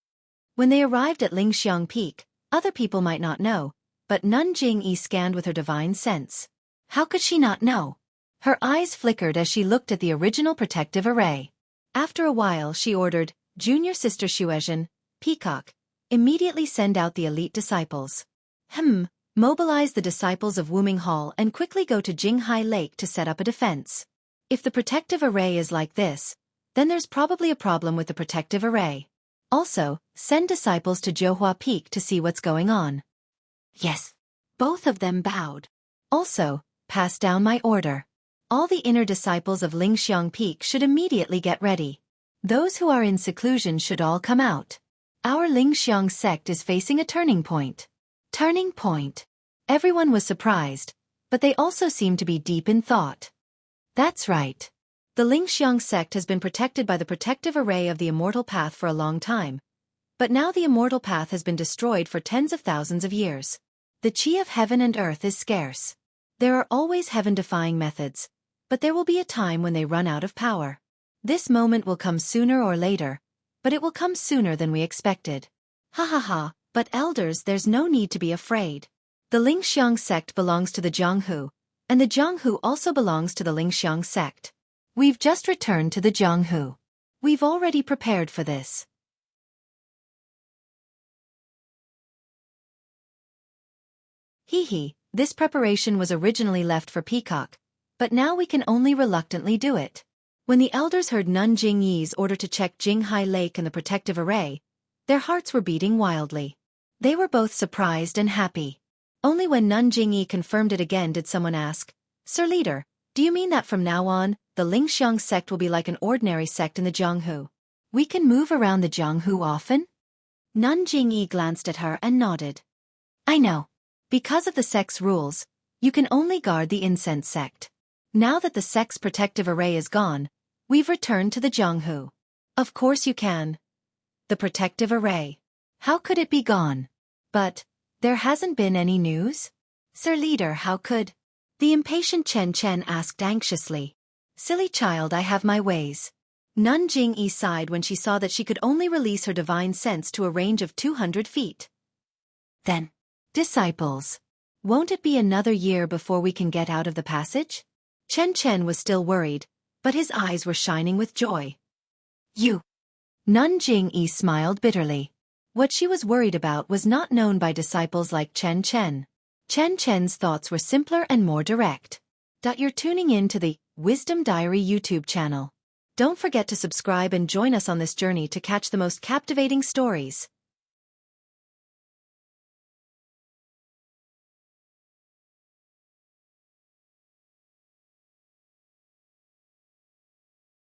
When they arrived at Lingxiang Peak, other people might not know, but Nanjing Yi scanned with her divine sense. How could she not know? Her eyes flickered as she looked at the original protective array. After a while she ordered, Junior Sister Xuezhen, Peacock, immediately send out the elite disciples. Mobilize the disciples of Wuming Hall and quickly go to Jinghai Lake to set up a defense. If the protective array is like this, then there's probably a problem with the protective array. Also, send disciples to Jiuhua Peak to see what's going on. Yes. Both of them bowed. Also, pass down my order. All the inner disciples of Lingxiang Peak should immediately get ready. Those who are in seclusion should all come out. Our Lingxiang sect is facing a turning point. Turning point. Everyone was surprised, but they also seemed to be deep in thought. That's right. The Lingxiang sect has been protected by the protective array of the Immortal Path for a long time. But now the Immortal Path has been destroyed for tens of thousands of years. The chi of heaven and earth is scarce. There are always heaven-defying methods, but there will be a time when they run out of power. This moment will come sooner or later, but it will come sooner than we expected. But elders, there's no need to be afraid. The Lingxiang sect belongs to the Jianghu, and the Jianghu also belongs to the Lingxiang sect. We've just returned to the Jianghu. We've already prepared for this. This preparation was originally left for Peacock, but now we can only reluctantly do it. When the elders heard Nanjing Yi's order to check Jinghai Lake and the protective array, their hearts were beating wildly. They were both surprised and happy. Only when Nanjing Yi confirmed it again did someone ask, Sir Leader, do you mean that from now on, the Lingxiang sect will be like an ordinary sect in the Jianghu? We can move around the Jianghu often? Nanjing Yi glanced at her and nodded. I know. Because of the sect's rules, you can only guard the incense sect. Now that the sect's protective array is gone, we've returned to the Jianghu. Of course you can. The protective array. How could it be gone? But, there hasn't been any news? Sir Leader, how could? The impatient Chen asked anxiously. Silly child, I have my ways. Nanjing Yi sighed when she saw that she could only release her divine sense to a range of 200 feet. Then, disciples. Won't it be another year before we can get out of the passage? Chen was still worried, but his eyes were shining with joy. You. Nanjing Yi smiled bitterly. What she was worried about was not known by disciples like Chen. Chen's thoughts were simpler and more direct. You're tuning in to the Wisdom Diary YouTube channel. Don't forget to subscribe and join us on this journey to catch the most captivating stories.